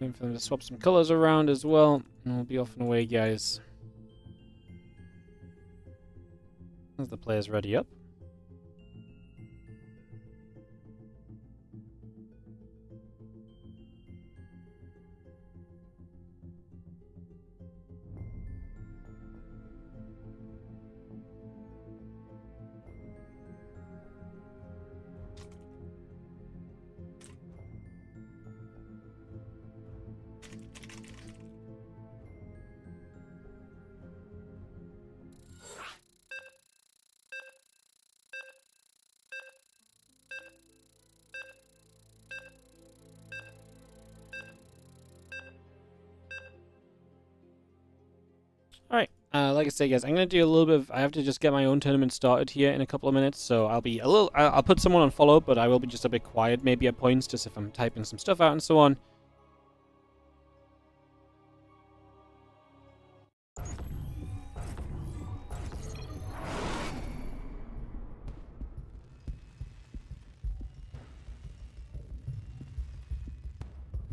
Waiting for them to swap some colors around as well, and we'll be off and away, guys. As the players ready up. Alright, like I say, guys, I'm gonna do a little bit of, I have to just get my own tournament started here in a couple of minutes, so I'll be a little, I'll put someone on follow, but I will be just a bit quiet, maybe at points, just if I'm typing some stuff out and so on.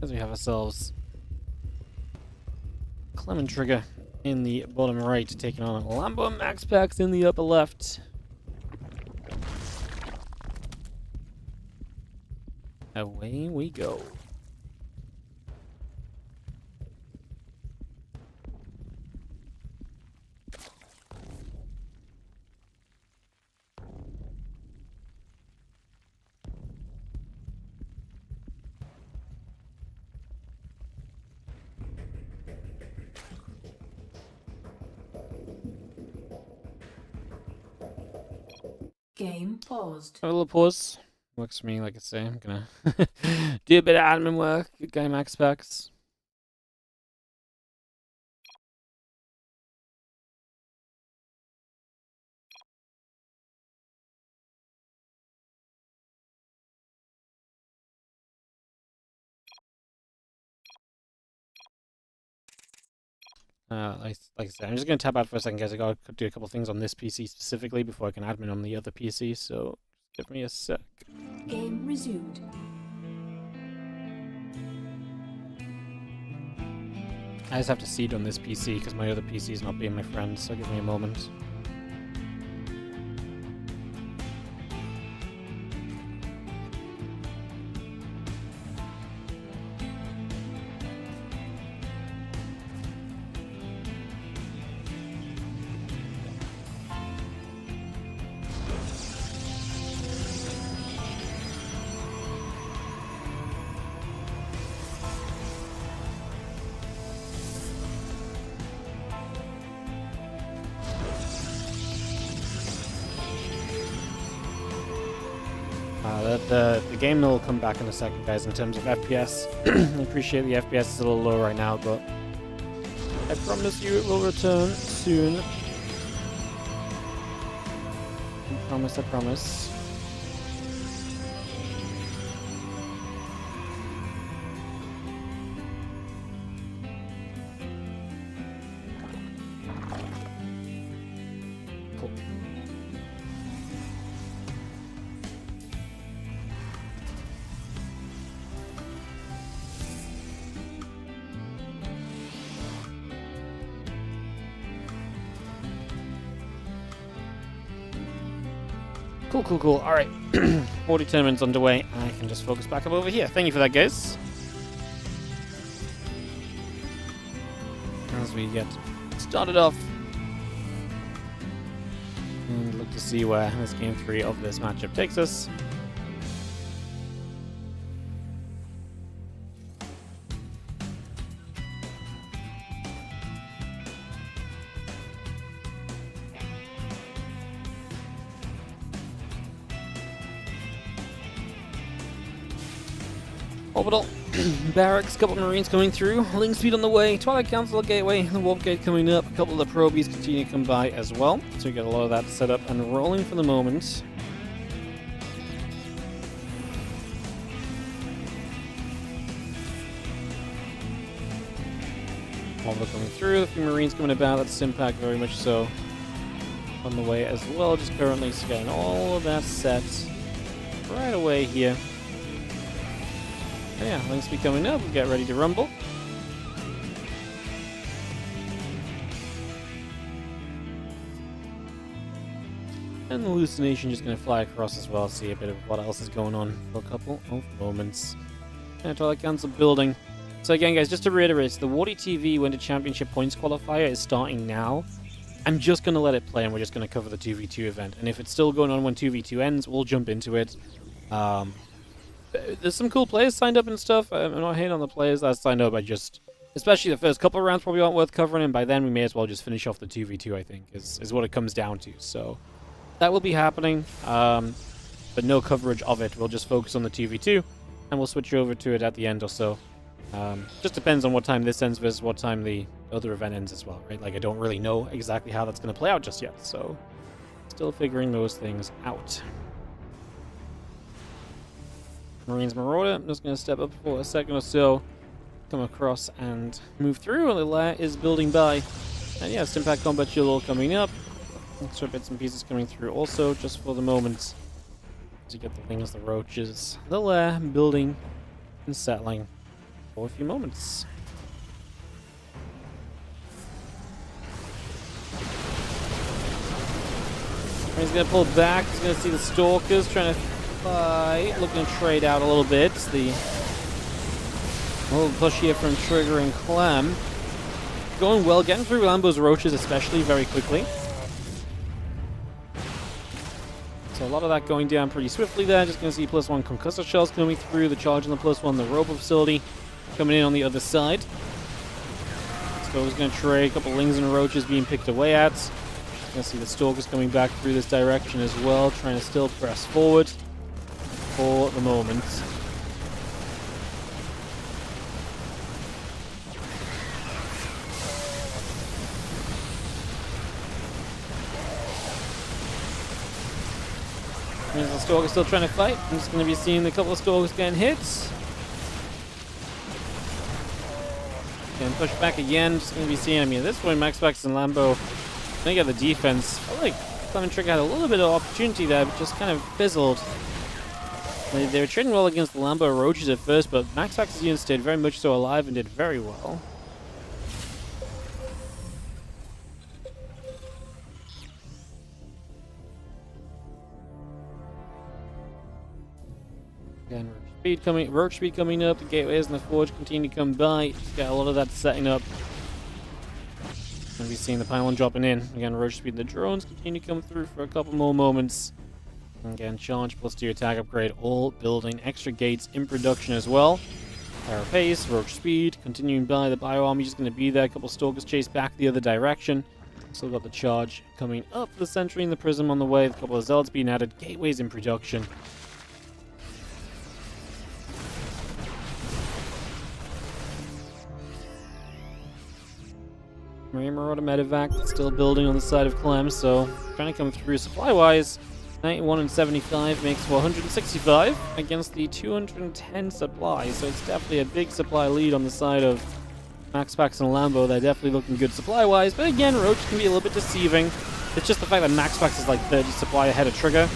As we have ourselves Clem and Trigger in the bottom right, taking on Lambo and MaxPax in the upper left. Away we go.
Game paused.
Have a little pause. Works for me, like I say. I'm gonna do a bit of admin work. Good guy, MaxPax. Like I said, I'm just going to tap out for a second, guys. I got to do a couple things on this PC specifically before I can admin on the other PC, so give me a sec.
Game resumed.
I just have to seed on this PC because my other PC is not being my friend, so give me a moment. The game will come back in a second, guys, in terms of FPS. I appreciate the FPS is a little low right now, but I promise you it will return soon. I promise, I promise. Cool. Cool. Alright. 40 tournaments underway. I can just focus back up over here. Thank you for that, guys. As we get started off. And look to see where this game 3 of this matchup takes us. Orbital, barracks, couple of Marines coming through, link speed on the way, Twilight Council gateway, the Warp Gate coming up, a couple of the probies continue to come by as well, so we get a lot of that set up and rolling for the moment. Orbital coming through, a few Marines coming about, that's Impact very much so on the way as well, just currently getting all of that set right away here. Yeah, links be coming up. We'll get ready to rumble. And the hallucination just going to fly across as well, see a bit of what else is going on for a couple of moments. And Twilight Council building. So again, guys, just to reiterate, the WardiTV Winter Championship Points Qualifier is starting now. I'm just going to let it play, and we're just going to cover the 2v2 event. And if it's still going on when 2v2 ends, we'll jump into it. There's some cool players signed up and stuff. I'm not hating on the players that signed up. Especially the first couple of rounds probably aren't worth covering, and by then we may as well just finish off the 2v2, I think, is what it comes down to. So that will be happening, but no coverage of it. We'll just focus on the 2v2, and we'll switch over to it at the end or so. Just depends on what time this ends versus what time the other event ends as well, right? Like, I don't really know exactly how that's going to play out just yet, so still figuring those things out. Marines Marauder, I'm just going to step up for a second or so, come across and move through, and the lair is building by. And yeah, Stimpack Combat Shield all coming up. Extra bits and pieces coming through also, just for the moment. As you get the things, the roaches, the lair building and settling for a few moments. He's going to pull back, he's going to see the Stalkers trying to looking to trade out a little bit. The little push here from Trigger and Clem. Going well, getting through Lambo's roaches especially very quickly. So a lot of that going down pretty swiftly there. Just going to see +1 concussor shells coming through. The charge on the +1, the robo facility coming in on the other side. So he's going to trade a couple of lings and roaches being picked away at. Going to see the Stalkers coming back through this direction as well, trying to still press forward for the moment. There's the Stalker still trying to fight. I'm just going to be seeing a couple of Stalkers getting hits. And push back again. Just going to be seeing, I mean, at this point, MaxPax and Lambo they get the defense. I felt like Clem and Trigger had a little bit of opportunity there, but just kind of fizzled. They were trading well against the Lambo Roaches at first, but MaxPax's unit stayed very much so alive and did very well. Again, Roach speed coming up, the gateways and the forge continue to come by. Just got a lot of that setting up. Gonna be seeing the pylon dropping in. Again, Roach speed and the drones continue to come through for a couple more moments. And again, charge plus 2 attack upgrade, all building extra gates in production as well. Power pace, Roach speed, continuing by. The bio army just gonna be there. A couple stalkers chase back the other direction. Still got the charge coming up, the sentry and the prism on the way. A couple of zealots being added, gateways in production. Marauder medevac still building on the side of Clem, so trying to come through supply-wise. 91 and 75 makes 465 against the 210 supply, so it's definitely a big supply lead on the side of MaxPax and Lambo. They're definitely looking good supply-wise, but again, Roach can be a little bit deceiving. It's just the fact that MaxPax is like 30 supply ahead of Trigger.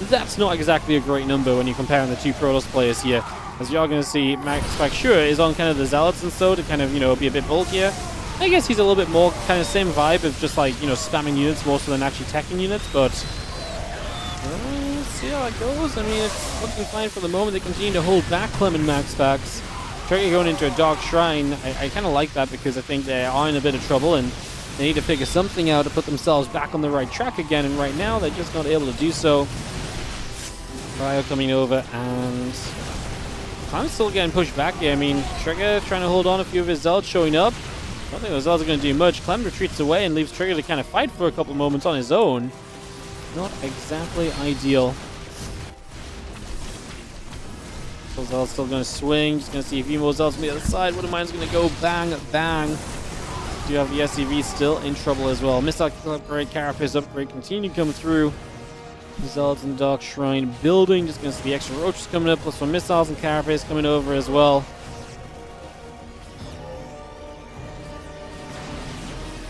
That's not exactly a great number when you're comparing the two Protoss players here. As you're going to see, MaxPax sure is on kind of the Zealots and so to kind of, be a bit bulkier. I guess he's a little bit more kind of same vibe of just like, spamming units more so than actually teching units, but let's see how it goes. I mean, it's looking fine for the moment. They continue to hold back Clem and MaxPax. Trigger going into a Dark Shrine. I kind of like that because I think they are in a bit of trouble and they need to figure something out to put themselves back on the right track again, and right now they're just not able to do so. Cryo coming over, and I'm still getting pushed back here. I mean, Trigger trying to hold on, a few of his Zealots showing up. I don't think those Zealots are going to do much. Clem retreats away and leaves Trigger to kind of fight for a couple moments on his own. Not exactly ideal. Those Zealots still going to swing. Just going to see a few more Zealots on the other side. One of mine's going to go bang, bang. Do have the SCV still in trouble as well. Missile upgrade, Carapace upgrade continue to come through. Zealots in the Dark Shrine building. Just going to see the extra Roaches coming up, plus some missiles and Carapace coming over as well.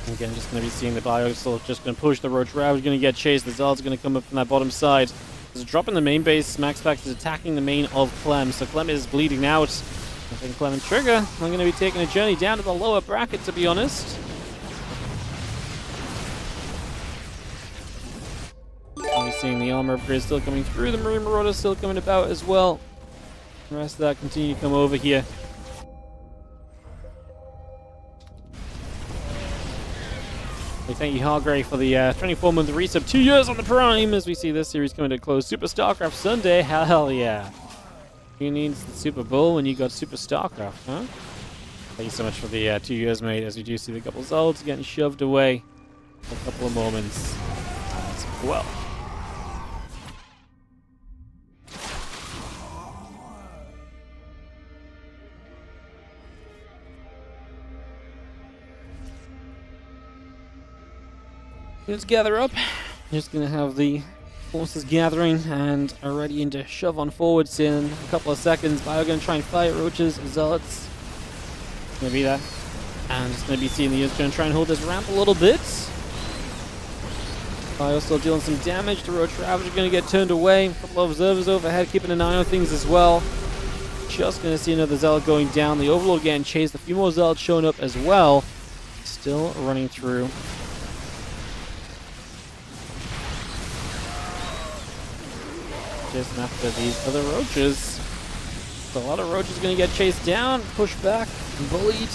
Again, just going to be seeing the bio still just going to push the Roach Ravage, going to get chased. The Zealot's going to come up from that bottom side. There's a drop in the main base. MaxPax is attacking the main of Clem, so Clem is bleeding out. I think Clem and Trigger are going to be taking a journey down to the lower bracket, to be honest. We're seeing the armor upgrade still coming through. The Marine Marauder still coming about as well. The rest of that continue to come over here. Thank you, Hargrave, for the 24-month resub. 2 years on the Prime as we see this series coming to a close. Super StarCraft Sunday, hell yeah. Who needs the Super Bowl when you got Super StarCraft, huh? Thank you so much for the 2 years, mate, as we do see the couple of Zealots getting shoved away for a couple of moments as well. Let's gather up. Just gonna have the forces gathering and are ready to shove on forwards in a couple of seconds. Bio gonna try and fight Roaches, Zealots. Gonna be there. And just gonna be seeing the units gonna try and hold this ramp a little bit. Bio still dealing some damage. The Roach Ravage are gonna get turned away. A couple of observers overhead keeping an eye on things as well. Just gonna see another Zealot going down. The Overlord getting chased. A few more Zealots showing up as well. Still running through. Just after these other Roaches. So a lot of Roaches going to get chased down, pushed back, bullied.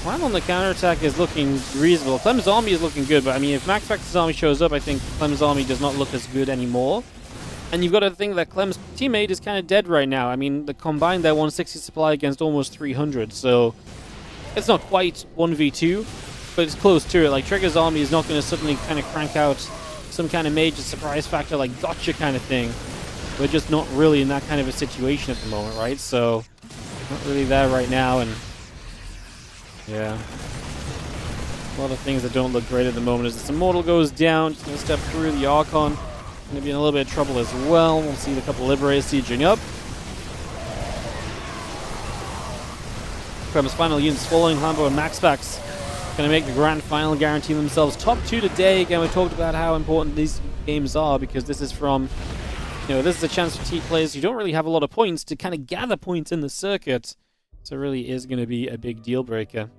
Clem on the counterattack is looking reasonable. Clem's army is looking good, but I mean, if MaxPax's army shows up, I think Clem's army does not look as good anymore. And you've got to think that Clem's teammate is kind of dead right now. I mean, the combined their 160 supply against almost 300, so it's not quite 1v2, but it's close to it. Like, Trigger's army is not going to suddenly kind of crank out some kind of major surprise factor, like gotcha kind of thing. We're just not really in that kind of a situation at the moment, right? So, not really there right now, and yeah. A lot of things that don't look great at the moment. As this Immortal goes down, just going to step through the Archon. Going to be in a little bit of trouble as well. We'll see the couple Liberators sieging up. Clem's final units following Lambo and MaxPax. Going to make the grand final, guarantee themselves top 2 today. Again, we talked about how important these games are because this is from, this is a chance for team players who don't really have a lot of points to kind of gather points in the circuit. So it really is going to be a big deal breaker.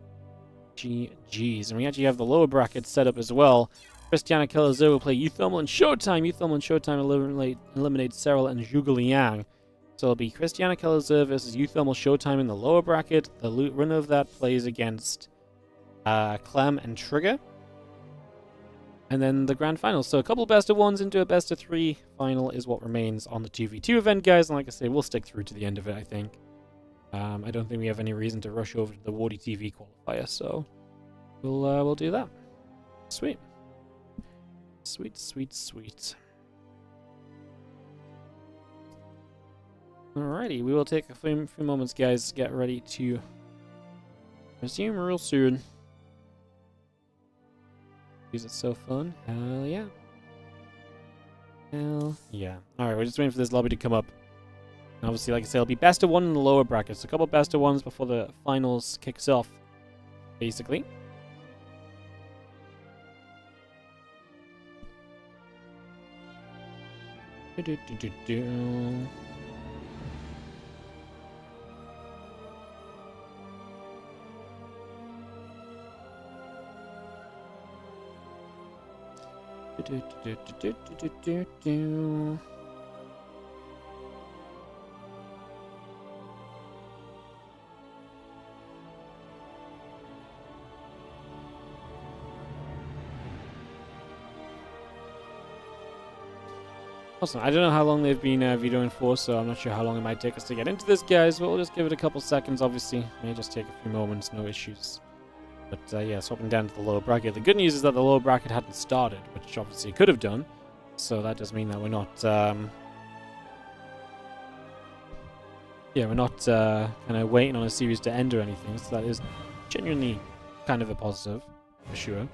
GG's. And we actually have the lower bracket set up as well. Christiana Kellerzur will play UTHERMAL and Showtime. UTHERMAL and Showtime eliminate Serral and Zhuge Liang. So it'll be Christiana Kellerzur versus UTHERMAL Showtime in the lower bracket. The winner of that plays against Clem and Trigger. And then the grand final. So a couple best of ones into a best of 3 final is what remains on the 2v2 event, guys. And like I say, we'll stick through to the end of it, I think. I don't think we have any reason to rush over to the WardiTV qualifier, so we'll do that. Sweet. Sweet, sweet, sweet. Alrighty, we will take a few moments, guys. Get ready to resume real soon. Is it so fun? Hell yeah. Hell yeah. Alright, we're just waiting for this lobby to come up. And obviously, like I said, it'll be best of 1 in the lower brackets. A couple best of 1s before the finals kicks off, basically. Awesome. I don't know how long they've been videoing for, so I'm not sure how long it might take us to get into this, guys, but we'll just give it a couple seconds, obviously. May just take a few moments, no issues. But yeah, swapping down to the lower bracket. The good news is that the lower bracket hadn't started, which obviously it could have done. So that does mean that we're not... we're not kind of waiting on a series to end or anything, so that is genuinely kind of a positive, for sure.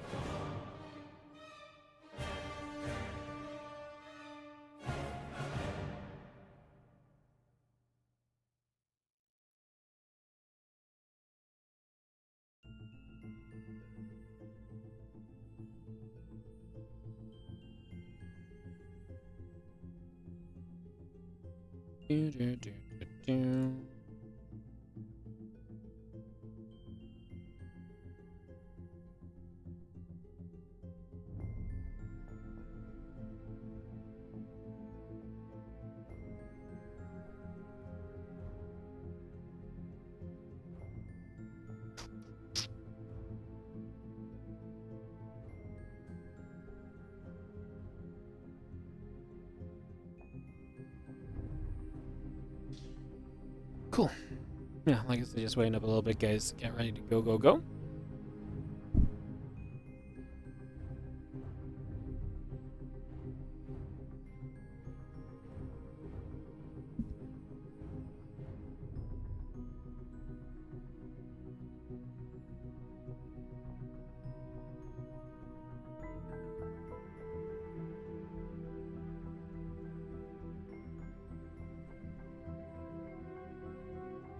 Cool. Yeah, like I said, just waiting up a little bit, guys. Get ready to go, go, go.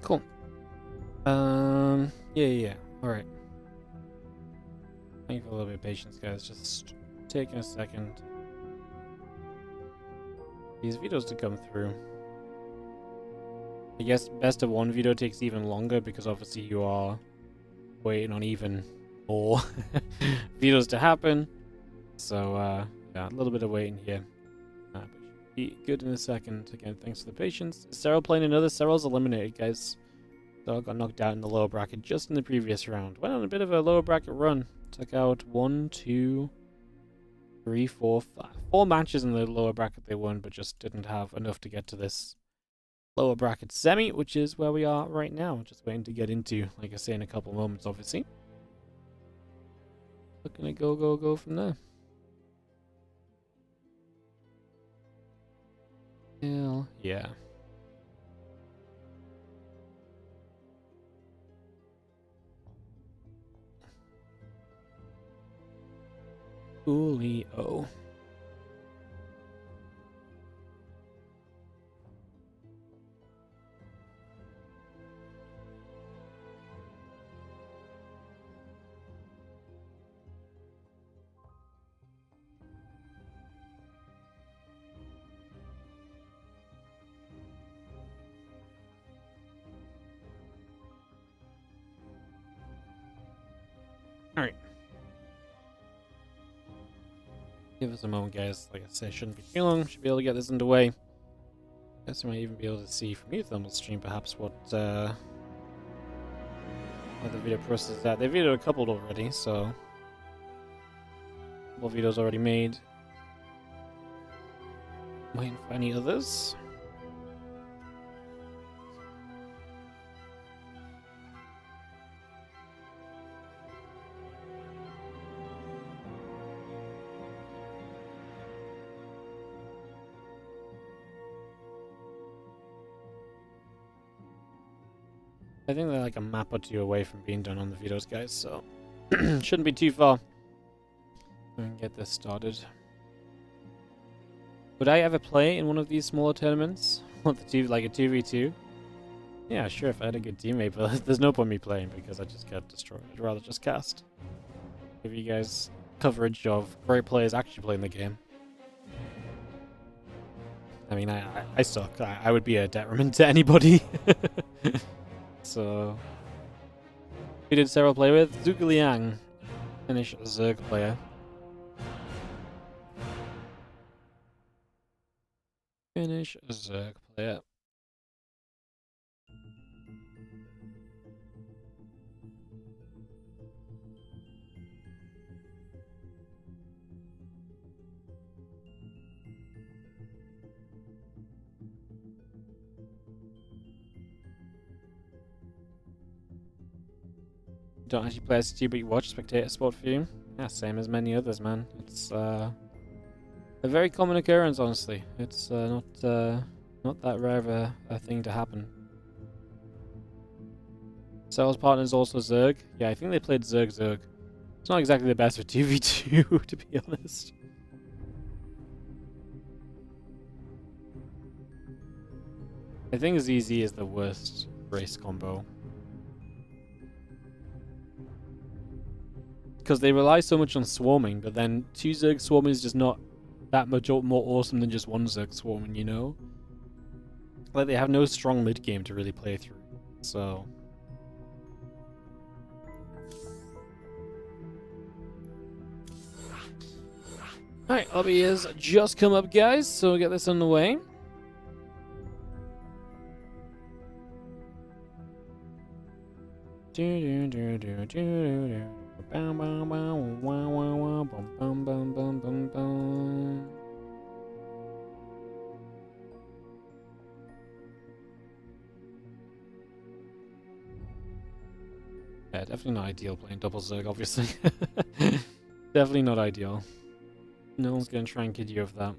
Cool. Yeah. Alright. Thank you for a little bit of patience, guys. Just taking a second. These videos to come through. I guess best of 1 video takes even longer because obviously you are waiting on even more videos to happen. So, yeah, a little bit of waiting here. But should be good in a second. Again, thanks for the patience. Is Serral playing another? Serral's eliminated, guys. So I got knocked out in the lower bracket just in the previous round. Went on a bit of a lower bracket run. Took out 1, 2, 3, 4, 5. 4 matches in the lower bracket they won, but just didn't have enough to get to this lower bracket semi, which is where we are right now. Just waiting to get into, like I say, in a couple moments, obviously. Looking to go from there. Hell yeah. Coolio. Give us a moment, guys. Like I said, shouldn't be too long. Should be able to get this underway. Guess we might even be able to see from UTHERMAL stream perhaps what the video process is at. They've videoed a couple already, so a couple videos already made. Waiting for any others. I think they're like a map or two away from being done on the videos, guys, so shouldn't be too far. We can get this started. Would I ever play in one of these smaller tournaments? Like a 2v2? Yeah, sure, if I had a good teammate, but there's no point me playing because I just get destroyed. I'd rather just cast. Give you guys coverage of great players actually playing the game. I mean, I suck. I would be a detriment to anybody. So, who did Serral play with? Zhuge Liang, Finnish Zerg player. Finnish Zerg player. Don't actually play ST, but you watch spectator sport for you. Yeah, same as many others, man. It's a very common occurrence, honestly. It's not that rare of a thing to happen. Serral's partner is also Zerg. Yeah, I think they played Zerg. It's not exactly the best for 2v2, to be honest. I think ZZ is the worst race combo. Because they rely so much on swarming, but then 2 Zerg swarming is just not that much more awesome than just 1 Zerg swarming, you know? Like, they have no strong mid game to really play through, so... Alright, lobby has just come up, guys, so we'll get this on the way. Yeah, definitely not ideal playing double Zerg, obviously. Definitely not ideal. No one's gonna try and kid you of that.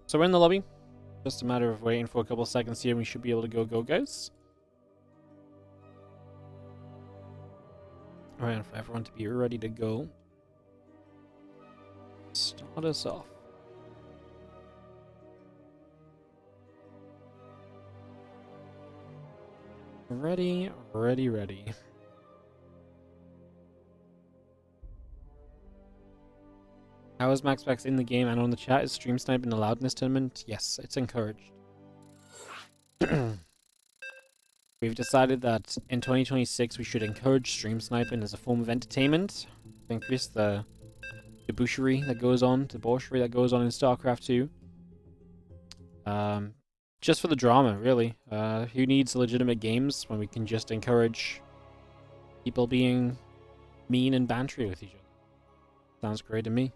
So we're in the lobby. Just a matter of waiting for a couple of seconds here and we should be able to go, guys. Alright, and for everyone to be ready to go. Start us off. Ready. How is MaxPax in the game and on the chat? Is stream sniping allowed in this tournament? Yes, it's encouraged. We've decided that in 2026 we should encourage stream sniping as a form of entertainment. Increase the debauchery that goes on, in StarCraft 2. Just for the drama, really. Who needs legitimate games when we can just encourage people being mean and bantery with each other? Sounds great to me.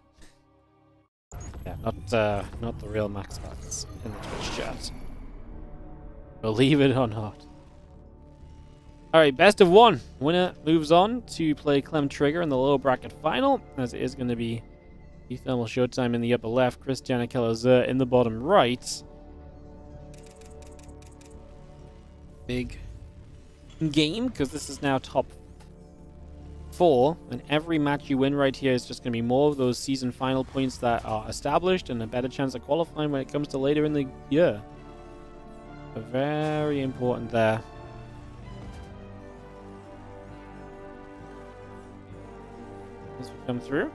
Yeah, not the real MaxPax in the Twitch chat. Believe it or not. Alright, best of 1. Winner moves on to play Clem Trigger in the lower bracket final, as it is going to be UTHERMAL Showtime in the upper left, Christiana Keller in the bottom right. Big game, because this is now top 4, and every match you win right here is just going to be more of those season final points that are established and a better chance of qualifying when it comes to later in the year. So very important there. As we come through.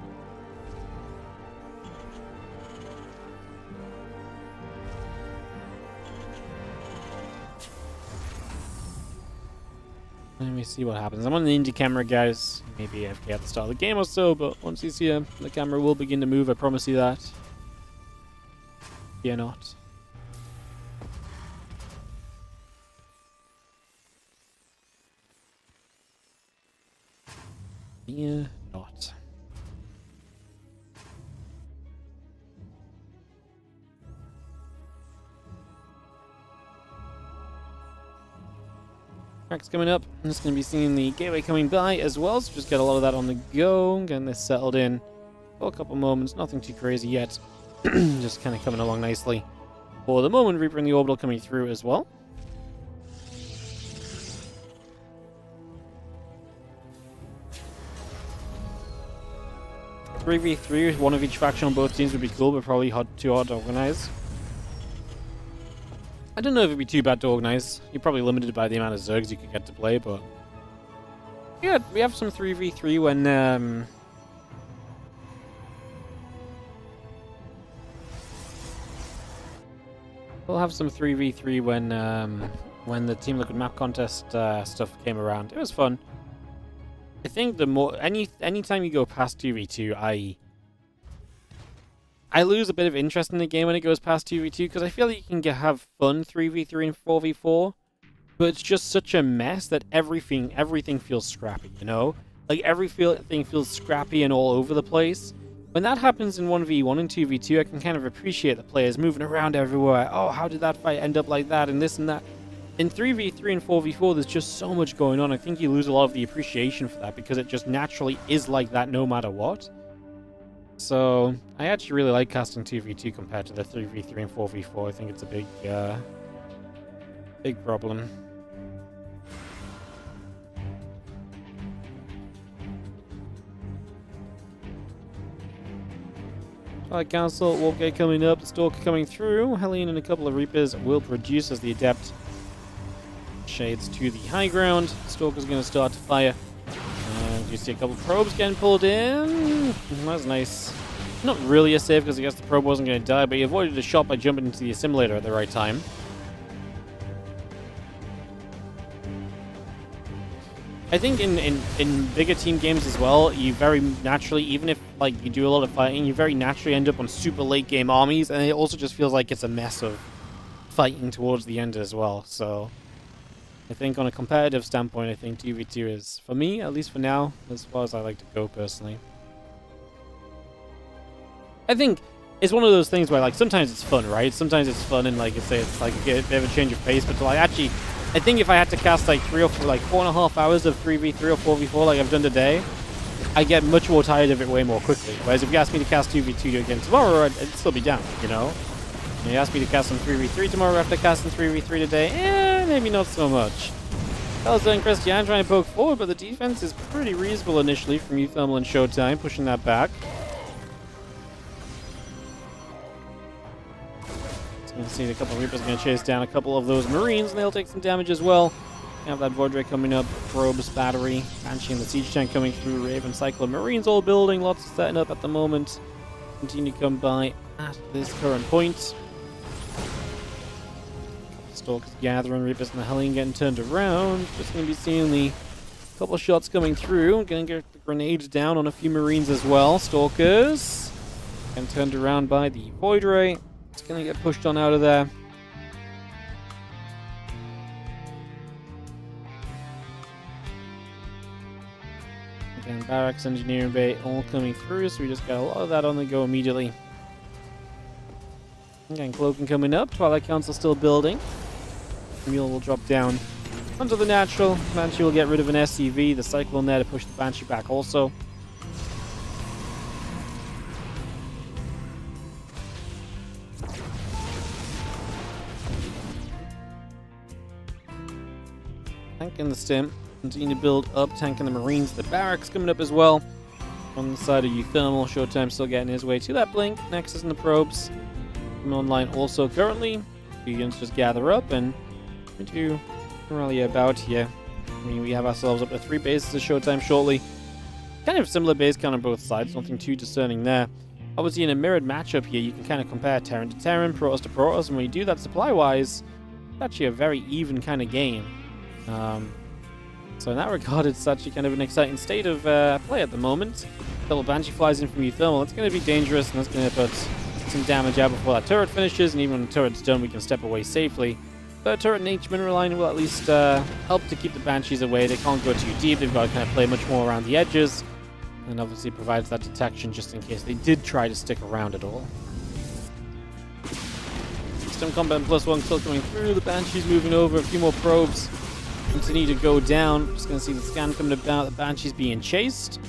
Let me see what happens. I'm on the indie camera, guys. Maybe AFK at the start of the game or so, but once he's here, the camera will begin to move. I promise you that. Fear not. Fear not. Tracks coming up. I'm just going to be seeing the gateway coming by as well, so just get a lot of that on the go. Getting this settled in for a couple moments. Nothing too crazy yet. Just kind of coming along nicely. For the moment, Reaper and the Orbital coming through as well. Three v 3, one of each faction on both teams would be cool, but probably too hard to organize. I don't know if it'd be too bad to organize. You're probably limited by the amount of Zergs you could get to play, but yeah, we have some 3v3 when we'll have some 3v3 when the Team Liquid map contest stuff came around. It was fun. I think the more anytime you go past 2v2, I lose a bit of interest in the game when it goes past 2v2 because I feel like you can have fun 3v3 and 4v4, but it's just such a mess that everything feels scrappy, you know? Like everything feels scrappy and all over the place. When that happens in 1v1 and 2v2, I can kind of appreciate the players moving around everywhere. Oh, how did that fight end up like that and this and that? In 3v3 and 4v4, there's just so much going on. I think you lose a lot of the appreciation for that because it just naturally is like that no matter what. So, I actually really like casting 2v2 compared to the 3v3 and 4v4. I think it's a big problem. Alright, Council, Wargate coming up, Stalker coming through. Helene and a couple of Reapers will produce as the Adept shades to the high ground. Stalker's going to start to fire. You see a couple of probes getting pulled in. That's nice. Not really a save because I guess the probe wasn't going to die, but he avoided a shot by jumping into the assimilator at the right time. I think in bigger team games as well, you very naturally, even if like you do a lot of fighting, you very naturally end up on super late game armies, and it also just feels like it's a mess of fighting towards the end as well. So I think on a competitive standpoint, I think 2v2 is, for me, at least for now, as far as I like to go personally. I think it's one of those things where like sometimes it's fun, right? Sometimes it's fun and like it's like a bit of a change of pace, but to, like actually, I think if I had to cast like 4.5 hours of 3v3 or 4v4 like I've done today, I get much more tired of it way more quickly. Whereas if you ask me to cast 2v2 again tomorrow, I'd still be down, you know? And you ask me to cast some 3v3 tomorrow after casting 3v3 today, maybe not so much. Elsa and Christian trying to poke forward, but the defense is pretty reasonable initially from UTHERMAL and Showtime, pushing that back. So you can see a couple of Reapers going to chase down a couple of those Marines, and they'll take some damage as well. You have that Void Ray coming up, Probes, Battery, Banshee and the Siege Tank coming through, Raven, Cyclone, Marines all building, lots of setting up at the moment. Continue to come by at this current point. Stalkers gathering, Reapers and the Helene getting turned around. Just going to be seeing the couple of shots coming through. Going to get the grenades down on a few Marines as well. Stalkers getting turned around by the Void Ray. It's going to get pushed on out of there. Again, Barracks, Engineering Bay all coming through, so we just got a lot of that on the go immediately. Again, Cloaking coming up. Twilight Council still building. Mule will drop down onto the natural. Banshee will get rid of an SCV. The Cyclone there to push the Banshee back also. Tanking the Stim. Continue to build up, tanking the Marines. The Barracks coming up as well. On the side of UTHERMAL, Showtime still getting his way to that Blink. Nexus and the Probes. I'm online also currently. Begins just gather up and to rally about here. I mean, we have ourselves up to 3 bases of Showtime shortly. Kind of similar base count on both sides, nothing too discerning there. Obviously, in a mirrored matchup here, you can kind of compare Terran to Terran, Protoss to Protoss, and when you do that supply-wise, it's actually a very even kind of game. So in that regard, it's actually kind of an exciting state of play at the moment. Little Banshee flies in from UTHERMAL. It's going to be dangerous, and that's going to put some damage out before that turret finishes, and even when the turret's done, we can step away safely. But turret and H-Mineral Line will at least help to keep the Banshees away. They can't go too deep. They've got to kind of play much more around the edges, and obviously provides that detection just in case they did try to stick around at all. System combat +1 still coming through. The Banshees moving over. A few more probes continue to go down. Just going to see the scan coming about. The Banshees being chased.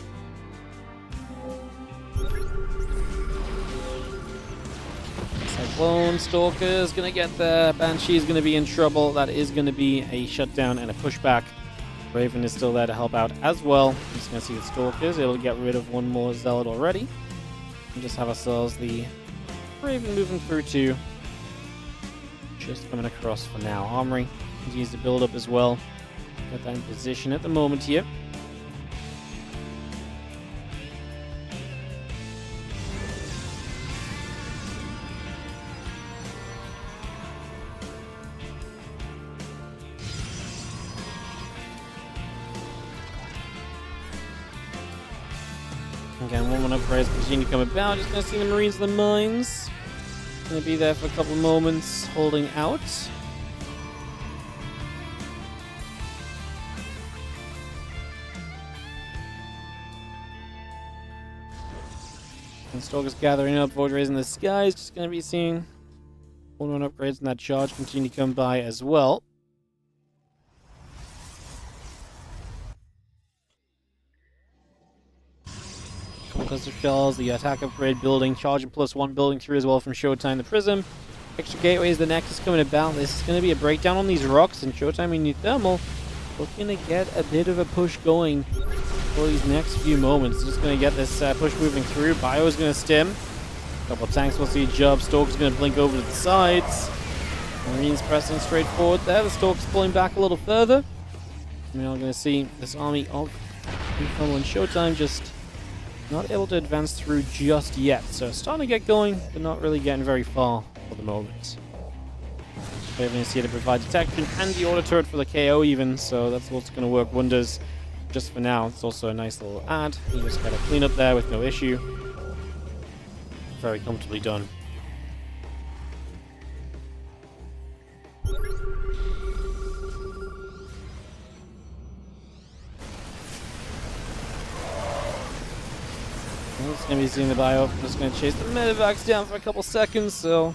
Cyclone Stalker's going to get there. Banshee's going to be in trouble. That is going to be a shutdown and a pushback. Raven is still there to help out as well. Just going to see the Stalkers. It'll get rid of one more Zealot already. And just have ourselves the Raven moving through too. Just coming across for now. Armory continues to build up as well. Got that in position at the moment here. Again, 1-1 upgrades continue to come about. Just going to see the Marines and the Mines. Going to be there for a couple of moments, holding out. And Stalkers gathering up, Void Rays in the skies. Just going to be seeing 1-1 upgrades and that charge continue to come by as well. Cluster shells, the attack upgrade building, charging +1 building through as well from Showtime the Prism. Extra gateways, the Nexus coming about. This is going to be a breakdown on these rocks, and Showtime and UTHERMAL looking to get a bit of a push going for these next few moments. Just going to get this push moving through. Bio is going to stim. A couple of tanks will see a job. Stalker's going to blink over to the sides. Marines pressing straight forward there. The Stalker's pulling back a little further. We're now going to see this army of UTHERMAL and Showtime just not able to advance through just yet. So starting to get going, but not really getting very far for the moment. Raven is here to provide detection and the auto turret for the KO even, so that's what's going to work wonders just for now. It's also a nice little add. You just got to clean up there with no issue. Very comfortably done. It's going to be seeing the bio. I'm just going to chase the medevacs down for a couple seconds, so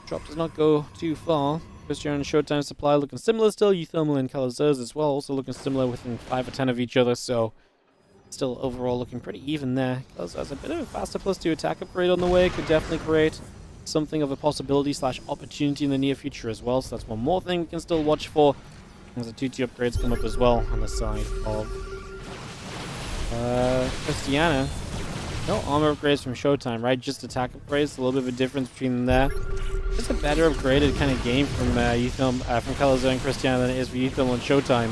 drop does not go too far. Christian and Showtime supply looking similar still. UTHERMAL and Calazers as well, also looking similar within 5 or 10 of each other, so still overall looking pretty even there. Calazers has a bit of a faster +2 attack upgrade on the way. Could definitely create something of a possibility / opportunity in the near future as well, so that's one more thing we can still watch for. As the 2-2 upgrades come up as well on the side of Christiana. No armor upgrades from Showtime, right? Just attack upgrades. A little bit of a difference between them there. Just a better upgraded kind of game from from Calazo and Christiana than it is for UTHERMAL and Showtime.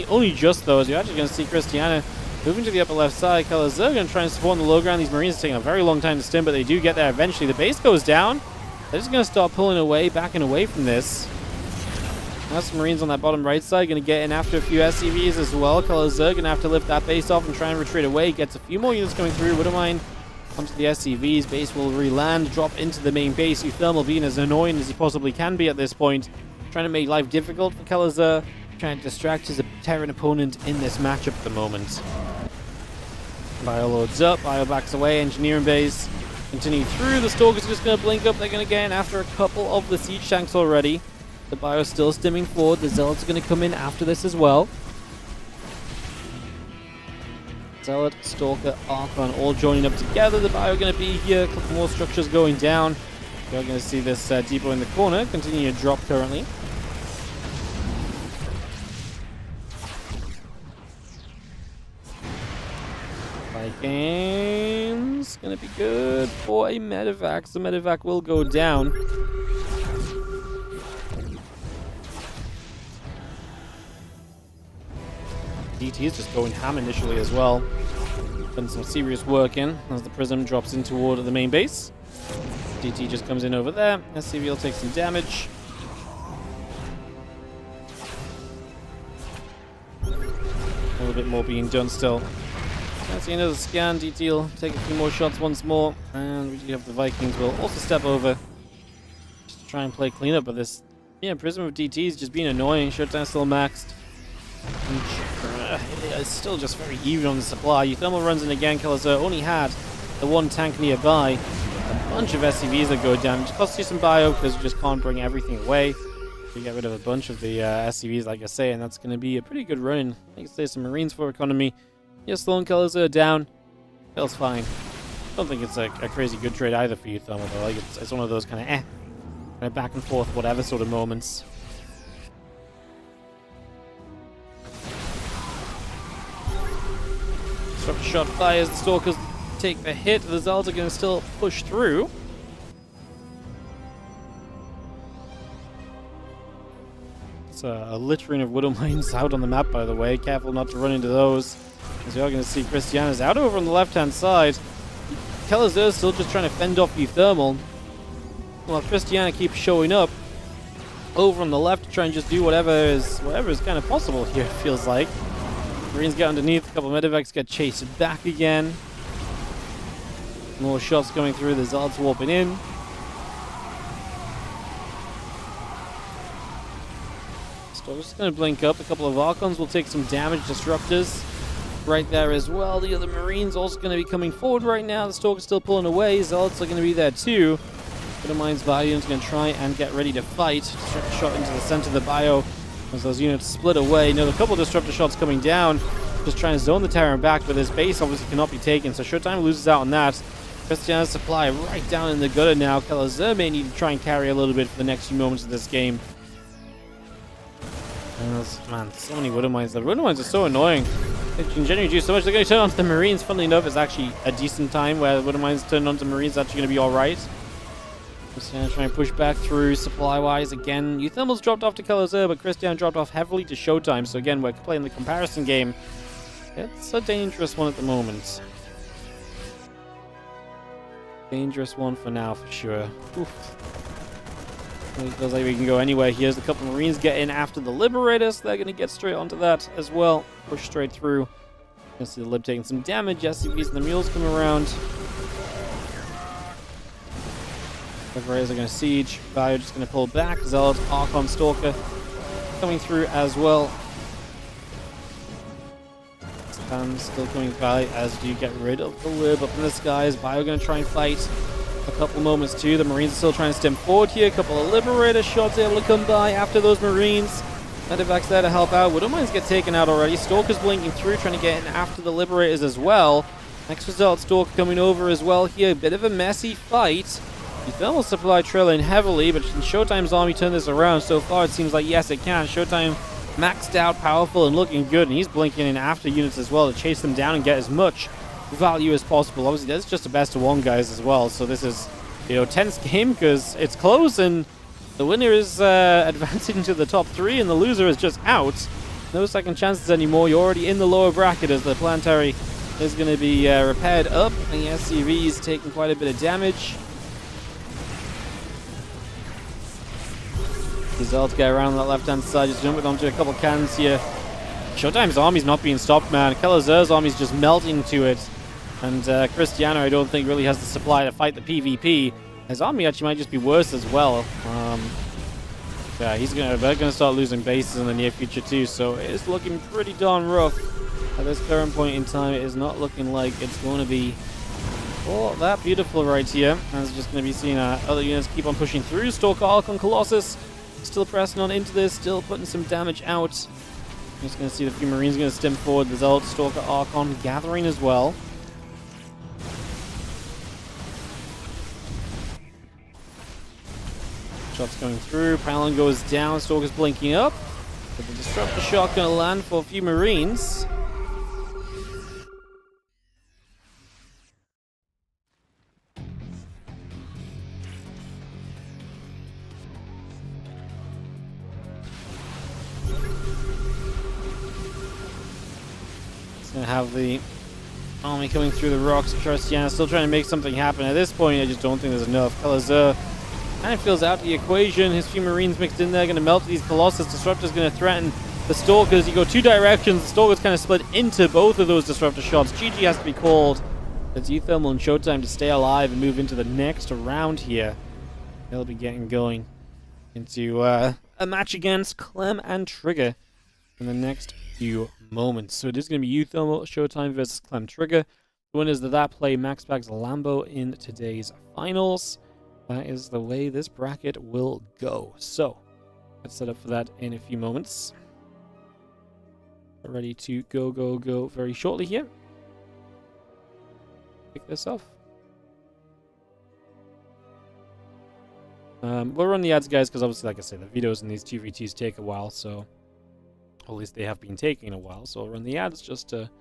Only just though, as you're actually going to see Christiana moving to the upper left side. Calazo going to try and support on the low ground. These Marines are taking a very long time to stim, but they do get there eventually. The base goes down. They're just going to start pulling away, backing away from this. Now some Marines on that bottom right side going to get in after a few SCVs as well. Calazo going to have to lift that base off and try and retreat away. Gets a few more units coming through. Wouldn't mind onto the SCVs. Base will re-land, drop into the main base. UTHERMAL being as annoying as he possibly can be at this point. Trying to make life difficult for Calazo. Trying to distract his Terran opponent in this matchup at the moment. Bio loads up. Bio backs away. Engineering base. Continue through. The Stalkers are just going to blink up. They're going to get in after a couple of the siege tanks already. The Bio is still stimming forward. The Zealots are going to come in after this as well. Zealot, Stalker, Archon all joining up together. The Bio are going to be here. A couple more structures going down. You're going to see this depot in the corner continue to drop currently. Vikings going to be good for a medevac. The medevac will go down. DT is just going ham initially as well. Putting some serious work in as the Prism drops in toward the main base. DT just comes in over there. SCV will take some damage. bit more being done still. Can't see another scan. DT will take a few more shots once more. And we do have the Vikings will also step over. Just to try and play cleanup, but this Prism of DT is just being annoying. Shutdown still maxed. It's still just very even on the supply. UTHERMAL runs in again. Kalazar only had the one tank nearby. A bunch of SCVs that go down. It costs you some bio because you just can't bring everything away. You get rid of a bunch of the SCVs, like I say, and that's going to be a pretty good run. I can say some Marines for economy. Yes, slowing Kalazar down. Feels fine. Don't think it's a crazy good trade either for UTHERMAL, though. Like it's one of those kind of back and forth, whatever sort of moments. Disruptor shot fires, the Stalkers take the hit, the Zals are going to still push through. It's a littering of Widow Mines out on the map, by the way. Careful not to run into those, as you're going to see Christiana's out over on the left-hand side. Kalazar's still just trying to fend off UTHERMAL, while Christiana keeps showing up over on the left to try and just do whatever is kind of possible here, it feels like. Marines get underneath, a couple of medevacs get chased back again. More shots coming through, the Zards warping in. So just going to blink up, a couple of Archons will take some damage, Disruptors right there as well. The other Marines also going to be coming forward right now, the Stalker's still pulling away, Zards are going to be there too. Byun's Byun's going to try and get ready to fight. Shot into the center of the bio as those units split away. Another couple of disruptor shots coming down. Just trying to zone the Terran back, but his base obviously cannot be taken, so Showtime loses out on that. Christiana's supply right down in the gutter now. Kalazar may need to try and carry a little bit for the next few moments of this game. And man, so many Widow Mines. The Widow Mines are so annoying. They can generally do so much. They're going to turn onto the Marines. Funnily enough, it's actually a decent time where the Widow Mines turn onto Marines. Actually going to be alright. Just going to try and push back through supply-wise again. UTHERMAL's dropped off to Kalazar, but Christian dropped off heavily to Showtime. So again, we're playing the comparison game. It's a dangerous one at the moment. Dangerous one for now, for sure. Oof. It feels like we can go anywhere. Here's a couple of Marines get in after the Liberators. They're going to get straight onto that as well. Push straight through. You can see the Lib taking some damage. SCVs and the Mules come around. Liberators are going to siege. Byun just going to pull back. Zealot, Archon, Stalker coming through as well. Spam still coming by as you get rid of the Lib up in the skies. Byun going to try and fight. A couple moments too. The Marines are still trying to stem forward here. A couple of Liberator shots able to come by after those Marines. Medevac's there to help out. Widow Mines get taken out already. Stalker's blinking through, trying to get in after the Liberators as well. Next result, Stalker coming over as well here. A bit of a messy fight. The thermal supply trailing heavily, but can Showtime's army turn this around? So far, it seems like yes, it can. Showtime maxed out, powerful, and looking good. And he's blinking in after units as well to chase them down and get as much value as possible. Obviously, that's just a best of one, guys, as well. So this is, tense game because it's close and the winner is advancing to the top 3 and the loser is just out. No second chances anymore. You're already in the lower bracket as the planetary is going to be repaired up, and the SCV is taking quite a bit of damage. Result get around that left-hand side, just jumping onto a couple cannons here. Showtime's army's not being stopped, man. Kalazar's army's just melting to it. And Christiano, I don't think, really has the supply to fight the PvP. His army actually might just be worse as well. Yeah, they're gonna start losing bases in the near future too, so it is looking pretty darn rough. At this current point in time, it is not looking like it's going to be all that beautiful right here. And it's just going to be seeing other units keep on pushing through. Stalker, Archon, Colossus still pressing on into this, still putting some damage out. Just going to see the few Marines going to stem forward. The Zealot, Stalker, Archon gathering as well. Shots going through. Palin goes down. Stalker's blinking up. But the Disruptor shot going to land for a few Marines. Gonna have the army coming through the rocks. Christiana still trying to make something happen. At this point, I just don't think there's enough. Kalazar kind of feels out the equation. His few Marines mixed in there, going to melt these Colossus. Disruptor's going to threaten the Stalkers, you go two directions. The Stalkers kind of split into both of those disruptor shots. GG has to be called. It's UTHERMAL and Showtime to stay alive and move into the next round here. They'll be getting going into a match against Clem and Trigger in the next few moments. So it is going to be UTHERMAL, Showtime versus Clem Trigger. The winners of that play MaxPax Lambo in today's finals. That is the way this bracket will go. So let's set up for that in a few moments. Ready to go very shortly here. Kick this off. We'll run the ads, guys, because obviously, like I said, the videos in these 2v2s take a while, so at least they have been taking a while. So I'll run the ads just to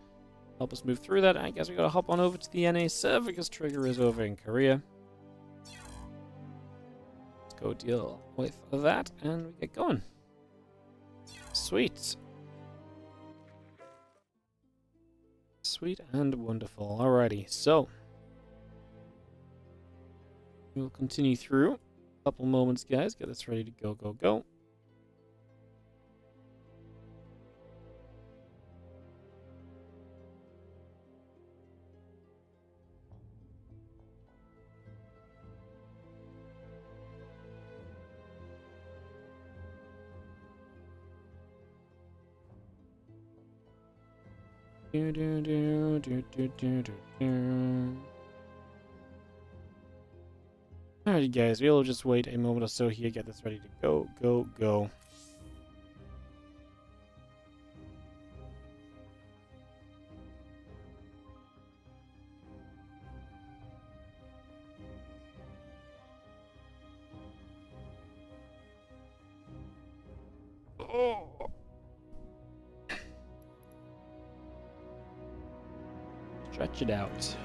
help us move through that. I guess we gotta hop on over to the NA server because Trigger is over in Korea. Let's go deal with that and we get going. Sweet. Sweet and wonderful. Alrighty, so we'll continue through. A couple moments, guys. Get this ready to go. Alright, guys, we'll just wait a moment or so here, get this ready to go. Oh. Stretch it out.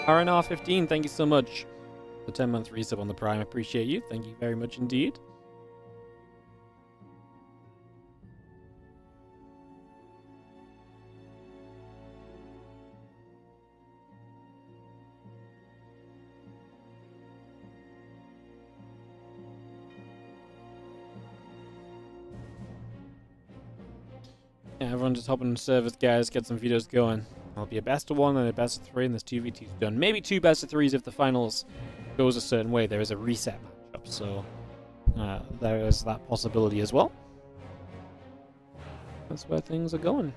RNR15, thank you so much. The 10-month resub on the Prime, appreciate you. Thank you very much indeed. Yeah, everyone just hopping on servers, guys, get some videos going. It'll be a best of one and a best of three, and this 2v2's done. Maybe two best of threes if the finals goes a certain way. There is a reset matchup, so there is that possibility as well. That's where things are going.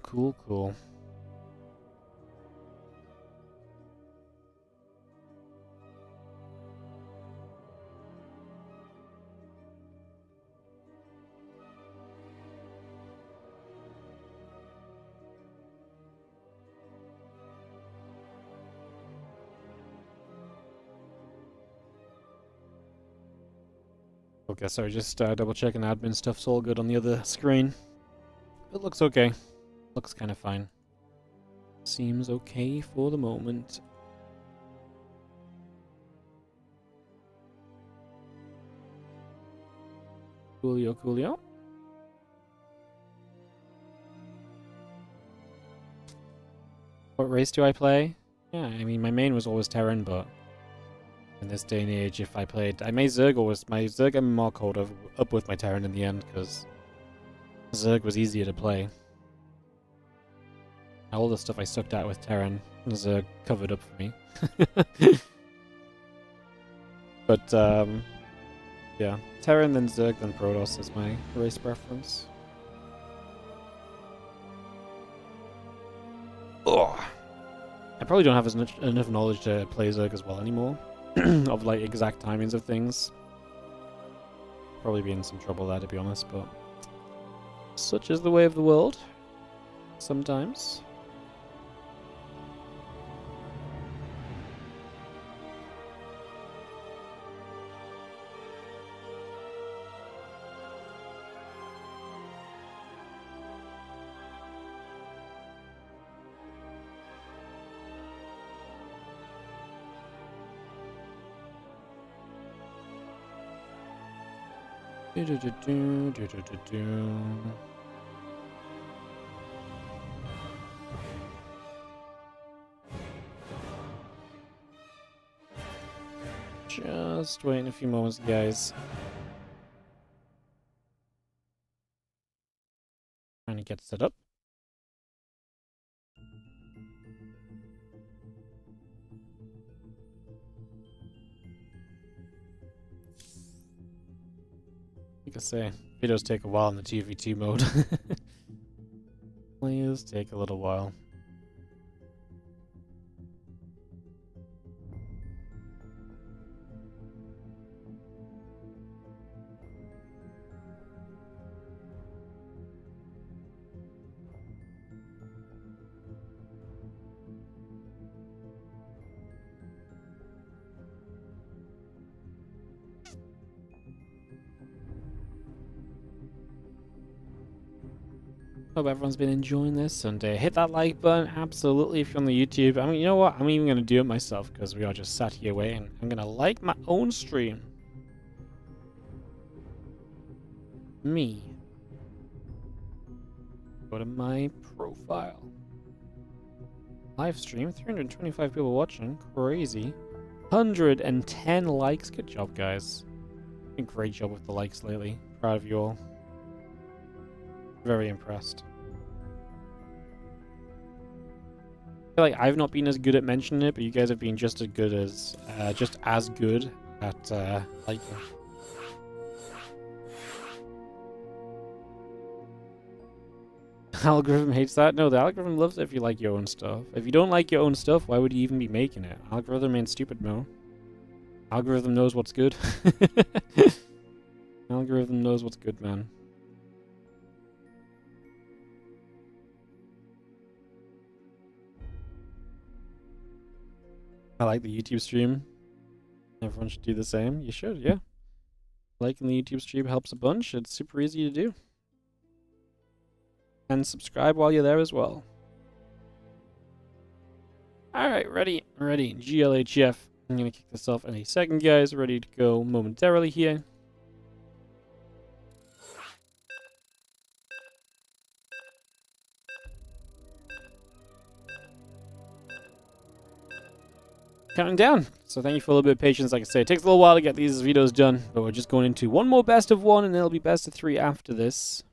Cool. Okay, sorry, just double checking admin stuff's all good on the other screen. It looks okay. Looks kind of fine. Seems okay for the moment. Coolio. What race do I play? Yeah, I mean, my main was always Terran, but in this day and age, if I played... I made Zerg always... My Zerg MMR called up with my Terran in the end, because Zerg was easier to play. All the stuff I sucked at with Terran, Zerg covered up for me. But, yeah. Terran, then Zerg, then Protoss is my race preference. Ugh. I probably don't have enough knowledge to play Zerg as well anymore. Of, like, exact timings of things. Probably be in some trouble there, to be honest, but... such is the way of the world. Sometimes. Just waiting a few moments, guys. Trying to get set up. Like I say, videos take a while in the TVT mode. Please take a little while. Hope everyone's been enjoying this Sunday. Hit that like button, absolutely, if you're on the YouTube. I mean, you know what? I'm even going to do it myself because we are just sat here waiting. I'm going to like my own stream. Me. Go to my profile. Live stream, 325 people watching. Crazy. 110 likes. Good job, guys. Great job with the likes lately. Proud of you all. Very impressed. I feel like I've not been as good at mentioning it, but you guys have been just as good at liking. Algorithm hates that? No, the algorithm loves it if you like your own stuff. If you don't like your own stuff, why would you even be making it? Algorithm ain't stupid, Mo. Algorithm knows what's good. Algorithm knows what's good, man. I like the YouTube stream. Everyone should do the same. You should, yeah. Liking the YouTube stream helps a bunch. It's super easy to do. And subscribe while you're there as well. Alright, ready. GLHF. I'm going to kick this off in a second, guys. Ready to go momentarily here. Counting down. So thank you for a little bit of patience. Like I say, it takes a little while to get these videos done, but we're just going into one more best of one, and it'll be best of 3 after this.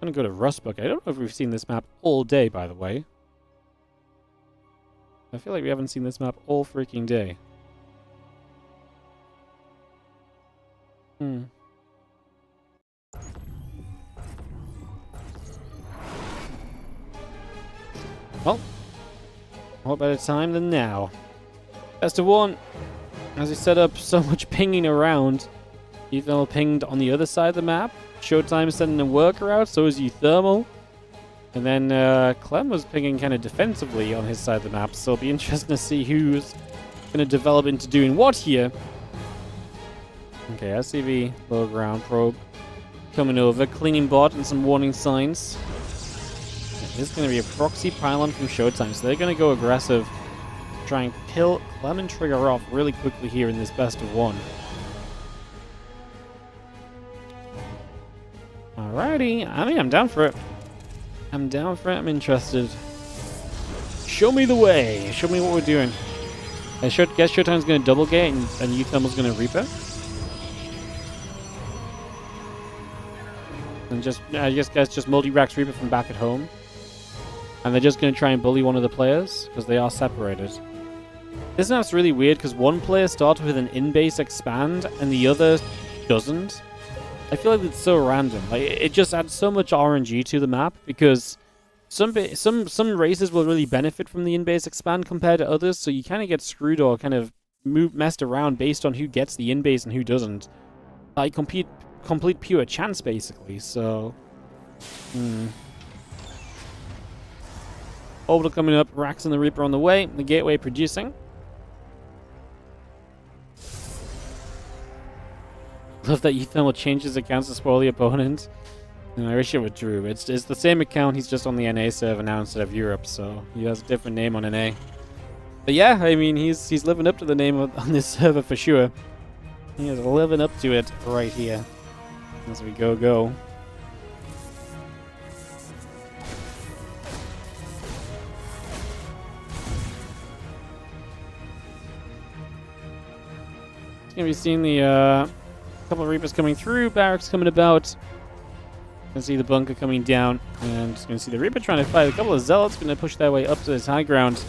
I'm gonna go to Rustbook. I don't know if we've seen this map all day, by the way. I feel like we haven't seen this map all freaking day. Well, what better time than now? Best of 1. As we set up so much pinging around, UTHERMAL pinged on the other side of the map. Showtime sending a worker out, so is UTHERMAL. And then Clem was pinging kind of defensively on his side of the map, so it'll be interesting to see who's going to develop into doing what here. Okay, SCV, low ground probe, coming over, cleaning bot and some warning signs. This is going to be a proxy pylon from Showtime, so they're going to go aggressive. Try and kill Clem and Trigger off really quickly here in this best of 1. Alrighty, I mean, I'm down for it. I'm interested. Show me the way. Show me what we're doing. I guess Showtime's going to double gate and UTHERMAL's going to Reaper. And just, I guess just multi-racks Reaper from back at home. And they're just going to try and bully one of the players, because they are separated. This map's really weird, because one player starts with an in-base expand, and the other doesn't. I feel like it's so random. Like, it just adds so much RNG to the map, because some races will really benefit from the in-base expand compared to others, so you kind of get screwed or kind of messed around based on who gets the in-base and who doesn't. Like, complete pure chance, basically, so... Orbital coming up, Rax and the Reaper on the way, the Gateway producing. Love that UTHERMAL changes accounts to spoil the opponent. No, I wish it were true. It's the same account, he's just on the NA server now instead of Europe, so he has a different name on NA. But yeah, I mean, he's living up to the name on this server for sure. He is living up to it right here. As we go. Gonna be seeing the couple of Reapers coming through, barracks coming about. Gonna see the bunker coming down, and gonna see the Reaper trying to fight. A couple of Zealots gonna push their way up to this high ground.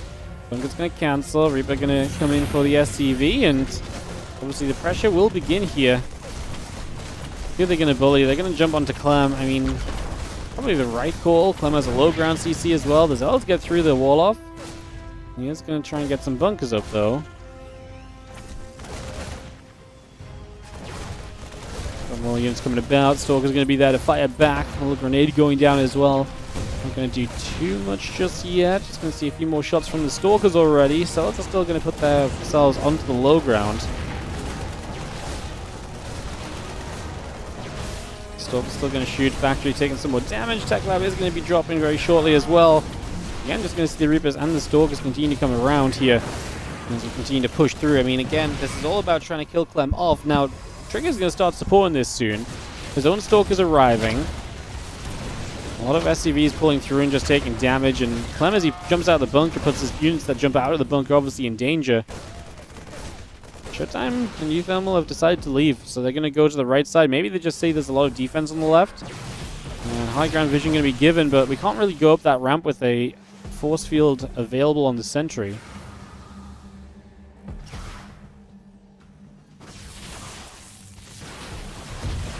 Bunker's gonna cancel. Reaper gonna come in for the SCV, and obviously the pressure will begin here. Who are they gonna bully? They're gonna jump onto Clem. I mean, probably the right call. Clem has a low ground CC as well. The Zealots get through the wall off. He is gonna try and get some bunkers up though. More units coming about. Stalker's going to be there to fire back. A little grenade going down as well. Not going to do too much just yet. Just going to see a few more shots from the Stalkers already. Zealots are still going to put themselves onto the low ground. Stalker's still going to shoot. Factory taking some more damage. Tech Lab is going to be dropping very shortly as well. Again, just going to see the Reapers and the Stalkers continue to come around here as we continue to push through. I mean, again, this is all about trying to kill Clem off. Now, Trigger's going to start supporting this soon. His own Stalker's arriving. A lot of SCVs pulling through and just taking damage. And Clem, as he jumps out of the bunker, puts his units that jump out of the bunker obviously in danger. Showtime and UTHERMAL have decided to leave. So they're going to go to the right side. Maybe they just say there's a lot of defense on the left. High ground vision going to be given, but we can't really go up that ramp with a force field available on the sentry.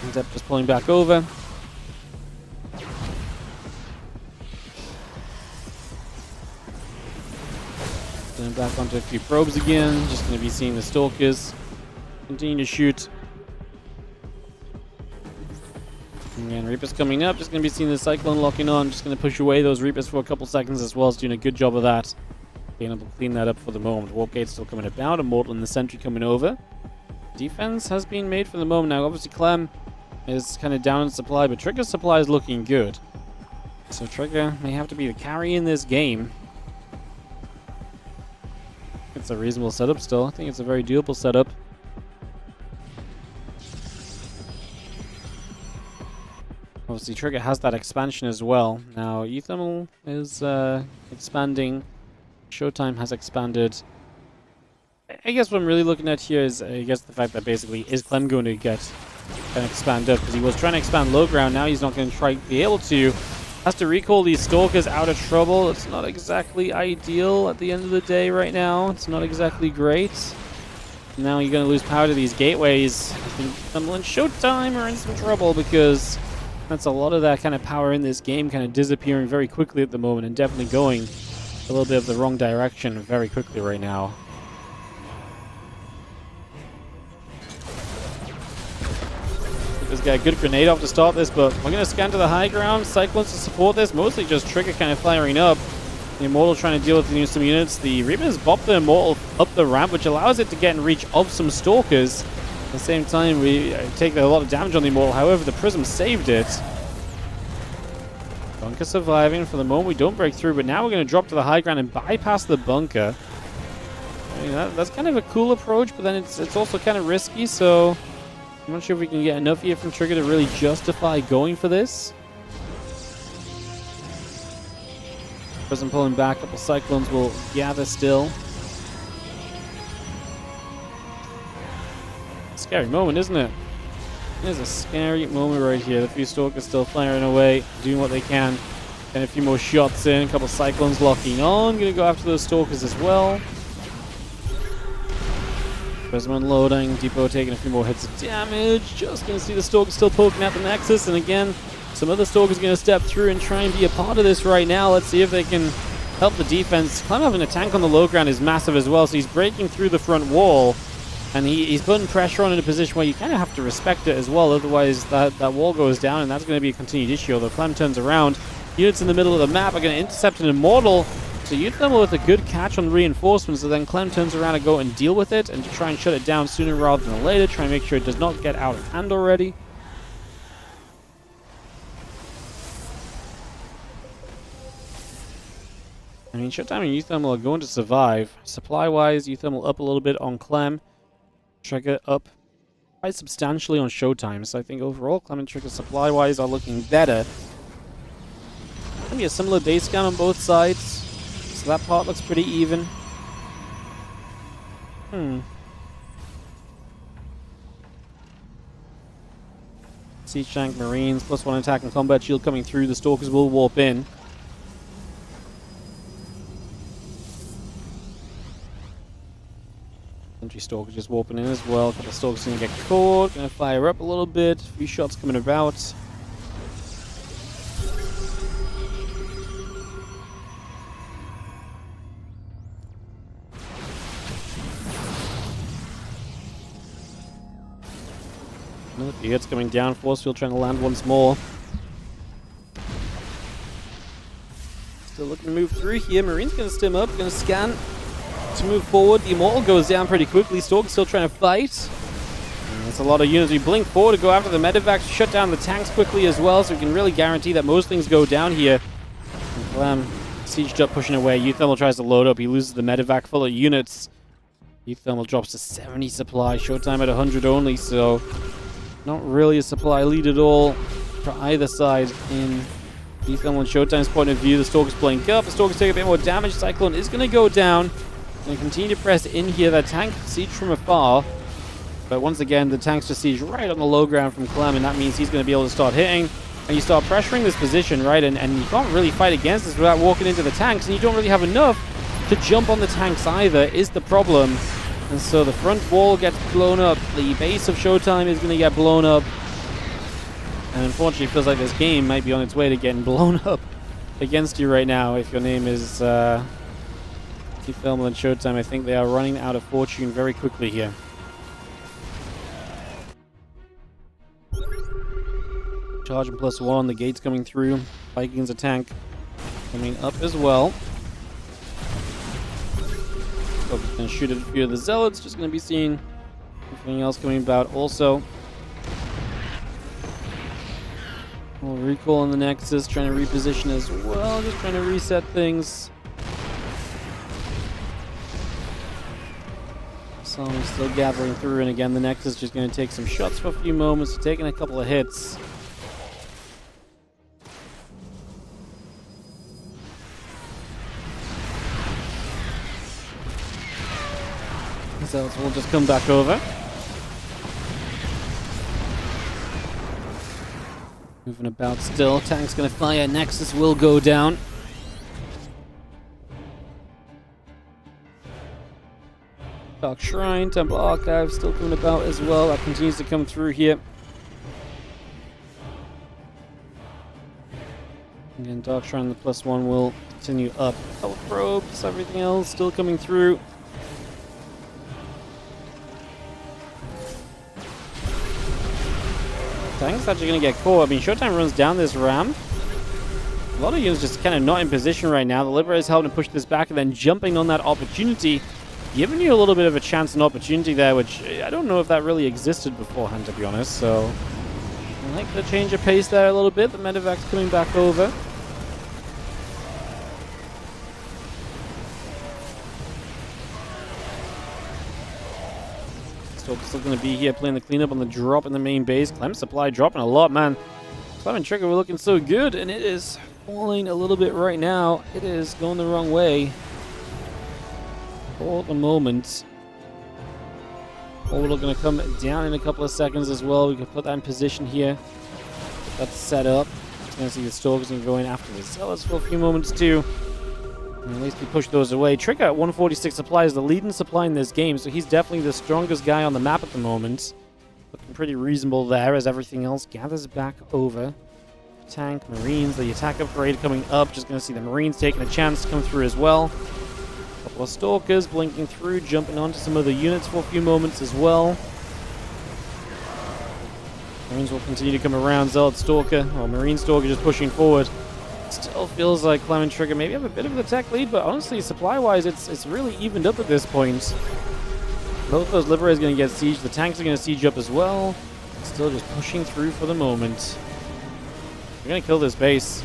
Ends up just pulling back over. Going back onto a few probes again. Just going to be seeing the Stalkers continue to shoot. Again, Reapers coming up. Just going to be seeing the Cyclone locking on. Just going to push away those Reapers for a couple seconds as well. It's doing a good job of that. Being able to clean that up for the moment. Warp Gate's still coming about. Immortal and the Sentry coming over. Defense has been made for the moment. Now, obviously, Clem is kind of down in supply, but Trigger's supply is looking good. So Trigger may have to be the carry in this game. It's a reasonable setup still. I think it's a very doable setup. Obviously, Trigger has that expansion as well. Now, UTHERMAL is expanding. Showtime has expanded. I guess what I'm really looking at here is, I guess, the fact that basically, is Clem going to get and expand up? Because he was trying to expand low ground. Now he's not going to be able to. Has to recall these Stalkers out of trouble. It's not exactly ideal at the end of the day right now. It's not exactly great. Now you're going to lose power to these gateways. I think UTHERMAL and Showtime are in some trouble because that's a lot of that kind of power in this game kind of disappearing very quickly at the moment and definitely going a little bit of the wrong direction very quickly right now. This guy, good grenade off to start this, but we're going to scan to the high ground. Cyclones to support this, mostly just Trigger kind of firing up. The Immortal trying to deal with some units. The Reapers bop the Immortal up the ramp, which allows it to get in reach of some Stalkers. At the same time, we take a lot of damage on the Immortal. However, the Prism saved it. Bunker surviving. For the moment, we don't break through, but now we're going to drop to the high ground and bypass the bunker. I mean, that's kind of a cool approach, but then it's also kind of risky, so I'm not sure if we can get enough here from Trigger to really justify going for this. Prism pulling back, a couple Cyclones will gather still. Scary moment, isn't it? It is a scary moment right here. The few Stalkers still firing away, doing what they can. And a few more shots in, a couple Cyclones locking on. Gonna go after those Stalkers as well. Prism unloading, Depot taking a few more hits of damage. Just going to see the Stalker still poking at the Nexus. And again, some other Stalkers going to step through and try and be a part of this right now. Let's see if they can help the defense. Clem having a tank on the low ground is massive as well. So he's breaking through the front wall. And he's putting pressure on in a position where you kind of have to respect it as well. Otherwise, that wall goes down and that's going to be a continued issue. Although Clem turns around. Units in the middle of the map are going to intercept an Immortal. So UTHERMAL with a good catch on reinforcements, so then Clem turns around and go and deal with it and to try and shut it down sooner rather than later, try and make sure it does not get out of hand already. I mean, mean, Showtime and UTHERMAL are going to survive. Supply-wise, UTHERMAL up a little bit on Clem. Trigger up quite substantially on Showtime. So I think overall, Clem and Trigger supply-wise are looking better. Maybe a similar day scan on both sides. So that part looks pretty even. Siege tank, Marines, +1 attack and combat shield coming through. The Stalkers will warp in. Infantry Stalker just warping in as well. A couple of Stalkers going to get caught. Going to fire up a little bit. A few shots coming about. Another few hits coming down. Force field trying to land once more. Still looking to move through here. Marine's going to stim up. Going to scan to move forward. The Immortal goes down pretty quickly. Stalker's still trying to fight. And there's a lot of units. We blink forward to go after the medevacs. Shut down the tanks quickly as well, so we can really guarantee that most things go down here. And Clem sieged up, pushing away. UTHERMAL tries to load up. He loses the medevac full of units. UTHERMAL drops to 70 supply. Showtime at 100 only, so not really a supply lead at all for either side in UTHERMAL and Showtime's point of view. The Stalkers blink up. The Stalkers take a bit more damage. Cyclone is going to go down. Going to continue to press in here. That tank siege from afar. But once again, the tanks just siege right on the low ground from Clem, and that means he's going to be able to start hitting. And you start pressuring this position, right? And you can't really fight against this without walking into the tanks, and you don't really have enough to jump on the tanks either, is the problem. And so the front wall gets blown up. The base of Showtime is going to get blown up. And unfortunately, it feels like this game might be on its way to getting blown up against you right now if your name is UTHERMAL and Showtime. I think they are running out of fortune very quickly here. Charge and +1. The gate's coming through. Vikings a tank coming up as well. Going to shoot at a few of the zealots. Just going to be seeing anything else coming about also. We'll recall on the Nexus, trying to reposition as well. Just trying to reset things. Some still gathering through, and again, the Nexus just going to take some shots for a few moments, taking a couple of hits. So we'll just come back over. Moving about still. Tank's going to fire. Nexus will go down. Dark Shrine, Temple Archive still coming about as well. That continues to come through here. Again, Dark Shrine, the +1 will continue up. Health probes, everything else still coming through. Tank's actually going to get caught. I mean, Showtime runs down this ramp. A lot of units just kind of not in position right now. The Liberator's helping to push this back and then jumping on that opportunity, giving you a little bit of a chance and opportunity there, which I don't know if that really existed beforehand, to be honest. So, I like the change of pace there a little bit. The medevac's coming back over. Still going to be here playing the cleanup on the drop in the main base. Clem supply dropping a lot, man. Clem and Trigger were looking so good, and it is falling a little bit right now. It is going the wrong way for the moment. Orbital going to come down in a couple of seconds as well. We can put that in position here. That's set up. It's going to see the Stalkers and go in after the Zealots for a few moments too. And at least we push those away. Trigger at 146 supply is the leading supply in this game, so he's definitely the strongest guy on the map at the moment. Looking pretty reasonable there as everything else gathers back over. Tank, Marines, the attack upgrade coming up. Just going to see the Marines taking a chance to come through as well. A couple of Stalkers blinking through, jumping onto some other units for a few moments as well. Marines will continue to come around. Zealot Stalker, or Marine Stalker just pushing forward. Still feels like Clem and Trigger maybe have a bit of the tech lead, but honestly, supply-wise, it's really evened up at this point. Both those Liberators are going to get sieged. The tanks are going to siege up as well. Still just pushing through for the moment. We're going to kill this base,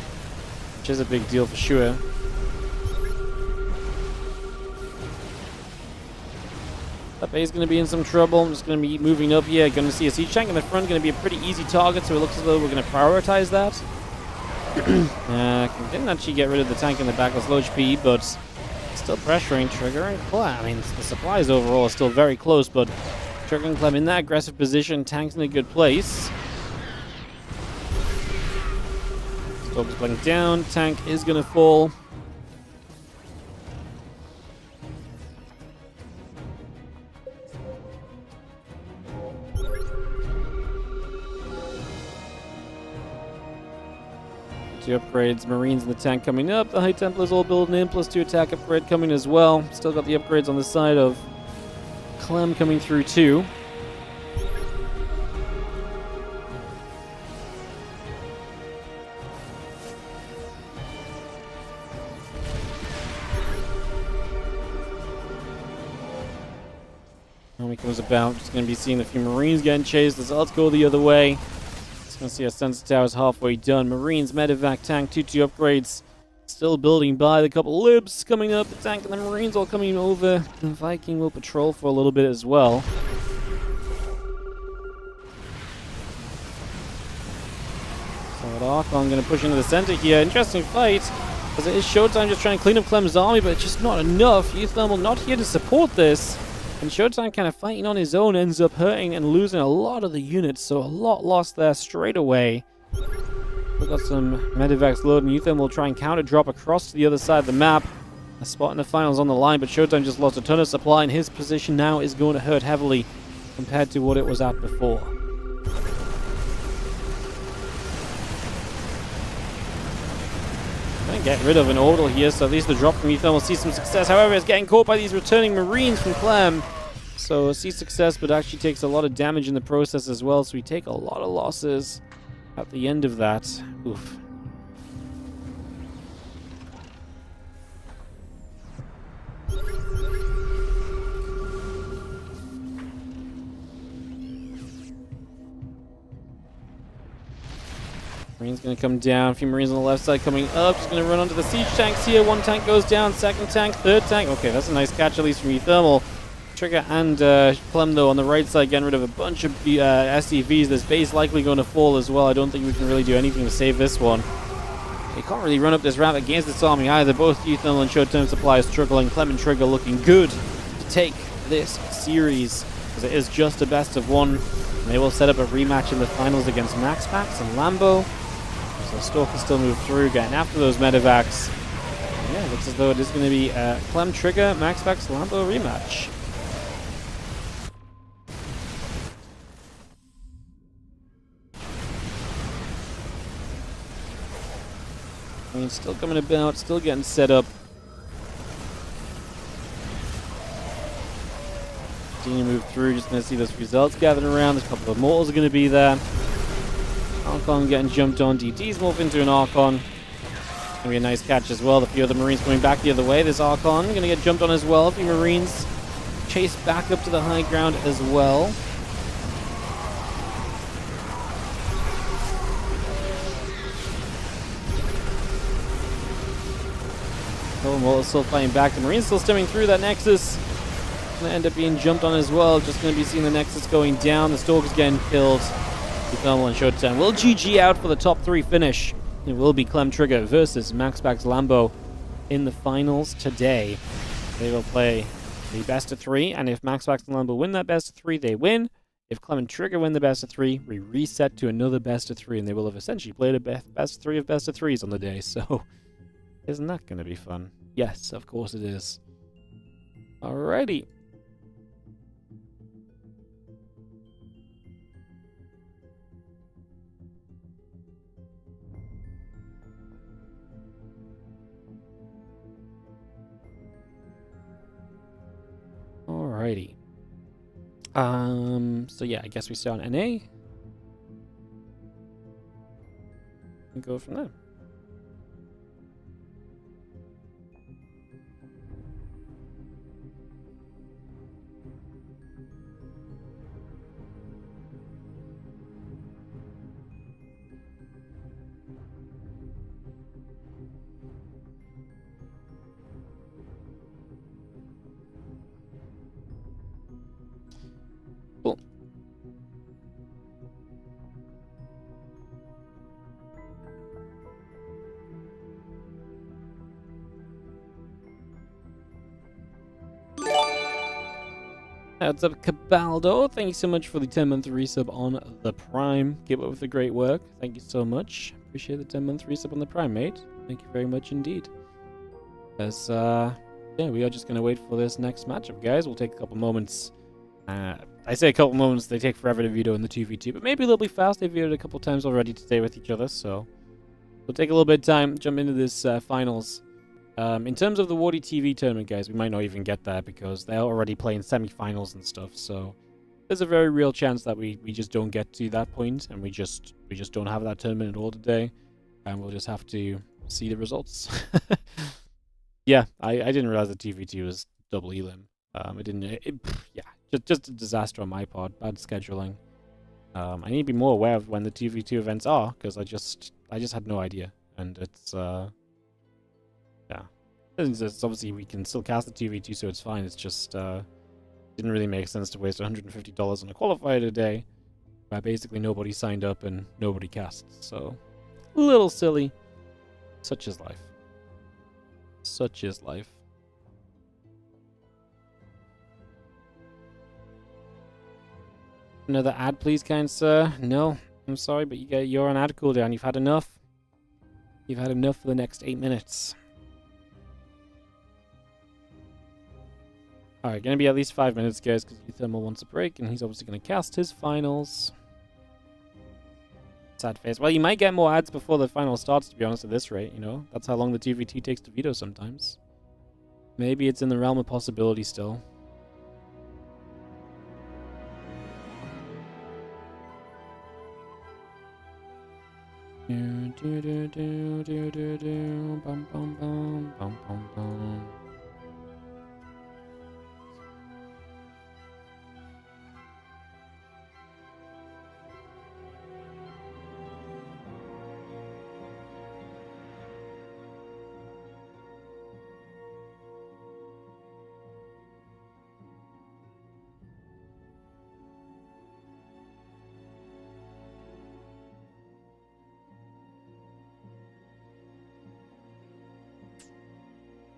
which is a big deal for sure. That base is going to be in some trouble. I'm just going to be moving up here. Going to see a siege tank in the front. Going to be a pretty easy target, so it looks as though we're going to prioritize that. Didn't actually get rid of the tank in the back with low HP, but still pressuring Trigger and Clem. I mean, the supplies overall are still very close, but Trigger and Clem in that aggressive position. Tank's in a good place. Storm's going down. Tank is going to fall. Two upgrades, Marines in the tank coming up. The High Templars all building in, +2 attack upgrade coming as well. Still got the upgrades on the side of Clem coming through too. When it comes about, just going to be seeing a few Marines getting chased. Let's go the other way. Gonna see our sensor towers halfway done. Marines, medevac, tank, 2-2 upgrades. Still building by. The couple libs coming up. The tank and the Marines all coming over. The Viking will patrol for a little bit as well. So the Archon gonna push into the center here. Interesting fight. Because it is Showtime just trying to clean up Clem's army, but it's just not enough. UTHERMAL not here to support this. And Showtime kind of fighting on his own ends up hurting and losing a lot of the units, so a lot lost there straight away. We've got some medevacs loading. UTHERMAL will try and counter drop across to the other side of the map. A spot in the finals on the line, but Showtime just lost a ton of supply, and his position now is going to hurt heavily compared to what it was at before. Trying to get rid of an orbital here, so at least the drop from UTHERMAL will see some success. However, it's getting caught by these returning Marines from Clem. So see success, but actually takes a lot of damage in the process as well, so we take a lot of losses at the end of that. Oof. Marine's going to come down. A few Marines on the left side coming up. Just going to run onto the siege tanks here. One tank goes down. Second tank. Third tank. Okay, that's a nice catch, at least from UTHERMAL. Trigger and Clem, though, on the right side, getting rid of a bunch of SCVs. This base likely going to fall as well. I don't think we can really do anything to save this one. They can't really run up this ramp against this army either. Both UTHERMAL and Showtime Supply are struggling. Clem and Trigger looking good to take this series, because it is just a best of one. And they will set up a rematch in the finals against MaxPax and Lambo. So Stork can still move through, getting after those medevacs. Yeah, it looks as though it is going to be a Clem Trigger, MaxPax, Lambo rematch. I mean, still coming about, still getting set up. Continue to move through, just going to see those results gathering around. There's a couple of mortals are going to be there. Archon getting jumped on. DT's morph into an Archon. Gonna be a nice catch as well. A few other Marines coming back the other way. This Archon gonna get jumped on as well. A few Marines chase back up to the high ground as well. Well, still fighting back. The Marines still stemming through that Nexus. Gonna end up being jumped on as well. Just gonna be seeing the Nexus going down. The Stork is getting killed. UTHERMAL and Showtime will GG out for the top 3 finish. It will be Clem Trigger versus MaxPax Lambo in the finals today. They will play the best of 3, and if MaxPax and Lambo win that best of 3, they win. If Clem and Trigger win the best of 3, we reset to another best of 3, and they will have essentially played a best of 3 of best of 3s on the day. So, isn't that going to be fun? Yes, of course it is. Alrighty. Alrighty. So yeah, I guess we start on NA. And go from there. What's up, Cabaldo? Thank you so much for the 10-month resub on the Prime. Keep up with the great work. Thank you so much. Appreciate the 10-month resub on the Prime, mate. Thank you very much indeed. As, yeah, we are just going to wait for this next matchup, guys. We'll take a couple moments. I say a couple moments, they take forever to veto in the 2v2, but maybe they'll be fast. They vetoed a couple times already today with each other, so we'll take a little bit of time, jump into this finals. In terms of the WardiTV tournament, guys, we might not even get there because they're already playing semi-finals and stuff, so there's a very real chance that we just don't get to that point, and we just don't have that tournament at all today, and we'll just have to see the results. Yeah, I didn't realize the TV2 was double elim. Yeah, just a disaster on my part, bad scheduling. I need to be more aware of when the TV2 events are, because I just had no idea, and it's yeah. It's obviously we can still cast the TV2, so it's fine. It's just didn't really make sense to waste $150 on a qualifier today, where basically nobody signed up and nobody casts. So a little silly. Such is life. Such is life. Another ad, please, kind sir. No, I'm sorry, but you're on ad cooldown. You've had enough. You've had enough for the next 8 minutes. Alright, gonna be at least 5 minutes, guys, because UTHERMAL wants a break, and he's obviously gonna cast his finals. Sad face. Well, you might get more ads before the final starts, to be honest, at this rate, you know? That's how long the TVT takes to veto sometimes. Maybe it's in the realm of possibility still. Do do do do do do do bum bum bum bum bum bum.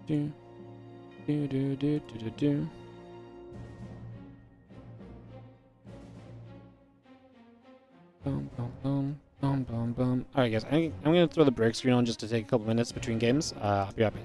Do do do do do do do. Bum bum bum bum bum bum. Alright, guys, I'm gonna throw the break screen on just to take a couple minutes between games. I'll be right back.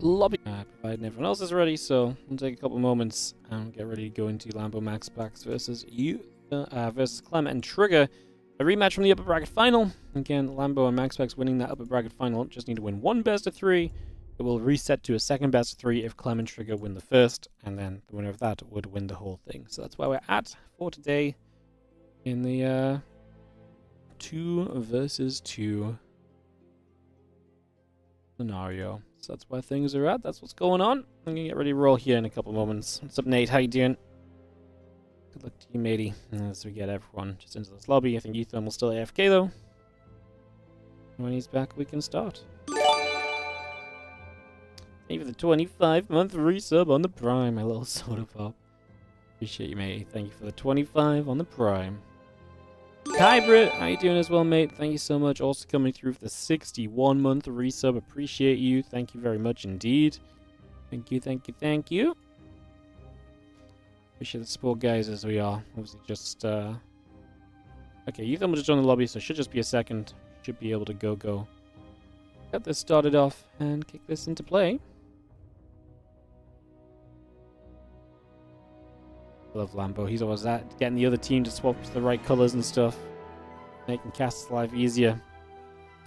lobby. Providing everyone else is ready, so we'll take a couple moments and get ready to go into Lambo MaxPax versus Clem and Trigger. A rematch from the upper bracket final. Again, Lambo and MaxPax winning that upper bracket final. Just need to win one best of 3. It will reset to a second best of 3 if Clem and Trigger win the first, and then the winner of that would win the whole thing. So that's where we're at for today in the 2 versus 2 scenario. So that's where things are at. That's what's going on. I'm gonna get ready to roll here in a couple moments. What's up, Nate? How you doing? Good luck to you, matey. As we get everyone just into this lobby. I think UTHERMAL still AFK though. When he's back, we can start. Thank you for the 25-month resub on the Prime, my little soda pop. Appreciate you, matey. Thank you for the 25 on the Prime. Hybrid, how you doing as well, mate? Thank you so much. Also coming through for the 61-month resub. Appreciate you. Thank you very much indeed. Thank you, thank you, thank you. Appreciate the support, guys, as we are. Obviously just, okay, Ethan will just join the lobby, so it should just be a second. Should be able to go. Get this started off and kick this into play. Love Lambo. He's always at getting the other team to swap to the right colors and stuff, making Cast's life easier.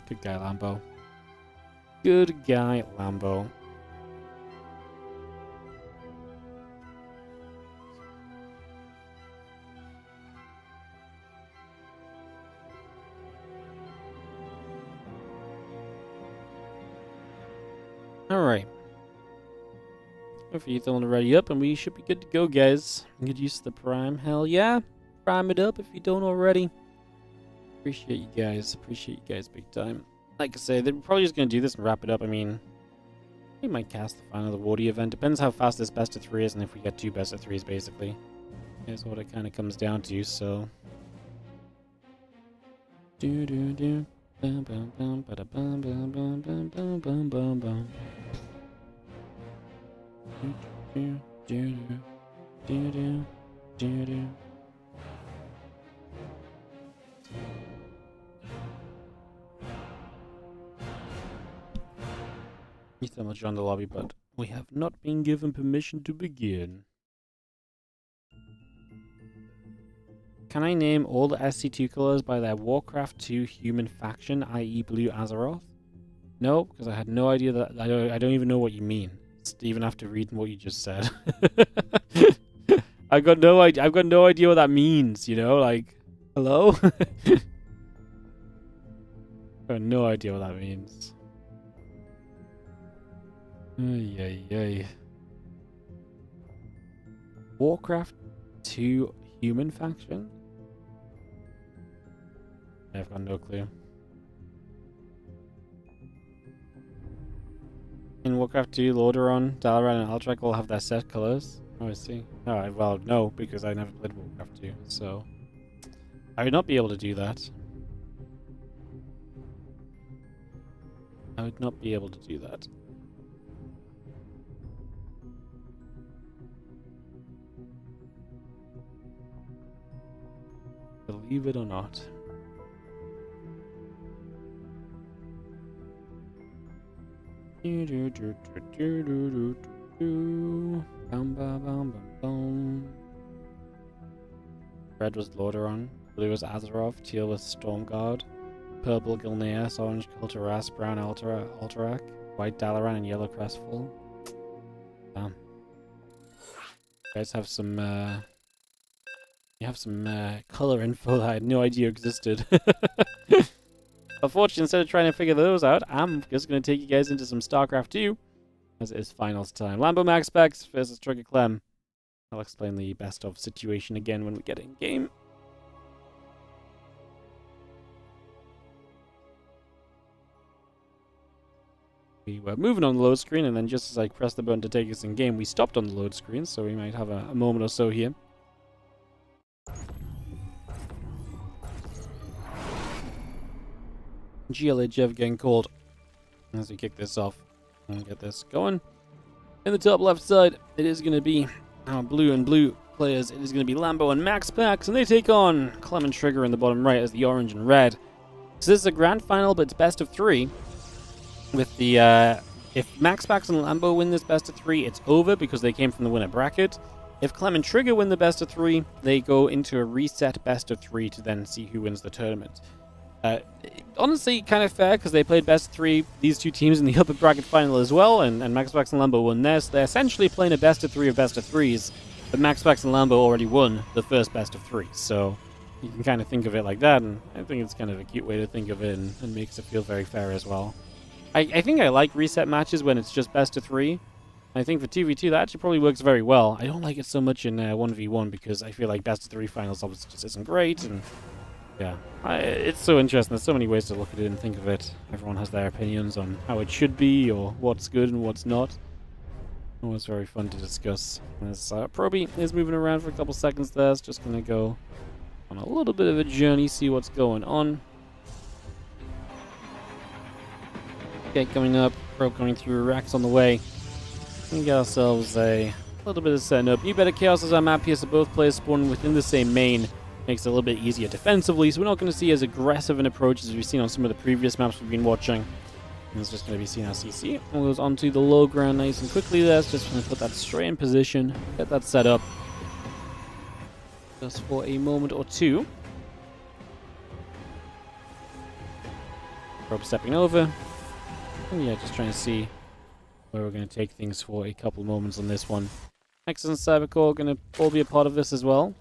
Good guy, Lambo. Good guy, Lambo. All right. Hopefully Ethan will ready up and we should be good to go, guys. Good use of the Prime. Hell yeah. Prime it up if you don't already. Appreciate you guys. Appreciate you guys big time. Like I say, they're probably just going to do this and wrap it up. I mean, we might cast the final of the Wardy event. Depends how fast this best of 3 is and if we get 2 best of 3s, basically. Is what it kind of comes down to, so. Do. Bum bum bum bada bum bum bum bum bum bum bum bum. He's so much on the lobby, but we have not been given permission to begin. Can I name all the SC2 colors by their Warcraft 2 human faction, i.e. Blue Azeroth? No, because I had no idea that. I don't even know what you mean. Even after reading what you just said. I've got no idea what that means, you know, like, hello? I have no idea what that means. Ay. Warcraft 2 human faction? I've got no clue. In Warcraft 2, Lordaeron, Dalaran, and Alterac all have their set colors. Oh, I see. Oh, well, no, because I never played Warcraft 2, so I would not be able to do that. I would not be able to do that. Believe it or not. Red was Lordaeron, blue was Azeroth, teal was Stormguard, purple Gilneas, orange Kulturas, brown Alterac, white Dalaran, and yellow Crestfall. Damn. You guys have some color info that I had no idea existed. Unfortunately, instead of trying to figure those out, I'm just going to take you guys into some StarCraft 2, as it is finals time. Lambo MaxPax versus Trigger Clem. I'll explain the best of situation again when we get in game. We were moving on the load screen, and then just as I pressed the button to take us in game, we stopped on the load screen, so we might have a moment or so here. GLA Jeff getting called as we kick this off and get this going. In the top left side, it is going to be our blue and blue players. It is going to be Lambo and MaxPax, and they take on Clem and Trigger in the bottom right as the orange and red. So this is a grand final, but it's best of 3 with the If MaxPax and Lambo win this best of 3, it's over because they came from the winner bracket. If Clem and Trigger win the best of 3, they go into a reset best of 3 to then see who wins the tournament. Honestly, kind of fair because they played best of 3, these two teams in the upper bracket final as well, and MaxPax and Lambo won theirs. They're essentially playing a best of 3 of best of 3s, but MaxPax and Lambo already won the first best of 3, so you can kind of think of it like that, and I think it's kind of a cute way to think of it and makes it feel very fair as well. I think I like reset matches when it's just best of 3. I think for 2v2 that actually probably works very well. I don't like it so much in 1v1 because I feel like best of 3 finals obviously just isn't great, and yeah, it's so interesting. There's so many ways to look at it and think of it. Everyone has their opinions on how it should be or what's good and what's not. Always very fun to discuss. As Proby is moving around for a couple seconds there, it's just going to go on a little bit of a journey, see what's going on. Okay, coming up, Probe coming through, Racks on the way. We get ourselves a little bit of setting up. New Better Chaos is our map here, so both players spawn within the same main. Makes it a little bit easier defensively, so we're not going to see as aggressive an approach as we've seen on some of the previous maps we've been watching. And it's just going to be seen as CC. And goes onto the low ground nice and quickly there. So just going to put that straight in position, get that set up. Just for a moment or two. Probe stepping over. And yeah, just trying to see where we're going to take things for a couple moments on this one. Nexus and Cybercore are going to all be a part of this as well.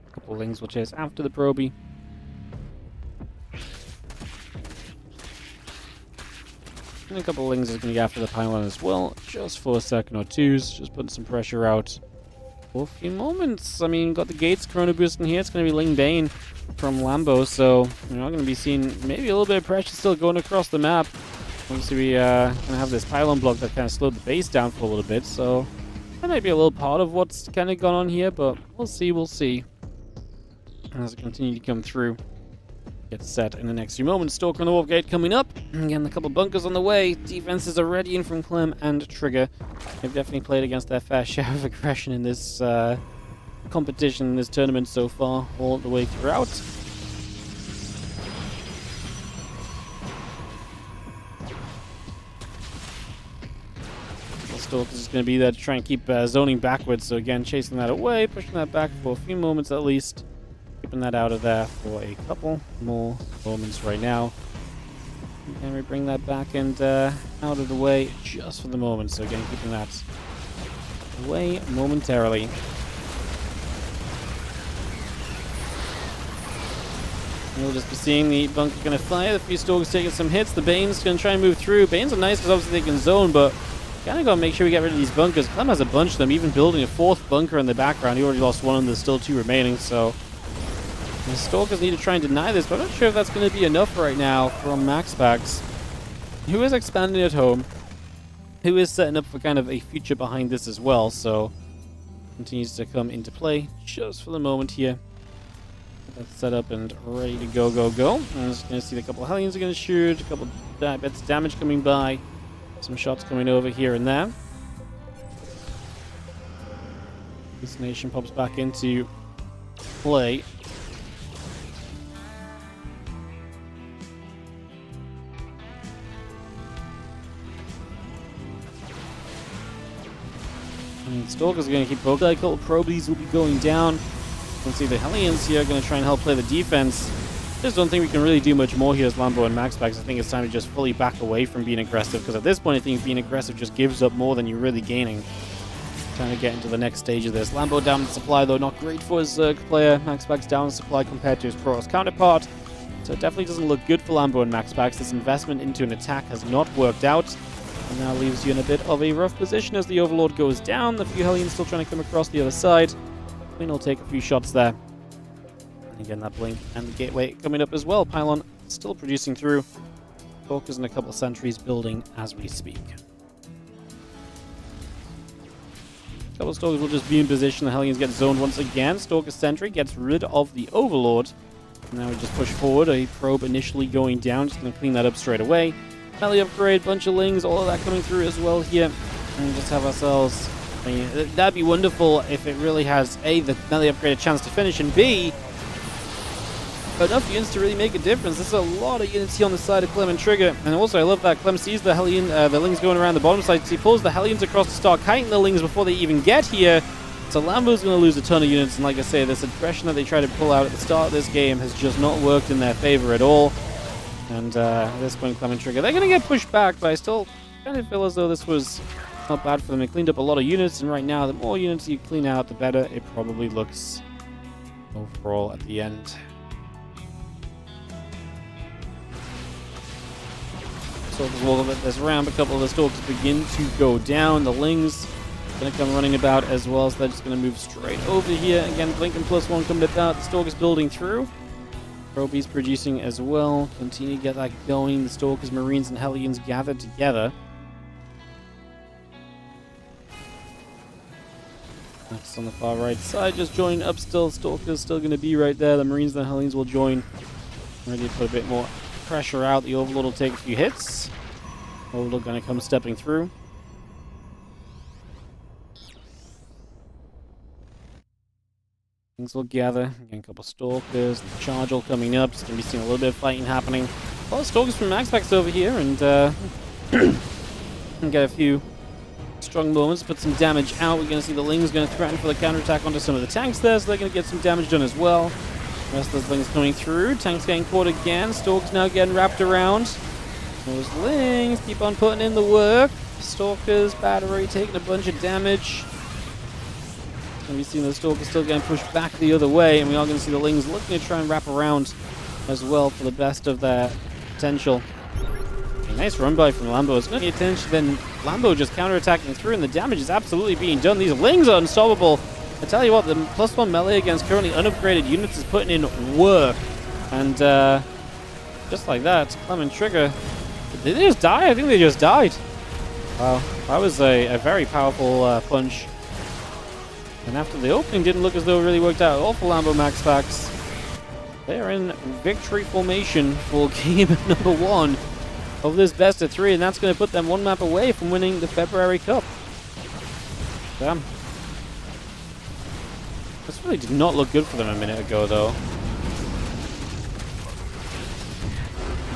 A couple of Lings will chase after the Proby. And a couple of Lings is going to get after the pylon as well, just for a second or two, just putting some pressure out for a few moments. I mean, got the Gates Chrono Boost in here, it's going to be Ling Bane from Lambo, so we're not going to be seeing maybe a little bit of pressure still going across the map. Obviously, we going to have this pylon block that kind of slowed the base down for a little bit, so that might be a little part of what's kind of gone on here, but we'll see. As it continues to come through. Get set in the next few moments. Stalker on the Wolf Gate coming up. Again, a couple bunkers on the way. Defenses are ready in from Clem and Trigger. They've definitely played against their fair share of aggression in this competition, this tournament so far, all the way throughout. Stalker is going to be there to try and keep zoning backwards. So again, chasing that away, pushing that back for a few moments at least. Keeping that out of there for a couple more moments right now. Can we bring that back and out of the way just for the moment? So again, keeping that away momentarily. And we'll just be seeing the bunker going to fire. The few Stalkers taking some hits. The Bane's going to try and move through. Banes are nice because obviously they can zone, but kind of got to make sure we get rid of these bunkers. Clem has a bunch of them, even building a fourth bunker in the background. He already lost one and there's still two remaining, so the Stalkers need to try and deny this, but I'm not sure if that's going to be enough right now from MaxPax, who is expanding at home, who is setting up for kind of a future behind this as well, so continues to come into play just for the moment here. That's set up and ready to go. I'm just going to see a couple of Hellions are going to shoot, a couple of bits of damage coming by, some shots coming over here and there. This nation pops back into play. Stalkers are going to keep both. A couple of Probies will be going down. You can see the Hellions here are going to try and help play the defense. Just don't think we can really do much more here as Lambo and MaxPax. I think it's time to just fully back away from being aggressive, because at this point I think being aggressive just gives up more than you're really gaining. Trying to get into the next stage of this. Lambo down in supply though, not great for his Zerg player. MaxPax down in supply compared to his Protoss counterpart. So it definitely doesn't look good for Lambo and MaxPax. This investment into an attack has not worked out. And now leaves you in a bit of a rough position as the Overlord goes down. The few Hellions still trying to come across the other side. Queen will take a few shots there. And again, that Blink and the Gateway coming up as well. Pylon still producing through. Focus and a couple of sentries building as we speak. A couple of Stalkers will just be in position. The Hellions get zoned once again. Stalker Sentry gets rid of the Overlord. And now we just push forward. A probe initially going down. Just going to clean that up straight away. Melee upgrade, bunch of Lings, all of that coming through as well here. And just have ourselves... I mean, that'd be wonderful if it really has, A, the melee upgrade a chance to finish, and B, enough units to really make a difference. There's a lot of units here on the side of Clem and Trigger. And also, I love that Clem sees the Hellion, the Lings going around the bottom side. So he pulls the Hellions across to start kiting the Lings before they even get here. So Lambo's going to lose a ton of units. And like I say, this aggression that they try to pull out at the start of this game has just not worked in their favor at all. And at this point, Clem and Trigger, they're going to get pushed back. But I still kind of feel as though this was not bad for them. They cleaned up a lot of units. And right now, the more units you clean out, the better it probably looks overall at the end. Stalkers will let this ramp. A couple of the Stalkers begin to go down. The Lings going to come running about as well, so they're just going to move straight over here. Again, Blinken +1 coming about. The Stalkers building through. Roby's producing as well. Continue to get that going. The Stalkers, Marines, and Hellions gathered together. Next on the far right side, just join up still. Stalkers still going to be right there. The Marines and the Hellions will join. Ready to put a bit more pressure out. The Overlord will take a few hits. Overlord going to come stepping through. Things will gather. Again, a couple of Stalkers. The charge all coming up. Just going to be seeing a little bit of fighting happening. A lot of Stalkers from MaxPax over here, and get a few strong moments, put some damage out. We're going to see the Lings going to threaten for the counterattack onto some of the tanks there, so they're going to get some damage done as well. The rest of those Lings coming through. Tanks getting caught again. Stalkers now getting wrapped around. Those Lings keep on putting in the work. Stalkers, battery taking a bunch of damage. And we've seen the Stalkers still getting pushed back the other way, and we are going to see the Lings looking to try and wrap around as well for the best of their potential. A nice run by from Lambo. It's going to be attention, then Lambo just counterattacking through, and the damage is absolutely being done. These Lings are unstoppable. I tell you what, the +1 melee against currently unupgraded units is putting in work. And just like that, Clem and Trigger, did they just die? I think they just died. Wow, that was a very powerful punch. And after the opening, didn't look as though it really worked out at all for Lambo MaxPax. They are in victory formation for game number 1 of this best of 3, and that's going to put them one map away from winning the Febraury Cup. Damn. This really did not look good for them a minute ago, though.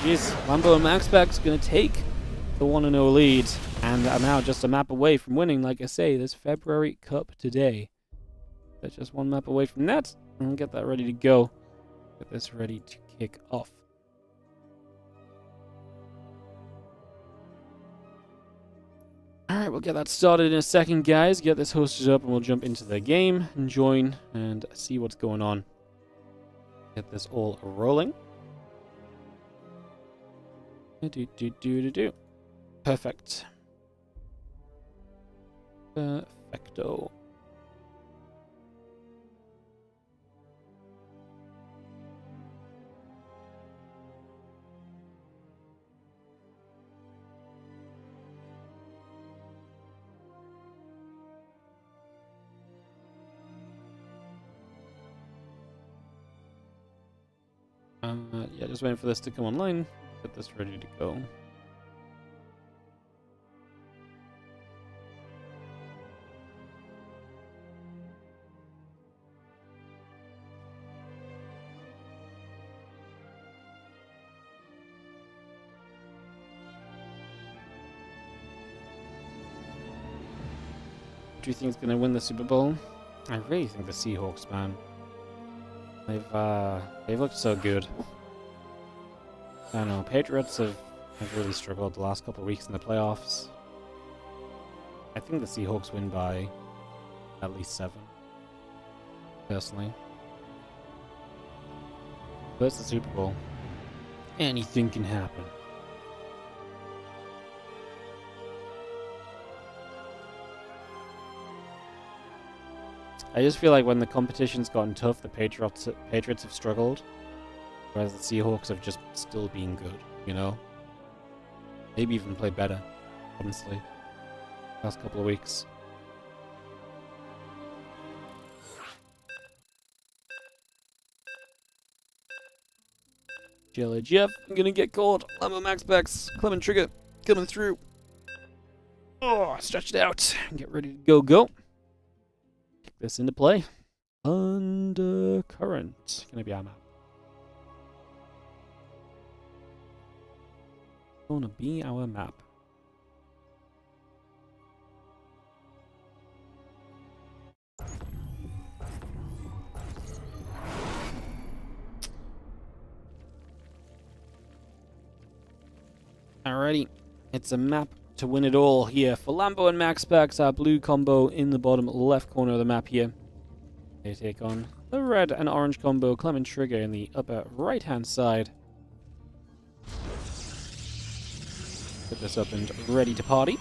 Jeez, Lambo and MaxPax going to take the 1-0 lead, and are now just a map away from winning, like I say, this Febraury Cup today. They're just one map away from that, and get that ready to go. Get this ready to kick off. Alright, we'll get that started in a second, guys. Get this hosted up, and we'll jump into the game and join and see what's going on. Get this all rolling. Perfect. Perfecto. Yeah, just waiting for this to come online. Get this ready to go. Do you think it's going to win the Super Bowl? I really think the Seahawks, man. They've looked so good. I don't know, Patriots have really struggled the last couple of weeks in the playoffs. I think the Seahawks win by at least 7, personally. But it's the Super Bowl. Anything can happen. I just feel like when the competition's gotten tough, the Patriots have struggled, whereas the Seahawks have just still been good, you know? Maybe even played better, honestly, last couple of weeks. Jelly Jeff, I'm gonna get caught. Lambo MaxPax, Clem and Trigger, coming through. Oh, stretch it out. Get ready to go. This into play. Undercurrent. Gonna be our map. gonna be our map. Alrighty, it's a map to win it all here for Lambo and MaxPax, our blue combo in the bottom left corner of the map here. They take on the red and orange combo, Clem and Trigger in the upper right hand side. Put this up and ready to party.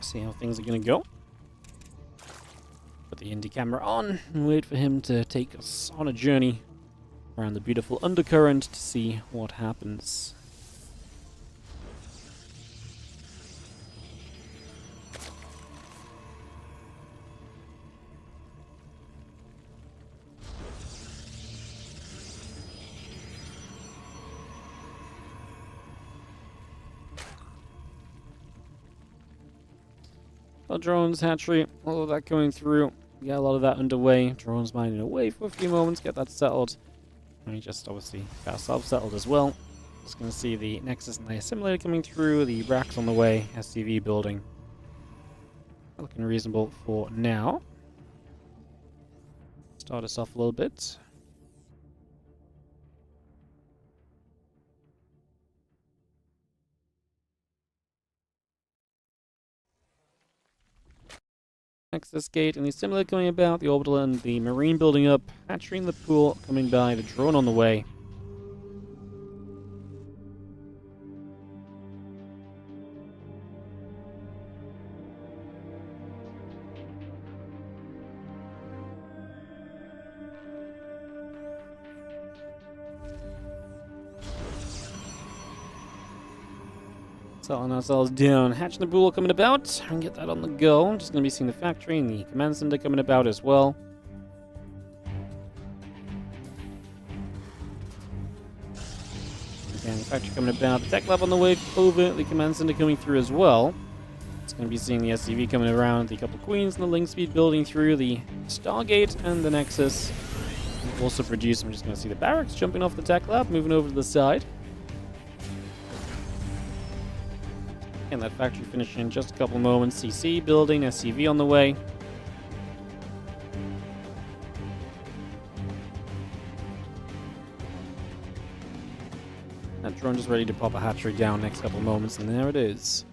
See how things are gonna go. Put the indie camera on and wait for him to take us on a journey around the beautiful undercurrent to see what happens. Well, drones hatchery, all of that going through. We got a lot of that underway. Drones mining away for a few moments, get that settled. And we just obviously got ourselves settled as well. Just going to see the Nexus and the assimilator coming through, the racks on the way, SCV building. Looking reasonable for now. Start us off a little bit. Access gate and the assimilator coming about, the orbital and the marine building up, hatchery in the pool coming by, the drone on the way. Settling ourselves down. Hatching the pool coming about. And get that on the go. I'm just going to be seeing the factory and the command center coming about as well. Again, the factory coming about. The tech lab on the way over. The command center coming through as well. It's going to be seeing the SCV coming around. The couple queens and the link speed building through. The Stargate and the Nexus. And also produce. I'm just going to see the barracks jumping off the tech lab. Moving over to the side. And that factory finishing in just a couple moments. CC building, SCV on the way. That drone is ready to pop a hatchery down next couple moments, and there it is.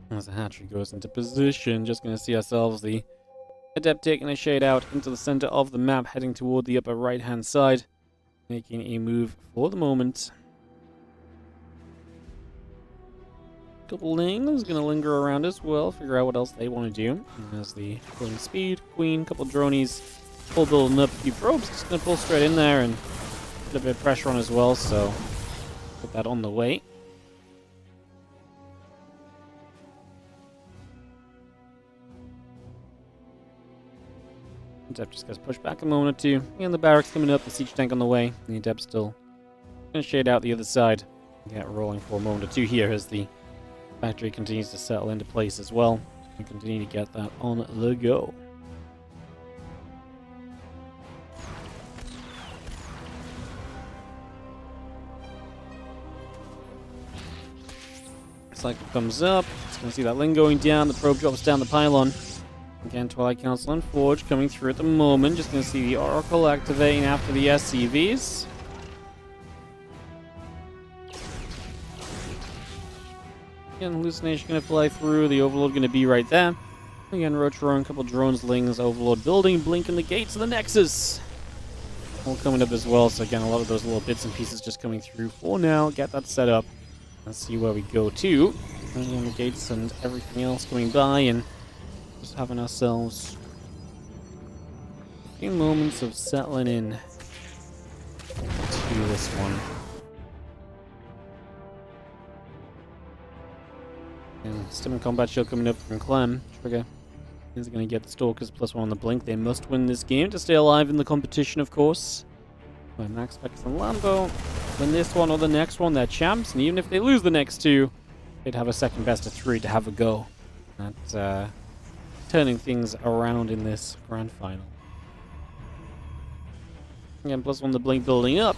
As the hatchery goes into position, just going to see ourselves the Adept taking a shade out into the center of the map, heading toward the upper right hand side, making a move for the moment. Couple lings gonna linger around as well, figure out what else they want to do. And there's the building speed, queen, couple dronies, full building up, a few probes, just gonna pull straight in there and put a bit of pressure on as well, so put that on the way. Adept just gets pushed back a moment or two, and the barracks coming up, the siege tank on the way, and the Adept still gonna shade out the other side. Get rolling for a moment or two here as the factory continues to settle into place as well, and continue to get that on the go. Cycle comes up, it's going to see that ling going down, the probe drops down the pylon. Again, Twilight Council and Forge coming through at the moment, just going to see the Oracle activating after the SCVs. Again, Hallucination going to fly through, the Overlord going to be right there. Again, Roach-Roaring, a couple drones, lings, Overlord building, blinking the gates of the Nexus. All coming up as well, so again, a lot of those little bits and pieces just coming through for now. Get that set up. Let's see where we go to. Again, the gates and everything else coming by, and just having ourselves a few moments of settling in to this one. And Stim Combat Shield coming up from Clem. Trigger is going to get the Stalkers +1 on the blink. They must win this game to stay alive in the competition, of course. By MaxPax and Lambo, win this one or the next one, they're champs. And even if they lose the next two, they'd have a second best of 3 to have a go at turning things around in this grand final. Again, +1 the blink building up.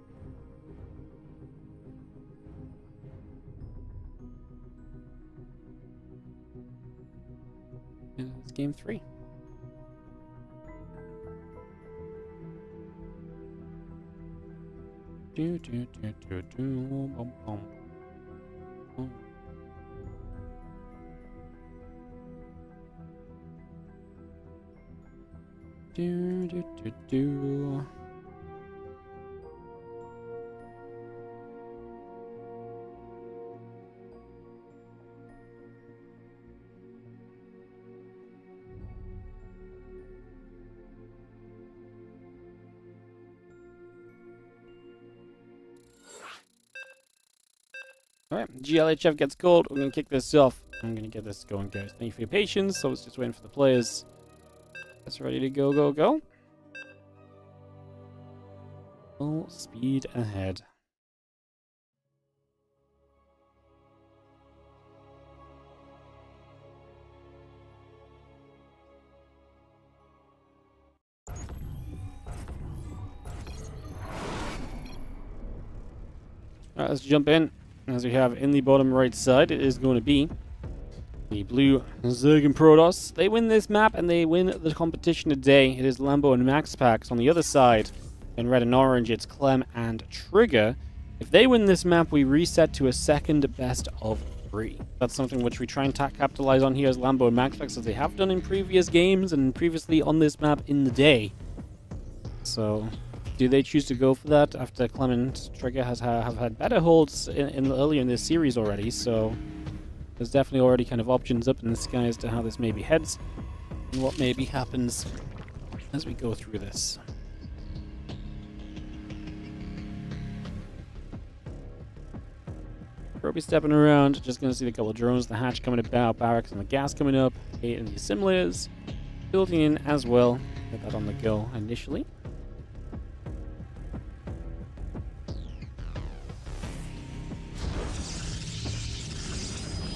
It's game 3. Do, do, do, do, do, bum, bum. Bum. Do, do, do, do. Alright, GLHF gets called. We're going to kick this off. I'm going to get this going, guys. Thank you for your patience. So it's just waiting for the players. That's ready to go, go, go. Full speed ahead. Alright, let's jump in. As we have in the bottom right side, it is going to be the blue Zerg Protoss. They win this map and they win the competition today. It is Lambo and MaxPax. On the other side, in red and orange, it's Clem and Trigger. If they win this map, we reset to a second best of 3. That's something which we try and capitalize on here as Lambo and MaxPax, as they have done in previous games and previously on this map in the day. So do they choose to go for that after Clem and Trigger have had better holds earlier in this series already? So there's definitely already kind of options up in the sky as to how this maybe heads and what maybe happens as we go through this. Probably stepping around, just going to see a couple of drones, the hatch coming about, barracks and the gas coming up, 8 and the assemblers building in as well. Get that on the go initially.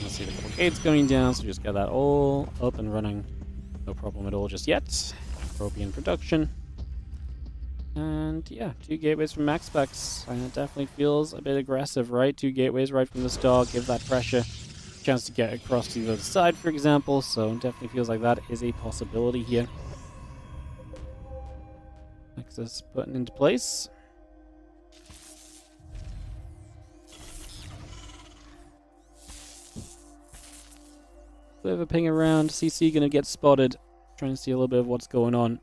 See the couple gates going down, so just got that all up and running. No problem at all just yet. Probably in production. And yeah, 2 gateways from MaxPax. It definitely feels a bit aggressive, right? 2 gateways right from the start, give that pressure. Chance to get across to the other side, for example. So definitely feels like that is a possibility here. Access button into place. Bit of a ping around. CC gonna get spotted. Trying to see a little bit of what's going on.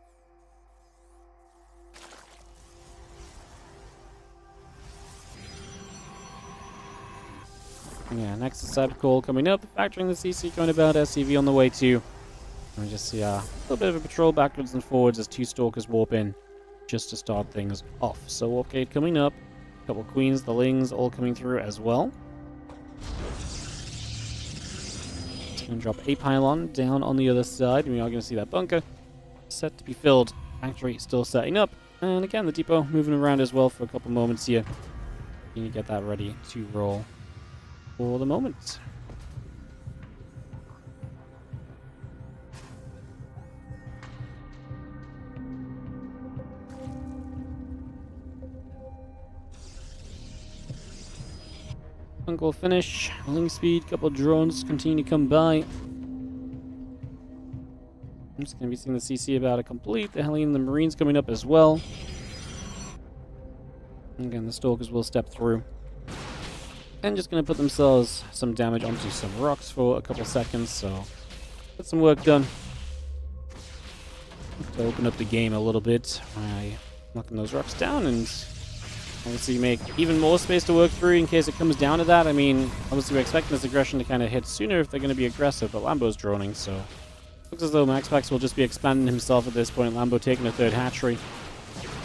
Yeah, next is cyber call coming up. Factoring the CC going about. SCV on the way too. And we just see a little bit of a patrol backwards and forwards as 2 stalkers warp in just to start things off. So warp gate coming up. A couple queens, the lings all coming through as well. And drop a pylon down on the other side. We are going to see that bunker set to be filled. Factory still setting up. And again, the depot moving around as well for a couple moments here. You get that ready to roll for the moment. Bunker will finish. Ling speed, couple of drones continue to come by. I'm just going to be seeing the CC about to complete. The Hellion and the Marines coming up as well. Again, the Stalkers will step through. And just going to put themselves some damage onto some rocks for a couple seconds. So, get some work done. To open up the game a little bit by knocking those rocks down and obviously make even more space to work through in case it comes down to that. I mean, obviously we're expecting this aggression to kind of hit sooner if they're going to be aggressive, but Lambo's droning, so looks as though MaxPax will just be expanding himself at this point. Lambo taking a 3rd hatchery.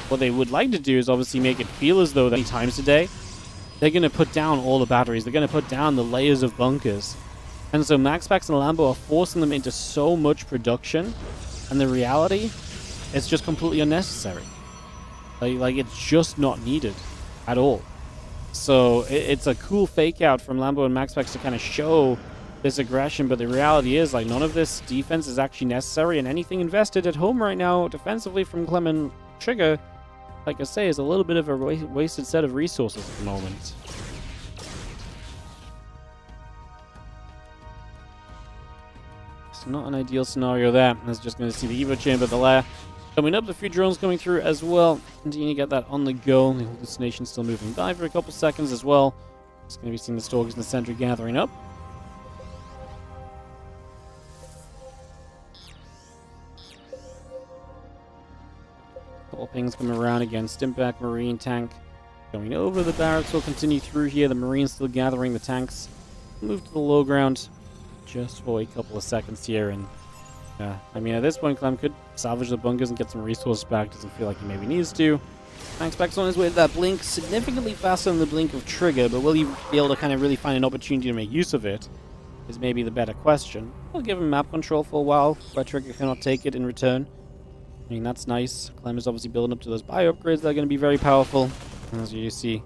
What they would like to do is obviously make it feel as though that many times today they're going to put down all the batteries. They're going to put down the layers of bunkers. And so MaxPax and Lambo are forcing them into so much production, and the reality, it's just completely unnecessary. Like it's just not needed at all. So it's a cool fake out from Lambo and MaxPax to kind of show this aggression, but the reality is like none of this defense is actually necessary, and anything invested at home right now defensively from Clem and Trigger, like I say, is a little bit of a wasted set of resources at the moment. It's not an ideal scenario there. I was just going to see the Evo chamber, the lair coming up, the few drones coming through as well. Continue to get that on the go. The hallucination still moving by for a couple seconds as well. Just going to be seeing the stalkers in the center gathering up. Couple pings coming around again. Stimpack Marine tank going over. The barracks will continue through here. The Marines still gathering the tanks. Move to the low ground just for a couple of seconds here. And I mean, at this point, Clem could salvage the bunkers and get some resources back. Doesn't feel like he maybe needs to. MaxPax on his way to that blink, significantly faster than the blink of Trigger, but will he be able to kind of really find an opportunity to make use of it? Is maybe the better question. We'll give him map control for a while, where Trigger cannot take it in return. I mean, that's nice. Clem is obviously building up to those bio upgrades that are going to be very powerful. And as you see,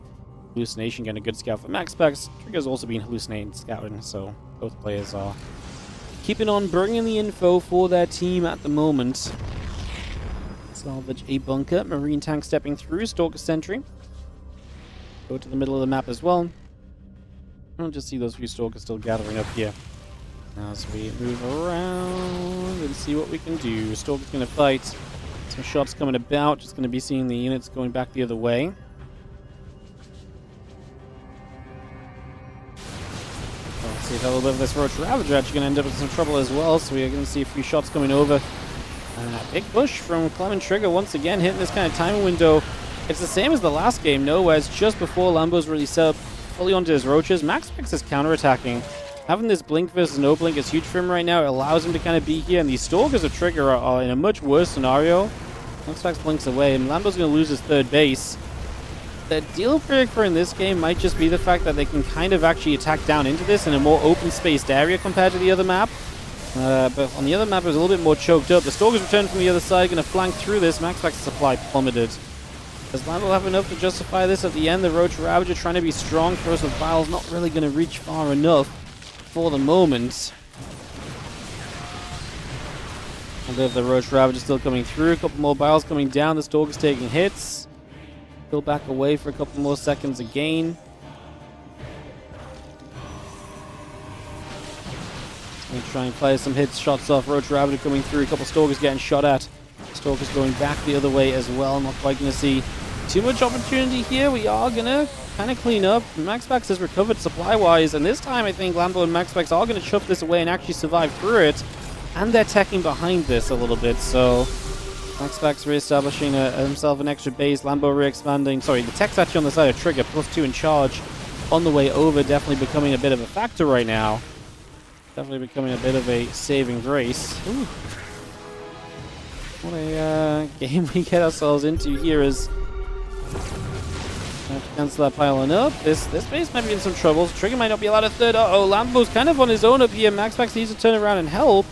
Hallucination getting a good scout for MaxPax. Trigger's also been hallucinating scouting, so both players are keeping on bringing the info for their team at the moment. Salvage a bunker. Marine tank stepping through. Stalker sentry. Go to the middle of the map as well. I'll just see those few stalkers still gathering up here. Now as we move around and see what we can do. Stalker's going to fight. Some shots coming about. Just going to be seeing the units going back the other way. Let's see if a little bit of this Roach Ravager actually going to end up in some trouble as well. So we are going to see a few shots coming over. Big push from Clem and Trigger once again, hitting this kind of timing window. It's the same as the last game, no, where it's just before Lambo's really set up fully onto his roaches. MaxPax is counterattacking. Having this blink versus no blink is huge for him right now. It allows him to kind of be here, and these stalkers of Trigger are in a much worse scenario. MaxPax blinks away, and Lambo's going to lose his third base. The deal breaker in this game might just be the fact that they can kind of actually attack down into this in a more open-spaced area compared to the other map. But on the other map, it was a little bit more choked up. The Stalkers return from the other side, going to flank through this. MaxPax's supply plummeted. Does Lambo have enough to justify this at the end? The Roach Ravager trying to be strong. Throws with Vials, not really going to reach far enough for the moment. Although the Roach Ravager still coming through. A couple more Vials coming down. The Stalkers taking hits. Still back away for a couple more seconds again. Gonna try and fire some hits, shots off. Roach Ravager coming through. A couple Stalkers getting shot at. Stalkers going back the other way as well. Not quite going to see too much opportunity here. We are going to kind of clean up. MaxPax has recovered supply-wise, and this time I think Lambo and MaxPax are going to chuff this away and actually survive through it. And they're teching behind this a little bit, so MaxPax re-establishing himself an extra base. Lambo re-expanding. Sorry, the tech's actually on the side of Trigger. +2 in charge on the way over. Definitely becoming a bit of a factor right now. Definitely becoming a bit of a saving grace. Ooh. What a game we get ourselves into here is... I have to cancel that piling up. This base might be in some trouble. Trigger might not be allowed a third. Uh-oh, Lambo's kind of on his own up here. MaxPax needs to turn around and help.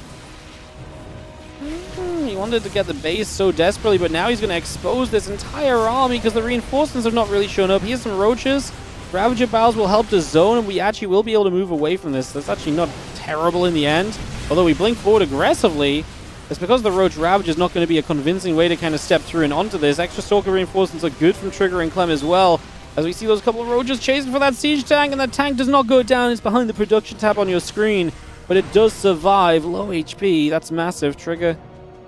He wanted to get the base so desperately, but now he's going to expose this entire army because the reinforcements have not really shown up. He has some roaches. Ravager Bowels will help the zone, and we actually will be able to move away from this. That's actually not terrible in the end. Although we blink forward aggressively, it's because the Roach Ravager is not going to be a convincing way to kind of step through and onto this. Extra Stalker reinforcements are good from Trigger and Clem as well, as we see those couple of Roaches chasing for that siege tank, and that tank does not go down. It's behind the production tab on your screen, but it does survive. Low HP, that's massive. Trigger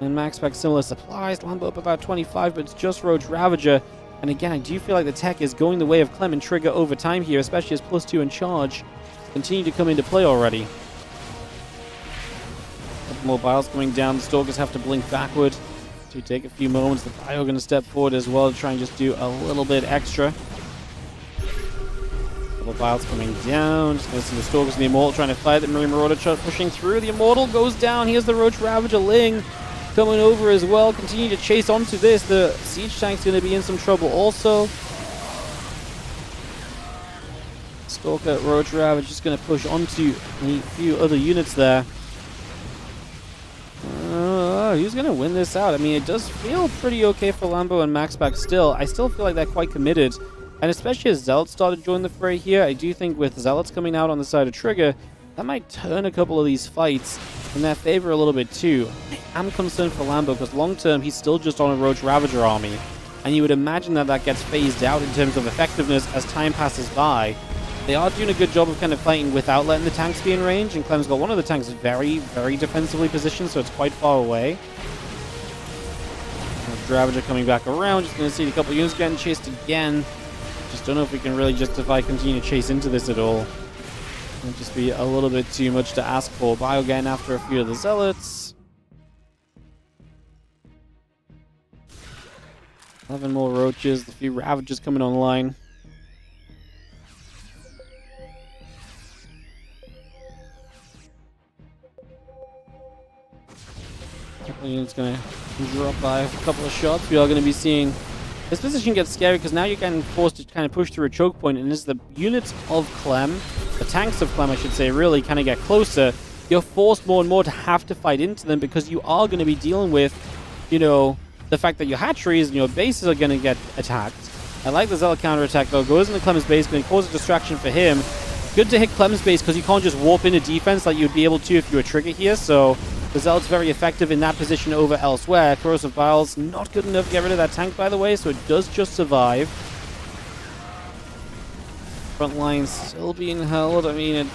and MaxPax similar supplies. Lambo up about 25, but it's just Roach Ravager. And again, I do feel like the tech is going the way of Clem and Trigger over time here, especially as +2 in charge continue to come into play already. A couple more Biles coming down. The Stalkers have to blink backward to take a few moments. The Bio going to step forward as well to try and just do a little bit extra. A couple Biles coming down. Just going to see the Stalkers and the Immortal trying to fight. The Marine Marauder pushing through. The Immortal goes down. Here's the Roach Ravager Ling coming over as well. Continue to chase onto this. The siege tank's going to be in some trouble also. Stalker, Roach Ravager just going to push onto a few other units there. Who's going to win this out? I mean, it does feel pretty okay for Lambo and MaxPax still. I still feel like they're quite committed. And especially as Zealots started to join the fray here, I do think with Zealots coming out on the side of Trigger, that might turn a couple of these fights in their favor a little bit too. I am concerned for Lambo because long term he's still just on a Roach Ravager army, and you would imagine that that gets phased out in terms of effectiveness as time passes by. They are doing a good job of kind of fighting without letting the tanks be in range, and Clem's got one of the tanks very, very defensively positioned, so it's quite far away. Ravager coming back around, just going to see a couple of units getting chased again. Just don't know if we can really justify continuing to chase into this at all. It'll just be a little bit too much to ask for. Bio getting after a few of the Zealots. 11 more Roaches, a few Ravagers coming online. Unit's going to drop by a couple of shots. We are going to be seeing this position gets scary because now you're getting forced to kind of push through a choke point, and as the units of Clem, the tanks of Clem I should say, really kind of get closer, you're forced more and more to have to fight into them because you are going to be dealing with, you know, the fact that your hatcheries and your bases are going to get attacked. I like the Zealot counterattack though. Goes into Clem's base, going to cause a distraction for him. Good to hit Clem's base because you can't just warp into defense like you'd be able to if you were Trigger here, so the Zealot's very effective in that position over elsewhere. Corrosive Vials, not good enough to get rid of that tank, by the way, so it does just survive. Front line still being held. I mean,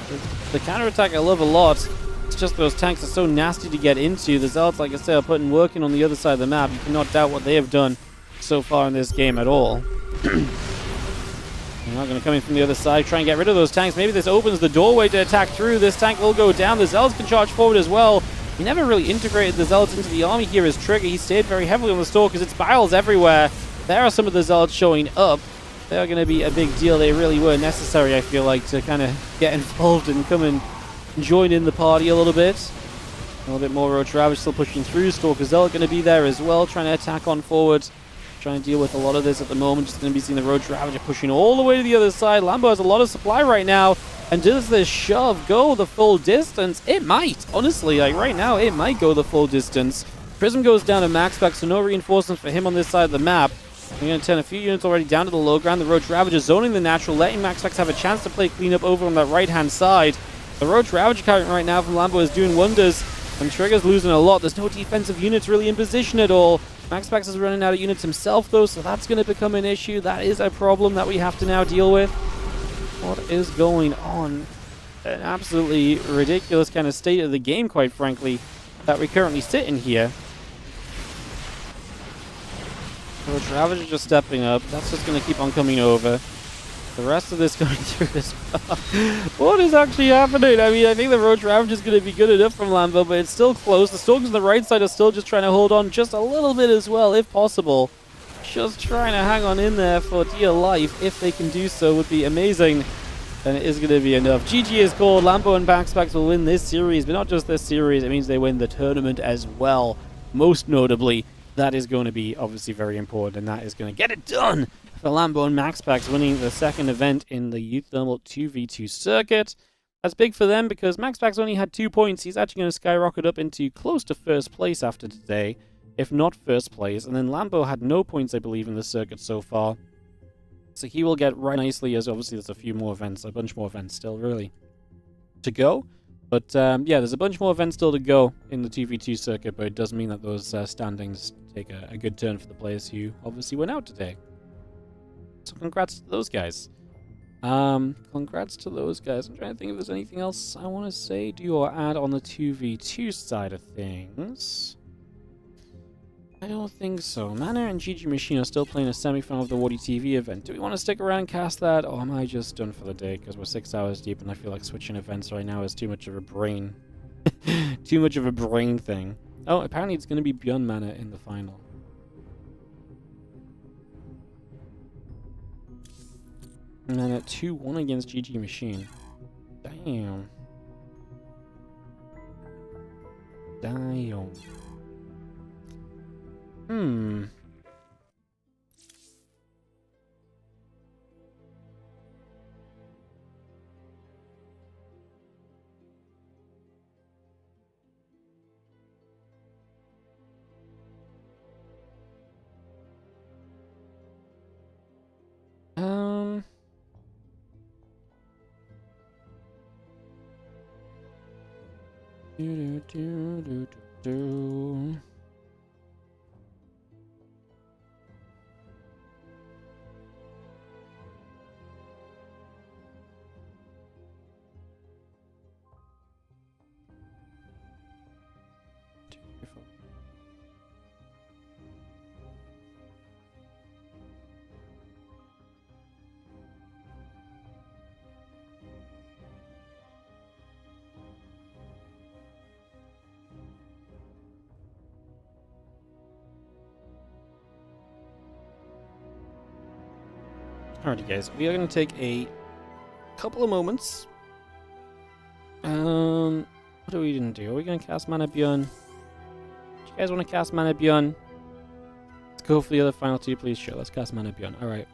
the counterattack I love a lot. It's just those tanks are so nasty to get into. The Zealots, like I said, are putting work in on the other side of the map. You cannot doubt what they have done so far in this game at all. They're not going to come in from the other side, try and get rid of those tanks. Maybe this opens the doorway to attack through. This tank will go down. The Zealots can charge forward as well. He never really integrated the Zealots into the army here as Trigger. He stayed very heavily on the Stalkers. It's Biles everywhere. There are some of the Zealots showing up. They're going to be a big deal. They really were necessary, I feel like, to kind of get involved and come and join in the party a little bit. A little bit more Roach Ravage still pushing through. Stalker Zealot going to be there as well, trying to attack on forward. Trying to deal with a lot of this at the moment. Just going to be seeing the Roach Ravager pushing all the way to the other side. Lambo has a lot of supply right now. And does this shove go the full distance? It might, honestly. Like right now, it might go the full distance. Prism goes down to MaxPax, so no reinforcements for him on this side of the map. We're going to turn a few units already down to the low ground. The Roach Ravager zoning the natural, letting MaxPax have a chance to play cleanup over on that right-hand side. The Roach Ravager current right now from Lambo is doing wonders. And Trigger's losing a lot. There's no defensive units really in position at all. MaxPax is running out of units himself, though, so that's going to become an issue. That is a problem that we have to now deal with. What is going on? An absolutely ridiculous kind of state of the game, quite frankly, that we currently sit in here. Roach Ravager just stepping up. That's just going to keep on coming over. The rest of this going through as well. What is actually happening? I mean, I think the Roach Ravager is going to be good enough from Lambo, but it's still close. The Stalkers on the right side are still just trying to hold on just a little bit as well, if possible. Just trying to hang on in there for dear life. If they can do so, would be amazing. And it is going to be enough. GG is called. Lambo and MaxPax will win this series, but not just this series. It means they win the tournament as well. Most notably, that is going to be obviously very important, and that is going to get it done for Lambo and MaxPax winning the second event in the UTHERMAL 2v2 circuit. That's big for them because MaxPax only had 2 points. He's actually going to skyrocket up into close to first place after today, if not first place. And then Lambo had no points, I believe, in the circuit so far. So he will get right nicely, as obviously there's a few more events, a bunch more events still, really, to go. But yeah, there's a bunch more events still to go in the 2v2 circuit, but it does mean that those standings take a good turn for the players who obviously went out today. So congrats to those guys. Congrats to those guys. I'm trying to think if there's anything else I want to say, do or add on the 2v2 side of things. I don't think so. Mana and GG Machine are still playing a semi-final of the WardiTV event. Do we want to stick around and cast that, or am I just done for the day? Because we're 6 hours deep, and I feel like switching events right now is too much of a brain, too much of a brain thing. Oh, apparently it's going to be Byun Mana in the final. And then at 2-1 against GG Machine. Damn. Damn. Hmm. Do. Alrighty, guys. We are going to take a couple of moments. What are we going to do? Are we going to cast Mana Byun? Do you guys want to cast Mana Byun? Let's go for the other final two, please. Sure, let's cast Mana Byun. Alright.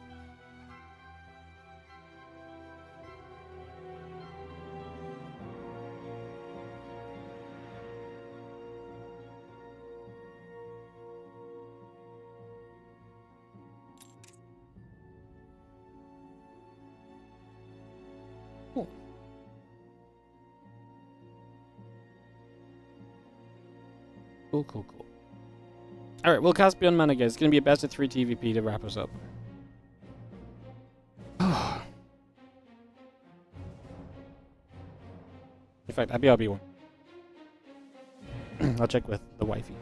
Cool. Cool. Alright, we'll cast Beyond Mana, guys. It's going to be a best of 3 TVP to wrap us up. In fact, IBRB one. I'll check with the wifey.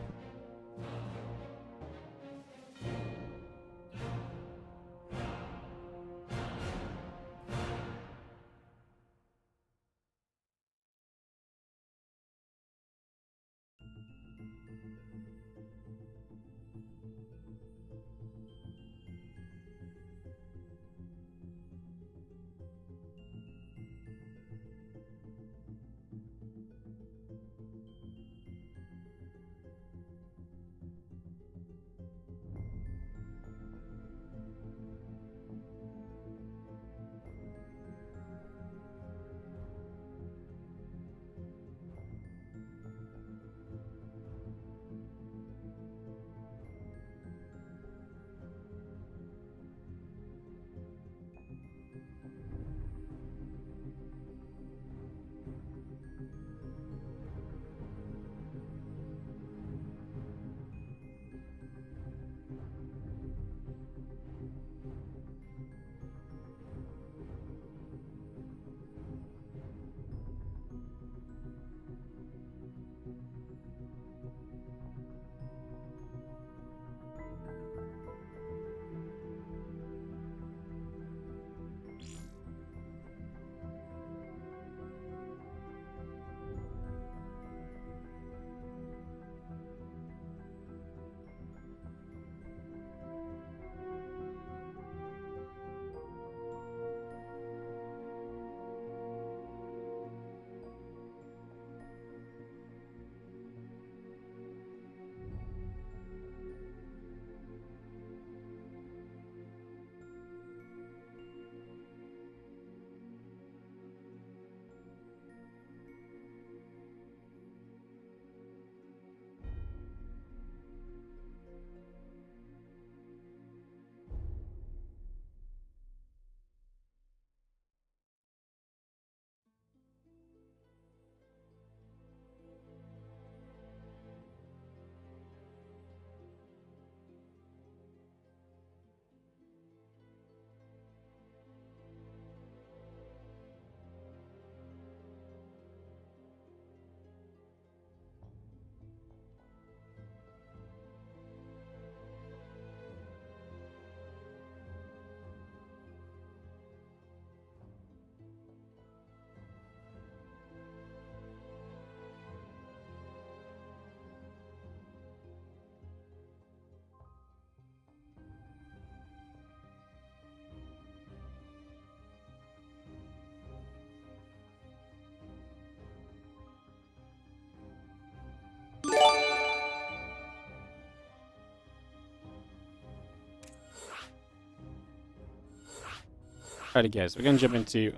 Alrighty, guys, we're going to jump into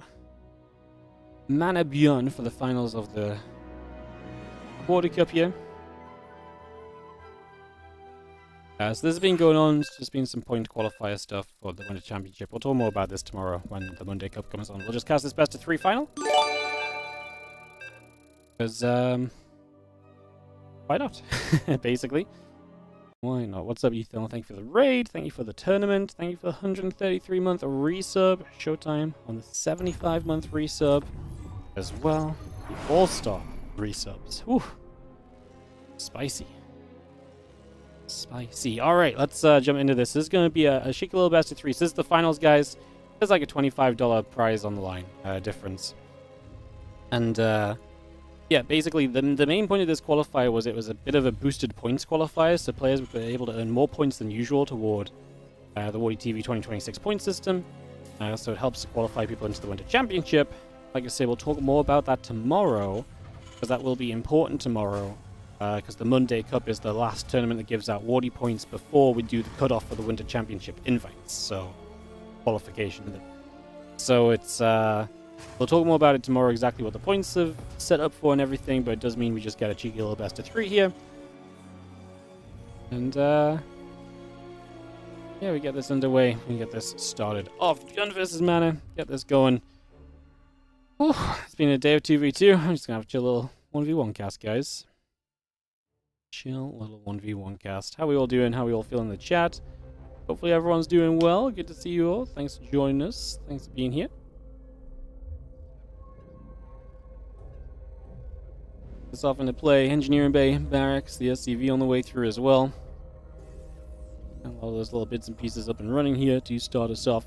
Mana Byun for the finals of the World Cup here. So this has been going on. It's just been some point qualifier stuff for the Monday Championship. We'll talk more about this tomorrow when the Monday Cup comes on. We'll just cast this best of 3 final. Because, why not? Basically. Why not? What's up, Ethan? Thank you for the raid. Thank you for the tournament. Thank you for the 133-month resub. Showtime on the 75-month resub as well. The All-Star resubs. Whew. Spicy. Spicy. Alright, let's jump into this. This is going to be a chic little best of 3. So this is the finals, guys. There's like a $25 prize on the line difference. And, yeah, basically, the main point of this qualifier was it was a bit of a boosted points qualifier, so players were able to earn more points than usual toward the WardiTV 2026 point system. So it helps to qualify people into the Winter Championship. Like I say, we'll talk more about that tomorrow, because that will be important tomorrow. Because the Monday Cup is the last tournament that gives out Wardy points before we do the cutoff for the Winter Championship invites. So, qualification. So it's, we'll talk more about it tomorrow, exactly what the points have set up for and everything, but it does mean we just get a cheeky little best of 3 here. And, yeah, we get this underway. We get this started off. Byun versus Mana. Get this going. Whew, it's been a day of 2v2. I'm just going to have a chill little 1v1 cast, guys. Chill little 1v1 cast. How we all doing? How we all feeling in the chat? Hopefully everyone's doing well. Good to see you all. Thanks for joining us. Thanks for being here. This off into play. Engineering Bay, Barracks, the SCV on the way through as well. And all those little bits and pieces up and running here to start us off.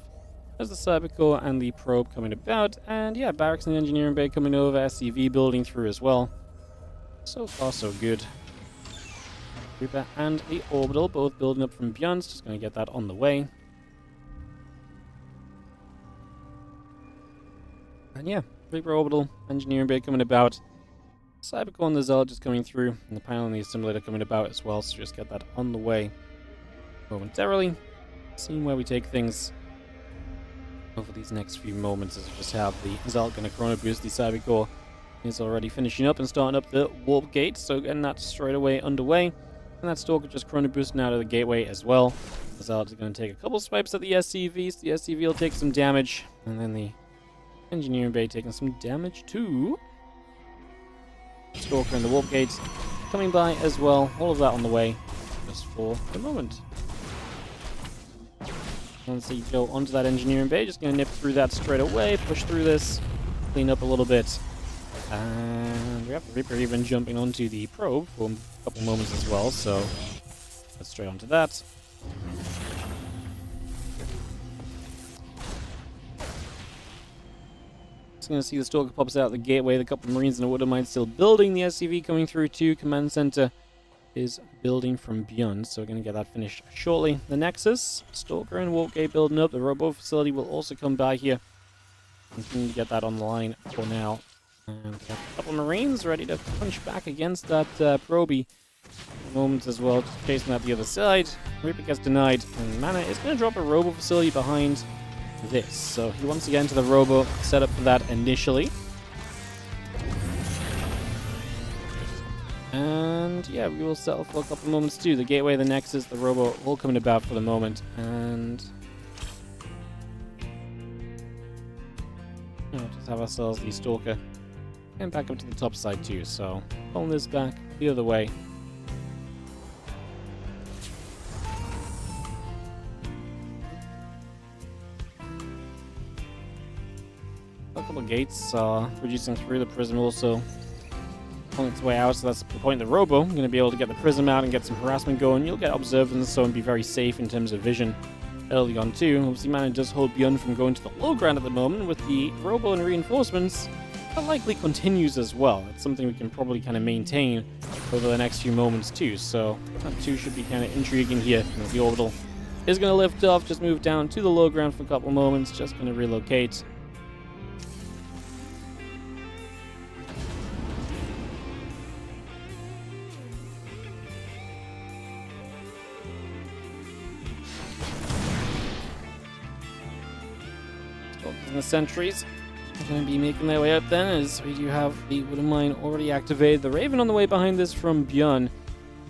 There's the Cybercore and the Probe coming about. And yeah, Barracks and the Engineering Bay coming over. SCV building through as well. So far, so good. Reaper and the Orbital both building up from Byun. Just going to get that on the way. And yeah, Reaper Orbital, Engineering Bay coming about. Cybercore and the Zealot just coming through. And the panel and the Assimilator coming about as well. So just get that on the way momentarily. Seeing where we take things over these next few moments, as we just have the Zealot going to chrono boost. The Cybercore is already finishing up and starting up the Warp Gate, so getting that straight away underway. And that Stalker just chrono boosting out of the gateway as well. The Zealot is going to take a couple swipes at the SCV, so the SCV will take some damage. And then the Engineering Bay taking some damage too. Stalker and the Warp Gate coming by as well. All of that on the way, just for the moment. Let's see, go onto that Engineering Bay. Just going to nip through that straight away. Push through this. Clean up a little bit. And we have the Reaper even jumping onto the Probe for a couple moments as well. So let's straight onto that. Just going to see the Stalker pops out the gateway. The couple of Marines and a Woodermine still building. The SCV coming through too. Command Center is building from Byun, so we're going to get that finished shortly. The Nexus, Stalker and Warp Gate building up. The Robo facility will also come by here. Continue to get that on the line for now. And we have a couple of Marines ready to punch back against that Proby moment as well, just chasing out the other side. Reaper gets denied, and Mana is going to drop a Robo facility behind this. So he wants to get into the Robo, set up for that initially. And yeah, we will settle for a couple moments too. The Gateway, the Nexus, the Robo all coming about for the moment. And we'll just have ourselves the Stalker and back up to the top side too. So pulling this back the other way. A couple of gates are reducing through. The Prism also on its way out, so that's the point of the Robo. I'm going to be able to get the Prism out and get some harassment going. You'll get observance, so and be very safe in terms of vision early on too. Obviously, Mana does hold Byun from going to the low ground at the moment with the Robo and reinforcements. That likely continues as well. It's something we can probably kind of maintain over the next few moments too. So that too should be kind of intriguing here. As the Orbital is going to lift off, just move down to the low ground for a couple moments. Just going to relocate. The sentries are going to be making their way up then, as we do have the Woodermine already activated. The Raven on the way behind this from Byun.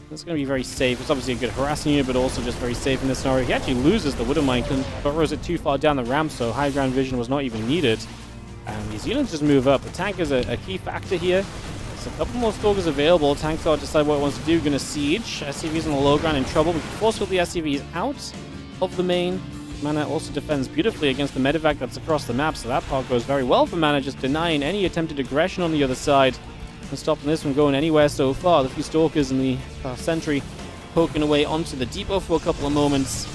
That's going to be very safe. It's obviously a good harassing unit, but also just very safe in this scenario. He actually loses the Woodermine, burrows it too far down the ramp, so high ground vision was not even needed. And these units just move up. The tank is a key factor here. There's a couple more Stalkers available. Tank's got to decide what it wants to do. Going to siege. SCV's on the low ground in trouble. We can force the SCVs out of the main. Mana also defends beautifully against the medevac that's across the map, so that part goes very well for Mana, just denying any attempted aggression on the other side and stopping this from going anywhere so far. The few Stalkers and the Sentry poking away onto the depot for a couple of moments.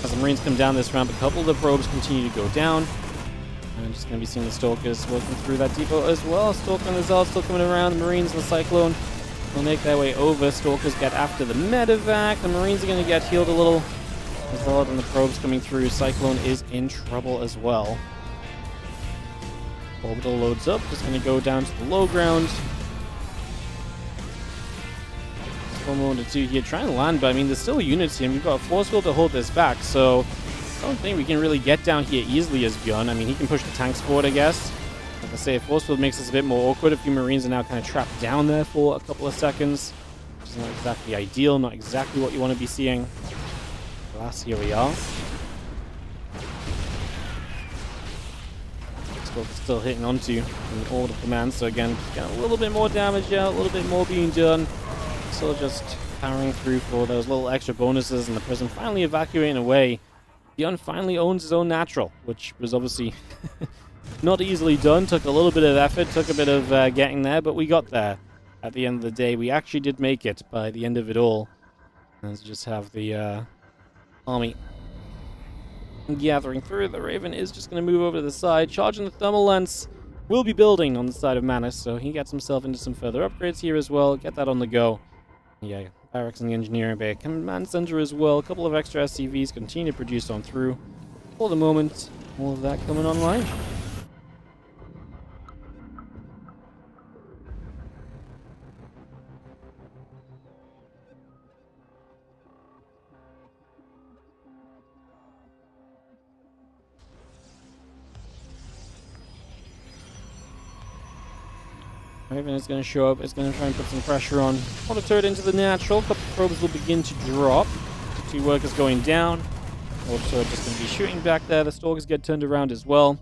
As the Marines come down this ramp, a couple of the probes continue to go down. And I'm just going to be seeing the Stalkers working through that depot as well. Stalker and the Zealot still coming around. The Marines and the Cyclone will make their way over. Stalkers get after the medevac. The Marines are going to get healed a little There's a lot of the probes coming through. Cyclone is in trouble as well. Orbital loads up. Just going to go down to the low ground. Just 1 moment or two here. Try and land, but I mean, there's still units here. And we've got a force field to hold this back, so I don't think we can really get down here easily as Byun. I mean, he can push the tanks forward, I guess. Like I say, a force field makes this a bit more awkward. A few Marines are now kind of trapped down there for a couple of seconds, which is not exactly ideal, not exactly what you want to be seeing. Alas, here we are. Still hitting onto an order command, so again, just getting a little bit more damage out, a little bit more being done. Still just powering through for those little extra bonuses, and the prison finally evacuating away. Byun finally owns his own natural, which was obviously not easily done. Took a little bit of effort, took a bit of getting there, but we got there. At the end of the day, we actually did make it by the end of it all. And just have the army gathering through. The Raven is just going to move over to the side, charging the thermal lance. Will be building on the side of Manus, so he gets himself into some further upgrades here as well. Get that on the go. Yeah, barracks in the engineering bay, command center as well. A couple of extra SCVs continue to produce on through. For the moment, all of that coming online. Raven is going to show up. It's going to try and put some pressure on. Auto turret into the natural. A couple of probes will begin to drop. The 2 workers going down. Auto turret just going to be shooting back there. The stalkers get turned around as well.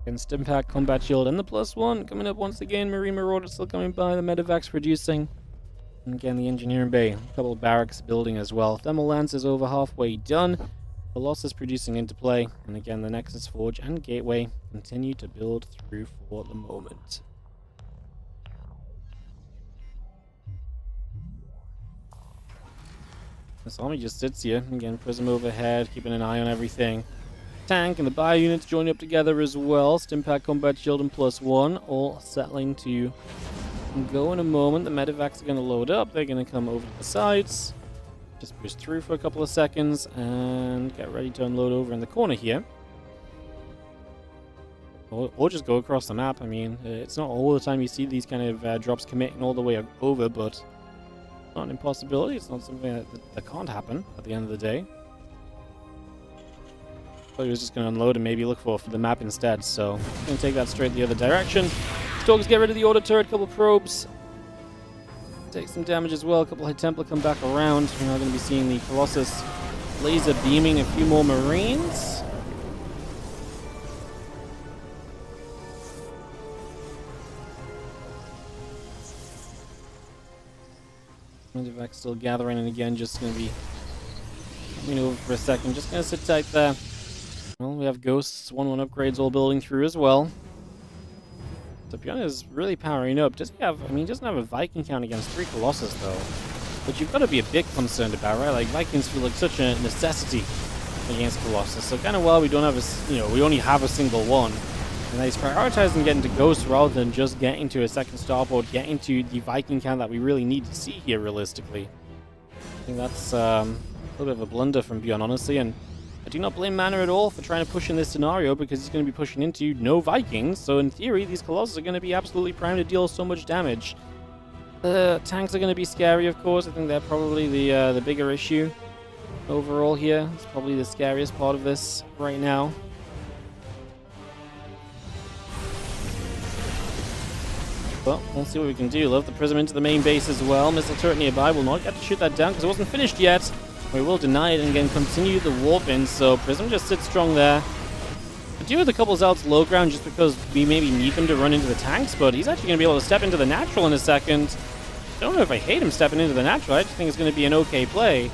Again, Stimpack, Combat Shield, and the +1 coming up once again. Marine Marauder still coming by. The Medevac's producing. And again, the engineering bay. A couple of barracks building as well. Thermal Lance is over halfway done. Colossus producing into play. And again, the Nexus Forge and Gateway continue to build through for the moment. This army just sits here. Again, Prism overhead, keeping an eye on everything. Tank and the bio units joining up together as well. Stimpack, Combat Shield, and +1 all settling to go in a moment. The Medevacs are going to load up. They're going to come over to the sides. Just push through for a couple of seconds and get ready to unload over in the corner here. Or just go across the map. I mean, it's not all the time you see these kind of drops committing all the way over, but not an impossibility. It's not something that can't happen at the end of the day. So he was just going to unload and maybe look for the map instead. So I'm going to take that straight the other direction. Stalkers get rid of the auto turret. Couple probes. Take some damage as well. A couple High Templar come back around. We're now going to be seeing the Colossus laser beaming a few more Marines. Medevac still gathering, and again, just going to be coming over for a second. Just going to sit tight there. Well, we have Ghosts, 1-1 upgrades all building through as well. So Byun is really powering up. Does he have, I mean, he doesn't have a Viking count against 3 Colossus, though. Which you've got to be a bit concerned about, right? Like, Vikings feel like such a necessity against Colossus. So kind of while we don't have a, we only have a single one. And he's prioritizing getting to Ghosts rather than just getting to a second starboard, getting to the Viking count that we really need to see here, realistically. I think that's a little bit of a blunder from Byun, honestly, and I do not blame Mana at all for trying to push in this scenario, because he's going to be pushing into no Vikings, so in theory, these Colossus are going to be absolutely primed to deal so much damage. The tanks are going to be scary, of course. I think they're probably the bigger issue overall here. It's probably the scariest part of this right now. Well, we'll see what we can do. Love the Prism into the main base as well. Missile turret nearby will not get to shoot that down because it wasn't finished yet. We will deny it and again continue the warp in, so Prism just sits strong there. I do with a couple Zelts low ground just because we maybe need them to run into the tanks, but he's actually going to be able to step into the natural in a second. I don't know if I hate him stepping into the natural. I just think it's going to be an okay play.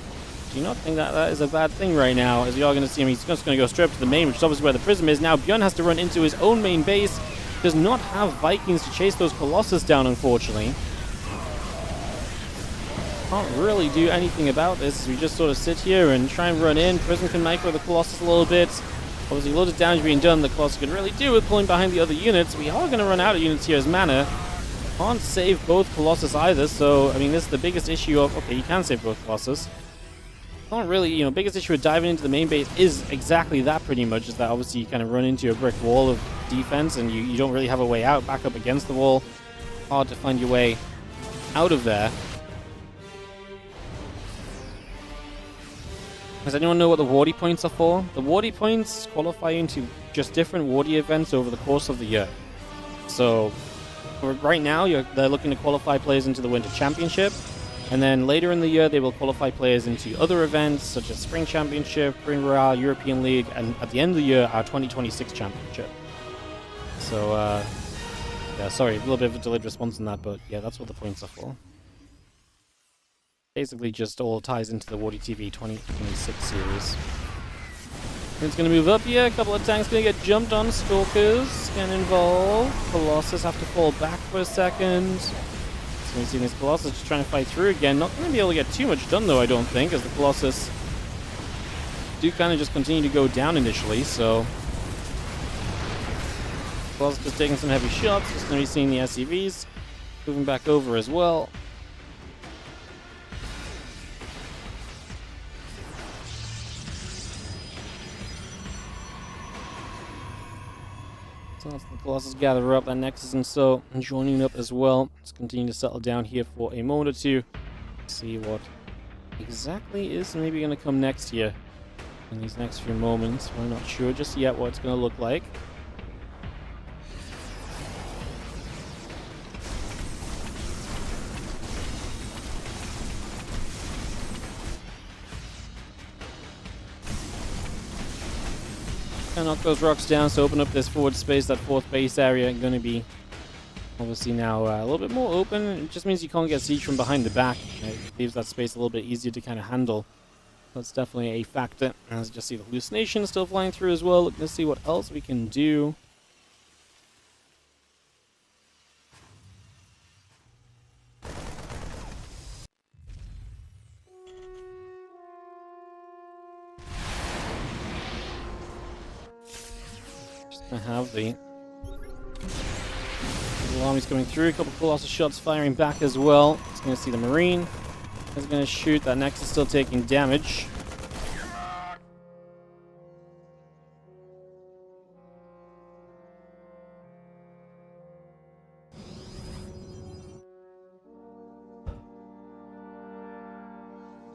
Do you not think that that is a bad thing right now? As you are going to see him, he's just going to go straight up to the main, which is obviously where the Prism is. Now Byun has to run into his own main base. Does not have Vikings to chase those Colossus down, unfortunately. Can't really do anything about this as we just sort of sit here and try and run in. Prism can micro the Colossus a little bit. Obviously, a lot of damage being done. The Colossus can really do with pulling behind the other units. We are going to run out of units here as Mana. Can't save both Colossus either, so, I mean, this is the biggest issue of... Okay, you can save both Colossus. not really, you know, biggest issue with diving into the main base is exactly that pretty much, is that obviously you kind of run into a brick wall of defense and you don't really have a way out, back up against the wall. Hard to find your way out of there. Does anyone know what the Wardy points are for? The Wardy points qualify into just different Wardy events over the course of the year. So, right now, they're looking to qualify players into the Winter Championship. And then later in the year, they will qualify players into other events, such as Spring Championship, Korean Royale, European League, and at the end of the year, our 2026 Championship. So, yeah, sorry, a little bit of a delayed response on that, but yeah, that's what the points are for. Basically just all ties into the WardiTV 2026 series. It's going to move up here. A couple of tanks going to get jumped on. Stalkers getting involved. Colossus have to fall back for a second. So we've seen this Colossus just trying to fight through again. Not going to be able to get too much done though, I don't think, as the Colossus do kind of just continue to go down initially, so... Colossus just taking some heavy shots. Just going to be seeing the SCVs moving back over as well. So that's the Colossus gather up, that Nexus and so joining up as well. Let's continue to settle down here for a moment or two. See what exactly is maybe going to come next here in these next few moments. We're not sure just yet what it's going to look like. Knock those rocks down to open up this forward space. That fourth base area going to be obviously now a little bit more open. It just means you can't get siege from behind the back. It leaves that space a little bit easier to kind of handle. That's definitely a factor. As you just see the hallucination still flying through as well. Looking to see what else we can do. I have the armies coming through, a couple of Colossus shots firing back as well. It's going to see the Marine. It's going to shoot. That Nexus still taking damage.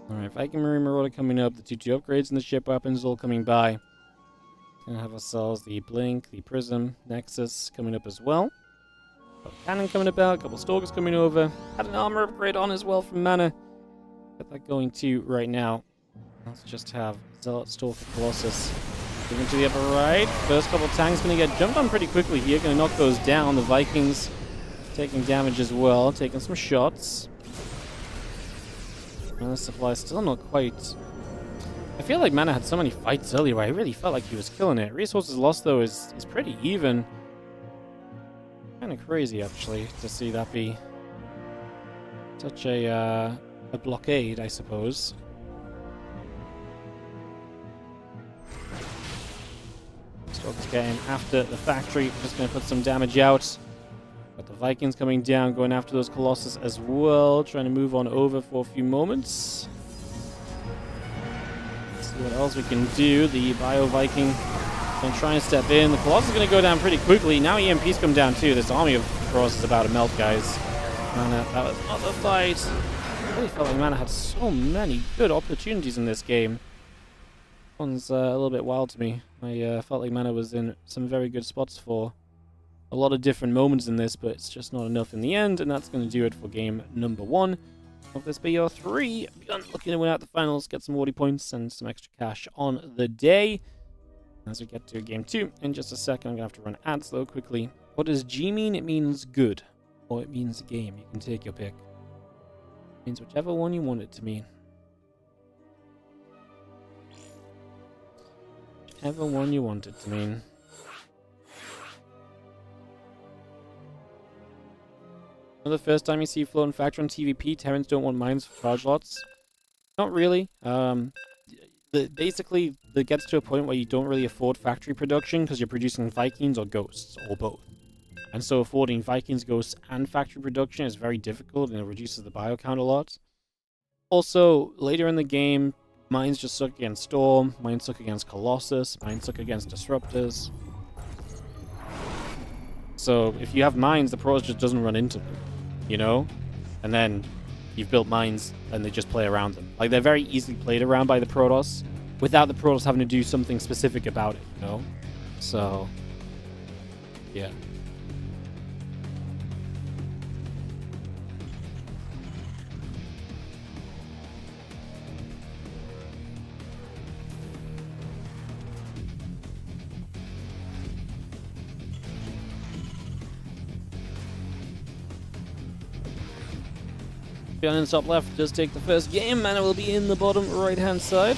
Alright, Viking Marine Marauder coming up. The 2-2 upgrades and the ship weapons all coming by. Gonna have ourselves the Blink, the Prism, Nexus coming up as well. Got a cannon coming about, a couple Stalkers coming over. Had an armor upgrade on as well from Mana. Get that going too right now. Let's just have Zealot, Stalker, Colossus moving to the upper right. First couple tanks gonna get jumped on pretty quickly here. Gonna knock those down. The Vikings taking damage as well, taking some shots. And the supply still not quite... I feel like Mana had so many fights earlier where I really felt like he was killing it. Resources lost, though, is pretty even. Kind of crazy, actually, to see that be such a blockade, I suppose. Stalker's getting after the factory. Just going to put some damage out. Got the Vikings coming down, going after those Colossus as well. Trying to move on over for a few moments. What else we can do. The Bio Viking going to try and step in. The Colossus is going to go down pretty quickly. Now EMP's come down too. This army of Colossus is about to melt, guys. Mana, that was not the fight. I really felt like Mana had so many good opportunities in this game. One's a little bit wild to me. I felt like Mana was in some very good spots for a lot of different moments in this, but it's just not enough in the end, and that's going to do it for game number 1. Of this BO3, Byun looking to win out the finals, get some Wardy points and some extra cash on the day. As we get to game 2, in just a second, I'm going to have to run ads though quickly. What does G mean? It means good, or it means game. You can take your pick. It means whichever one you want it to mean. Whichever one you want it to mean. The first time you see Floating Factor on TVP, Terrans don't want mines for charge lots. Not really. Basically, it gets to a point where you don't really afford factory production because you're producing Vikings or Ghosts, or both. And so affording Vikings, Ghosts, and factory production is very difficult and it reduces the bio count a lot. Also, later in the game, Mines just suck against Storm, mines suck against Colossus, mines suck against Disruptors. So if you have mines, the Protoss just doesn't run into them, you know? And then you've built mines and they just play around them. Like, they're very easily played around by the Protoss without the Protoss having to do something specific about it, you know? So, yeah. Byun in top left does take the first game. Mana will be in the bottom right-hand side.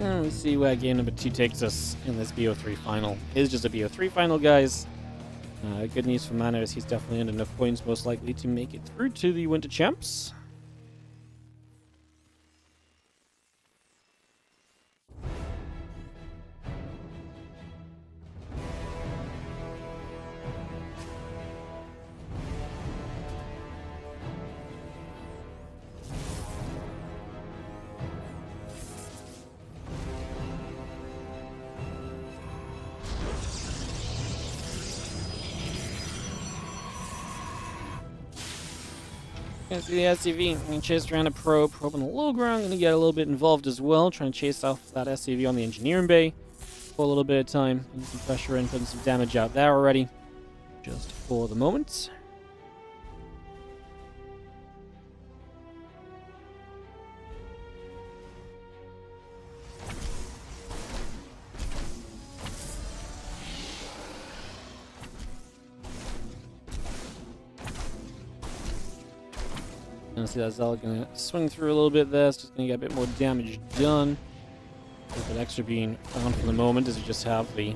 And let's see where game number 2 takes us in this BO3 final. It is just a BO3 final, guys. Good news for Mana is he's definitely earned enough points, most likely, to make it through to the Winter Champs. You can see the SCV being chased around a probe on the low ground. Going to get a little bit involved as well, trying to chase off that SCV on the engineering bay for a little bit of time. Putting some pressure in, putting some damage out there already, just for the moment. And see that Zealot gonna swing through a little bit there. It's just gonna get a bit more damage done. A little bit extra being on for the moment as we just have the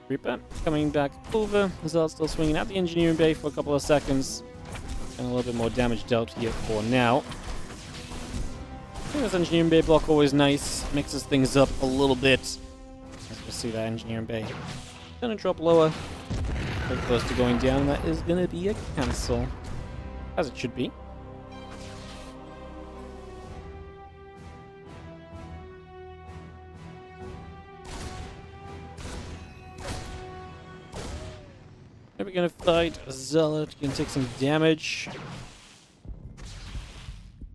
Reaper coming back over. The Zealot still swinging at the engineering bay for a couple of seconds. And a little bit more damage dealt here for now. I think this engineering bay block always nice. Mixes things up a little bit. Let's just see that engineering bay. Gonna drop lower. Very close to going down. That is gonna be a cancel. As it should be. We're gonna fight Zealot, gonna take some damage.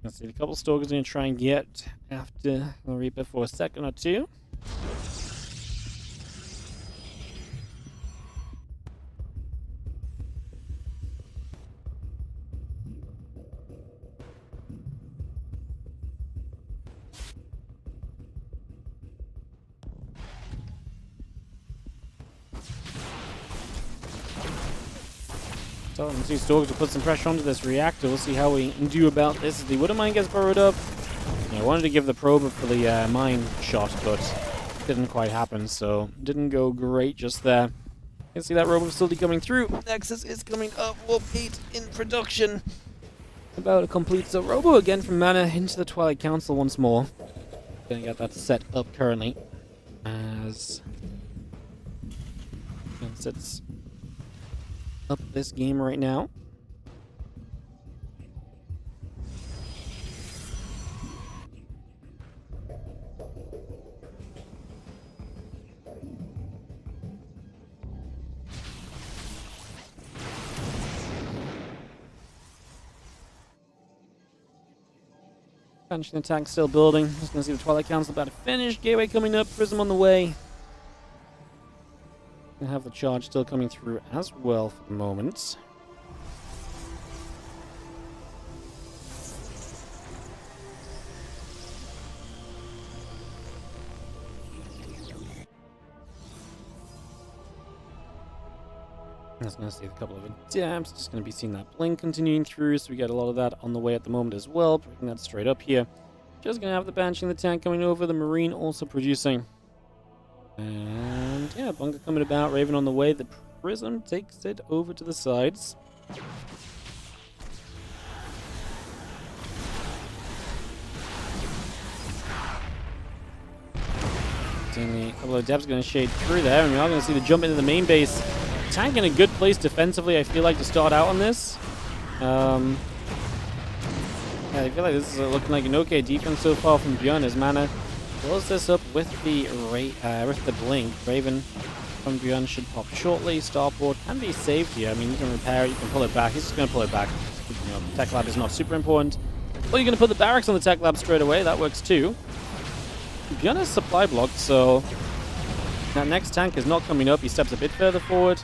Let's see, a couple Stalkers gonna try and get after the Reaper for a second or two. So, let's see Stalkers will put some pressure onto this reactor. We'll see how we do about this. The Wooden Mine gets burrowed up. I wanted to give the probe for the mine shot, but didn't quite happen, so didn't go great just there. You can see that Robo facility coming through. Nexus is coming up. Warp 8 in production. About to complete. So Robo again from Mana into the Twilight Council once more. Gonna get that set up currently. As it sits up this game right now. Punching attack still building. Just gonna see the Twilight Council about to finish. Gateway coming up. Prism on the way. Gonna have the charge still coming through as well for the moment. Just gonna see a couple of adapts. Just gonna be seeing that blink continuing through, so we get a lot of that on the way at the moment as well. Bringing that straight up here. Just gonna have the Banshee and the tank coming over. The Marine also producing. And yeah, Bunker coming about, Raven on the way. The Prism takes it over to the sides. seeing a couple of depths going to shade through there, and we are going to see the jump into the main base. Tank in a good place defensively, I feel like, to start out on this. Yeah, I feel like this is looking like an okay defense so far from Byun as Mana fills this up with the blink. Raven from Byun should pop shortly. Starport can be saved here. I mean, you can repair it, you can pull it back. He's just going to pull it back. You know, Tech Lab is not super important. Well, you're going to put the barracks on the Tech Lab straight away. That works too. Byun is supply blocked, so that next tank is not coming up. He steps a bit further forward.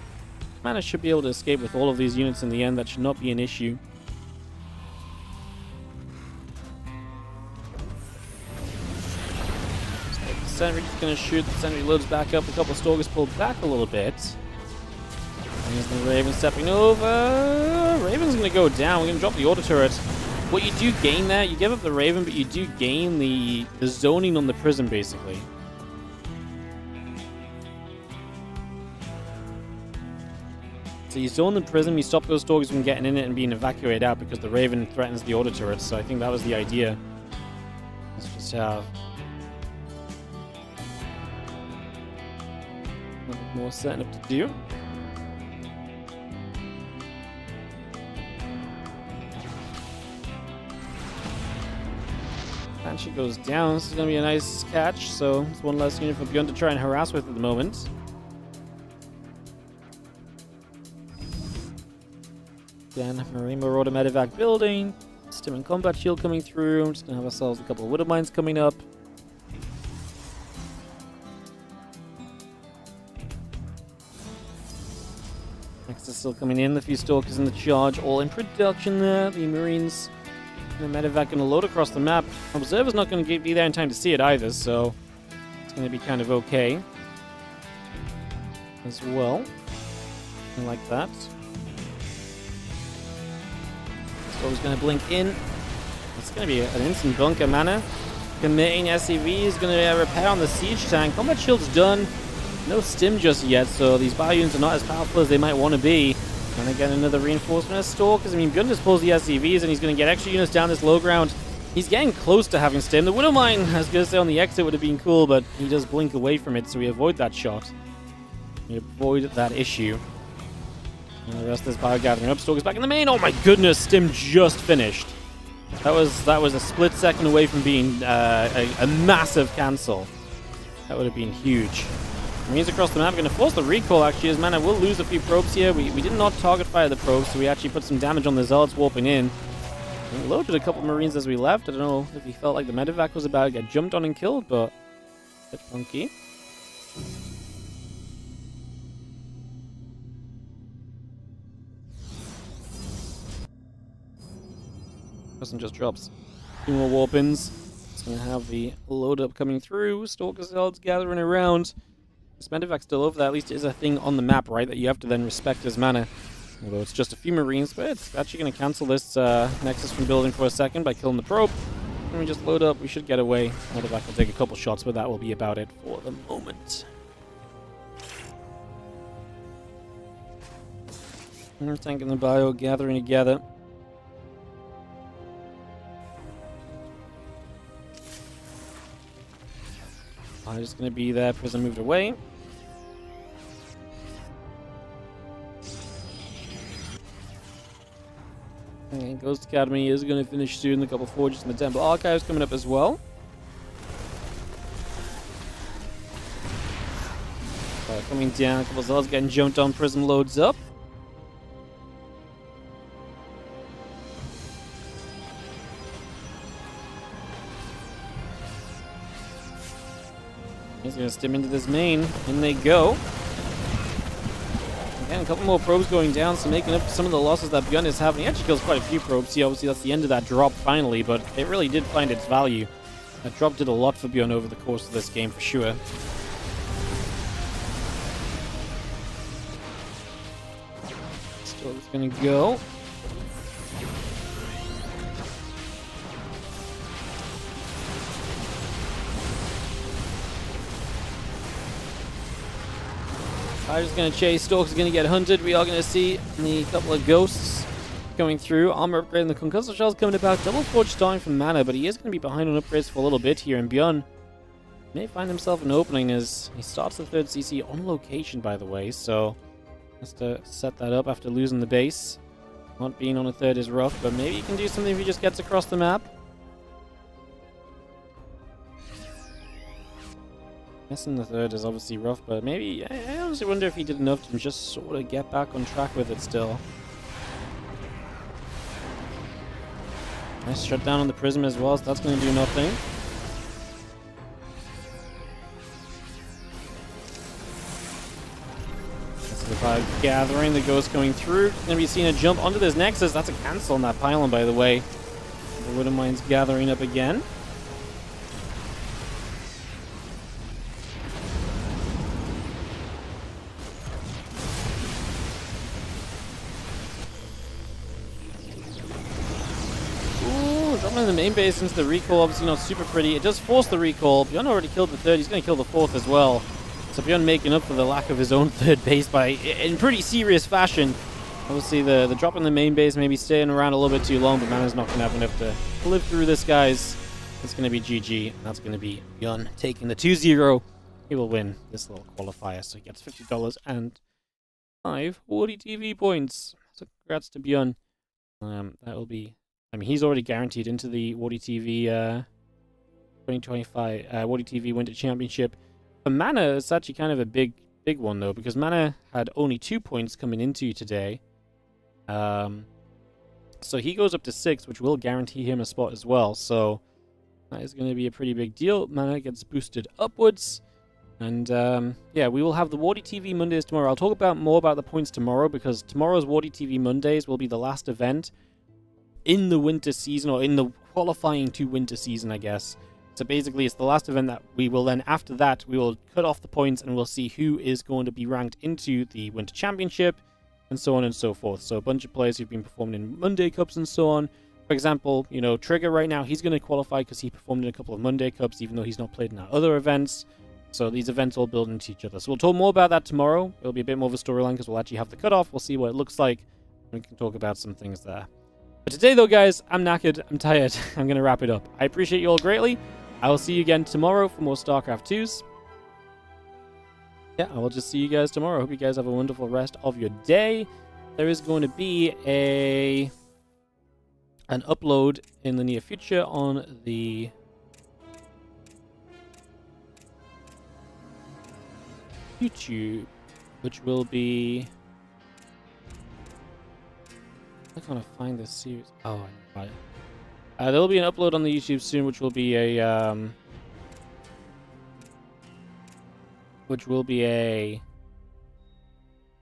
Mana should be able to escape with all of these units in the end. That should not be an issue. Sentry's going to shoot. The Sentry loads back up. A couple of Stalkers pulled back a little bit. There's the Raven stepping over. Raven's going to go down. We're going to drop the auto turret. What you do gain there, you give up the Raven, but you do gain the zoning on the Prism, basically. So you zone the Prism, you stop those Stalkers from getting in it and being evacuated out because the Raven threatens the auto turret. So I think that was the idea. Let's just have a little bit more setting up to do. And she goes down. This is going to be a nice catch, so it's one less unit for Byun to try and harass with at the moment. Again, Marine Marauder Medevac building. Stim and combat shield coming through. I'm just going to have ourselves a couple of Widow Mines coming up. Next is still coming in. The few Stalkers in the charge, all in production there. The Marines. The Medevac going to load across the map. Observer's not going to be there in time to see it either, so it's going to be kind of okay as well. I like that. So he's going to blink in. It's going to be an instant bunker Mana. Committing SCV is going to repair on the siege tank. Combat shield's done. No stim just yet, so these Byuns are not as powerful as they might want to be. And again, another reinforcement of Stalkers. I mean, Byun just pulls the SCVs and he's going to get extra units down this low ground. He's getting close to having stim. The Widow Mine, I was going to say on the exit, would have been cool, but he does blink away from it, so we avoid that shot. We avoid that issue. And the rest of this Bio gathering up. Stalkers back in the main. Oh my goodness, stim just finished. That was a split second away from being a massive cancel. That would have been huge. Marines across the map are going to force the recall, actually, as Mana will lose a few probes here. We did not target fire the probes, so we actually put some damage on the Zealots warping in. We loaded a couple of Marines as we left. I don't know if he felt like the Medevac was about to get jumped on and killed, but a bit funky. Person just drops 2 more warp-ins. It's going to have the load up coming through. Stalker Zealots gathering around. This Medevac's still over there. At least it is a thing on the map, right, that you have to then respect as Mana. Although it's just a few Marines, but it's actually going to cancel this Nexus from building for a second by killing the probe. And we just load up. We should get away. Medevac will take a couple shots, but that will be about it for the moment. Tank and the Bio gathering together. I'm just going to be there. Prism moved away. And Ghost Academy is going to finish soon. A couple of Forges and the Temple Archives coming up as well. Coming down, a couple of Zealots getting jumped on. Prism loads up. He's going to stim into this main. In they go. Again, a couple more probes going down, so making up some of the losses that Byun is having. He actually kills quite a few probes. See, obviously that's the end of that drop finally, but it really did find its value. That drop did a lot for Byun over the course of this game, for sure. Still it's going to go. I'm just going to chase. Stalkers are going to get hunted. We are going to see the couple of ghosts going through. Armor upgrade and the concussor shells coming about. Double Forge starting from Mana, but he is going to be behind on upgrades for a little bit here. And Byun may find himself an opening as he starts the third CC on location, by the way, so has to set that up after losing the base. Not being on a third is rough, but maybe he can do something if he just gets across the map. Missing the third is obviously rough, but maybe, I honestly wonder if he did enough to just sort of get back on track with it still. Nice shutdown on the Prism as well, so that's going to do nothing. That's the vibe gathering, the Ghost going through. Going to be seeing a jump onto this Nexus. That's a cancel on that pylon, by the way. The Widow Mine's gathering up again. In the main base into the recall, obviously not super pretty. It does force the recall. Byun already killed the third. He's going to kill the fourth as well. So Byun making up for the lack of his own third base by in pretty serious fashion. Obviously the drop in the main base maybe staying around a little bit too long, but Mana's not going to have enough to live through this, guys. It's going to be GG, and that's going to be Byun taking the 2-0. He will win this little qualifier, so he gets $50 and 5 WardiTV points. So congrats to Byun. That will be... I mean, he's already guaranteed into the WardiTV 2025 WardiTV Winter Championship. For Mana, it's actually kind of a big one, though, because Mana had only 2 points coming into today. So he goes up to 6, which will guarantee him a spot as well. So that is going to be a pretty big deal. Mana gets boosted upwards. And yeah, we will have the WardiTV Mondays tomorrow. I'll talk more about the points tomorrow, because tomorrow's WardiTV Mondays will be the last event in the winter season, or in the qualifying to winter season, I guess. So basically, it's the last event that we will then, after that, we will cut off the points and we'll see who is going to be ranked into the Winter Championship, and so on and so forth. So a bunch of players who've been performing in Monday Cups and so on. For example, you know, Trigger right now, he's going to qualify because he performed in a couple of Monday Cups, even though he's not played in our other events. So these events all build into each other. So we'll talk more about that tomorrow. It'll be a bit more of a storyline because we'll actually have the cutoff. We'll see what it looks like, and we can talk about some things there. But today, though, guys, I'm knackered. I'm tired. I'm going to wrap it up. I appreciate you all greatly. I will see you again tomorrow for more StarCraft 2s. Yeah, I will just see you guys tomorrow. Hope you guys have a wonderful rest of your day. There is going to be an upload in the near future on the YouTube, which will be... I can't find this series. Oh, I know. There will be an upload on the YouTube soon, which will be a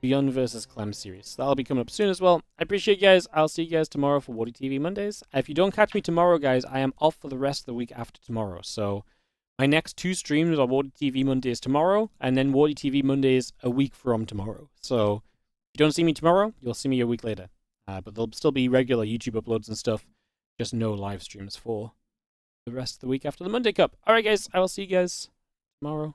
Byun versus Clem series. That'll be coming up soon as well. I appreciate you guys. I'll see you guys tomorrow for WardiTV Mondays. If you don't catch me tomorrow, guys, I am off for the rest of the week after tomorrow. So my next 2 streams are WardiTV Mondays tomorrow, and then WardiTV Mondays a week from tomorrow. So if you don't see me tomorrow, you'll see me a week later. But there'll still be regular YouTube uploads and stuff. Just no live streams for the rest of the week after the Monday Cup. Alright, guys. I will see you guys tomorrow.